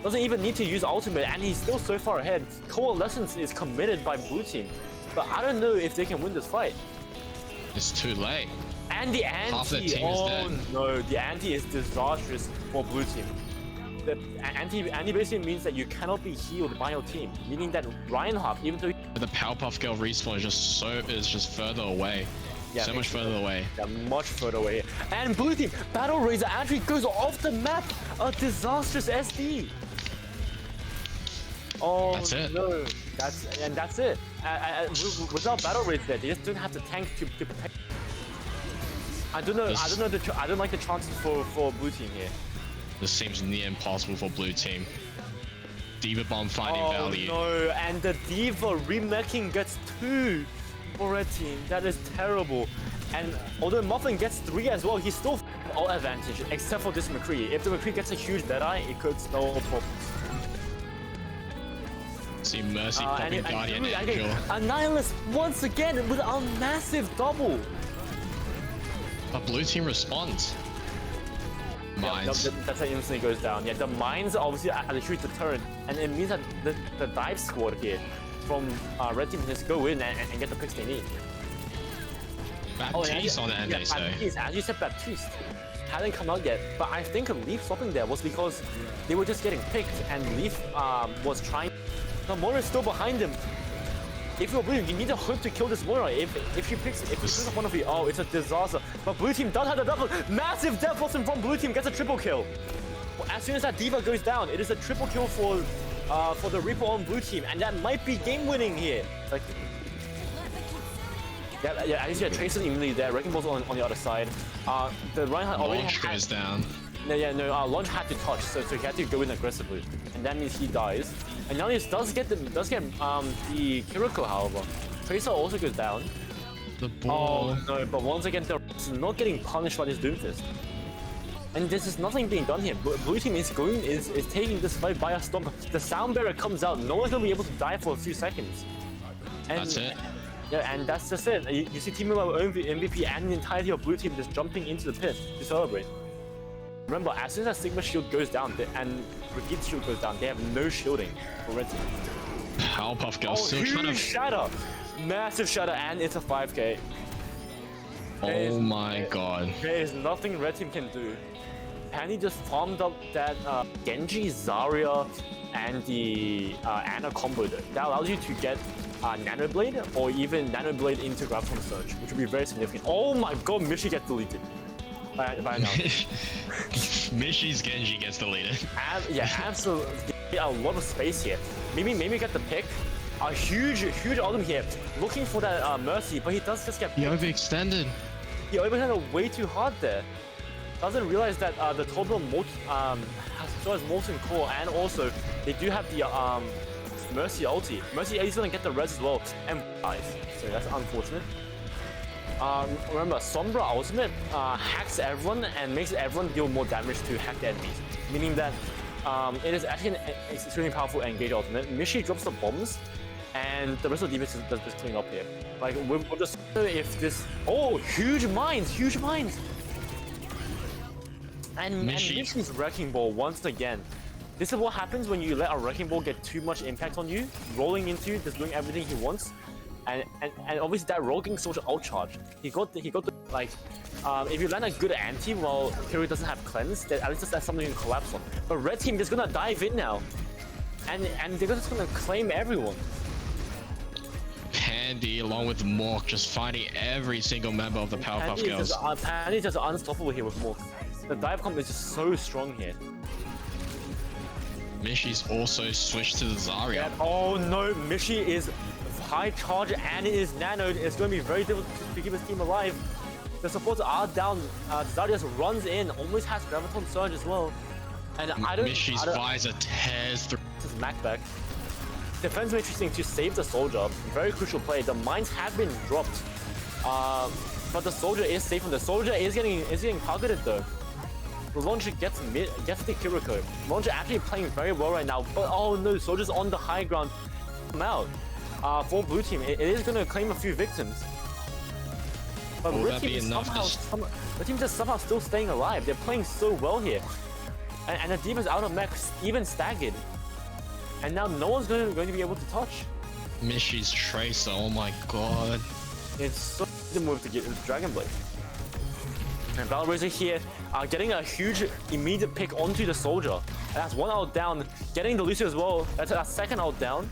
Doesn't even need to use ultimate, and he's still so far ahead. Coalescence is committed by blue team, but I don't know if they can win this fight. It's too late. And the anti, half the team is dead. No, the anti is disastrous for blue team. The anti basically means that you cannot be healed by your team, meaning that Reinhardt, even though The Powerpuff Girl respawn is just further away. Yeah, so much further away. Yeah, much further away. And blue team, Battle Razor actually goes off the map. A disastrous SD. Oh That's it. no, that's it. Without Battle Razor, there, they just don't have the tank to protect. I don't like the chances for blue team here. This seems near impossible for blue team. Diva Bomb finding value. Oh no, and the Diva remaking gets 2 for red team. That is terrible. And although Muffin gets 3 as well, he's still all advantage, except for this McCree. If the McCree gets a huge Deadeye, it could spell problems. See Mercy And popping Guardian Angel. Annihilus once again with a massive double. But blue team responds. Mines. That's how it instantly goes down. Yeah, the mines are obviously at a huge deterrent, and it means that the dive squad here from red team can just go in and get the picks they need. Baptiste on the end, they say. Baptiste, as you said, Baptiste hadn't come out yet, but I think Leaf stopping there was because they were just getting picked, and Leaf was trying. The Moira is still behind him. If you're blue, you need to hope to kill this Moira. If you picks in front of you, oh, it's a disaster. But blue team does have the double. Massive death blossom from blue team, gets a triple kill. As soon as that D.Va goes down, it is a triple kill for the Reaper on blue team, and that might be game winning here. Like, yeah, I see a Tracer immediately there. Wrecking Ball's on the other side. The Reinhardt already goes down. Launch had to touch, so he had to go in aggressively, and that means he dies. And now he does get the Kiriko, however. Tracer also goes down. The ball. Oh no! But once again, they're not getting punished by this Doomfist. And this is nothing being done here. Blue team is taking this fight by a storm. The sound barrier comes out. No one's gonna be able to die for a few seconds. And that's it. Yeah, and that's just it. You see Team MVP and the entirety of blue team just jumping into the pit to celebrate. Remember, as soon as Sigma's shield goes down and Brigitte's shield goes down, they have no shielding for red team. Powerpuff Girl still trying to shatter, massive shatter, and it's a 5k. Oh my god. There is nothing red team can do. Penny just farmed up that Genji, Zarya, and the Ana combo that allows you to get Nano Blade or even Nano Blade into Graviton Surge, which would be very significant. Oh my god, Mishi gets deleted. By now. Mishi's Genji gets deleted. Yeah, absolutely. A lot of space here. Maybe get the pick. A huge ultimate here. Looking for that Mercy, but he does just get picked. He overextended. He overextended way too hard there. Doesn't realize that the total has Molten Core, and also they do have the Mercy ulti. Mercy is gonna get the res as well and dies. So that's unfortunate. Remember, Sombra ultimate hacks everyone and makes everyone deal more damage to hacked enemies. Meaning that it is actually an extremely powerful engage ultimate. Mishi drops the bombs, and the rest of the defense does this clean up here. Like, we'll just if this. Oh, huge mines! And Mishi's Wrecking Ball once again. This is what happens when you let a Wrecking Ball get too much impact on you, rolling into you, just doing everything he wants. And obviously that rolling social out charge. He got the like if you land a good anti while Kiryu doesn't have cleanse, then at least that's something you can collapse on. But red team is gonna dive in now. And they're just gonna claim everyone. Pandy along with Mork just fighting every single member of the Powerpuff Girls. Pandy's just unstoppable here with Mork. The dive comp is just so strong here. Mishi's also switched to the Zarya. Yeah, oh no, Mishi is high charge and it is nanoed. It's going to be very difficult to keep his team alive. The supports are down. Zarya just runs in, almost has Graviton Surge as well. And Mishi's visor tears through. This is Mac back. Defense matrixing to save the soldier. Very crucial play. The mines have been dropped. But the soldier is safe, and the soldier is getting targeted though. The launcher gets the Kiriko. Launcher actually playing very well right now, but oh no, soldier's on the high ground. Come out. For blue team, it is going to claim a few victims. But red team is somehow still staying alive. They're playing so well here. And the demons out of mech even staggered. And now no one's going to be able to touch. Mishi's Tracer, oh my god. It's so the move to get into Dragon Blade. And Valoraiser here getting a huge immediate pick onto the soldier. And that's one out down. Getting the Lucio as well. That's a second out down.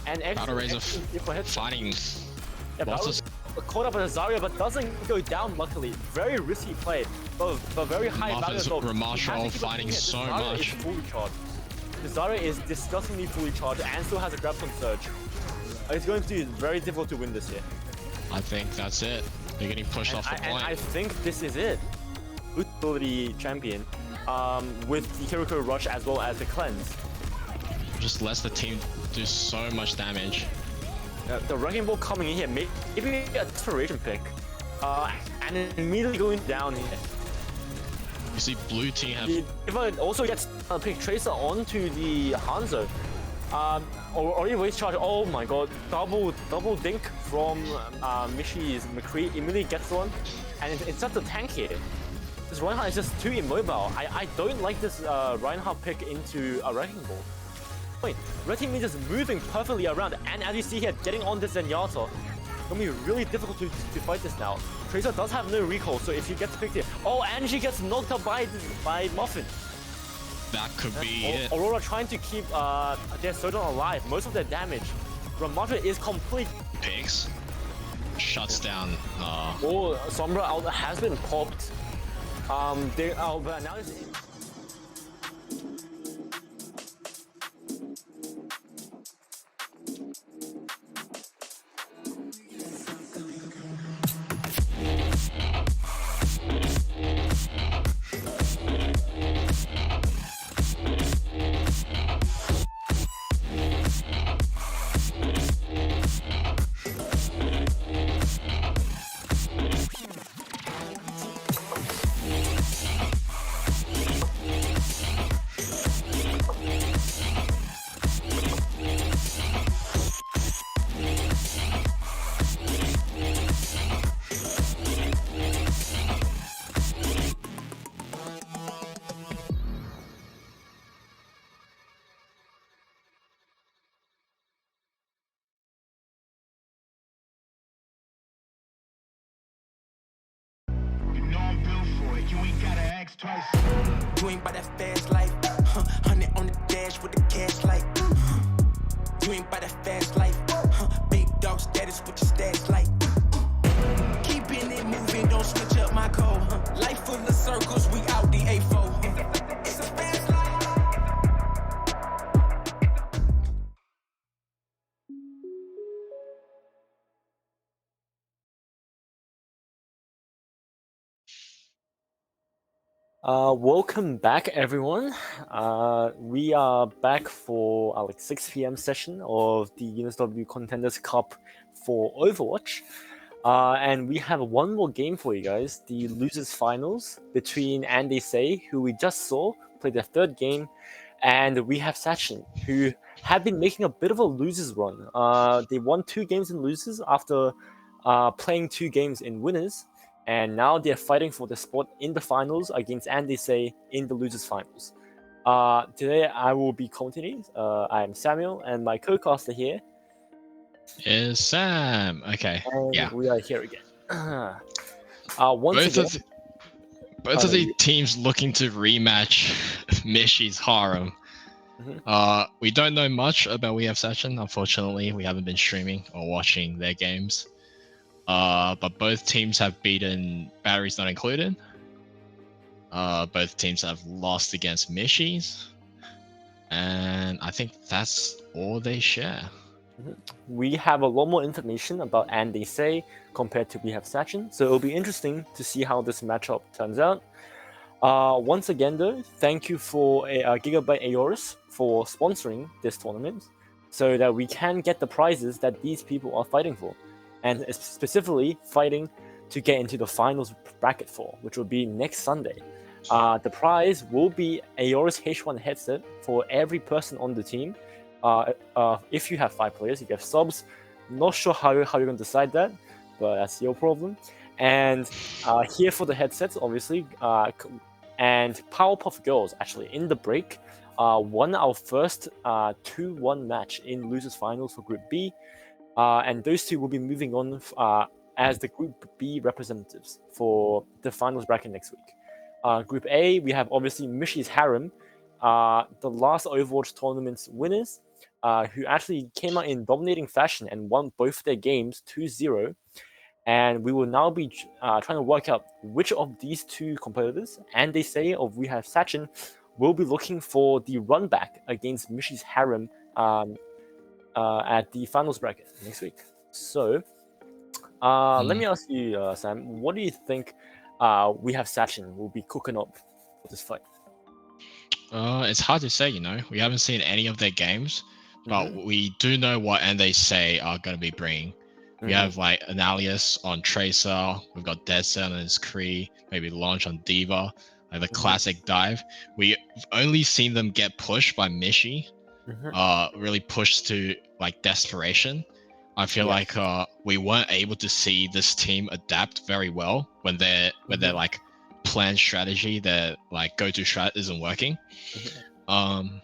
And Valoraiser fighting. Yeah, Valoraiser caught up with Zarya, but doesn't go down luckily. Very risky play, but very high value as well. Ramashal fighting so much. Zarya is disgustingly fully charged and still has a Graviton Surge. It's going to be very difficult to win this here. I think that's it. They're getting pushed off the point. And I think this is it. Ability champion with the Kiriko Rush as well as the cleanse. Just lets the team do so much damage. The Wrecking Ball coming in here, maybe a desperation pick, and immediately going down here. see blue team have. The Diva also gets pick Tracer onto the Hanzo. Already waste charge. Oh my god, double dink from Mishy's McCree immediately gets one, and it's just a tank here. This Reinhardt is just too immobile. I don't like this Reinhardt pick into a Wrecking Ball. Wait, Red Team is just moving perfectly around, and as you see here, getting on this Zenyatta, it's gonna be really difficult to fight this now. Tracer does have no recall, so if he gets picked here, oh, and she gets knocked out by Muffin. That could be it. Aurora trying to keep their Sojourn alive. Most of their damage from Muffin is complete. Pigs shuts down. Oh, Sombra out has been popped. But now it's. You ain't by that fast life, 100 on the dash with the cash light. You ain't by that fast life, big dog status with your stats like. Keeping it moving, don't switch up my code. Life full of circles, we out the A4. It's a fast life. Welcome back, everyone. We are back for our 6 p.m. session of the UNSW Contenders Cup for Overwatch. And we have one more game for you guys, the losers finals between Andy Say, who we just saw play their third game, and we have Sachin, who have been making a bit of a losers run. They won 2 games in losers after playing 2 games in winners. And now they're fighting for the spot in the finals against Andy Say in the losers finals. Today I will be continuing. I am Samuel, and my co-caster here is Sam. Okay, and yeah. we are here again. Both of the teams looking to rematch Mishy's Harem. We don't know much about We Have Sachin. Unfortunately, we haven't been streaming or watching their games. But both teams have beaten Batteries Not Included. Both teams have lost against Mishy's. And I think that's all they share. We have a lot more information about Andy Say compared to We Have Sachin, so it'll be interesting to see how this matchup turns out. Once again, though, thank you for Gigabyte Aorus for sponsoring this tournament, so that we can get the prizes that these people are fighting for, and specifically fighting to get into the finals bracket for, which will be next Sunday. The prize will be Aorus H1 headset for every person on the team. If you have 5 players, if you have subs, not sure how you're going to decide that, but that's your problem. And here for the headsets, obviously, and Powerpuff Girls, actually, in the break, won our first 2-1 match in losers finals for Group B. And those two will be moving on as the Group B representatives for the finals bracket next week. Group A, we have obviously Mishy's Harem, the last Overwatch tournament's winners, who actually came out in dominating fashion and won both their games 2-0. And we will now be trying to work out which of these 2 competitors, and they say of We Have Sachin, will be looking for the run back against Mishy's Harem at the finals bracket next week. So, let me ask you, Sam, what do you think We Have Sachin will be cooking up for this fight? It's hard to say, we haven't seen any of their games, but we do know what and they say are going to be bringing. We have like Analius on Tracer, we've got Dead Set on his Kree, maybe Launch on Diva. like the classic dive. We've only seen them get pushed by Mishi, really pushed to like desperation. I feel like we weren't able to see this team adapt very well when their like planned strategy, their like go-to strat isn't working. And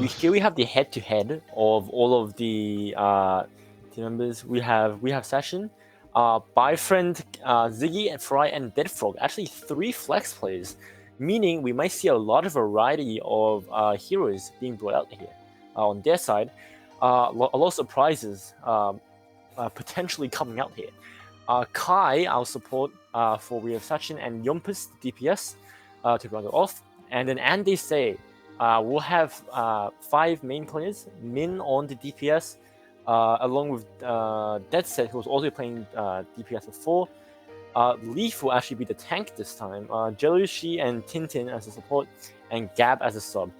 here we have the head-to-head of all of the team members. We have Session, Byfriend, Ziggy, Fry, and Deadfrog. Actually, 3 flex players, meaning we might see a lot of variety of heroes being brought out here on their side. A lot of surprises potentially coming out here. Kai, our support for we have Sachin, and Yumpus, the DPS, to round it off. And then Andy Say, we'll have 5 main players, Min on the DPS, along with Deadset, who was also playing DPS before. Leaf will actually be the tank this time, Jelushi and Tintin as a support, and Gab as a sub.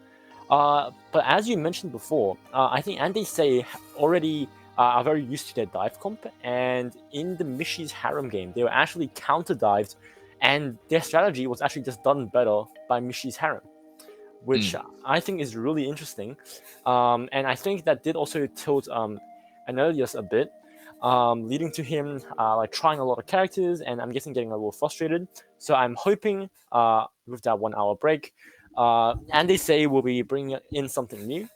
But as you mentioned before, I think Andy Say already are very used to their dive comp, and in the Mishi's Harem game, they were actually counter-dived, and their strategy was actually just done better by Mishi's Harem, which I think is really interesting. And I think that did also tilt Anelius a bit, leading to him like trying a lot of characters, and I'm guessing getting a little frustrated. So I'm hoping with that 1 hour break, and they say we'll be bringing in something new,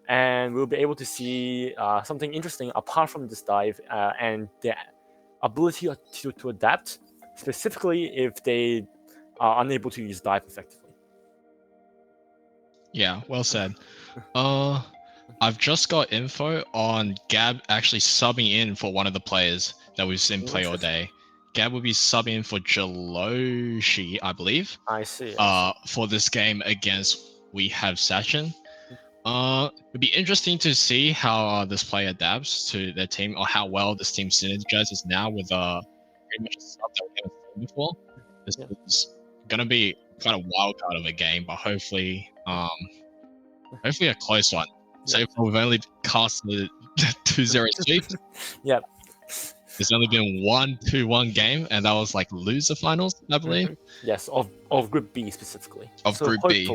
and we'll be able to see something interesting apart from this dive and the ability to adapt, specifically if they are unable to use dive effectively. Yeah, well said. I've just got info on Gab actually subbing in for one of the players that we've seen play all day. Gab will be subbing in for Jeloshi, I believe. I see. For this game against we have Sachin. It'd be interesting to see how this player adapts to their team, or how well this team synergizes now with pretty much a sub that we haven't seen before. This is gonna be quite a wild card of a game, but hopefully a close one. So far, we've only casted 2-0 sweeps. Yep. There's only been 1 2-1 game, and that was like loser finals, I believe. Yes, of Group B specifically. Group B.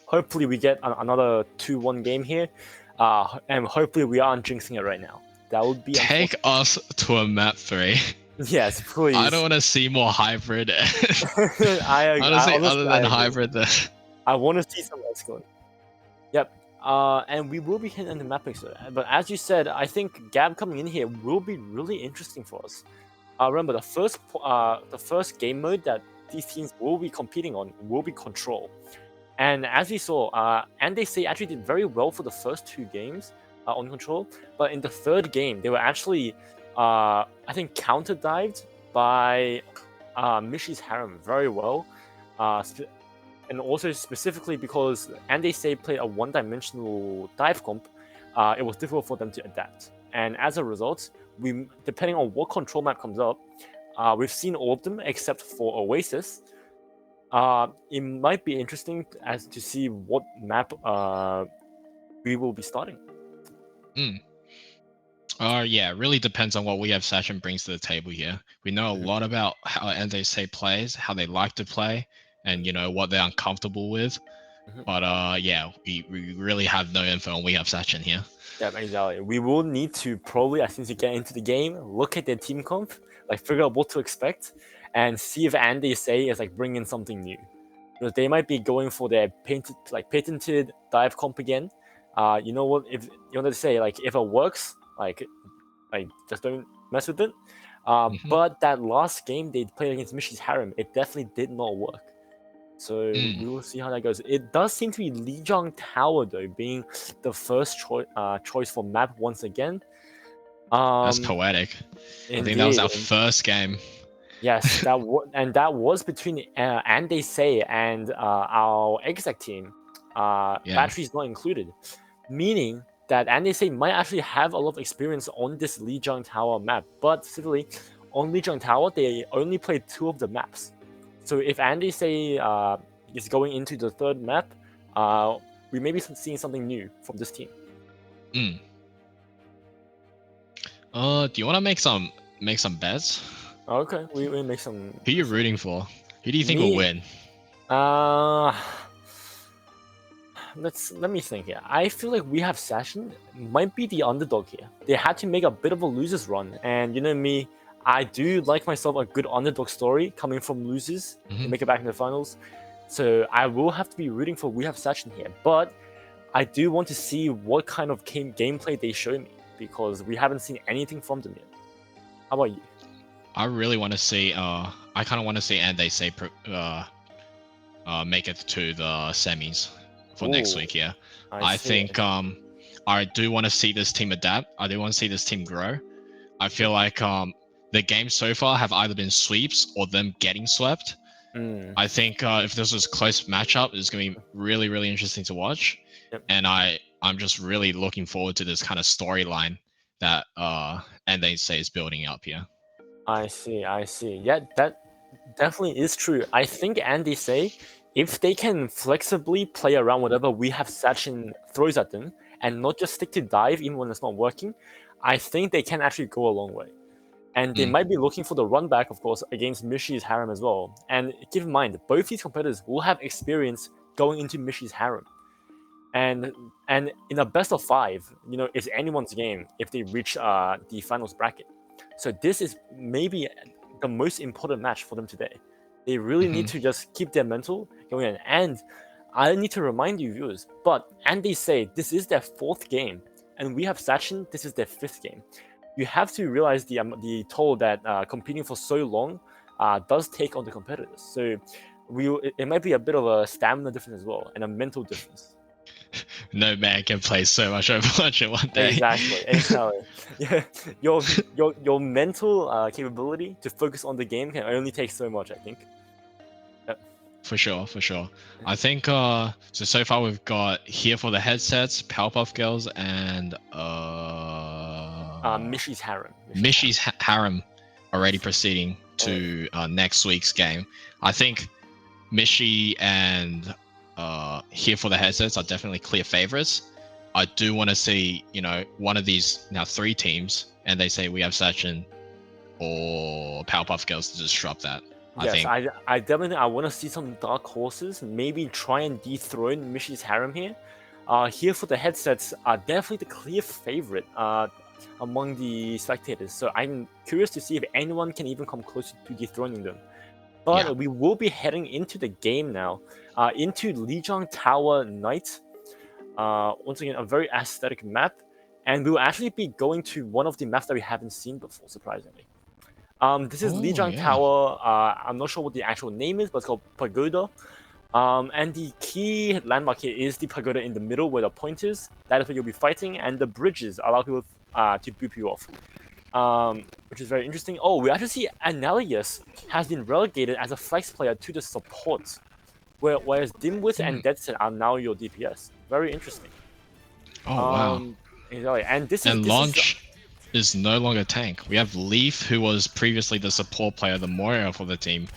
Hopefully we get another 2-1 game here, and hopefully we aren't jinxing it right now. That would be take us to a map 3. Yes, please. I don't want to see more hybrid. Honestly, other than hybrid, I want to see some escalate. Yep. And we will be hitting the map episode. But as you said, I think Gab coming in here will be really interesting for us. Remember, the first game mode that these teams will be competing on will be Control. And as we saw, and they say actually did very well for the first 2 games on Control, but in the 3rd game, they were actually, I think, counter-dived by Mishi's Harem very well. And also specifically because and they say played a one-dimensional dive comp, it was difficult for them to adapt. And as a result, depending on what Control map comes up, we've seen all of them except for Oasis. It might be interesting as to see what map we will be starting. Yeah, it really depends on what we have Sachin brings to the table here. We know a lot about how NDC plays, how they like to play, and what they're uncomfortable with. But yeah, we really have no info, and we have Sachin here. Yeah, exactly. We will need to probably, as soon as you get into the game, look at their team comp, like figure out what to expect, and see if Andy Say is like bringing something new. Because they might be going for their patented dive comp again. You know what? If you wanted to say like if it works, like just don't mess with it. But that last game they played against Mishi's Harem, it definitely did not work. So we will see how that goes. It does seem to be Lijiang Tower though, being the first choice for map once again. That's poetic. Indeed. I think that was our first game. Yes, that was between and they say and our exec team. Batteries not included, meaning that Andesei might actually have a lot of experience on this Lijiang Tower map, but specifically on Lijiang Tower, they only played 2 of the maps. So if Andesei is going into the 3rd map, we may be seeing something new from this team. Do you want to make some bets? Okay, we make some. Who are you rooting for? Who do you think will Me- win? Let me think here. I feel like we have Session might be the underdog here. They had to make a bit of a losers run, and you know me, I do like myself a good underdog story coming from losers to Mhm. make it back in the finals. So I will have to be rooting for we have Session here, but I do want to see what kind of gameplay they show me because we haven't seen anything from them yet. How about you? I really want to see. I kind of want to see, and they say, make it to the semis for next Ooh, week. Yeah, I I see. think I do want to see this team adapt. I do want to see this team grow. I feel like the games so far have either been sweeps or them getting swept. Mm, I think if this was a close matchup, it's going to be really, really interesting to watch. Yep. And I'm just really looking forward to this kind of storyline that and they say is building up here. I see. Yeah, that definitely is true. I think Andy say if they can flexibly play around whatever we have Sachin throws at them and not just stick to dive even when it's not working, I think they can actually go a long way. And they Mm. might be looking for the run back, of course, against Mishi's harem as well. And keep in mind, both these competitors will have experience going into Mishi's harem. And in a best of 5, you know, it's anyone's game if they reach the finals bracket. So this is maybe the most important match for them today. They really need to just keep their mental going in. And I need to remind you viewers, but and they say this is their 4th game, and we have Sachin, this is their 5th game. You have to realize the toll that competing for so long does take on the competitors. So it might be a bit of a stamina difference as well, and a mental difference. No man can play so much Overwatch in one day. Exactly. Yeah, your mental capability to focus on the game can only take so much, I think. For sure. I think so far we've got here for the headsets, Powerpuff Girls, and Mishi's harem. Mishi's harem already proceeding to next week's game. I think Mishi and here for the headsets are definitely clear favorites. I do want to see, you know, one of these now 3 teams, and they say we have Sachin or Powerpuff Girls to disrupt that. Yes, I think. I definitely want to see some dark horses. Maybe try and dethrone Mishi's harem here. Here for the headsets are definitely the clear favorite among the spectators. So I'm curious to see if anyone can even come close to dethroning them. But Yeah. we will be heading into the game now, into Lijiang Tower Night. Once again, a very aesthetic map, and we will actually be going to one of the maps that we haven't seen before, surprisingly. This is Lijiang Yeah. Tower. I'm not sure what the actual name is, but it's called Pagoda. And the key landmark here is the pagoda in the middle where the point is. That is where you'll be fighting, and the bridges allow people to boop you off. Which is very interesting. Oh, we actually see Analius has been relegated as a flex player to the support, whereas Dimwit and Deadset are now your DPS. Very interesting. Oh wow. Exactly. And this And is Launch is no longer tank. We have Leaf, who was previously the support player, the Moira for the team,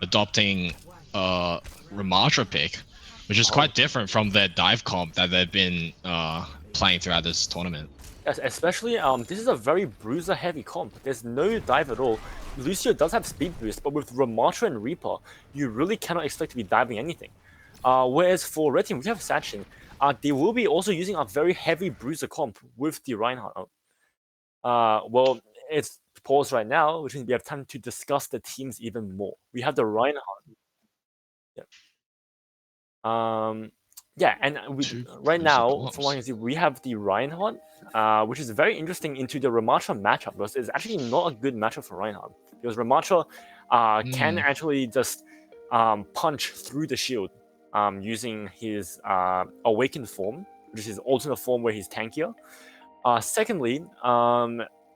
adopting Ramatra pick, which is quite different from their dive comp that they've been playing throughout this tournament. Yes, especially this is a very bruiser heavy comp. There's no dive at all. Lucio does have speed boost, but with Ramatra and Reaper, you really cannot expect to be diving anything. Whereas for Red Team, we have Sachin. They will be also using a very heavy bruiser comp with the Reinhardt. Well, it's paused right now, which means we have time to discuss the teams even more. We have the Reinhardt. Yeah, and right now, from what I can see, we have the Reinhardt, which is very interesting into the Ramatra matchup because it's actually not a good matchup for Reinhardt because Ramatra can actually just punch through the shield using his awakened form, which is his alternate form where he's tankier. Secondly,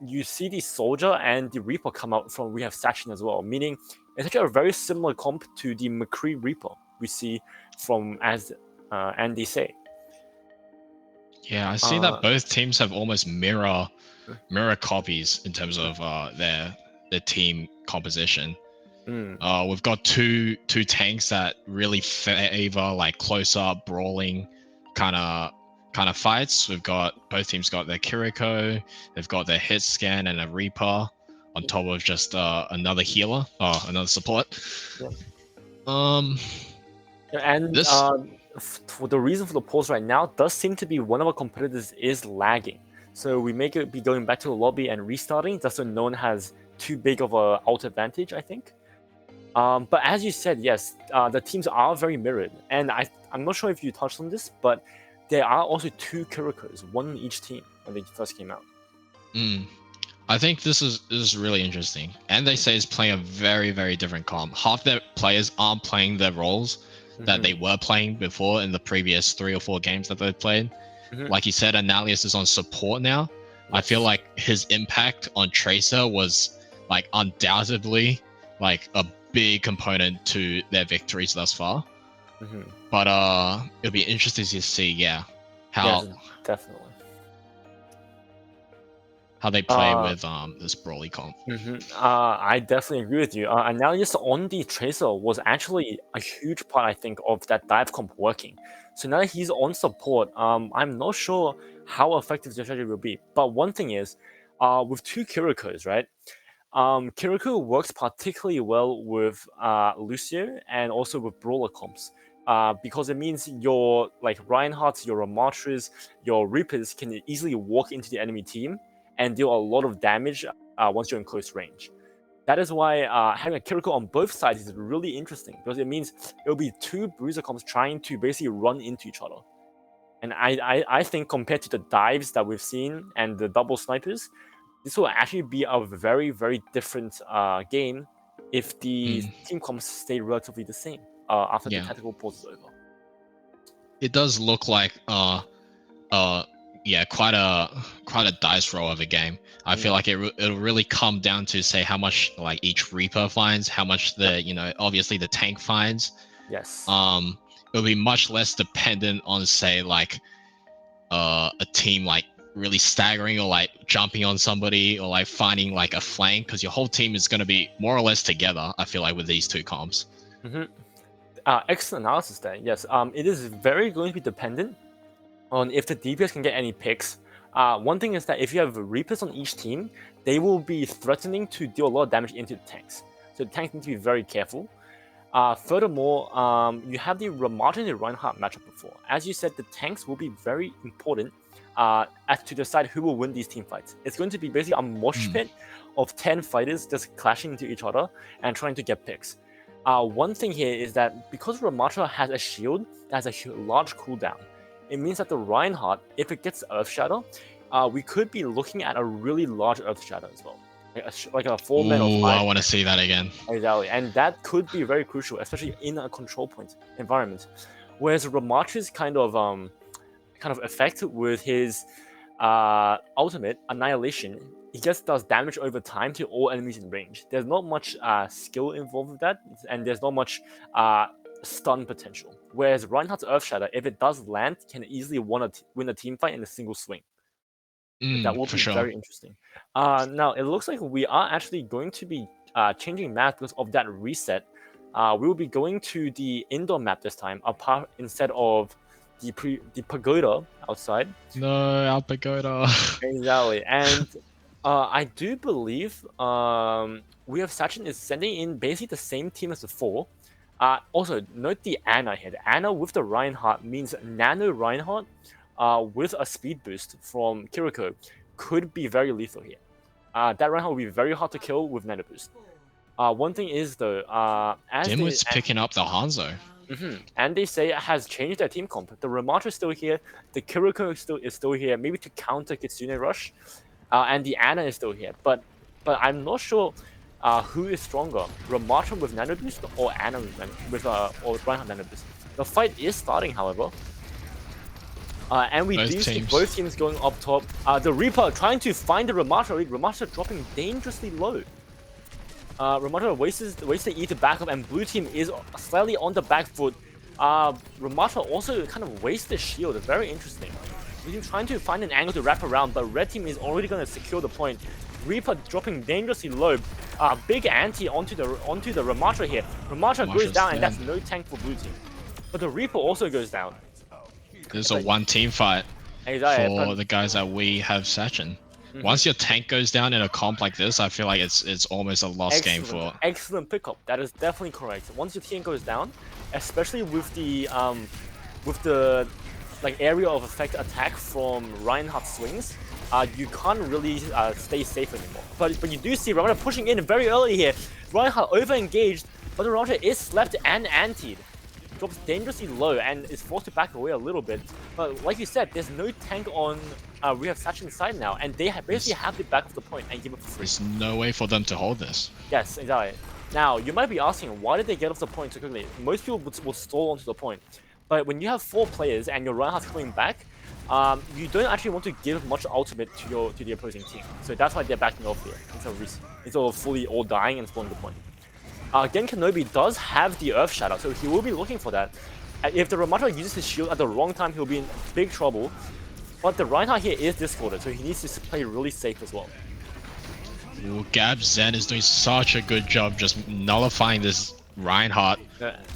you see the Soldier and the Reaper come out from we have Sachin as well, meaning it's actually a very similar comp to the McCree Reaper we see from as Andy say. Yeah, I see that both teams have almost mirror copies in terms of their team composition. We've got two tanks that really favor like close up brawling kind of fights. We've got both teams got their Kiriko, they've got their hit scan and a Reaper. on top of just another healer or another support. Yeah. This- For the reason for the pause right now does seem to be one of our competitors is lagging. So we may be going back to the lobby and restarting, just so no one has too big of a alt advantage, I think. But as you said, yes, the teams are very mirrored. And I'm not sure if you touched on this, but there are also 2 Kirikos, one in each team when they first came out. I think this is really interesting. And they say it's playing a very, very different comp. Half their players aren't playing their roles that they were playing before in the previous 3 or 4 games that they've played. Like you said, Analius is on support now. Yes. I feel like his impact on Tracer was like undoubtedly like a big component to their victories thus far. But it'll be interesting to see, how definitely how they play with this Brawly comp. I definitely agree with you. Analius on the Tracer was actually a huge part, I think, of that dive comp working. So now that he's on support, I'm not sure how effective the strategy will be. But one thing is, with 2 Kirikos, right? Kiriko works particularly well with Lucio and also with Brawler comps. Because it means your like Reinhardts, your Ramatras, your Reapers can easily walk into the enemy team and deal a lot of damage once you're in close range. That is why having a Kiriko on both sides is really interesting, because it means it'll be 2 Bruiser comps trying to basically run into each other. And I think compared to the dives that we've seen and the double snipers, this will actually be a very, very different game if the team comps stay relatively the same after the tactical pause is over. It does look like quite a dice roll of a game. I feel like it'll really come down to say how much like each Reaper finds, how much the obviously the tank finds. Yes. It'll be much less dependent on say like a team like really staggering or like jumping on somebody or like finding like a flank, because your whole team is going to be more or less together, I feel like, with these 2 comps. Excellent analysis there. Yes, it is very going to be dependent on if the DPS can get any picks. One thing is that if you have Reapers on each team, they will be threatening to deal a lot of damage into the tanks. So the tanks need to be very careful. Furthermore, you have the Ramata and the Reinhardt matchup before. As you said, the tanks will be very important as to decide who will win these team fights. It's going to be basically a mosh pit of 10 fighters just clashing into each other and trying to get picks. One thing here is that because Ramata has a shield that has a large cooldown, it means that the Reinhardt, if it gets Earth Shatter, we could be looking at a really large Earth Shatter as well. Like a 4-man or 5. I want to see that again. Exactly, and that could be very crucial, especially in a control point environment. Whereas Ramatra's kind of effect with his ultimate Annihilation, he just does damage over time to all enemies in range. There's not much skill involved with that, and there's not much stun potential. Whereas Reinhardt's Earth Shatter, if it does land, can easily win a team fight in a single swing. That will be very interesting. Now, it looks like we are actually going to be changing map because of that reset. We will be going to the indoor map this time, instead of the pagoda outside. No, our pagoda. Exactly. And I do believe we have Sachin is sending in basically the same team as before. Also, note the Ana here. The Ana with the Reinhardt means Nano Reinhardt with a speed boost from Kiriko could be very lethal here. That Reinhardt will be very hard to kill with Nano boost. One thing is though, as Dimwit's picking up the Hanzo. And they say it has changed their team comp. The Ramatra is still here, the Kiriko is still here, maybe to counter Kitsune Rush, and the Ana is still here. But I'm not sure who is stronger, Ramatra with Nano Boost or Ana with or Reinhardt Nano Boost. The fight is starting, however. And we do see both teams going up top. The Reaper trying to find the Ramatra. Ramatra dropping dangerously low. Ramatra wastes the E to back up, and blue team is slightly on the back foot. Ramatra also kind of wastes the shield. Very interesting. Blue team trying to find an angle to wrap around, but red team is already going to secure the point. Reaper dropping dangerously low. Big anti onto the Ramatra here. Ramatra goes down, and that's no tank for blue team. But the Reaper also goes down. There's a one team fight for the guys that we have Sachin. Once your tank goes down in a comp like this, I feel like it's almost a lost game for. Excellent pickup. That is definitely correct. Once your team goes down, especially with the like area of effect attack from Reinhardt's swings, you can't really stay safe anymore. But you do see Reinhardt pushing in very early here. Reinhardt over-engaged, but the Reinhardt is slapped and antied. Drops dangerously low and is forced to back away a little bit. But like you said, there's no tank on we have Sachin's side now, and they basically have to back off the point and give it for free. There's no way for them to hold this. Yes, exactly. Now, you might be asking, why did they get off the point so quickly? Most people will stall onto the point. But when you have 4 players and your Reinhardt's coming back, you don't actually want to give much ultimate to the opposing team. So that's why they're backing off here. Instead of fully all dying and spawning the point. Gen Kenobi does have the Earth Shadow, so he will be looking for that. If the Ramatra uses his shield at the wrong time, he'll be in big trouble. But the Reinhardt here is discorded, so he needs to play really safe as well. Ooh, Gab Zen is doing such a good job just nullifying this Reinhardt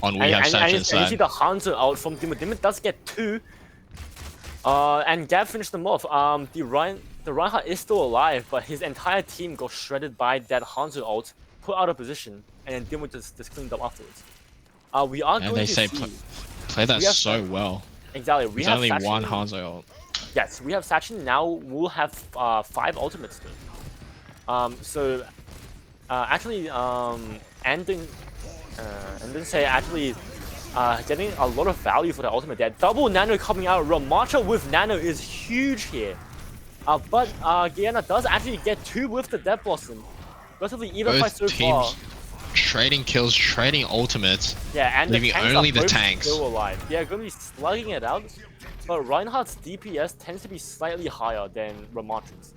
on We Have Sachin's side. And you see the Hanzo out from Dimit. Dimit does get 2. And Gab finished them off. The Reinhardt is still alive, but his entire team got shredded by that Hanzo ult, put out of position, and then Dimit just cleaned up afterwards. We are going to see... Play that so well. Exactly. There's only one Hanzo ult. Yes, we have Sachin now. We'll have 5 ultimates soon. So actually, Andin say actually getting a lot of value for the ultimate there. Double Nano coming out. Ramatra with Nano is huge here. But Guyana does actually get 2 with the Death Blossom. Relatively even fight so far. Trading kills, trading ultimates. Yeah, and leaving only the tanks still alive. Yeah, going to be slugging it out. But Reinhardt's DPS tends to be slightly higher than Ramatra's.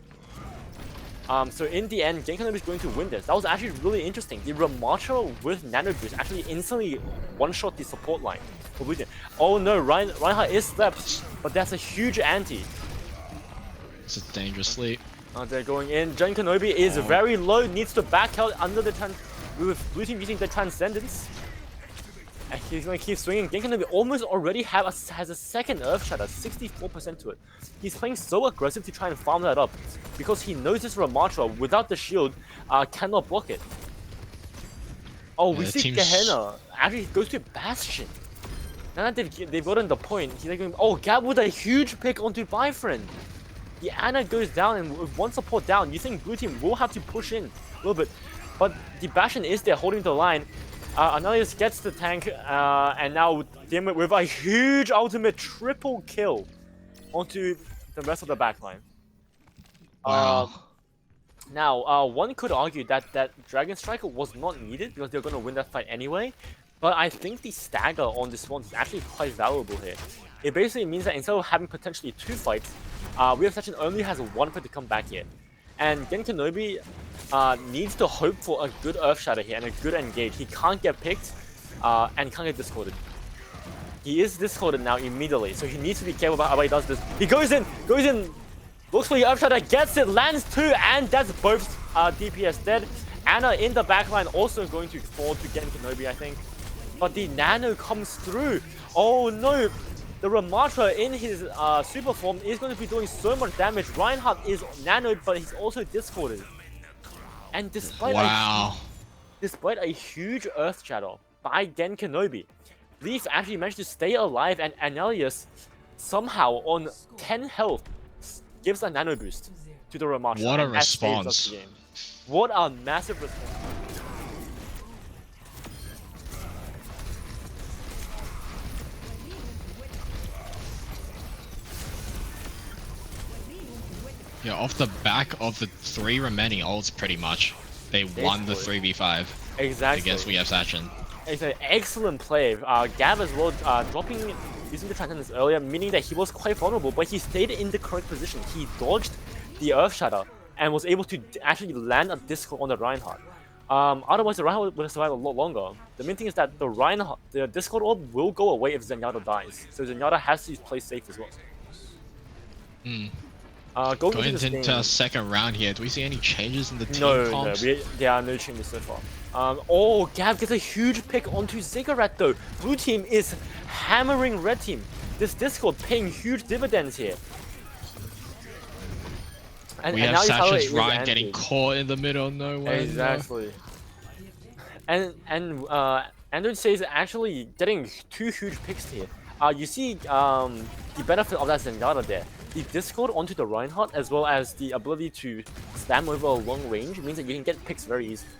So in the end, Gen Kenobi is going to win this. That was actually really interesting. The Ramatra with Nano Boost actually instantly one-shot the support line for Blue Team. Oh no, Reinhardt is slept, but that's a huge anti. It's a dangerous sleep. They're going in. Gen Kenobi is very low, needs to back out under the with Blue Team using the Transcendence. And he's going to keep swinging. Gen Kenobi almost already has a second Earth Shatter, 64% to it. He's playing so aggressive to try and farm that up because he knows this Ramatra without the shield cannot block it. Oh, we see Gehenna actually goes to Bastion. Now that they've gotten the point, he's like going, oh, Gab with a huge pick onto Bifriend. The Ana goes down, and with one support down, you think Blue Team will have to push in a little bit. But the Bastion is there holding the line. Analius gets the tank, and now Dimit with a huge ultimate triple kill onto the rest of the backline. Wow. Now, one could argue that Dragon Strike was not needed because they're going to win that fight anyway. But I think the stagger on this one is actually quite valuable here. It basically means that instead of having potentially 2 fights, We Have Sachin only has 1 fight to come back here. And Gen Kenobi needs to hope for a good Earth Shatter here and a good engage. He can't get picked and can't get discorded. He is discorded now immediately, so he needs to be careful about how he does this. He goes in, looks for the Earth Shatter, gets it, lands 2, and that's both DPS dead. Ana in the backline also going to fall to Gen Kenobi, I think. But the Nano comes through. Oh no! The Ramatra in his super form is going to be doing so much damage. Reinhardt is nanoed, but he's also discorded. And despite a huge Earth Shatter by Gen Kenobi, Leaf actually managed to stay alive, and Anelius somehow on 10 health gives a nano boost to the Ramatra. What a response! What a massive response! Yeah, off the back of the 3 remaining ults, pretty much, they won the 3v5. Exactly. Against We Have Sachin. It's an excellent play. Gav as well, using the Transcendence earlier, meaning that he was quite vulnerable, but he stayed in the correct position. He dodged the Earth Shatter and was able to actually land a Discord on the Reinhardt. Otherwise, the Reinhardt would have survived a lot longer. The main thing is that the Discord orb will go away if Zenyatta dies, so Zenyatta has to play safe as well. Going into our second round here, do we see any changes in the team comps? No, there are no changes so far. Oh, Gav gets a huge pick onto Ziggurat though. Blue team is hammering red team. This Discord paying huge dividends here. We and have now Isao Sasha's is Ryan getting anti. caught in the middle of nowhere. Exactly. And Android says actually getting 2 huge picks here. You see the benefit of that Zenyatta there. The Discord onto the Reinhardt as well as the ability to spam over a long range means that you can get picks very easily.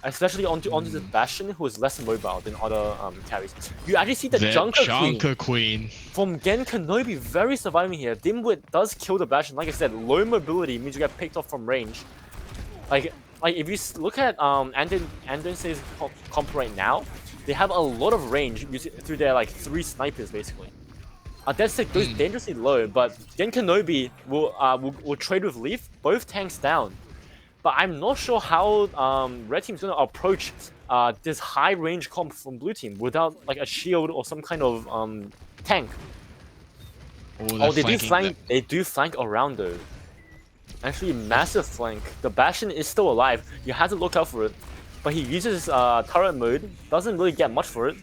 Especially onto the Bastion, who is less mobile than other carries. You actually see the Junker Queen from Gen Kenobi very surviving here. Dimwit does kill the Bastion. Like I said, low mobility means you get picked off from range. Like if you look at Andon's comp right now, they have a lot of range through their like 3 snipers basically. That stick goes dangerously low, but Gen Kenobi will trade with Leaf, both tanks down. But I'm not sure how Red Team's gonna approach this high range comp from Blue Team without like a shield or some kind of tank. Oh, they do flank around though. Actually, massive flank. The Bastion is still alive. You have to look out for it. But he uses turret mode. Doesn't really get much for it.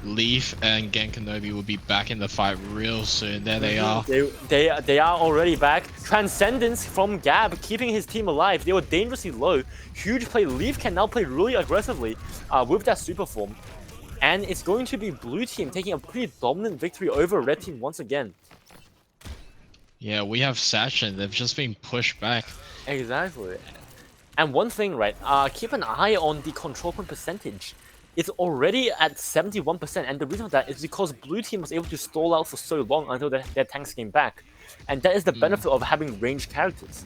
Leaf and Gen Kenobi will be back in the fight real soon. There they are. They are already back. Transcendence from Gab, keeping his team alive. They were dangerously low. Huge play. Leaf can now play really aggressively with that super form. And it's going to be Blue Team taking a pretty dominant victory over Red Team once again. Yeah, we have Sasha. They've just been pushed back. Exactly. And one thing, right? Keep an eye on the control point percentage. It's already at 71%, and the reason for that is because Blue Team was able to stall out for so long until their tanks came back. And that is the benefit of having ranged characters.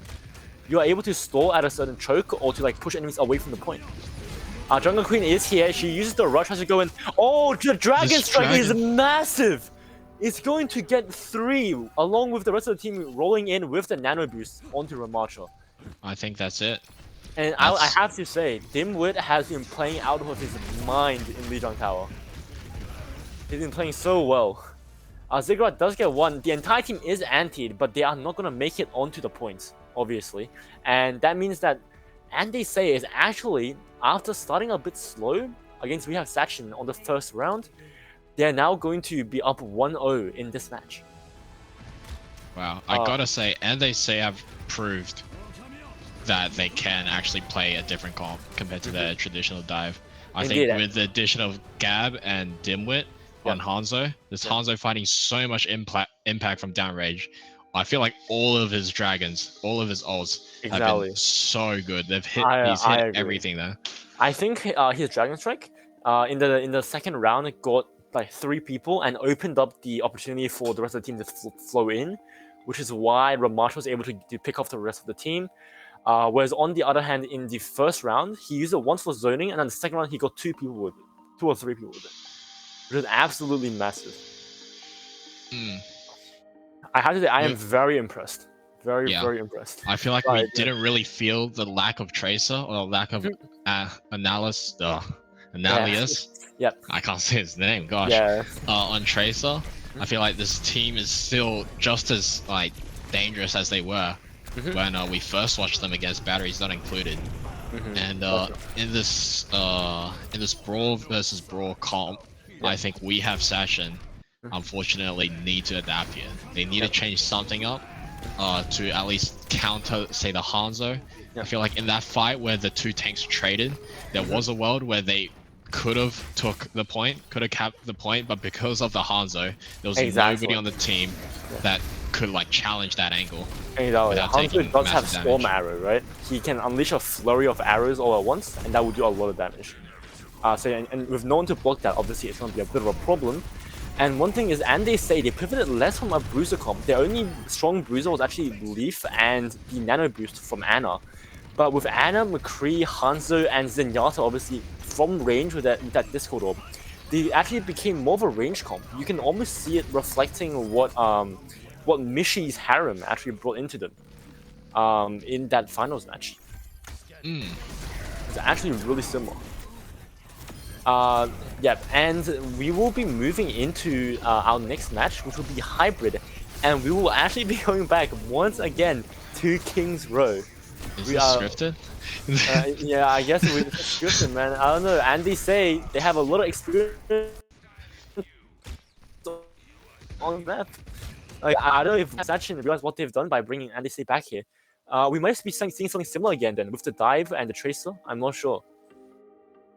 You are able to stall at a certain choke or to like push enemies away from the point. Jungle Queen is here. She uses the rush, tries to go in. Oh, the Dragon Strike is massive! It's going to get 3, along with the rest of the team rolling in with the Nano Boost onto Ramacha. I think that's it. And I have to say, Dimwit has been playing out of his mind in Lijiang Tower. He's been playing so well. Ziggurat does get 1. The entire team is antied, but they are not going to make it onto the points, obviously. And that means that Andy Say is actually, after starting a bit slow against We Have Sachin on the first round, they're now going to be up 1-0 in this match. Wow, I gotta say, and they say have proved that they can actually play a different comp compared to their traditional dive. I think with the addition of Gab and Dimwit on Hanzo, this Hanzo fighting so much impact from downrange. I feel like all of his dragons, all of his ults have been so good. They've hit, he's hit everything there. I think his Dragon Strike in the second round got like 3 people and opened up the opportunity for the rest of the team to flow in, which is why Ramash was able to pick off the rest of the team. Whereas on the other hand, in the first round, he used it once for zoning, and then the second round he got 2 people with it, 2 or 3 people with it, which is absolutely massive. I have to say, I am very impressed. Very impressed. I feel like we didn't really feel the lack of Tracer or lack of Analysis. Yep. I can't say his name. Gosh. Yeah. On Tracer, I feel like this team is still just as like dangerous as they were when we first watched them against Batteries Not Included. And in this brawl versus brawl comp, I think We Have Sashin unfortunately need to adapt here. They need to change something up to at least counter, say, the Hanzo. I feel like in that fight where the 2 tanks traded, there was a world where they could have took the point, could have capped the point, but because of the Hanzo, there was nobody on the team that could like challenge that angle. Exactly. Hanzo does have Storm Arrow, right? He can unleash a flurry of arrows all at once, and that would do a lot of damage. And with no one to block that, obviously it's going to be a bit of a problem. And one thing is, and they say they pivoted less from a bruiser comp. Their only strong bruiser was actually Leaf and the Nano Boost from Ana. But with Ana, McCree, Hanzo, and Zenyatta obviously from range with that Discord orb, they actually became more of a range comp. You can almost see it reflecting what Mishi's harem actually brought into them in that finals match. It's actually really similar. And we will be moving into our next match, which will be hybrid, and we will actually be going back once again to King's Row. Is this scripted? Yeah, I guess it's scripted, man. I don't know. Andy say they have a lot of experience on that. Like I don't know if Sachin realize what they've done by bringing Andy C back here. We might be seeing something similar again then with the dive and the tracer. I'm not sure.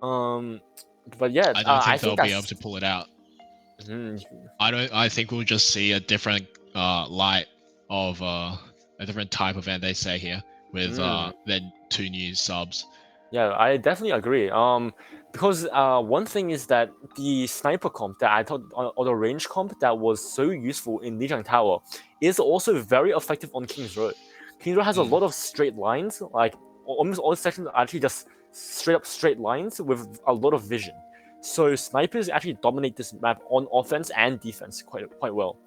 But yeah, I don't think I they'll think be able to pull it out. Mhm. I think we'll just see a different light of a different type of end they say here with their 2 new subs. Yeah, I definitely agree. Because one thing is that the sniper comp that I thought, or the range comp that was so useful in Lijiang Tower, is also very effective on King's Road. King's Road has a lot of straight lines, like almost all sections are actually just straight up straight lines with a lot of vision. So snipers actually dominate this map on offense and defense quite well.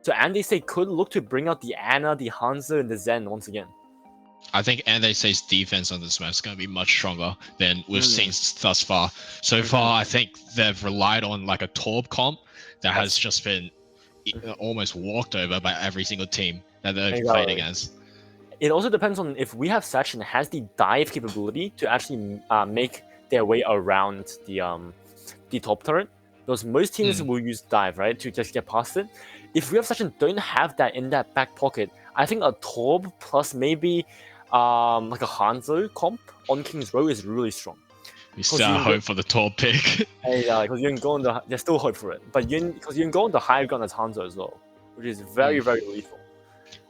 So Andy Say could look to bring out the Ana, the Hanzo, and the Zen once again. I think Say's defense on this map is going to be much stronger than we've seen thus far. So far, I think they've relied on like a Torb comp that has just been almost walked over by every single team that they've played against. It also depends on if we have Sachin has the dive capability to actually make their way around the top turret. Because most teams will use dive, right, to just get past it. If we have Sachin don't have that in that back pocket, I think a Torb plus maybe like a Hanzo comp on King's Row is really strong. We still hope for the Torb pick. Yeah, because you can go on there's still hope for it, but because you can go on the high ground as Hanzo as well, which is very lethal.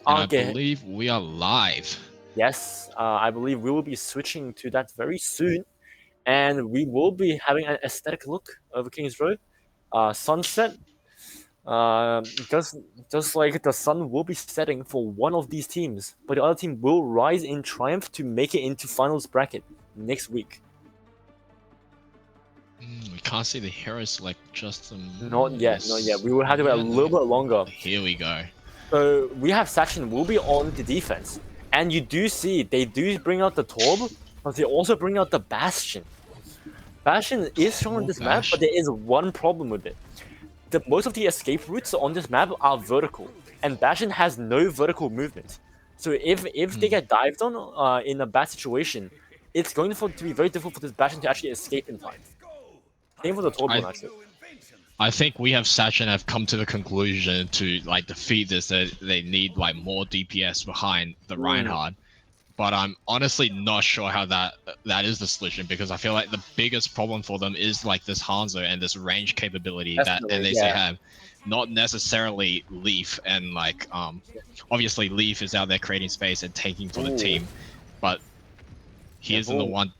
And I believe we are live. Yes, I believe we will be switching to that very soon, and we will be having an aesthetic look over King's Road. Sunset, just like the sun will be setting for one of these teams, but the other team will rise in triumph to make it into finals bracket next week. We can't see the hero select just a moment. Not yet. We will have to wait a little bit longer. Here we go. So we have Sachin will be on the defense, and you do see they do bring out the Torb, but they also bring out the Bastion. Bastion is strong on this map, but there is one problem with it. Most of the escape routes on this map are vertical, and Bastion has no vertical movement. So if they get dived on in a bad situation, it's going to be very difficult for this Bastion to actually escape in time. Same for the Torb one, actually. I think we have Sachin have come to the conclusion to like defeat this that they need like more DPS behind the Reinhardt. But I'm honestly not sure how that is the solution, because I feel like the biggest problem for them is like this Hanzo and this range capability that they have, not necessarily Leaf. And like obviously Leaf is out there creating space and taking for the team, but he isn't the one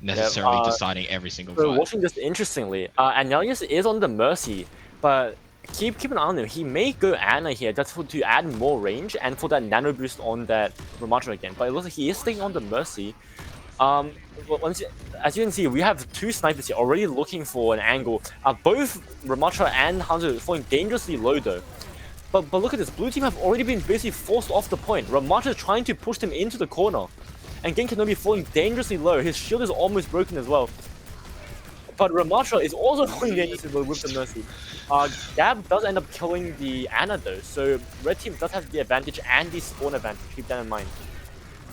necessarily deciding every single fight. Watching this interestingly, Anelius is on the Mercy, but keep an eye on him. He may go Ana here just to add more range and for that nano boost on that Ramatra again. But it looks like he is staying on the Mercy. As you can see, we have 2 snipers here already looking for an angle. Both Ramatra and Hanzo falling dangerously low though. But look at this, blue team have already been basically forced off the point. Ramatra trying to push them into the corner. And Gen Kenobi falling dangerously low. His shield is almost broken as well. But Ramatra is also falling dangerously low with the Mercy. Gab does end up killing the Ana though, so red team does have the advantage and the spawn advantage, keep that in mind.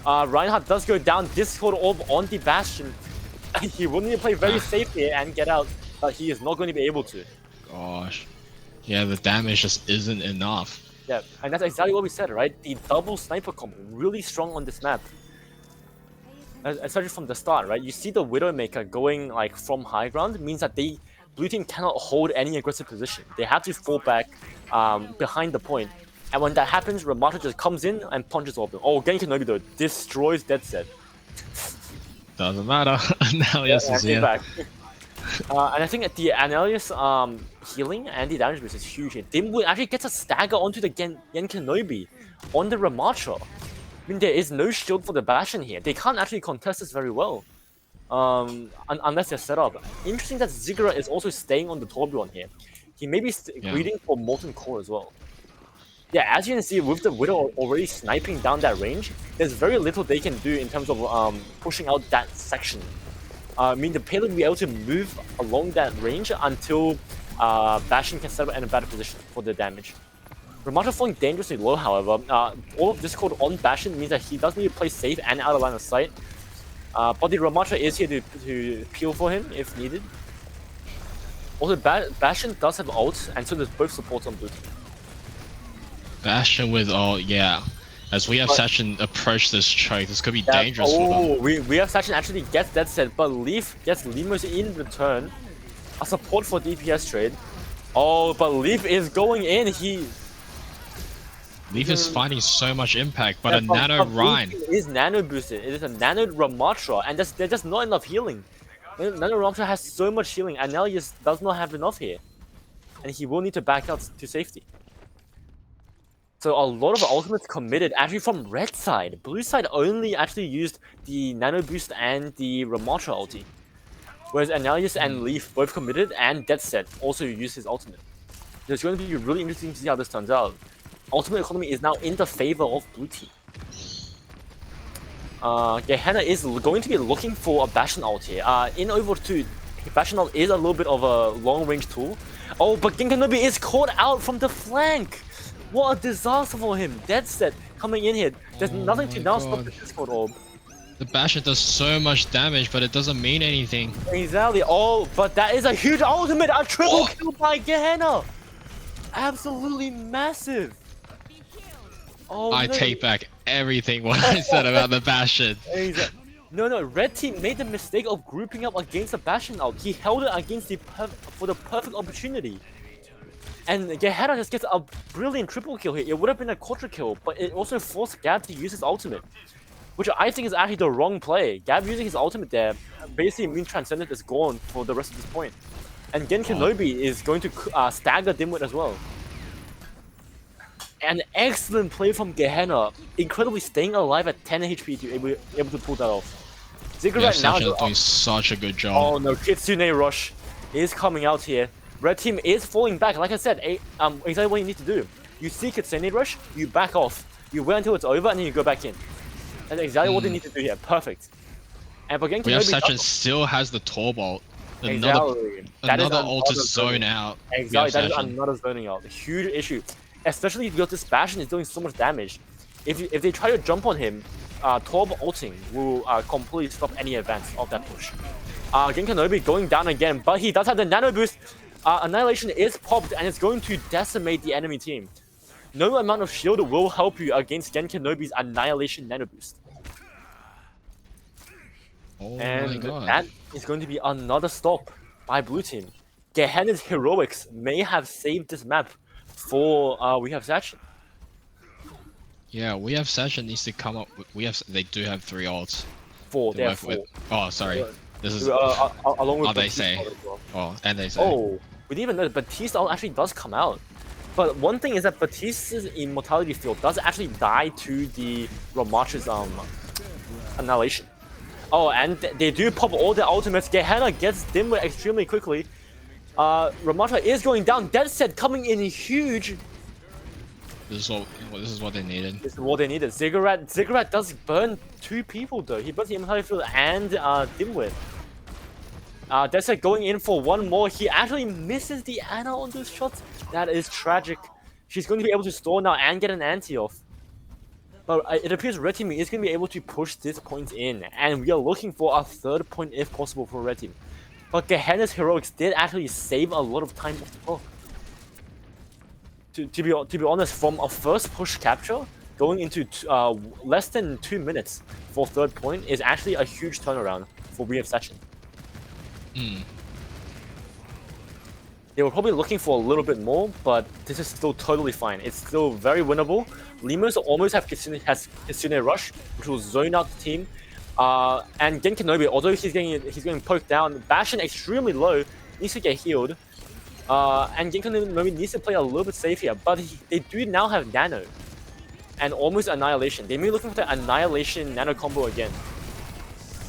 Reinhardt does go down, Discord Orb on the Bastion. He will need to play very safe here and get out, but he is not going to be able to. Gosh. Yeah, the damage just isn't enough. Yeah, and that's exactly what we said, right? The double sniper combo, really strong on this map. Especially from the start, right? You see the Widowmaker going like from high ground means that blue team cannot hold any aggressive position. They have to fall back behind the point. And when that happens, Ramatra just comes in and punches off them. Oh, Gen Kenobi though destroys Dead Set. Doesn't matter. Anelius is here. Back. And I think at the Anelius healing and the damage boost is huge here. Dimwood actually gets a stagger onto the Gen Kenobi on the Ramatra. I mean, there is no shield for the Bastion here. They can't actually contest this very well. Unless they're set up. Interesting that Ziggurat is also staying on the Torbjorn here. He may be greeting for Molten Core as well. Yeah, as you can see, with the Widow already sniping down that range, there's very little they can do in terms of pushing out that section. I mean, the payload will be able to move along that range until Bastion can set up in a better position for the damage. Ramatra falling dangerously low, however. All of Discord on Bastion means that he does need to play safe and out of line of sight. But the Ramatra is here to peel for him if needed. Also, Bastion does have ult, and so does both supports on blue team. Bastion with yeah. As we have Sachin approach this choke, this could be dangerous for them. Oh, we have Sachin actually gets that set, but Leaf gets Limos in return. A support for DPS trade. Oh, but Leaf is going in. Leaf is finding so much impact, but a nano Rhine is nano boosted. It is a nano Ramatra, and there's just not enough healing. Nano Ramatra has so much healing, and now he just does not have enough here, and he will need to back out to safety. So a lot of ultimates committed actually from red side. Blue side only actually used the nano boost and the Ramatra ulti, whereas Analius and Leaf both committed, and Deadset also used his ultimate. So it's going to be really interesting to see how this turns out. Ultimate economy is now in the favor of blue team. Gehenna is going to be looking for a Bastion ult here. In Overwatch 2, Bastion ult is a little bit of a long-range tool. Oh, but Ginkanobi is caught out from the flank! What a disaster for him! Deadset coming in here. There's nothing to now stop the Discord orb. The Bastion does so much damage, but it doesn't mean anything. Exactly. Oh, but that is a huge ultimate! A triple kill by Gehenna! Absolutely massive! Oh, I take back everything what I said about the Bastion. Exactly. No, red team made the mistake of grouping up against the Bastion ult. He held it against for the perfect opportunity. And Gehenna just gets a brilliant triple kill here. It would have been a quadra kill, but it also forced Gab to use his ultimate, which I think is actually the wrong play. Gab using his ultimate there basically means Transcendent is gone for the rest of this point. And Gen Kenobi is going to stagger Dimwit as well. An excellent play from Gehenna, incredibly staying alive at 10 HP to be able to pull that off. Ziggurat now is doing such a good job. Oh no, Kitsune Rush is coming out here. Red team is falling back. Like I said, exactly what you need to do. You see Kitsune Rush, you back off. You wait until it's over, and then you go back in. That's exactly what they need to do here. Perfect. And again, we have Sachin still has the Torbolt. Another ult is zone out. Exactly, that is another zoning out. A huge issue. Especially because this Bastion is doing so much damage. If they try to jump on him, Torb ulting will completely stop any advance of that push. Ginkanobi going down again, but he does have the nano boost. Annihilation is popped and it's going to decimate the enemy team. No amount of shield will help you against Genkanobi's Annihilation nano boost. Oh and my god. That is going to be another stop by blue team. Gehenna's heroics may have saved this map for we have Sachin. Yeah, we have Sachin needs to come up with, they do have 3 ults. 4, they have 4. Oh, sorry. This is along with they say. Well. Oh, and they say. Oh, we didn't even know that Baptiste actually does come out. But one thing is that Baptiste's immortality field does actually die to the Ramatra's Annihilation. Oh, and they do pop all the ultimates. Gehenna gets Dimwit extremely quickly. Ramatra is going down. Deadset coming in huge. This is what they needed. This is what they needed. Ziggurat does burn 2 people though. He burns the immortality field and Dimwit. Deadset going in for one more. He actually misses the Ana on those shots. That is tragic. She's going to be able to stall now and get an anti off. But it appears Red Team is going to be able to push this point in. And we are looking for a 3rd point if possible for Red Team. But Gehenna's heroics did actually save a lot of time off the clock. To be honest, from a first push capture, going into less than 2 minutes for 3rd point is actually a huge turnaround for We Have Sachin. They were probably looking for a little bit more, but this is still totally fine. It's still very winnable. Lemurs almost have Kitsune Rush, which will zone out the team. And Genkanobi, although he's getting poked down, Bastion extremely low, needs to get healed. And Genkanobi needs to play a little bit safe here, but they do now have Nano. And almost Annihilation. They may be looking for the Annihilation Nano combo again.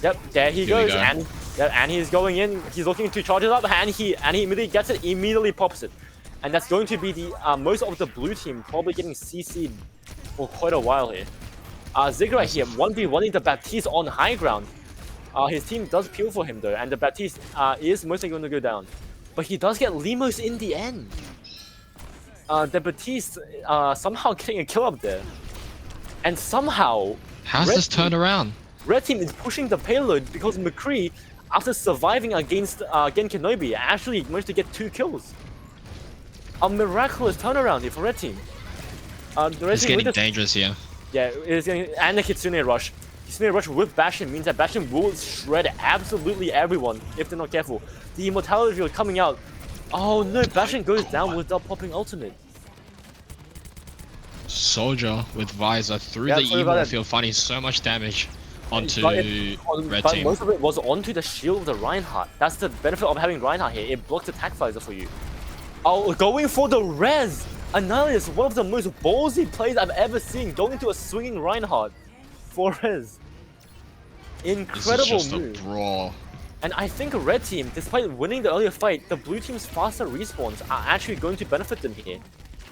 Yep, there he goes, and he's going in, he's looking to charge it up, and he immediately gets it, immediately pops it. And that's going to be the most of the blue team probably getting CC'd for quite a while here. Ziggurat here, 1v1ing the Baptiste on high ground. His team does peel for him though, and the Baptiste is mostly going to go down. But he does get Limos in the end. The Baptiste somehow getting a kill up there. And somehow... How's this turned around? Red team is pushing the payload because McCree, after surviving against Genkanobi, actually managed to get 2 kills. A miraculous turnaround here for Red team. The red It's team getting with the, dangerous here. yeah, it's getting, and the Kitsune rush. Kitsune rush with Bastion means that Bastion will shred absolutely everyone if they're not careful. The immortality field coming out. Oh no, Bastion goes down without popping ultimate. Soldier with Visor through Yeah, the sorry about Evil that. field, finding so much damage onto Red but Team. most of it was onto the shield of the Reinhardt. That's the benefit of having Reinhardt here. It blocks attack visor for you. Oh, going for the res! Annihilus, one of the most ballsy plays I've ever seen, going into a swinging Reinhardt for res. Incredible This is just move. a brawl. And I think Red Team, despite winning the earlier fight, the Blue Team's faster respawns are actually going to benefit them here.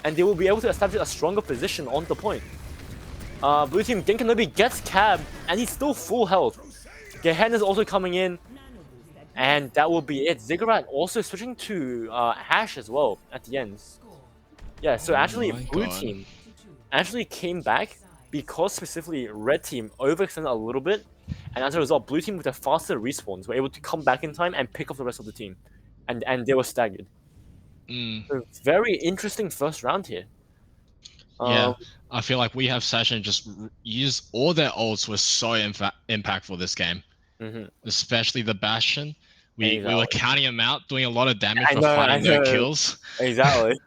And they will be able to establish a stronger position on the point. Blue Team, Genkanobi gets cabbed, and he's still full health. Gehenna is also coming in, and that will be it. Ziggurat also switching to Ash as well at the end. Yeah, so actually my Blue God. Team actually came back because specifically Red Team overextended a little bit, and as a result, Blue Team with the faster respawns were able to come back in time and pick off the rest of the team, and they were staggered. So very interesting first round here. Yeah, I feel like we have Sasha just use all their ults were so impactful this game, especially the Bastion. We were Exactly. counting him out, doing a lot of damage I for know, finding I no know. kills. Exactly.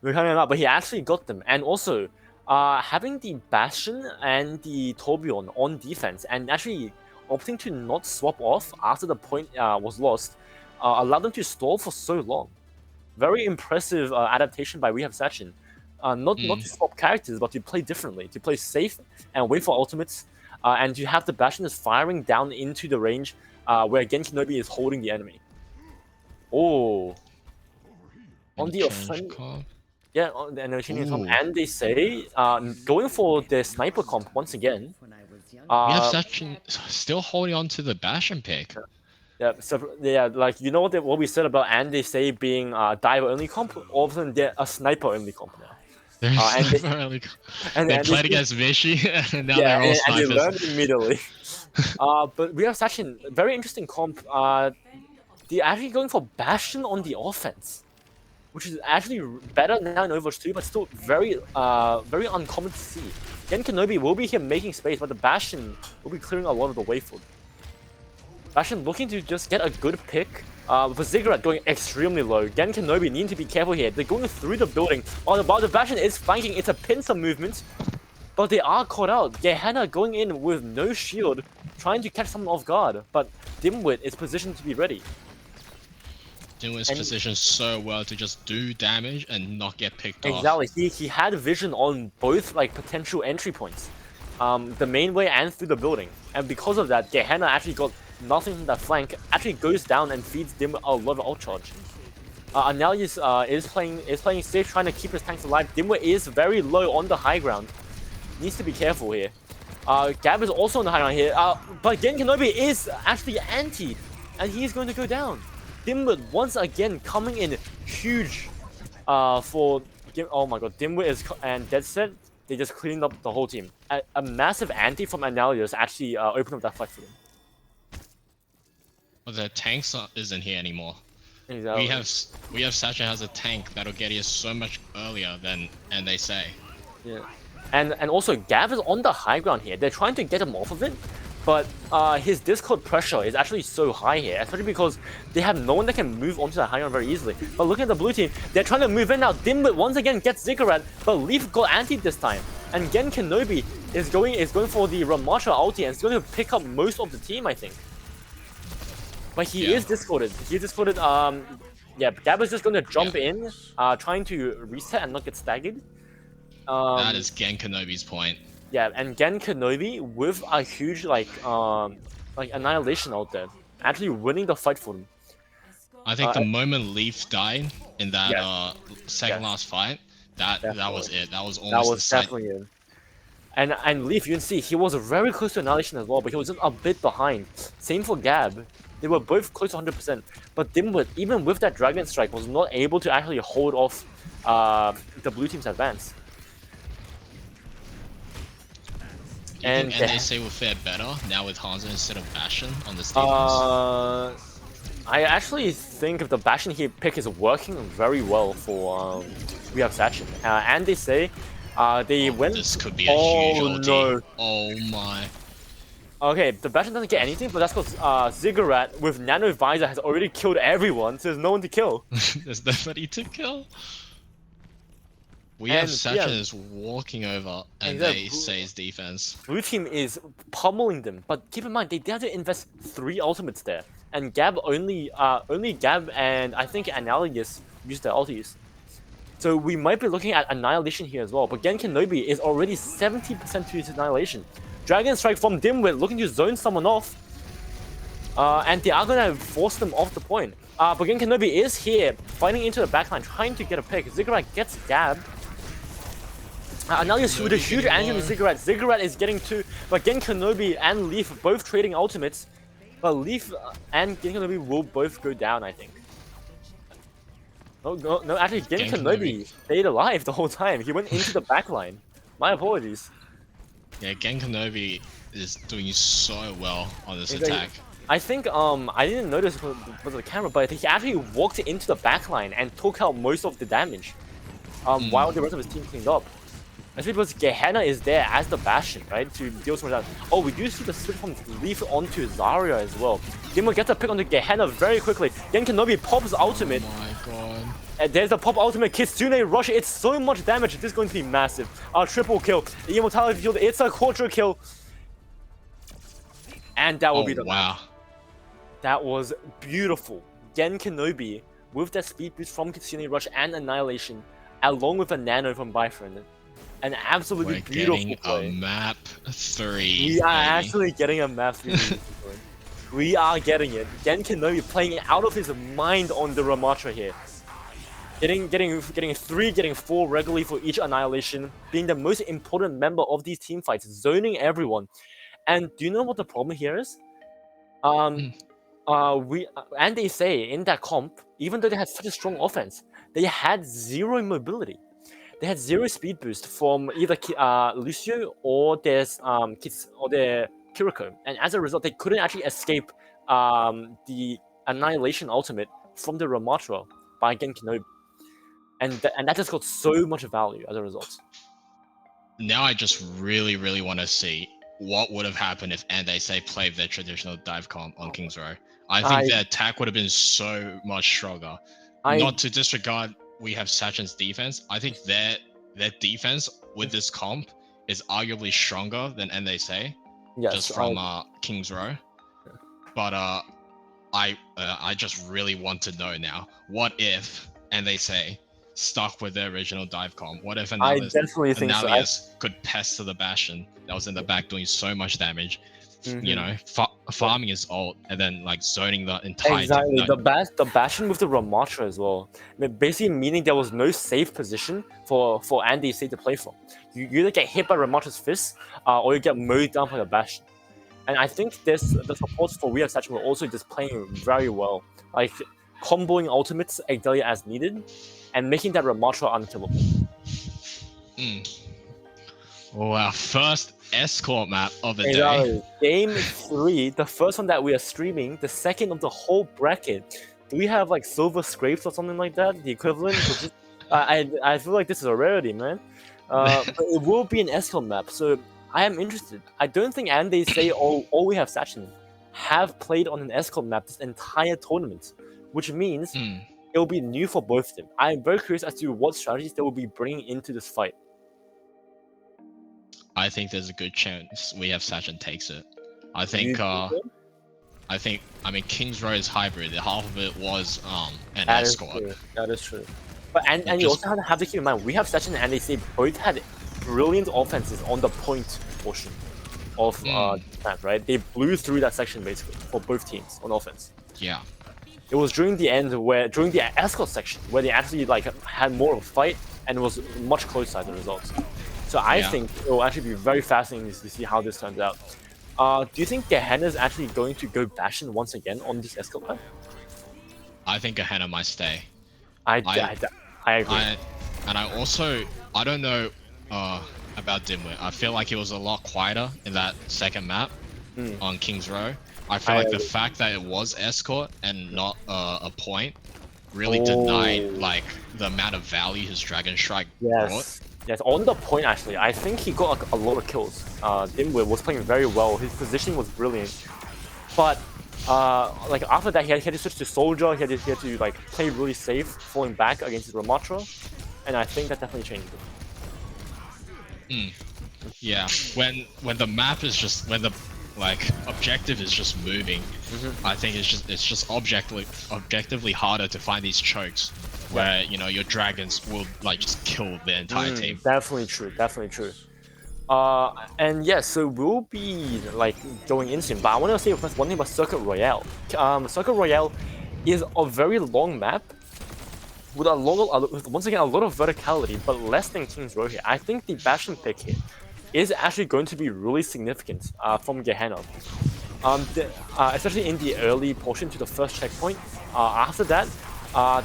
We're coming out, but he actually got them. And also, having the Bastion and the Torbjorn on defense and actually opting to not swap off after the point was lost allowed them to stall for so long. Very impressive adaptation by We Have Sachin. Not to swap characters, but to play differently, to play safe and wait for ultimates, and to have the Bastion is firing down into the range where Genkanobi is holding the enemy. Oh. On the offense, yeah, and the Chinese comp, Ooh. and they say going for the sniper comp once again. We have Sachin still holding on to the Bastion pick. Yeah, so yeah, like you know what we said about and they say being diver only comp. All of a sudden they're a sniper only comp now. They played against Vichy, and now they're all and snipers. they learned immediately. But we have Sachin, very interesting comp. They're actually going for Bastion on the offense, which is actually better now in Overwatch 2, but still very uncommon to see. Genkanobi will be here making space, but the Bastion will be clearing a lot of the way for them. Bastion looking to just get a good pick. With Ziggurat going extremely low. Genkanobi need to be careful here. They're going through the building. While the Bastion is flanking, it's a pincer movement. But they are caught out. Gehenna going in with no shield, trying to catch someone off guard. But Dimwit is positioned to be ready. Dimwit's positioned so well to just do damage and not get picked off. Exactly. He had vision on both like potential entry points. The main way and through the building. And because of that, Gehenna actually got nothing from that flank, actually goes down and feeds Dimwit a lot of ult charge. Annihilus is playing safe, trying to keep his tanks alive. Dimwit is very low on the high ground. Needs to be careful here. Gab is also on the high ground here, but Genkanobi is actually anti, and he's going to go down. Dimwit once again coming in huge for... Oh my god, Dimwit is and Deadset, they just cleaned up the whole team. A massive anti from Annihilus actually opened up that fight for them. But the tanks isn't here anymore. Exactly. We have Sasha has a tank that'll get here so much earlier than they say. Yeah, and also Gav is on the high ground here. They're trying to get him off of it, but his Discord pressure is actually so high here, especially because they have no one that can move onto the high ground very easily. But looking at the blue team, they're trying to move in now. Dimwit once again gets Ziggurat, but Leaf got antied this time, and Genkanobi is going for the Ramasha ulti and is going to pick up most of the team, I think. But he is discorded. He's discorded. Yeah, Gab is just going to jump in, trying to reset and not get staggered. That is Genkanobi's point. Yeah, and Genkanobi with a huge like annihilation out there, actually winning the fight for him. I think the moment Leaf died in that second last fight, that was it. That was almost definitely it. And Leaf, you can see he was very close to annihilation as well, but he was just a bit behind. Same for Gab. They were both close to 100%, but Dimwit, even with that Dragon Strike, was not able to actually hold off the blue team's advance. And they say will fare better now with Hanzo instead of Bastion on this defense. I actually think the Bastion here pick is working very well for We Have Sachin. And they say They Oh, went. this could be a huge ulti. No. Oh my. Okay, the Bastion doesn't get anything, but that's because Ziggurat with Nano Visor has already killed everyone, so there's no one to kill. There's nobody to kill. We And, have yeah. Sachin walking over, and Exactly. they say's defense. Blue team is pummeling them, but keep in mind they had to invest 3 ultimates there, and Gab only Gab and I think Analogous used their ultis. So we might be looking at Annihilation here as well, but Gen Kenobi is already 70% to his Annihilation. Dragon Strike from Dimwit looking to zone someone off, and they are gonna force them off the point. But Gen Kenobi is here, fighting into the backline, trying to get a pick. Ziggurat gets Gab. Annihilus with a huge engine with Ziggurat. Ziggurat is getting 2, but Gen Kenobi and Leaf both trading ultimates. But Leaf and Gen Kenobi will both go down, I think. No, actually, Gen Kenobi stayed alive the whole time. He went into the backline. My apologies. Yeah, Gen Kenobi is doing so well on this Exactly. attack. I think I didn't notice with the camera, but he actually walked into the backline and took out most of the damage. While the rest of his team cleaned up. Especially because Gehenna is there as the Bastion, right? To deal with some of that. Oh, we do see the switch from Leaf onto Zarya as well. Demo gets a pick onto Gehenna very quickly. Gen Kenobi pops ultimate. Oh my god. And there's the pop ultimate. Kitsune rush. It's so much damage. This is going to be massive. Triple kill. The Immortality field. It's a quadra kill. And that will be the wow. That was beautiful. Gen Kenobi with that speed boost from Kitsune rush and Annihilation, along with a nano from Bifrost. An absolutely We're beautiful getting play. a map 3. We are actually getting a map 3. We are getting it. Gen Kenobi playing out of his mind on the Ramatra here. Getting 3, getting 4 regularly for each Annihilation, being the most important member of these team fights, zoning everyone. And do you know what the problem here is? And they say in that comp, even though they had such a strong offense, they had 0 mobility. They had 0 speed boost from either Lucio or their Kiriko, and as a result, they couldn't actually escape the Annihilation ultimate from the Ramatra by Gen Kenobi, and that just got so much value as a result. Now I just really want to see what would have happened if Andesei played their traditional dive comp on King's Row. I think their attack would have been so much stronger. Not to disregard we have Sachin's defense. I think their defense with this comp is arguably stronger than Andesei, just from King's Row. But I just really want to know now, what if Andesei stuck with their original dive comp? What if Annihilus could pester the Bastion that was in the back doing so much damage? You know, farming his ult and then like zoning the entire Exactly, the Bastion with the Ramatra as well. Basically meaning there was no safe position for Andy Say to play from. You either get hit by Ramatra's fist, or you get mowed down by the Bastion. And I think the supports for We Have Sachin were also just playing very well, like comboing ultimates Exdelia as needed, and making that Ramatra unkillable. Wow, first escort map of the day. Game 3, the first one that we are streaming, the second of the whole bracket. Do we have like silver scrapes or something like that? The equivalent? I feel like this is a rarity, man. But it will be an escort map, so I am interested. I don't think they say all We Have Sachin have played on an escort map this entire tournament, which means it will be new for both of them. I am very curious as to what strategies they will be bringing into this fight. I think there's a good chance We Have Sachin takes it. I mean King's Row is hybrid. Half of it was an escort. That is true. But and you also have to keep in mind, We Have Sachin and they both had brilliant offenses on the point portion of the map, right? They blew through that section basically for both teams on offense. Yeah. It was during the escort section where they actually like had more of a fight and it was much closer as a result. So I think it will actually be very fascinating to see how this turns out. Do you think Gehenna is actually going to go Bastion once again on this escort map? I think Gehenna might stay. I agree. And I don't know about Dimwit. I feel like he was a lot quieter in that second map on King's Row. I feel like the fact that it was escort and not a point really denied like the amount of value his Dragon Strike brought. Yes, on the point actually, I think he got like, a lot of kills. Dimwit was playing very well. His positioning was brilliant, but like after that, he had to switch to soldier. He had to like play really safe, falling back against Ramatra, and I think that definitely changed it. Yeah, when the map is just when the objective is just moving, I think it's just objectively harder to find these chokes where you know your dragons will like just kill the entire team. Definitely true. Definitely true. And yes, so we'll be like going in soon. But I want to say first one thing about Circuit Royale. Circuit Royale is a very long map with once again a lot of verticality, but less than King's Row here. I think the Bastion pick here is actually going to be really significant from Gehenna. Especially in the early portion to the first checkpoint. After that,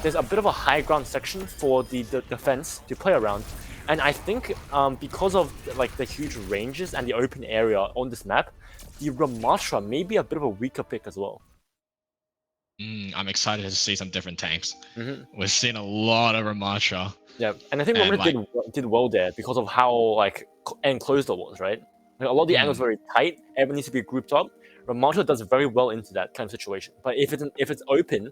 there's a bit of a high ground section for the defense to play around. And I think because of like the huge ranges and the open area on this map, the Ramatra may be a bit of a weaker pick as well. I'm excited to see some different tanks. We've seen a lot of Ramatra. Yeah, and I think Ramatra did well there because of how like enclosed it was, right? Like, a lot of the angles very tight. Everyone needs to be grouped up. Ramatra does very well into that kind of situation. But if it's open,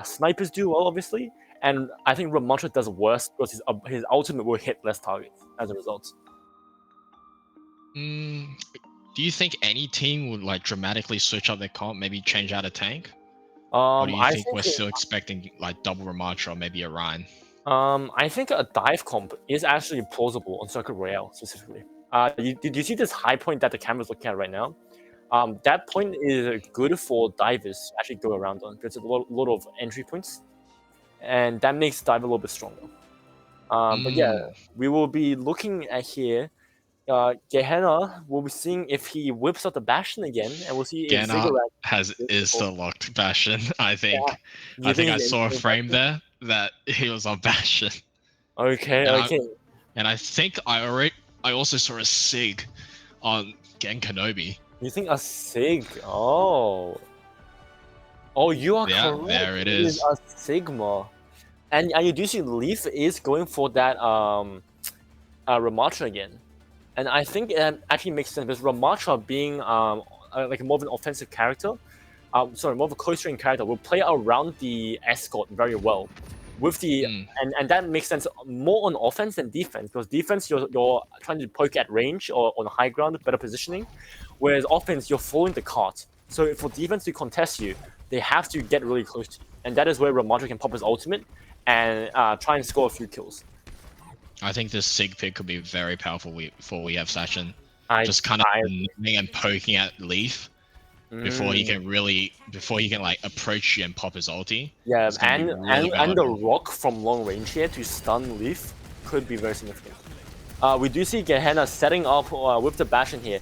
snipers do well, obviously. And I think Ramatra does worse because his ultimate will hit less targets as a result. Do you think any team would like dramatically switch up their comp, maybe change out a tank? Or do you think we're still expecting like double Ramatra or maybe a Rhine? I think a dive comp is actually plausible on Circuit Royale specifically. Did you see this high point that the camera's looking at right now? That point is good for divers to actually go around on because there's a lot of entry points, and that makes dive a little bit stronger. But yeah, we will be looking at here. Gehenna, we'll be seeing if he whips out the Bastion again, and we'll see if Gehenna Ziggurat is the locked Bastion. I think. Yeah. I think I saw a frame there that he was on Bastion. Okay, and okay. And I think I also saw a Sig on Gen Kenobi. You think a Sig? Oh, you are correct. There it is. A Sigma, and you do see Leaf is going for that Ramatra again, and I think it actually makes sense because Ramatra being like more of an offensive character, more of a close range character, will play around the escort very well. With the and that makes sense more on offense than defense because defense you're trying to poke at range or on high ground, better positioning, whereas offense you're following the cart. So for defense to contest you, they have to get really close to you, and that is where Ramatra can pop his ultimate and try and score a few kills. I think this Sig pick could be very powerful before we have Sachin. Just kind of and poking at Leaf. Before he can like approach you and pop his ulti. Yeah, and the rock from long range here to stun Leaf could be very significant. We do see Gehenna setting up with the Bastion here.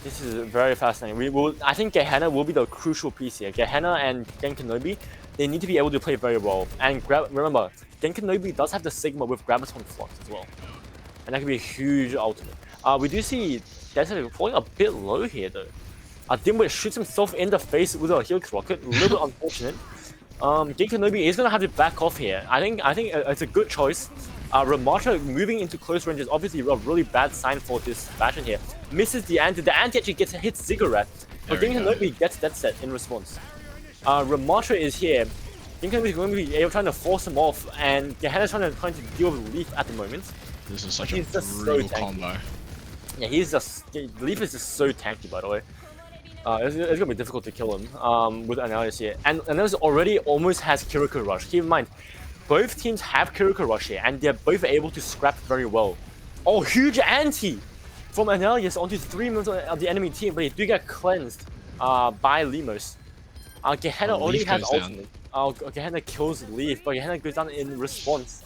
This is very fascinating. I think Gehenna will be the crucial piece here. Gehenna and Gen Kenobi, they need to be able to play very well. And remember, Gen Kenobi does have the Sigma with Graviton Flux as well, and that could be a huge ultimate. We do see Desert falling a bit low here though. Dimwit shoots himself in the face with a Helix Rocket, a little bit unfortunate. Gen Kenobi is gonna have to back off here. I think it's a good choice. Ramatra moving into close range is obviously a really bad sign for this Bastion here. Misses the anti. The anti actually hits Ziggurat, but Gen Kenobi gets that set in response. Ramatra is here. Gen Kenobi is going to be trying to force him off, and Gehenna is trying to deal with Leaf at the moment. This is such a brutal combo. Yeah, Leaf is just so tanky, by the way. It's gonna be difficult to kill him with Analysis here. And Analysis already almost has Kiriko Rush. Keep in mind, both teams have Kiriko Rush here, and they're both able to scrap very well. Oh, huge anti from Analysis onto 3 members of the enemy team, but they do get cleansed by Limos. Gehenna already has ultimate. Gehenna kills Leaf, but Gehenna goes down in response.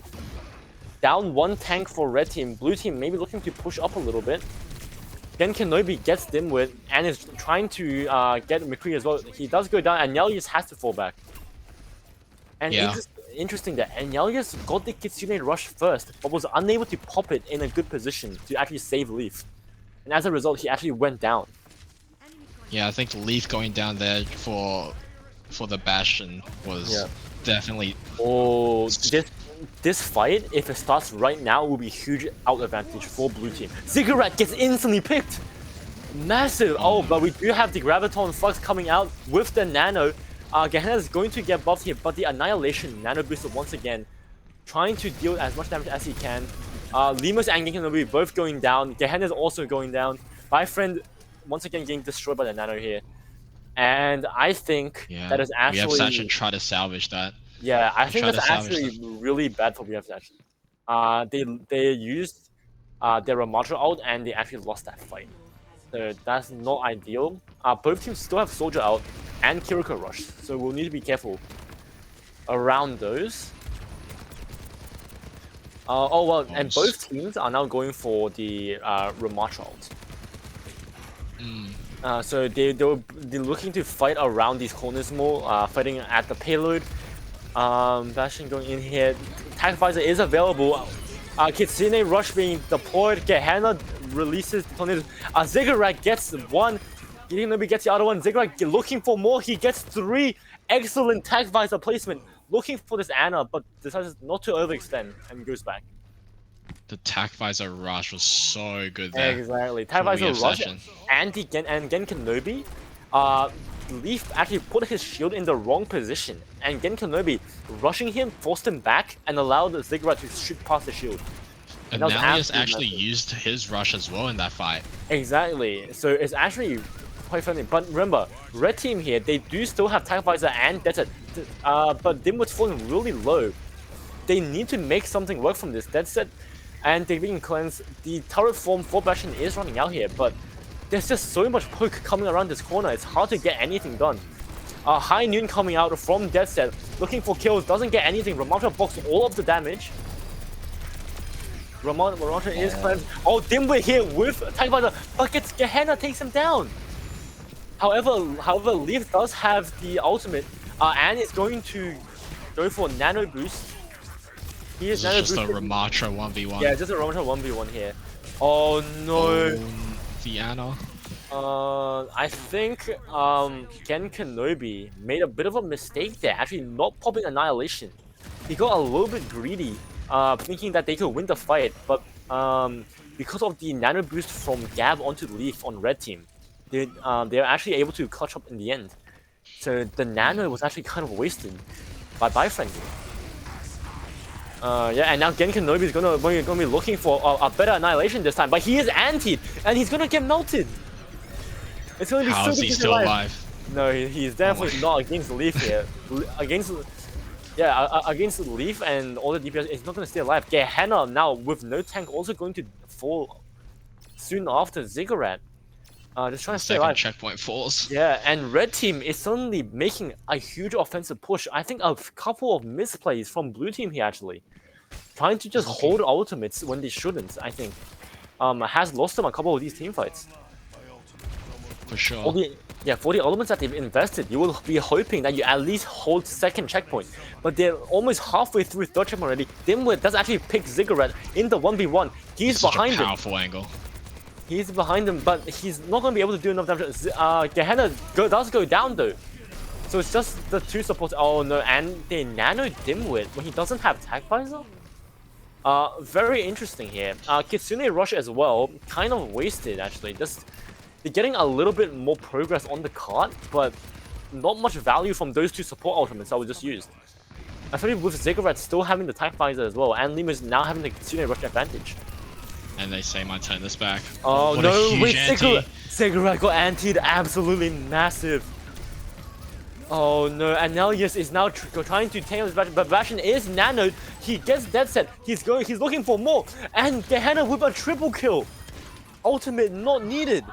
Down one tank for red team. Blue team maybe looking to push up a little bit. Gen Kenobi gets Dimwit and is trying to get McCree as well. He does go down, and Nelius has to fall back. And interesting that Nelius got the Kitsune Rush first, but was unable to pop it in a good position to actually save Leaf. And as a result, he actually went down. Yeah, I think Leaf going down there for the Bastion was definitely. Oh, this fight, if it starts right now, will be huge out advantage for blue team. Ziggurat gets instantly picked. Massive. Oh, but we do have the Graviton Flux coming out with the Nano. Gehenna is going to get buffed here, but the Annihilation Nano Booster once again, trying to deal as much damage as he can. Lemurs and Genki will be both going down. Gehenna is also going down. Friend once again getting destroyed by the Nano here. And I think that is actually... we have Sachin try to salvage that. Yeah, I think that's actually really bad for BF Sachin. They used their Ramatra out and they actually lost that fight. So that's not ideal. Both teams still have Soldier out and Kiriko Rush, so we'll need to be careful around those. Oh well, and both teams are now going for the Ramatra out. So they're looking to fight around these corners more, fighting at the payload. Bastion going in here. Tag Visor is available. Kitsune Rush being deployed. Gehenna releases Tornadoes. Ziggurat gets one. Maybe gets the other one. Ziggurat looking for more. He gets 3. Excellent Tag Visor placement. Looking for this Ana, but decides not to overextend and goes back. The Tag Visor Rush was so good there. Exactly. Tag Visor Rush and Gen Kenobi. Leaf actually put his shield in the wrong position, and Gen Kenobi rushing him forced him back and allowed the Ziggurat to shoot past the shield. And Nalius actually used his rush as well in that fight. Exactly. So it's actually quite funny. But remember, red team here, they do still have Tag Visor and Dead, but Dimwit's falling really low. They need to make something work from this. Dead Set and they're being cleansed. The turret form for Bastion is running out here, but there's just so much poke coming around this corner, it's hard to get anything done. High Noon coming out from Dead Set, looking for kills, doesn't get anything. Ramatra blocks all of the damage. Ramatra is cleansed. Oh, Dimwit here with Tag Visor, but gets Gehenna takes him down. However, Leaf does have the ultimate, and is going to go for Nano Boost. He is Nano just boosted. a Ramatra 1v1. Yeah, just a Ramatra 1v1 here. Oh no. The Ana. I think Gen Kenobi made a bit of a mistake there, actually not popping Annihilation. He got a little bit greedy, thinking that they could win the fight, but because of the Nano Boost from Gab onto Leaf on red team, they're actually able to clutch up in the end. So the Nano was actually kind of wasted by Bifriend. Yeah, and now Gen Kenobi is gonna be looking for a better Annihilation this time, but he is antied, and he's gonna get melted. It's gonna be How so is he still alive? No, he's definitely not against Leaf here. against Leaf and all the DPS, he's not gonna stay alive. Gehenna now with no tank also going to fall soon after Ziggurat. Just trying to stay alive. Checkpoint falls. Yeah, and red team is suddenly making a huge offensive push. I think a couple of misplays from blue team here actually. Trying to just hold ultimates when they shouldn't, I think. Has lost them a couple of these team fights. For sure. For the elements that they've invested, you will be hoping that you at least hold second checkpoint. But they're almost halfway through third checkpoint already. Dimwit does actually pick Ziggurat in the 1v1. He's behind him. Powerful angle. He's behind him, but he's not going to be able to do enough damage. Gehenna does go down though. So it's just the two supports. Oh no, and they nano Dimwit when he doesn't have Tag Visor? Very interesting here. Kitsune Rush as well, kind of wasted actually. Just they're getting a little bit more progress on the cart, but not much value from those two support ultimates that were just used. Especially with Ziggurat still having the Tag Visor as well, and Lima's now having the Kitsune Rush advantage. And they say might turn this back. Oh what no, wait, Ziggurat got antied, absolutely massive. Oh no, and Nalius is now trying to tangle this Bastion, but Bastion is nanoed. He gets Dead Set. He's looking for more, and Gehenna with a triple kill. Ultimate not needed.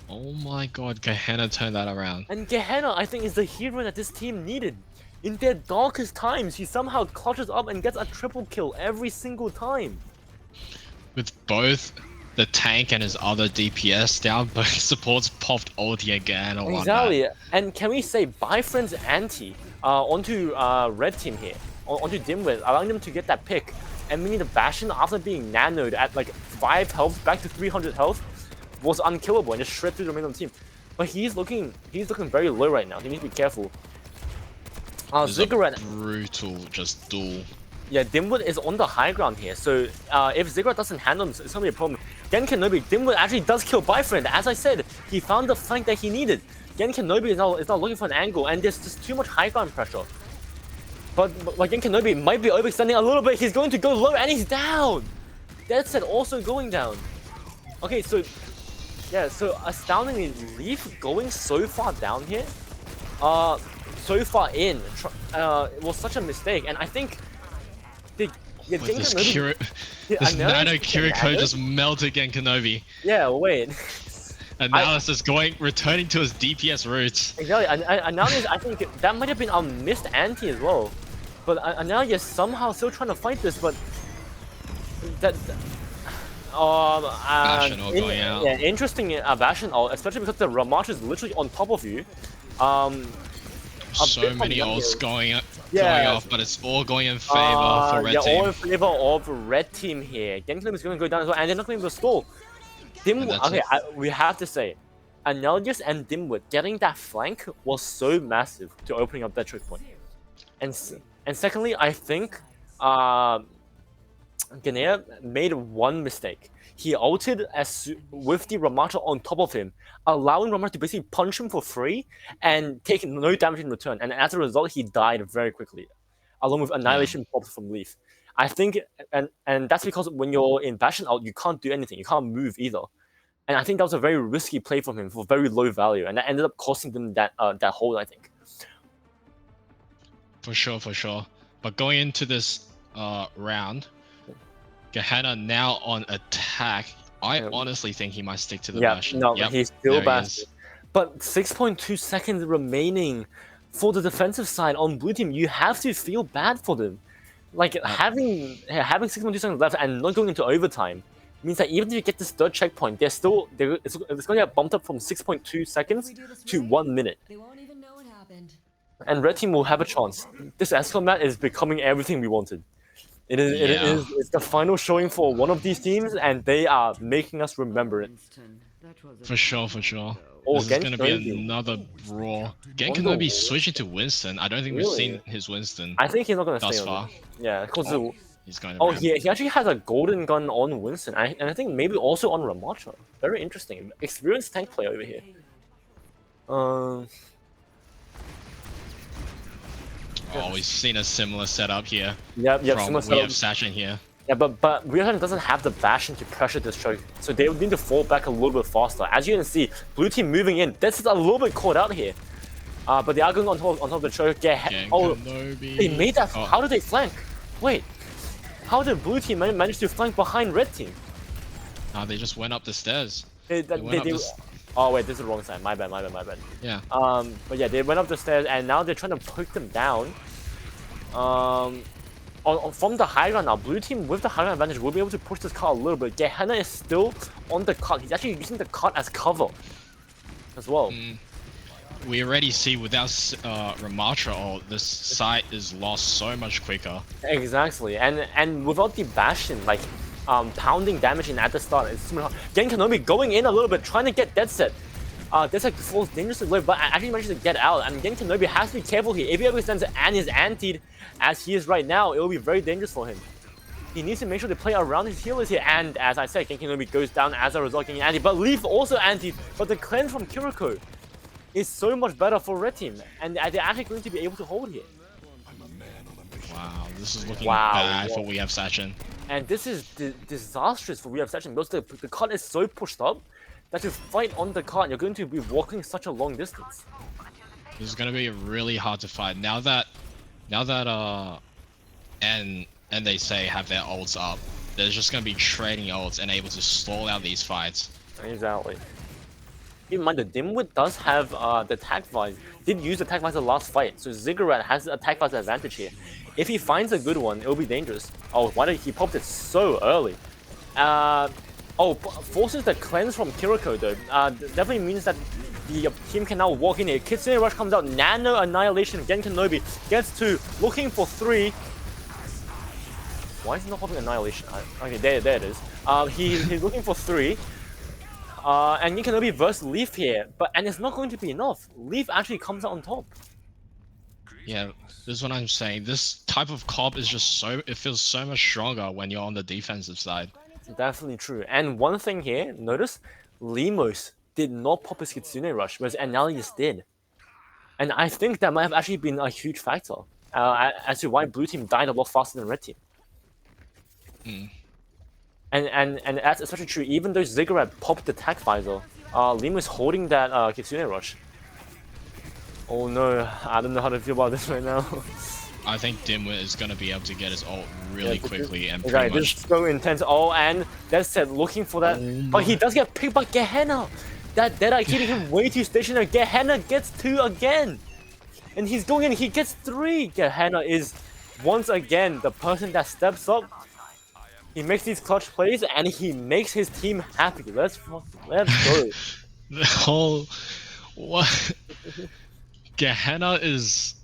Oh my god, Gehenna turned that around. And Gehenna, I think, is the hero that this team needed. In their darkest times, he somehow clutches up and gets a triple kill every single time. With both the tank and his other DPS down, both supports popped ulti again. Exactly. And can we say Bifriend's anti onto red team here, onto Dimwit, allowing them to get that pick, and meaning the Bastion after being nanoed at like 5 health back to 300 health was unkillable and just shred through the remainder of the team. But he's looking very low right now. He needs to be careful. This is a Ziggurat. brutal just duel. Yeah, Dimwit is on the high ground here, so if Ziggurat doesn't handle him, it's gonna be a problem. Gen Kenobi, Dimwit actually does kill Bifriend. As I said, he found the flank that he needed. Gen Kenobi is now looking for an angle, and there's just too much high ground pressure. But Gen Kenobi might be overextending a little bit. He's going to go low, and he's down. Dead Set also going down. Okay, so yeah, so astoundingly, Leaf going so far down here, so far in, was such a mistake, and I think. Yeah, With this Nano Kiriko just melted Gen Kenobi. Yeah, wait. Analysis is returning to his DPS roots. Exactly, and now I think that might have been a missed anti as well. But now you're somehow still trying to fight this, but Bastion all going out. Yeah, interesting Bastion ult, especially because the Ramach is literally on top of you. So many ults going off, but it's all going in favor for red team. Yeah, all in favor of red team here. Gen Kenobi is going to go down as well, and they're not going to be able to stall. Okay, we have to say, Anelius and Dimwit getting that flank was so massive to opening up that choke point. And secondly, I think Ganea made one mistake. He ulted with the Ramata on top of him, allowing Ramata to basically punch him for free and take no damage in return. And as a result, he died very quickly, along with Annihilation pops from Leaf. I think, and that's because when you're in Bastion out, you can't do anything. You can't move either. And I think that was a very risky play from him for very low value, and that ended up costing them that hold, I think. For sure. But going into this round, Gehenna now on attack. I honestly think he might stick to the Bastion. No, he's still Bastion. But 6.2 seconds remaining for the defensive side on blue team. You have to feel bad for them. Like having 6.2 seconds left and not going into overtime means that even if you get this third checkpoint, it's going to get bumped up from 6.2 seconds to 1 minute. They won't even know what happened. And red team will have a chance. This Escort map is becoming everything we wanted. It's the final showing for one of these teams, and they are making us remember it. For sure. Oh, this is going to be another brawl. Gen Kenobi switching to Winston. I don't think we've seen his Winston. I think he's not going to stay thus far. Yeah, because he's going to he actually has a golden gun on Winston, and I think maybe also on Ramatra. Very interesting. Experienced tank player over here. Oh, we've seen a similar setup here. Yep, We have similar setup. Sachin here. Yeah, but Ryohan doesn't have the Bastion to pressure this choke, so they would need to fall back a little bit faster. As you can see, blue team moving in. This is a little bit caught out here. But they are going on top of the choke. They made that. Oh. How did they flank? Wait, how did blue team manage to flank behind red team? They just went up the stairs. Oh wait, this is the wrong side. My bad. Yeah. But yeah, they went up the stairs and now they're trying to poke them down. From the high ground now, blue team with the high ground advantage will be able to push this cart a little bit. Gehenna is still on the cart. He's actually using the cart as cover as well. We already see without Ramatra, this site is lost so much quicker. Exactly, and without the Bastion, like pounding damage in at the start, it's super hard. Gen Kenobi going in a little bit, trying to get Dead Set. Dead Set falls dangerously low, but actually manages to get out. And Gen Kenobi has to be careful here. If he overextends and is antied as he is right now, it will be very dangerous for him. He needs to make sure to play around his healers here. And as I said, Gen Kenobi goes down as a result getting antied. But Leaf also antied, but the cleanse from Kiriko is so much better for red team, and they're actually going to be able to hold here. Wow, this is looking bad for We Have Sachin. And this is disastrous for We Have Sachin because the cart is so pushed up that to fight on the cart, you're going to be walking such a long distance. This is going to be really hard to fight. Now that and they say have their ults up, they're just going to be trading ults and able to stall out these fights. Exactly. Keep in mind, the Dimwit does have the attack visor. Did use the attack visor last fight, so Ziggurat has the attack visor advantage here. If he finds a good one, it'll be dangerous. Oh, why did he popped it so early? Forces the cleanse from Kiriko though. Definitely means that the team can now walk in here. Kitsune Rush comes out, Nano Annihilation, Gen Kenobi gets 2, looking for 3. Why is he not popping Annihilation? Okay, there it is. He's looking for 3. And Gen Kenobi versus Leaf here, and it's not going to be enough. Leaf actually comes out on top. Yeah, this is what I'm saying. This type of comp is just it feels so much stronger when you're on the defensive side. Definitely true. And one thing here, notice Limos did not pop his Kitsune Rush, whereas Annalius did. And I think that might have actually been a huge factor as to why blue team died a lot faster than red team. Mm. And that's especially true. Even though Ziggurat popped the Tac Visor, Limos holding that Kitsune Rush. Oh no, I don't know how to feel about this right now. I think Dimwit is going to be able to get his ult really quickly and pretty Exactly, much... this is so intense. Oh, and that's said, looking for that. But he does get picked by Gehenna. That Deadeye keeping him way too stationary. Gehenna gets 2 again. And he's going in, he gets 3. Gehenna is once again the person that steps up. He makes these clutch plays and he makes his team happy. Let's go. The whole... What? Gehenna is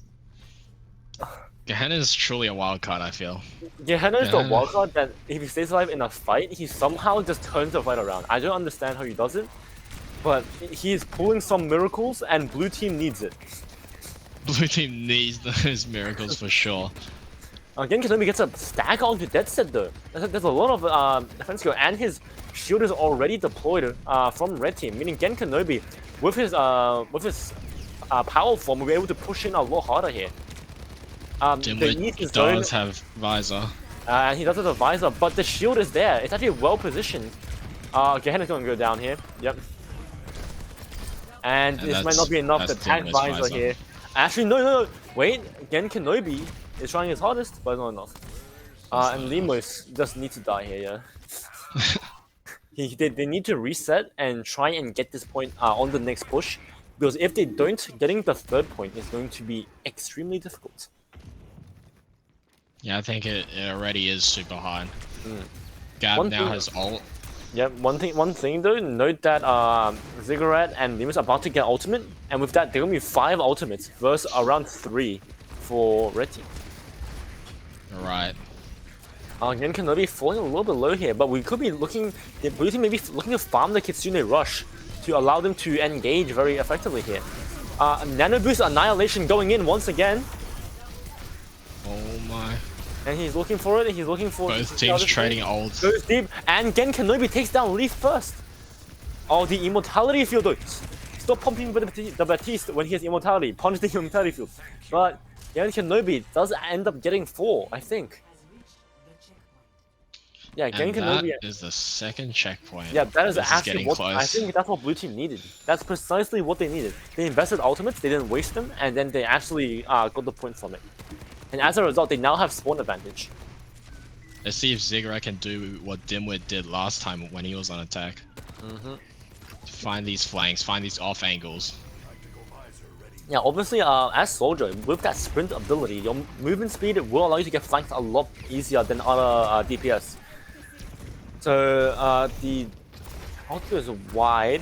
truly a wild card, I feel. Gehenna is the wildcard that if he stays alive in a fight, he somehow just turns the fight around. I don't understand how he does it, but he's pulling some miracles and blue team needs it. Blue team needs those miracles for sure. Again, Kenobi gets a stack onto Dead Set though. There's a lot of defense skill, and his shield is already deployed from red team, meaning Gen Kenobi with his power form will be able to push in a lot harder here. Dimwit does have visor. And he does have the visor, but the shield is there. It's actually well positioned. Gehenna's gonna go down here. Yep. And this might not be enough to tag visor here. Actually, no. Wait, Gen Kenobi is trying his hardest, but not enough. And Limos just need to die here, yeah. They need to reset and try and get this point on the next push. Because if they don't, getting the 3rd point is going to be extremely difficult. Yeah, I think it already is super hard. Gab now has ult. Yeah, one thing though, note that Ziggurat and Limos are about to get ultimate, and with that, there will be 5 ultimates versus around 3 for red team. Right. Again, Kenobi falling a little bit low here, but we could be looking, the blue team may be looking to farm the Kitsune Rush to allow them to engage very effectively here. Nano Boost Annihilation going in once again. Oh my. And he's looking for it, he's looking for... Both teams trading ults. Goes deep, and Gen Kenobi takes down Leaf first. Oh, the Immortality field though. Stop pumping the Baptiste when he has Immortality. Punch the Immortality field. But Gen Kenobi does end up getting 4, I think. Yeah, Gen Kenobi... That is the 2nd checkpoint. Yeah, that is actually what... close. I think that's what blue team needed. That's precisely what they needed. They invested ultimates, they didn't waste them, and then they actually got the point from it. And as a result, they now have spawn advantage. Let's see if Ziggurat can do what Dimwit did last time when he was on attack. Find these flanks, find these off angles. Yeah, obviously, as Soldier, with that sprint ability, your movement speed will allow you to get flanked a lot easier than other DPS. So, the outfield is wide.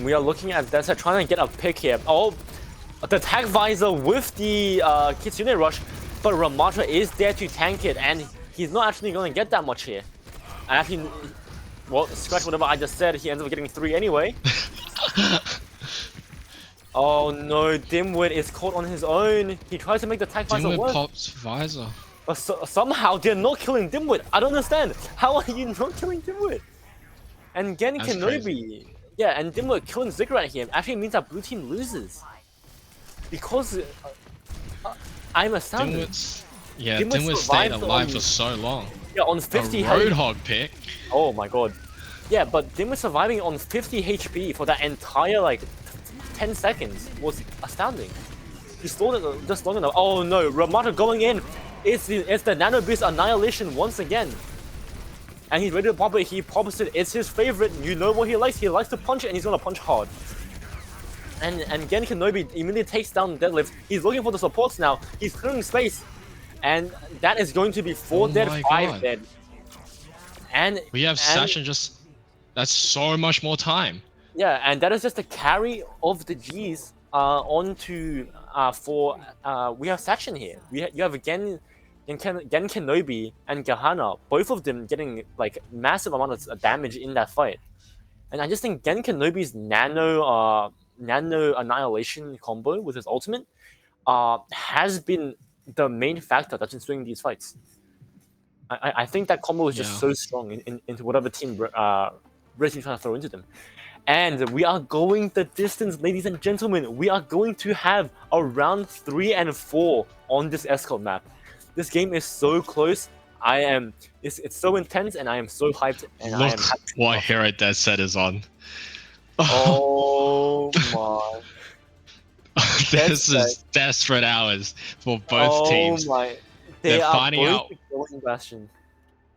We are looking at that, trying to get a pick here. Oh! The Tag Visor with the Kitsune Rush, but Ramatra is there to tank it, and he's not actually going to get that much here. And actually, well, scratch whatever I just said, he ends up getting 3 anyway. Oh no, Dimwit is caught on his own. He tries to make the Tag Visor work. Dimwit pops visor. But somehow they're not killing Dimwit. I don't understand. How are you not killing Dimwit? And Gen Kenobi, yeah, and Dimwit killing Ziggurat here actually means that blue team loses. Because I'm astounded. Dimwit stayed alive for so long. Yeah, on 50 a Roadhog pick. Oh my god. Yeah, but Dimwit surviving on 50 HP for that entire like 10 seconds was astounding. He stalled it just long enough. Oh no, Ramata going in. It's the Nano Beast Annihilation once again. And he's ready to pop it. He pops it. It's his favorite. You know what he likes. He likes to punch it, and he's gonna punch hard. And Gen Kenobi immediately takes down Deadlift. He's looking for the supports now. He's clearing space. And that is going to be 4 dead, 5 dead. And we have Sachin just... That's so much more time. Yeah, and that is just the carry of the Gs onto... we have Sachin here. You have Gen Kenobi and Gehenna, both of them getting like massive amount of damage in that fight. And I just think Gen Kenobi's Nano Annihilation combo with his ultimate has been the main factor that's been swinging these fights. I think that combo is just Yeah. so strong into whatever team Red Team trying to throw into them. And we are going the distance, ladies and gentlemen. We are going to have a round 3 and 4 on this escort map. This game is so close. It's so intense, and I am so hyped. And I Look am happy. what Hero Dead Set is on. Oh my! This is desperate hours for both teams. Oh my! They're They are finding both out. going Bastion.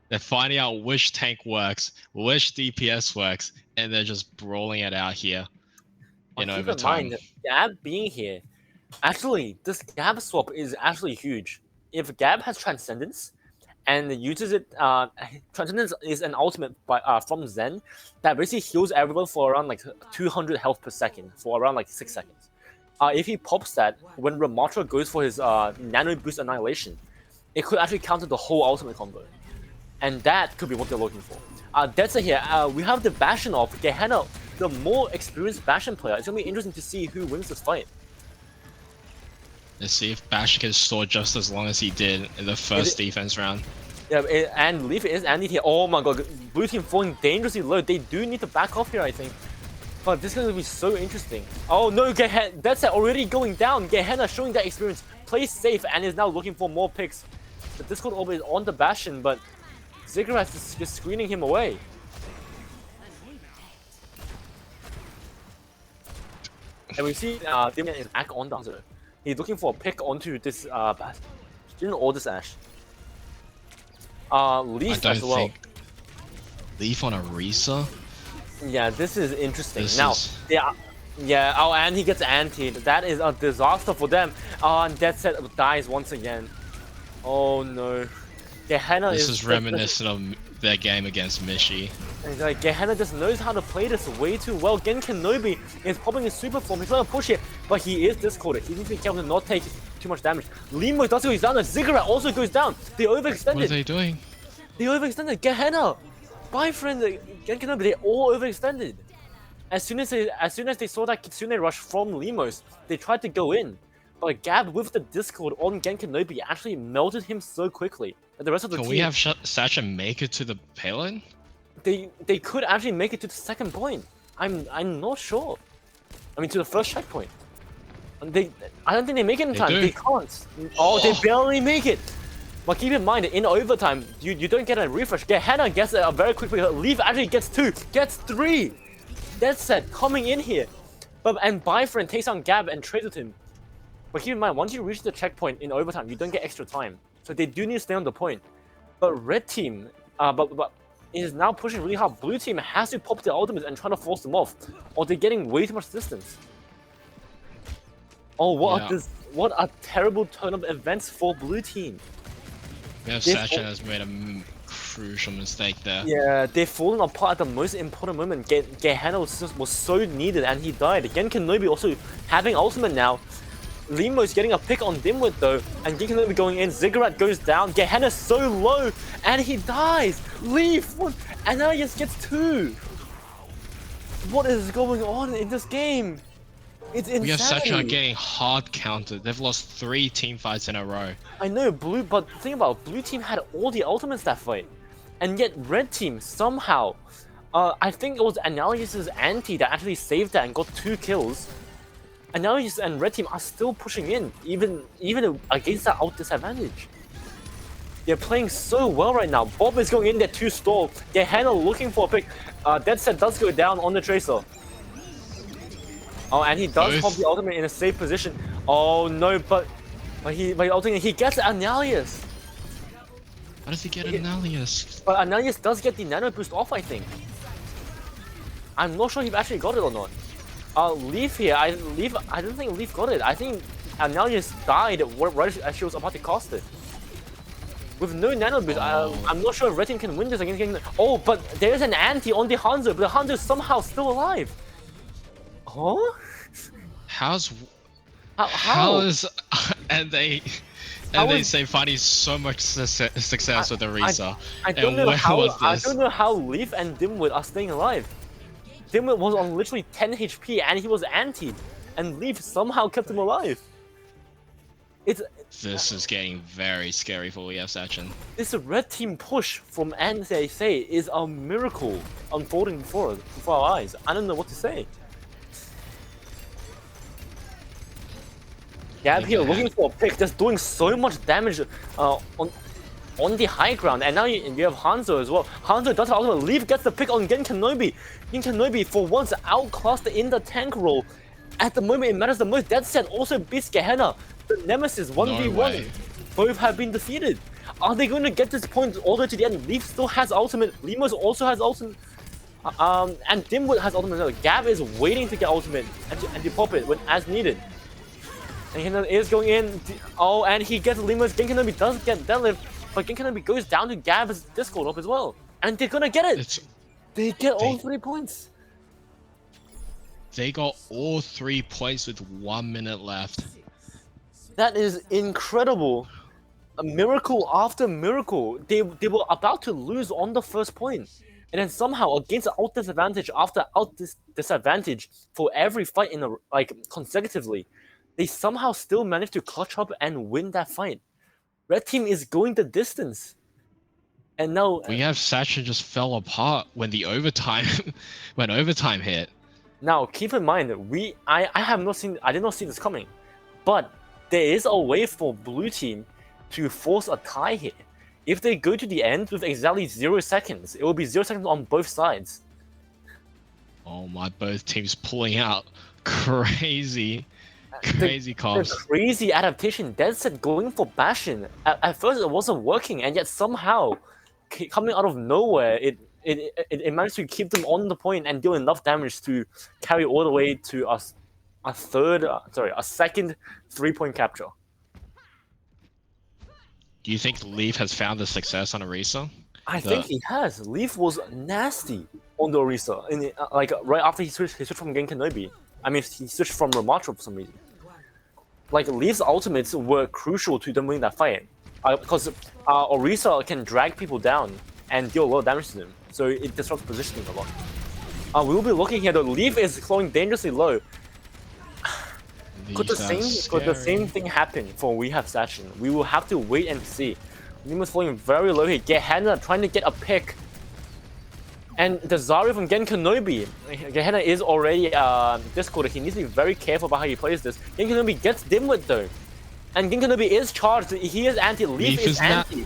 They're finding out which tank works, which DPS works, and they're just brawling it out here in But keep in overtime. mind, Gab being here, actually, this Gab swap is actually huge. If Gab has Transcendence and uses it, Transcendence is an ultimate from Zen that basically heals everyone for around like 200 health per second for around like 6 seconds. If he pops that, when Ramatra goes for his Nano Boost Annihilation, it could actually counter the whole ultimate combo. And that could be what they're looking for. That's it here. We have the Bastion off. Gehenna, the more experienced Bastion player. It's going to be interesting to see who wins this fight. Let's see if Bash can store just as long as he did in the first defense round. Yeah, and Leaf is Andy here. Oh my god, blue team falling dangerously low. They do need to back off here, I think. But this is going to be so interesting. Oh no, Gehenna, that's already going down. Gehenna showing that experience. Plays safe and is now looking for more picks. The Discord Orb is on the Bastion, but Ziggurat is just screening him away. And we see Damien is back on Dancer. He's looking for a pick onto this Bastion or this Ashe. Leaf as well. Think Leaf on a Risa? Yeah, this is interesting. This now, is... yeah, oh, and he gets antied. That is a disaster for them. And Dead Set dies once again. Oh no. Gehenna This is reminiscent of their game against Mishi. And like, Gehenna just knows how to play this way too well. Gen Kenobi is popping his super form. He's trying to push it, but he is discorded. He needs to be careful to not take too much damage. Limo does go down. The Ziggurat also goes down. They overextended. What are they doing? They overextended. Gehenna, my friend, Gen Kenobi, they all overextended. As soon as they saw that Kitsune rush from Limos, they tried to go in. But Gab with the Discord on Gen Kenobi actually melted him so quickly. And the rest of the Can team, we have Sacha make it to the payload? they could actually make it to the second point. I'm not sure. I mean, to the first checkpoint. I don't think they make it in time. do. They can't. Oh, they barely make it. But keep in mind, in overtime, you don't get a refresh. Gehenna gets a very quick pick. Leaf actually gets 2, gets 3. That's set coming in here. And Bifriend takes on Gab and trades with him. But keep in mind, once you reach the checkpoint in overtime, you don't get extra time. So they do need to stay on the point. But red team, but is now pushing really hard. Blue team has to pop their ultimates and try to force them off, or they're getting way too much distance. Oh, what a terrible turn of events for blue team. Yeah, Sacha has made a crucial mistake there. Yeah, they've fallen apart at the most important moment. Gehenna was so needed and he died. Gen Kenobi also having ultimate now. Limo's getting a pick on Dimwit though, and Gen Kenobi going in. Ziggurat goes down. Gehenna's so low, and he dies. Leaf, and now he just gets 2. What is going on in this game? It's insane. We have Sacha getting hard countered. They've lost 3 team fights in a row. I know, but the thing about blue team had all the ultimates that fight, and yet red team somehow, I think it was Analysis's anti that actually saved that and got 2 kills. Analysis and red team are still pushing in, even against that out disadvantage. They're playing so well right now. Bob is going in there to stall. Gehenna looking for a pick. Dead Set does go down on the Tracer. Oh, and he does pop the ultimate in a safe position. Oh no, but ultimate, he gets Analysis. How does he get Analysis? But Analysis does get the nano boost off, I think. I'm not sure he actually got it or not. Leaf here, I don't think Leaf got it. I think Analysis died right as she was about to cast it. With no nano boost, I'm not sure if red team can win this against Gen. Oh, but there's an anti on the Hanzo, but the Hanzo is somehow still alive. Huh? How is and they say finding so much success with the Risa. I don't know how Leaf and Dimwit are staying alive. Dimwit was on literally 10 HP and he was antied, and Leaf somehow kept him alive. It's This is getting very scary for EF Sachin. this red team push from NSA is a miracle unfolding before our eyes. I don't know what to say. Gab here looking for a pick, just doing so much damage on the high ground, and now you have Hanzo as well. Hanzo does ultimate. Leaf gets the pick on Gen Kenobi. Gen Kenobi for once outclassed in the tank role. At the moment it matters the most. That said, also beats Gehenna. The Nemesis 1v1. way. Both have been defeated. Are they going to get this point all the way to the end? Leaf still has ultimate. Limos also has ultimate. And Dimwit has ultimate as well. Gab is waiting to get ultimate and to pop it when as needed. And Gehenna is going in. Oh, and he gets Limos. Gen Kenobi does get deadlift. But Gen Kenobi goes down to Gab's Discord up as well. And they're gonna get it! They get all 3 points. They got all 3 points with 1 minute left. That is incredible. A miracle after miracle. They were about to lose on the first point. And then somehow, against out disadvantage after out disadvantage for every fight in consecutively, they somehow still managed to clutch up and win that fight. Red team is going the distance. And now We have Sachin just fell apart when the overtime when overtime hit. Now keep in mind I did not see this coming. But there is a way for blue team to force a tie here. If they go to the end with exactly 0 seconds, it will be 0 seconds on both sides. Oh my, both teams pulling out crazy comps. The crazy adaptation. Dead set going for Bastion. At first it wasn't working, and yet somehow coming out of nowhere, it managed to keep them on the point and deal enough damage to carry all the way to a second 3-point capture. Do you think Leaf has found the success on Orisa? I think he has. Leaf was nasty on the Orisa, right after he switched from Gen Kenobi. I mean, he switched from Ramatra for some reason. Like, Leaf's ultimates were crucial to them winning that fight. Because Orisa can drag people down and deal a lot of damage to them. So it disrupts positioning a lot. We will be looking here though. Leaf is flowing dangerously low. Could the same thing happen for We Have Sachin? We will have to wait and see. Leaf is flowing very low here. Gehenna trying to get a pick. And the Zarya from Gen Kenobi. Gehenna is already Discorded. He needs to be very careful about how he plays this. Gen Kenobi gets Dimwit though. And Gen Kenobi is charged. He is anti. Leaf is anti.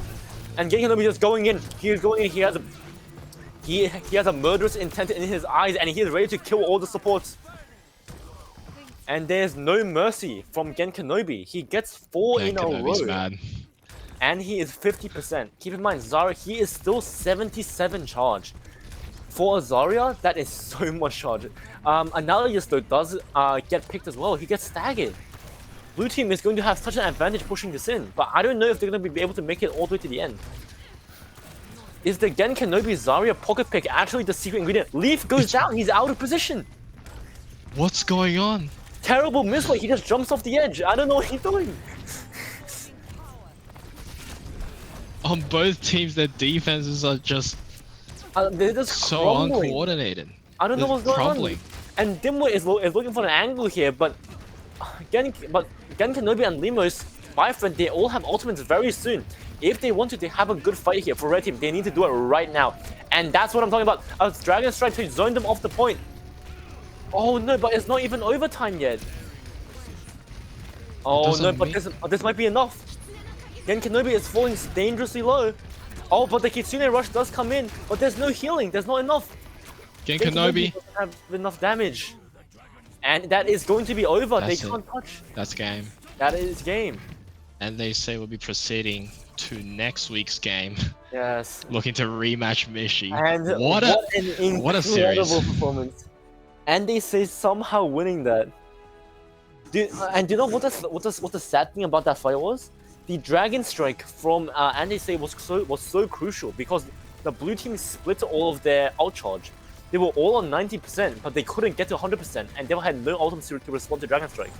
And Gen Kenobi is going in. He is going in. He has a murderous intent in his eyes, and he is ready to kill all the supports. And there's no mercy from Gen Kenobi. He gets 4 in a row. Mad. And he is 50%. Keep in mind, Zarya, he is still 77 charge. For a Zarya, that is so much charge. Analius though does get picked as well. He gets staggered. Blue team is going to have such an advantage pushing this in, but I don't know if they're going to be able to make it all the way to the end. Is the Gen Kenobi Zarya pocket pick actually the secret ingredient? Leaf goes down, he's out of position. What's going on? Terrible misplay, he just jumps off the edge. I don't know what he's doing. On both teams, their defenses are just they're just so crumbling. uncoordinated. I don't know what's going on. And Dimwit is looking for an angle here, but Gen Kenobi and Limos, my friend, they all have ultimates very soon. If they want to have a good fight here for Red Team, they need to do it right now. And that's what I'm talking about. A Dragon Strike to zone them off the point. Oh no, but it's not even overtime yet. Oh no, but this might be enough. Gen Kenobi is falling dangerously low. Oh, but the Kitsune Rush does come in, but there's no healing. There's not enough. Gen Kenobi doesn't have enough damage. And that is going to be over. They can't touch. That's game. That is game. And they say we'll be proceeding to next week's game. Yes. Looking to rematch Mishi. And what a series. Performance. And they say somehow winning that. And do you know what the sad thing about that fight was? The Dragon Strike from Andy Say was so crucial because the blue team split all of their out charge. They were all on 90%, but they couldn't get to 100%, and they had no ultimate to respond to Dragon Strike.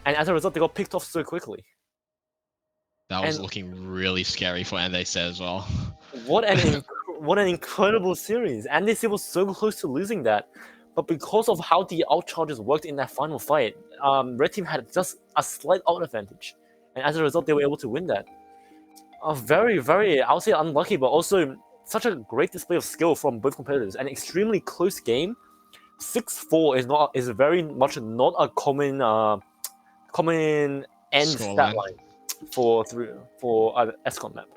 And as a result, they got picked off so quickly. That was looking really scary for Andy Say as well. What an incredible series! Andy Say was so close to losing that. but because of how the out charges worked in that final fight, red team had just a slight out advantage, and as a result, they were able to win that. Very, very, I would say unlucky, but also such a great display of skill from both competitors. An extremely close game. 6-4 is very much not a common end stat line for SCON map.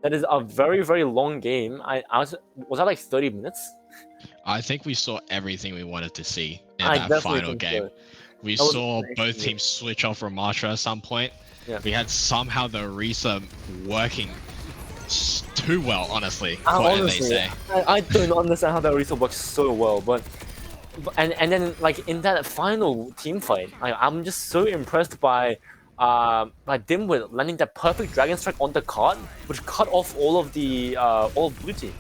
That is a very, very long game. Was that like 30 minutes? I think we saw everything we wanted to see in I that definitely final think game. so. We That was saw amazing. both teams switch off Ramatra at some point. Yeah. We had somehow the Orisa working too well, honestly, for Honestly, NAC. I don't understand how that Orisa works so well, but and then like in that final team fight, I'm just so impressed by Dimwit landing that perfect Dragon Strike on the card, which cut off all of blue team,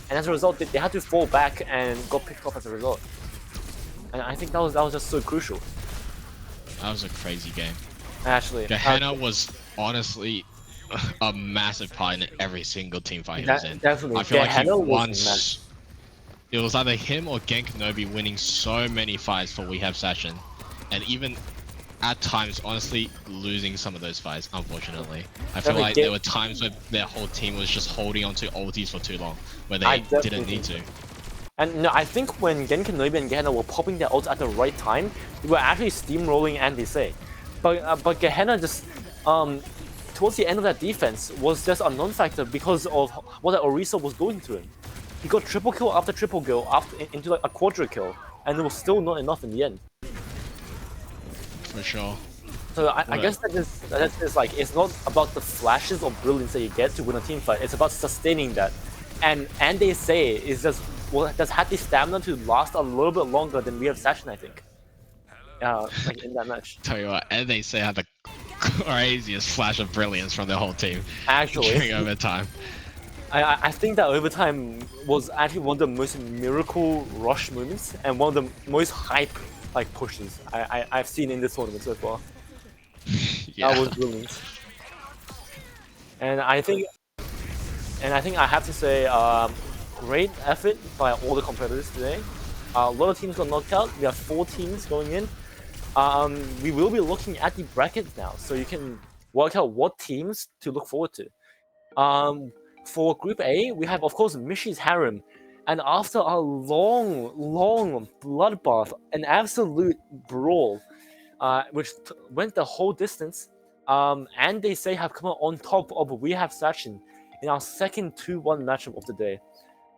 and as a result, they had to fall back and got picked off as a result. And I think that was just so crucial. That was a crazy game. Actually, Gehenna was honestly a massive part in every single team fight he was in. Definitely. I feel like he Gehenna was won. mad. It was either him or Genknobi winning so many fights for We Have Session, and even at times, honestly, losing some of those fights. Unfortunately, I feel like there were times where their whole team was just holding on to ultis for too long, where they didn't need to. And no, I think when Genknobi and Gehenna were popping their ults at the right time, they were actually steamrolling Andy-Say. But Gehenna just towards the end of that defense was just a non-factor because of what that Orisa was doing to him. He got triple kill after triple kill into like a quadra kill, and it was still not enough in the end. For sure. So I guess that is like, it's not about the flashes of brilliance that you get to win a team fight. It's about sustaining that. And they say is just had the stamina to last a little bit longer than We Have Session, I think. Like in that match. Tell you what, and they say had the craziest flash of brilliance from their whole team. Actually, during overtime. I think that overtime was actually one of the most miracle rush moments and one of the most hype like pushes I've seen in this tournament so far. Yeah. That was brilliant. And I think I have to say, great effort by all the competitors today. A lot of teams got knocked out. We have 4 teams going in. We will be looking at the brackets now, so you can work out what teams to look forward to. For Group A, we have, of course, Mishy's Harem. And after a long bloodbath, an absolute brawl, which went the whole distance, and they say have come out on top of We Have Session in our second 2-1 matchup of the day.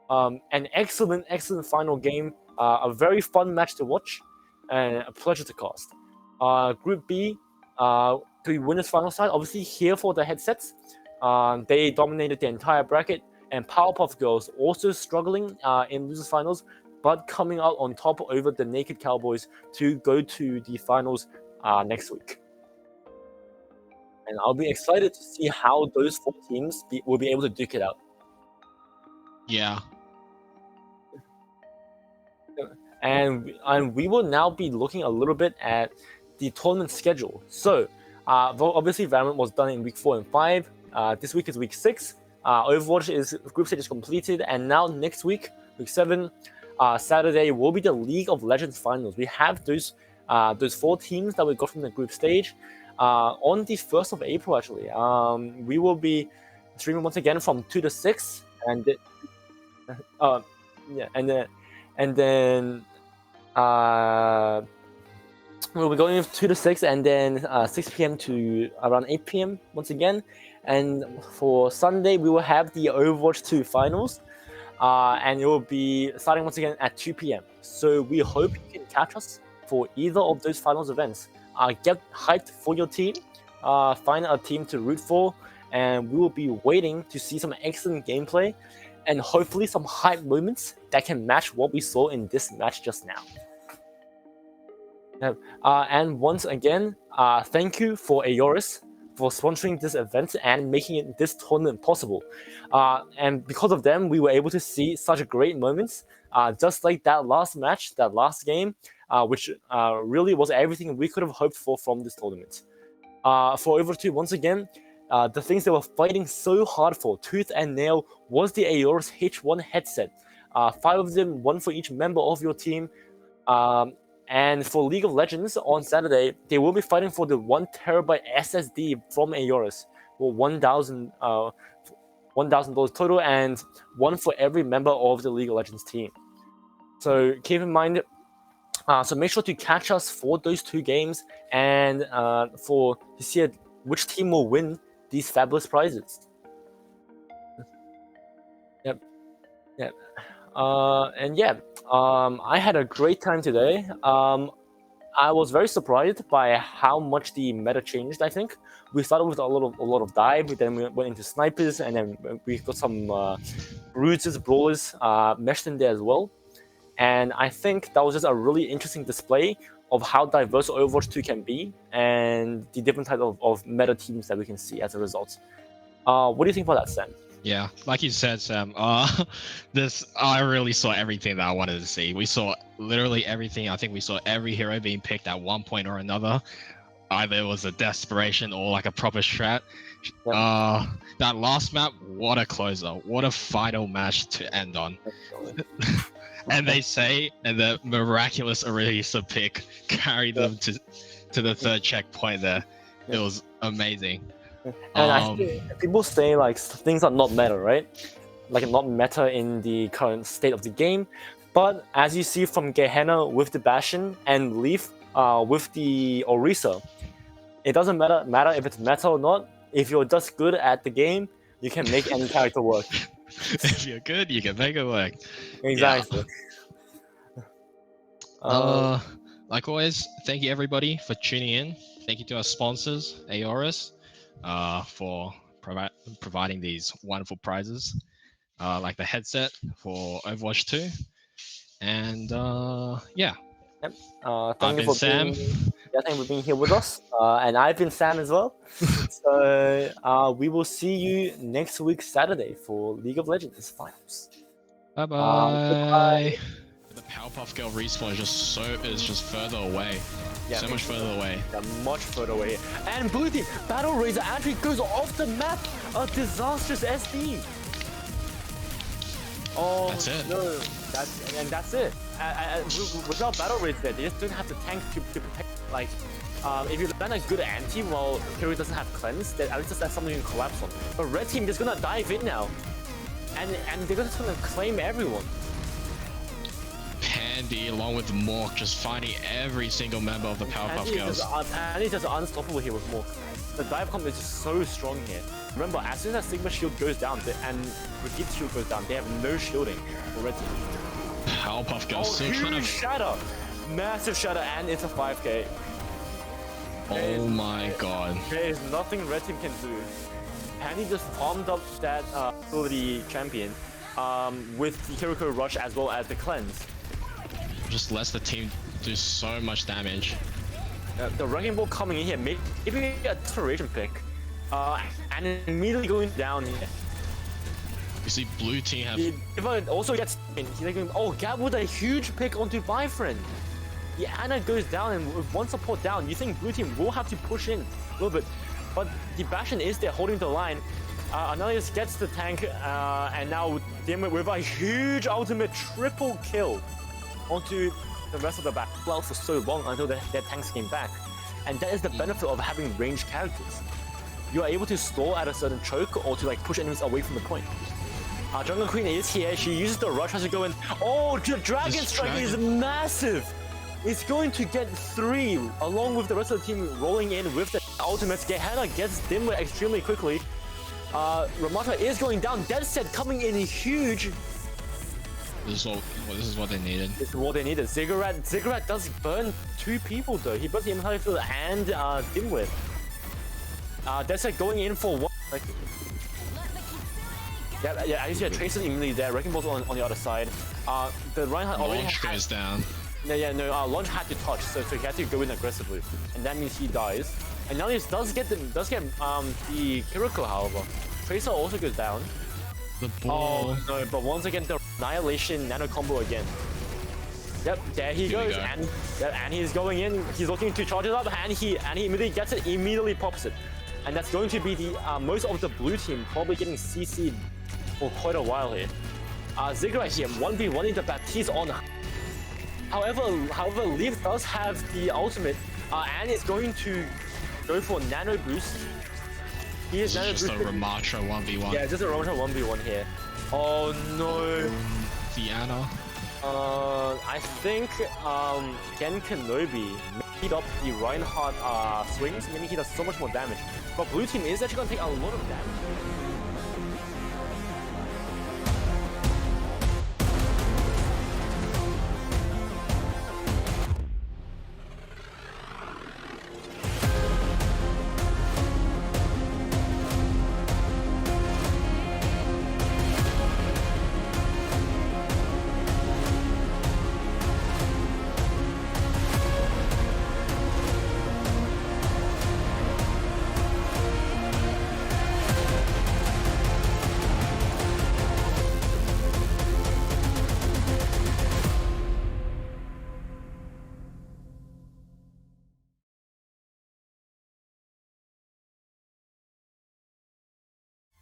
An excellent final game, a very fun match to watch, and a pleasure to cast. Group B, the winners final side, obviously here for the headsets. They dominated the entire bracket, and Powerpuff Girls also struggling in losers finals, but coming out on top over the Naked Cowboys to go to the finals next week. And I'll be excited to see how those 4 teams will be able to duke it out. Yeah. And we will now be looking a little bit at the tournament schedule. So, obviously, Valorant was done in week 4 and 5. This week is week 6. Overwatch group stage is completed, and now next week, week 7, Saturday will be the League of Legends finals. We have those 4 teams that we got from the group stage. On the 1st of April, actually, we will be streaming once again from 2 to 6, and then we'll be going 2 to 6, and then 6 p.m. to around 8 p.m. once again. And for Sunday, we will have the Overwatch 2 finals, and it will be starting once again at 2 p.m. So we hope you can catch us for either of those finals events. Get hyped for your team, find a team to root for, and we will be waiting to see some excellent gameplay and hopefully some hype moments that can match what we saw in this match just now. And once again, thank you for Aoris for sponsoring this event and making this tournament possible. And because of them, we were able to see such great moments, just like that last match, that last game, which really was everything we could have hoped for from this tournament. For Overwatch 2, once again, the things they were fighting so hard for, tooth and nail, was the Aoris H1 headset. 5 of them, 1 for each member of your team. And for League of Legends on Saturday, they will be fighting for the 1 terabyte SSD from Aorus, for $1,000 total, and 1 for every member of the League of Legends team. So keep in mind. So make sure to catch us for those 2 games and to see which team will win these fabulous prizes. Yep. I had a great time today. I was very surprised by how much the meta changed. I think we started with a lot of dive, then we went into snipers, and then we got some bruisers, brawlers meshed in there as well. And I think that was just a really interesting display of how diverse Overwatch 2 can be and the different types of meta teams that we can see as a result. What do you think about that, Sam? Yeah, like you said, Sam. I really saw everything that I wanted to see. We saw literally everything. I think we saw every hero being picked at one point or another. Either it was a desperation or like a proper strat. Yep. That last map, what a closer! What a final match to end on. And they say, and the miraculous Arisa pick carried them to the 3rd checkpoint there. It was amazing. And I think people say like things are not meta, right? Like not meta in the current state of the game. But as you see from Gehenna with the Bastion and Leaf with the Orisa, it doesn't matter if it's meta or not. If you're just good at the game, you can make any character work. If you're good, you can make it work. Exactly. Yeah. Like always, thank you everybody for tuning in. Thank you to our sponsors, Aorus, for providing these wonderful prizes, like the headset for Overwatch 2. And yeah. Yep. I've been Sam. Thank you for being here with us. And I've been Sam as well. So we will see you next week Saturday for League of Legends Finals. Bye bye. The Powerpuff Girl respawn is just further away. Yeah, so much further away. Yeah, much further away. And blue team, Battle Razor actually goes off the map. A disastrous SD. Oh, that's it. No, that's it. Without Battle Razor, they just don't have the tank to protect. Like, if you land a good anti while hero doesn't have cleanse, then at least that's something you can collapse on. But red team is gonna dive in now, and they're just gonna claim everyone. Pandy along with Mork just finding every single member of the Powerpuff Girls. Pandy's just unstoppable here with Mork. The dive comp is just so strong here. Remember, as soon as Sigma shield goes down and Brigitte's shield goes down, they have no shielding for red team. Powerpuff Girls still huge trying to shatter, massive shatter, and it's a 5k. Oh my god. There is nothing red team can do. Pandy just farmed up that ability champion with the Kiriko Rush as well as the cleanse. Just lets the team do so much damage. The Wrecking Ball coming in here, maybe a desperation pick, and immediately going down here. You see blue team have... He also gets... He's like, oh, Gab with a huge pick onto Bifriend. The Ana goes down, and with one support down, you think blue team will have to push in a little bit. But the Bastion is there holding the line. Ananias gets the tank, and now Dimwit with a huge ultimate triple kill onto the rest of the back for so long until their tanks came back. And that is the benefit of having ranged characters. You are able to stall at a certain choke or to like push enemies away from the point. Jungle Queen is here. She uses the rush as to go in. Oh, the Dragon Strike is massive. It's going to get 3 along with the rest of the team rolling in with the ultimates. Gehenna gets Dimwit extremely quickly. Ramata is going down. Dead Set coming in huge. This is what they needed. This is what they needed. Ziggurat does burn 2 people though. He burns the entire field and Dimwit. Dead Set going in for 1. Like, yeah. I see a Tracer immediately there. Wrecking Ball's on the other side. The Reinhardt already goes down. No. Launch had to touch, so he had to go in aggressively, and that means he dies. And now he does get the Kiriko, however. Tracer also goes down. The ball. Oh no! But once again, the Annihilation Nano combo again. Yep, there he goes, and he's going in. He's looking to charge it up, and he immediately gets it, immediately pops it, and that's going to be the most of the blue team probably getting CC'd for quite a while here. Ziggurat here, 1v1 in the Baptiste on. However, Leaf does have the ultimate, and is going to go for nano boost. He is nano Just a boosted. Ramatra 1v1. Yeah, just a Ramatra 1v1 here. Oh no. Diana. I think Gen Kenobi made up the Reinhardt swings, meaning he does so much more damage. But blue team is actually going to take a lot of damage.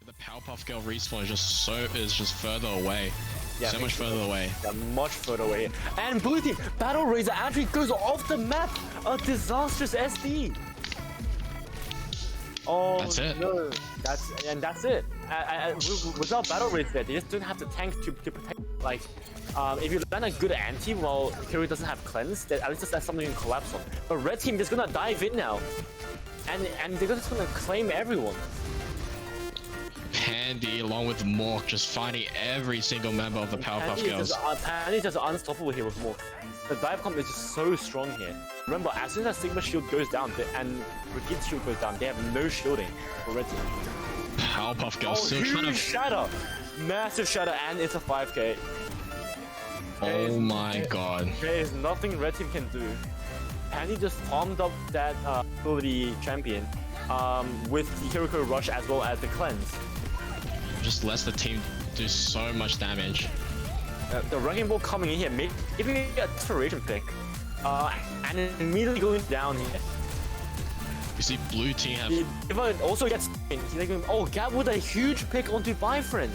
The Powerpuff Girl respawn is just further away. Yeah, so much further away. Yeah, much further away. And blue team, Battle Razor actually goes off the map. A disastrous SD. Oh, That's it. No. That's it. Without Battle Razor, they just don't have the tank to protect. Like, if you land a good anti while Kiri doesn't have cleanse, then at least that's something you can collapse on. But red team is gonna dive in now, and they're just gonna claim everyone. Pandy along with Mork just finding every single member of the Powerpuff Girls. Pandy's just unstoppable here with Mork. The dive comp is just so strong here. Remember, as soon as Sigma shield goes down and Brigide's shield goes down, they have no shielding for red team. Powerpuff Girls still huge trying to... shatter! Massive shatter, and it's a 5k. Oh my god. There is nothing red team can do. Pandy just farmed up that ability champion with the Kiriko Rush as well as the cleanse. Just lets the team do so much damage. The Wrecking Ball coming in here, maybe a desperation pick, and immediately going down here. You see blue team have... If I also gets in, he's like, oh, Gab with a huge pick onto Bifriend.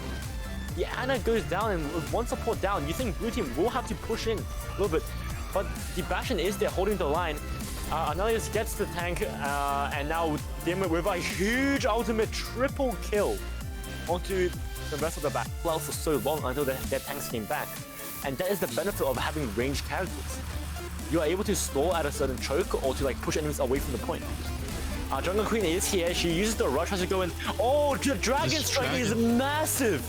The Ana goes down, and with one support down, you think blue team will have to push in a little bit. But the Bastion is there holding the line. Anelius gets the tank, and now Dimwit with a huge ultimate triple kill onto the rest of the battle for so long until their tanks came back. And that is the benefit of having ranged characters. You are able to stall at a certain choke or to like push enemies away from the point. Jungle Queen is here. She uses the rush as to go in. Oh, the Dragon Strike is massive!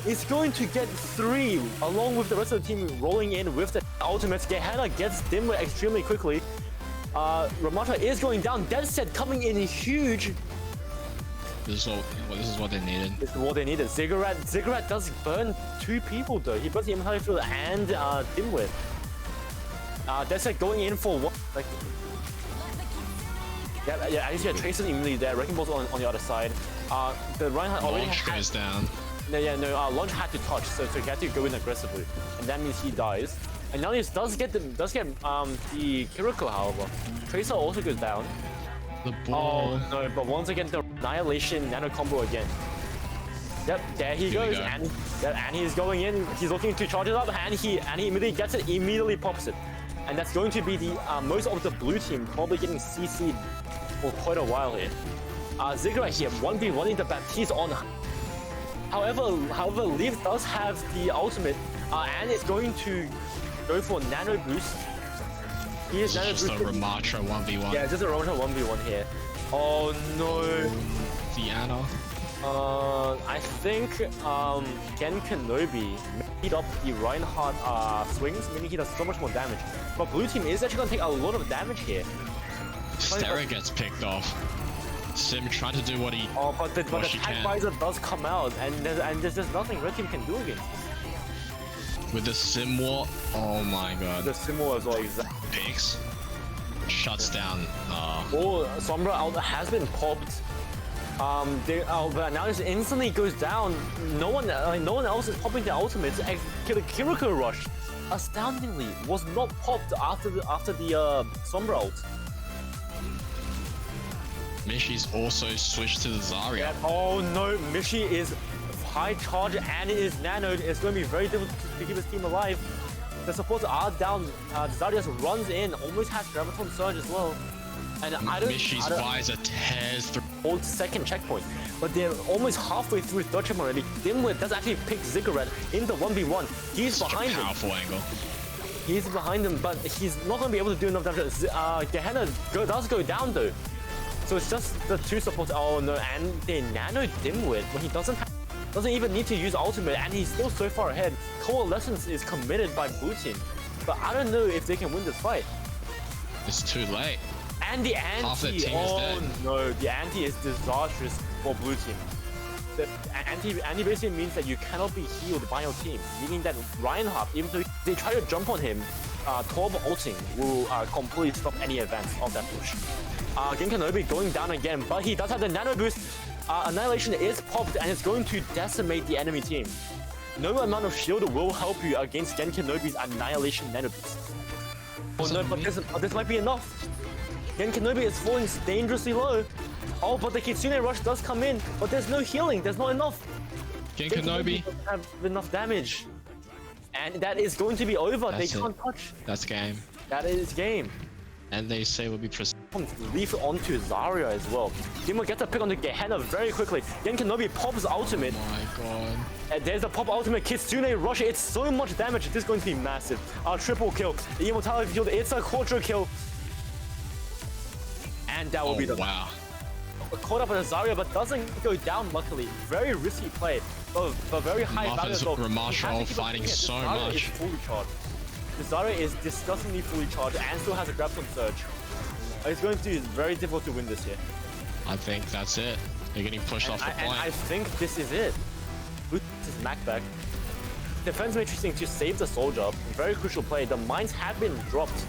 It's going to get 3 along with the rest of the team rolling in with the ultimates. Gehenna gets Dimwit extremely quickly. Ramatra is going down. Dead Set coming in huge. This is what they needed. This is what they needed. Ziggurat does burn 2 people though. He burns the Immortality Field and Dimwit. Dead Set going in for what? Like, yeah. I just get Tracer immediately there. Wrecking Ball's on the other side. The Reinhardt already goes down. No, Launch had to touch, so he had to go in aggressively, and that means he dies. And now he does get the Kiriko, however. Tracer also goes down. The ball. Oh no! But once again, the Annihilation nano combo again. Yep, there he goes, and he's going in. He's looking to charge it up, and he immediately gets it, immediately pops it, and that's going to be the most of the blue team probably getting CC'd for quite a while here. Ziggurat here, 1v1 in the Baptiste on. However, Leaf does have the ultimate, and it's going to go for nano boost. He is nano just boosted. a Ramatra 1v1. Yeah, just a Ramatra 1v1 here. Oh no. Diana. I think Gen Kenobi made up the Reinhardt swings, meaning he does so much more damage. But blue team is actually going to take a lot of damage here. Stera gets picked off. Sim trying to do what he but the tag visor does come out, and there's just nothing red team can do against this. with the Sim War. Oh my god. The Sim War as well, exactly. Picks shuts down. Oh, Sombra out has been popped. But now this instantly goes down. No one else is popping the ultimates. The Kiriko Rush, astoundingly, was not popped after the Sombra ult. Mishi's also switched to the Zarya. Oh no, Mishi is high charge and it is nanoed. It's going to be very difficult to keep his team alive. The supports are down. Zardius runs in, almost has Graviton Surge as well. And Mishy's visor tears through. Hold second checkpoint, but they're almost halfway through third checkpoint already. Dimwit does actually pick Ziggurat in the 1v1. He's behind him. Powerful angle. He's behind him, but he's not going to be able to do enough damage. Gehenna does go down though. So it's just the two supports. Oh no, and they nano Dimwit when he doesn't even need to use ultimate, and he's still so far ahead. Coalescence is committed by blue team, but I don't know if they can win this fight. It's too late. And the anti, Half the team is dead. No, the anti is disastrous for blue team. The anti basically means that you cannot be healed by your team, meaning that Reinhardt, even though they try to jump on him, Torb ulting will completely stop any advance of that push. Gen Kenobi going down again, but he does have the nano boost. Annihilation is popped and it's going to decimate the enemy team. No amount of shield will help you against Gen Kenobi's Annihilation nano boost. Oh no, but this might be enough. Gen Kenobi is falling dangerously low. Oh, but the Kitsune Rush does come in, but there's no healing. There's not enough. Gen Kenobi doesn't have enough damage. And that is going to be over. They can't touch. That's game. That is game. And they say will be precise. Leaf onto Zarya as well. Dimo gets a pick onto Gehenna very quickly. Gen Kenobi pops ultimate. Oh my god. And there's the pop ultimate. Kitsune Rush. It's so much damage. This is going to be massive. Triple kill. The Immortality Field. It's a quadra kill. And that will be the caught up on Zarya, but doesn't go down luckily. Very risky play, but very high value as well. Marshall fighting so much. Is fully charged. The Zarya is disgustingly fully charged and still has a Graviton Surge. It's going to be very difficult to win this here. I think that's it. They're getting pushed off the point. And I think this is it. This is Mac back. Defense matrixing to save the soldier. Very crucial play. The mines have been dropped.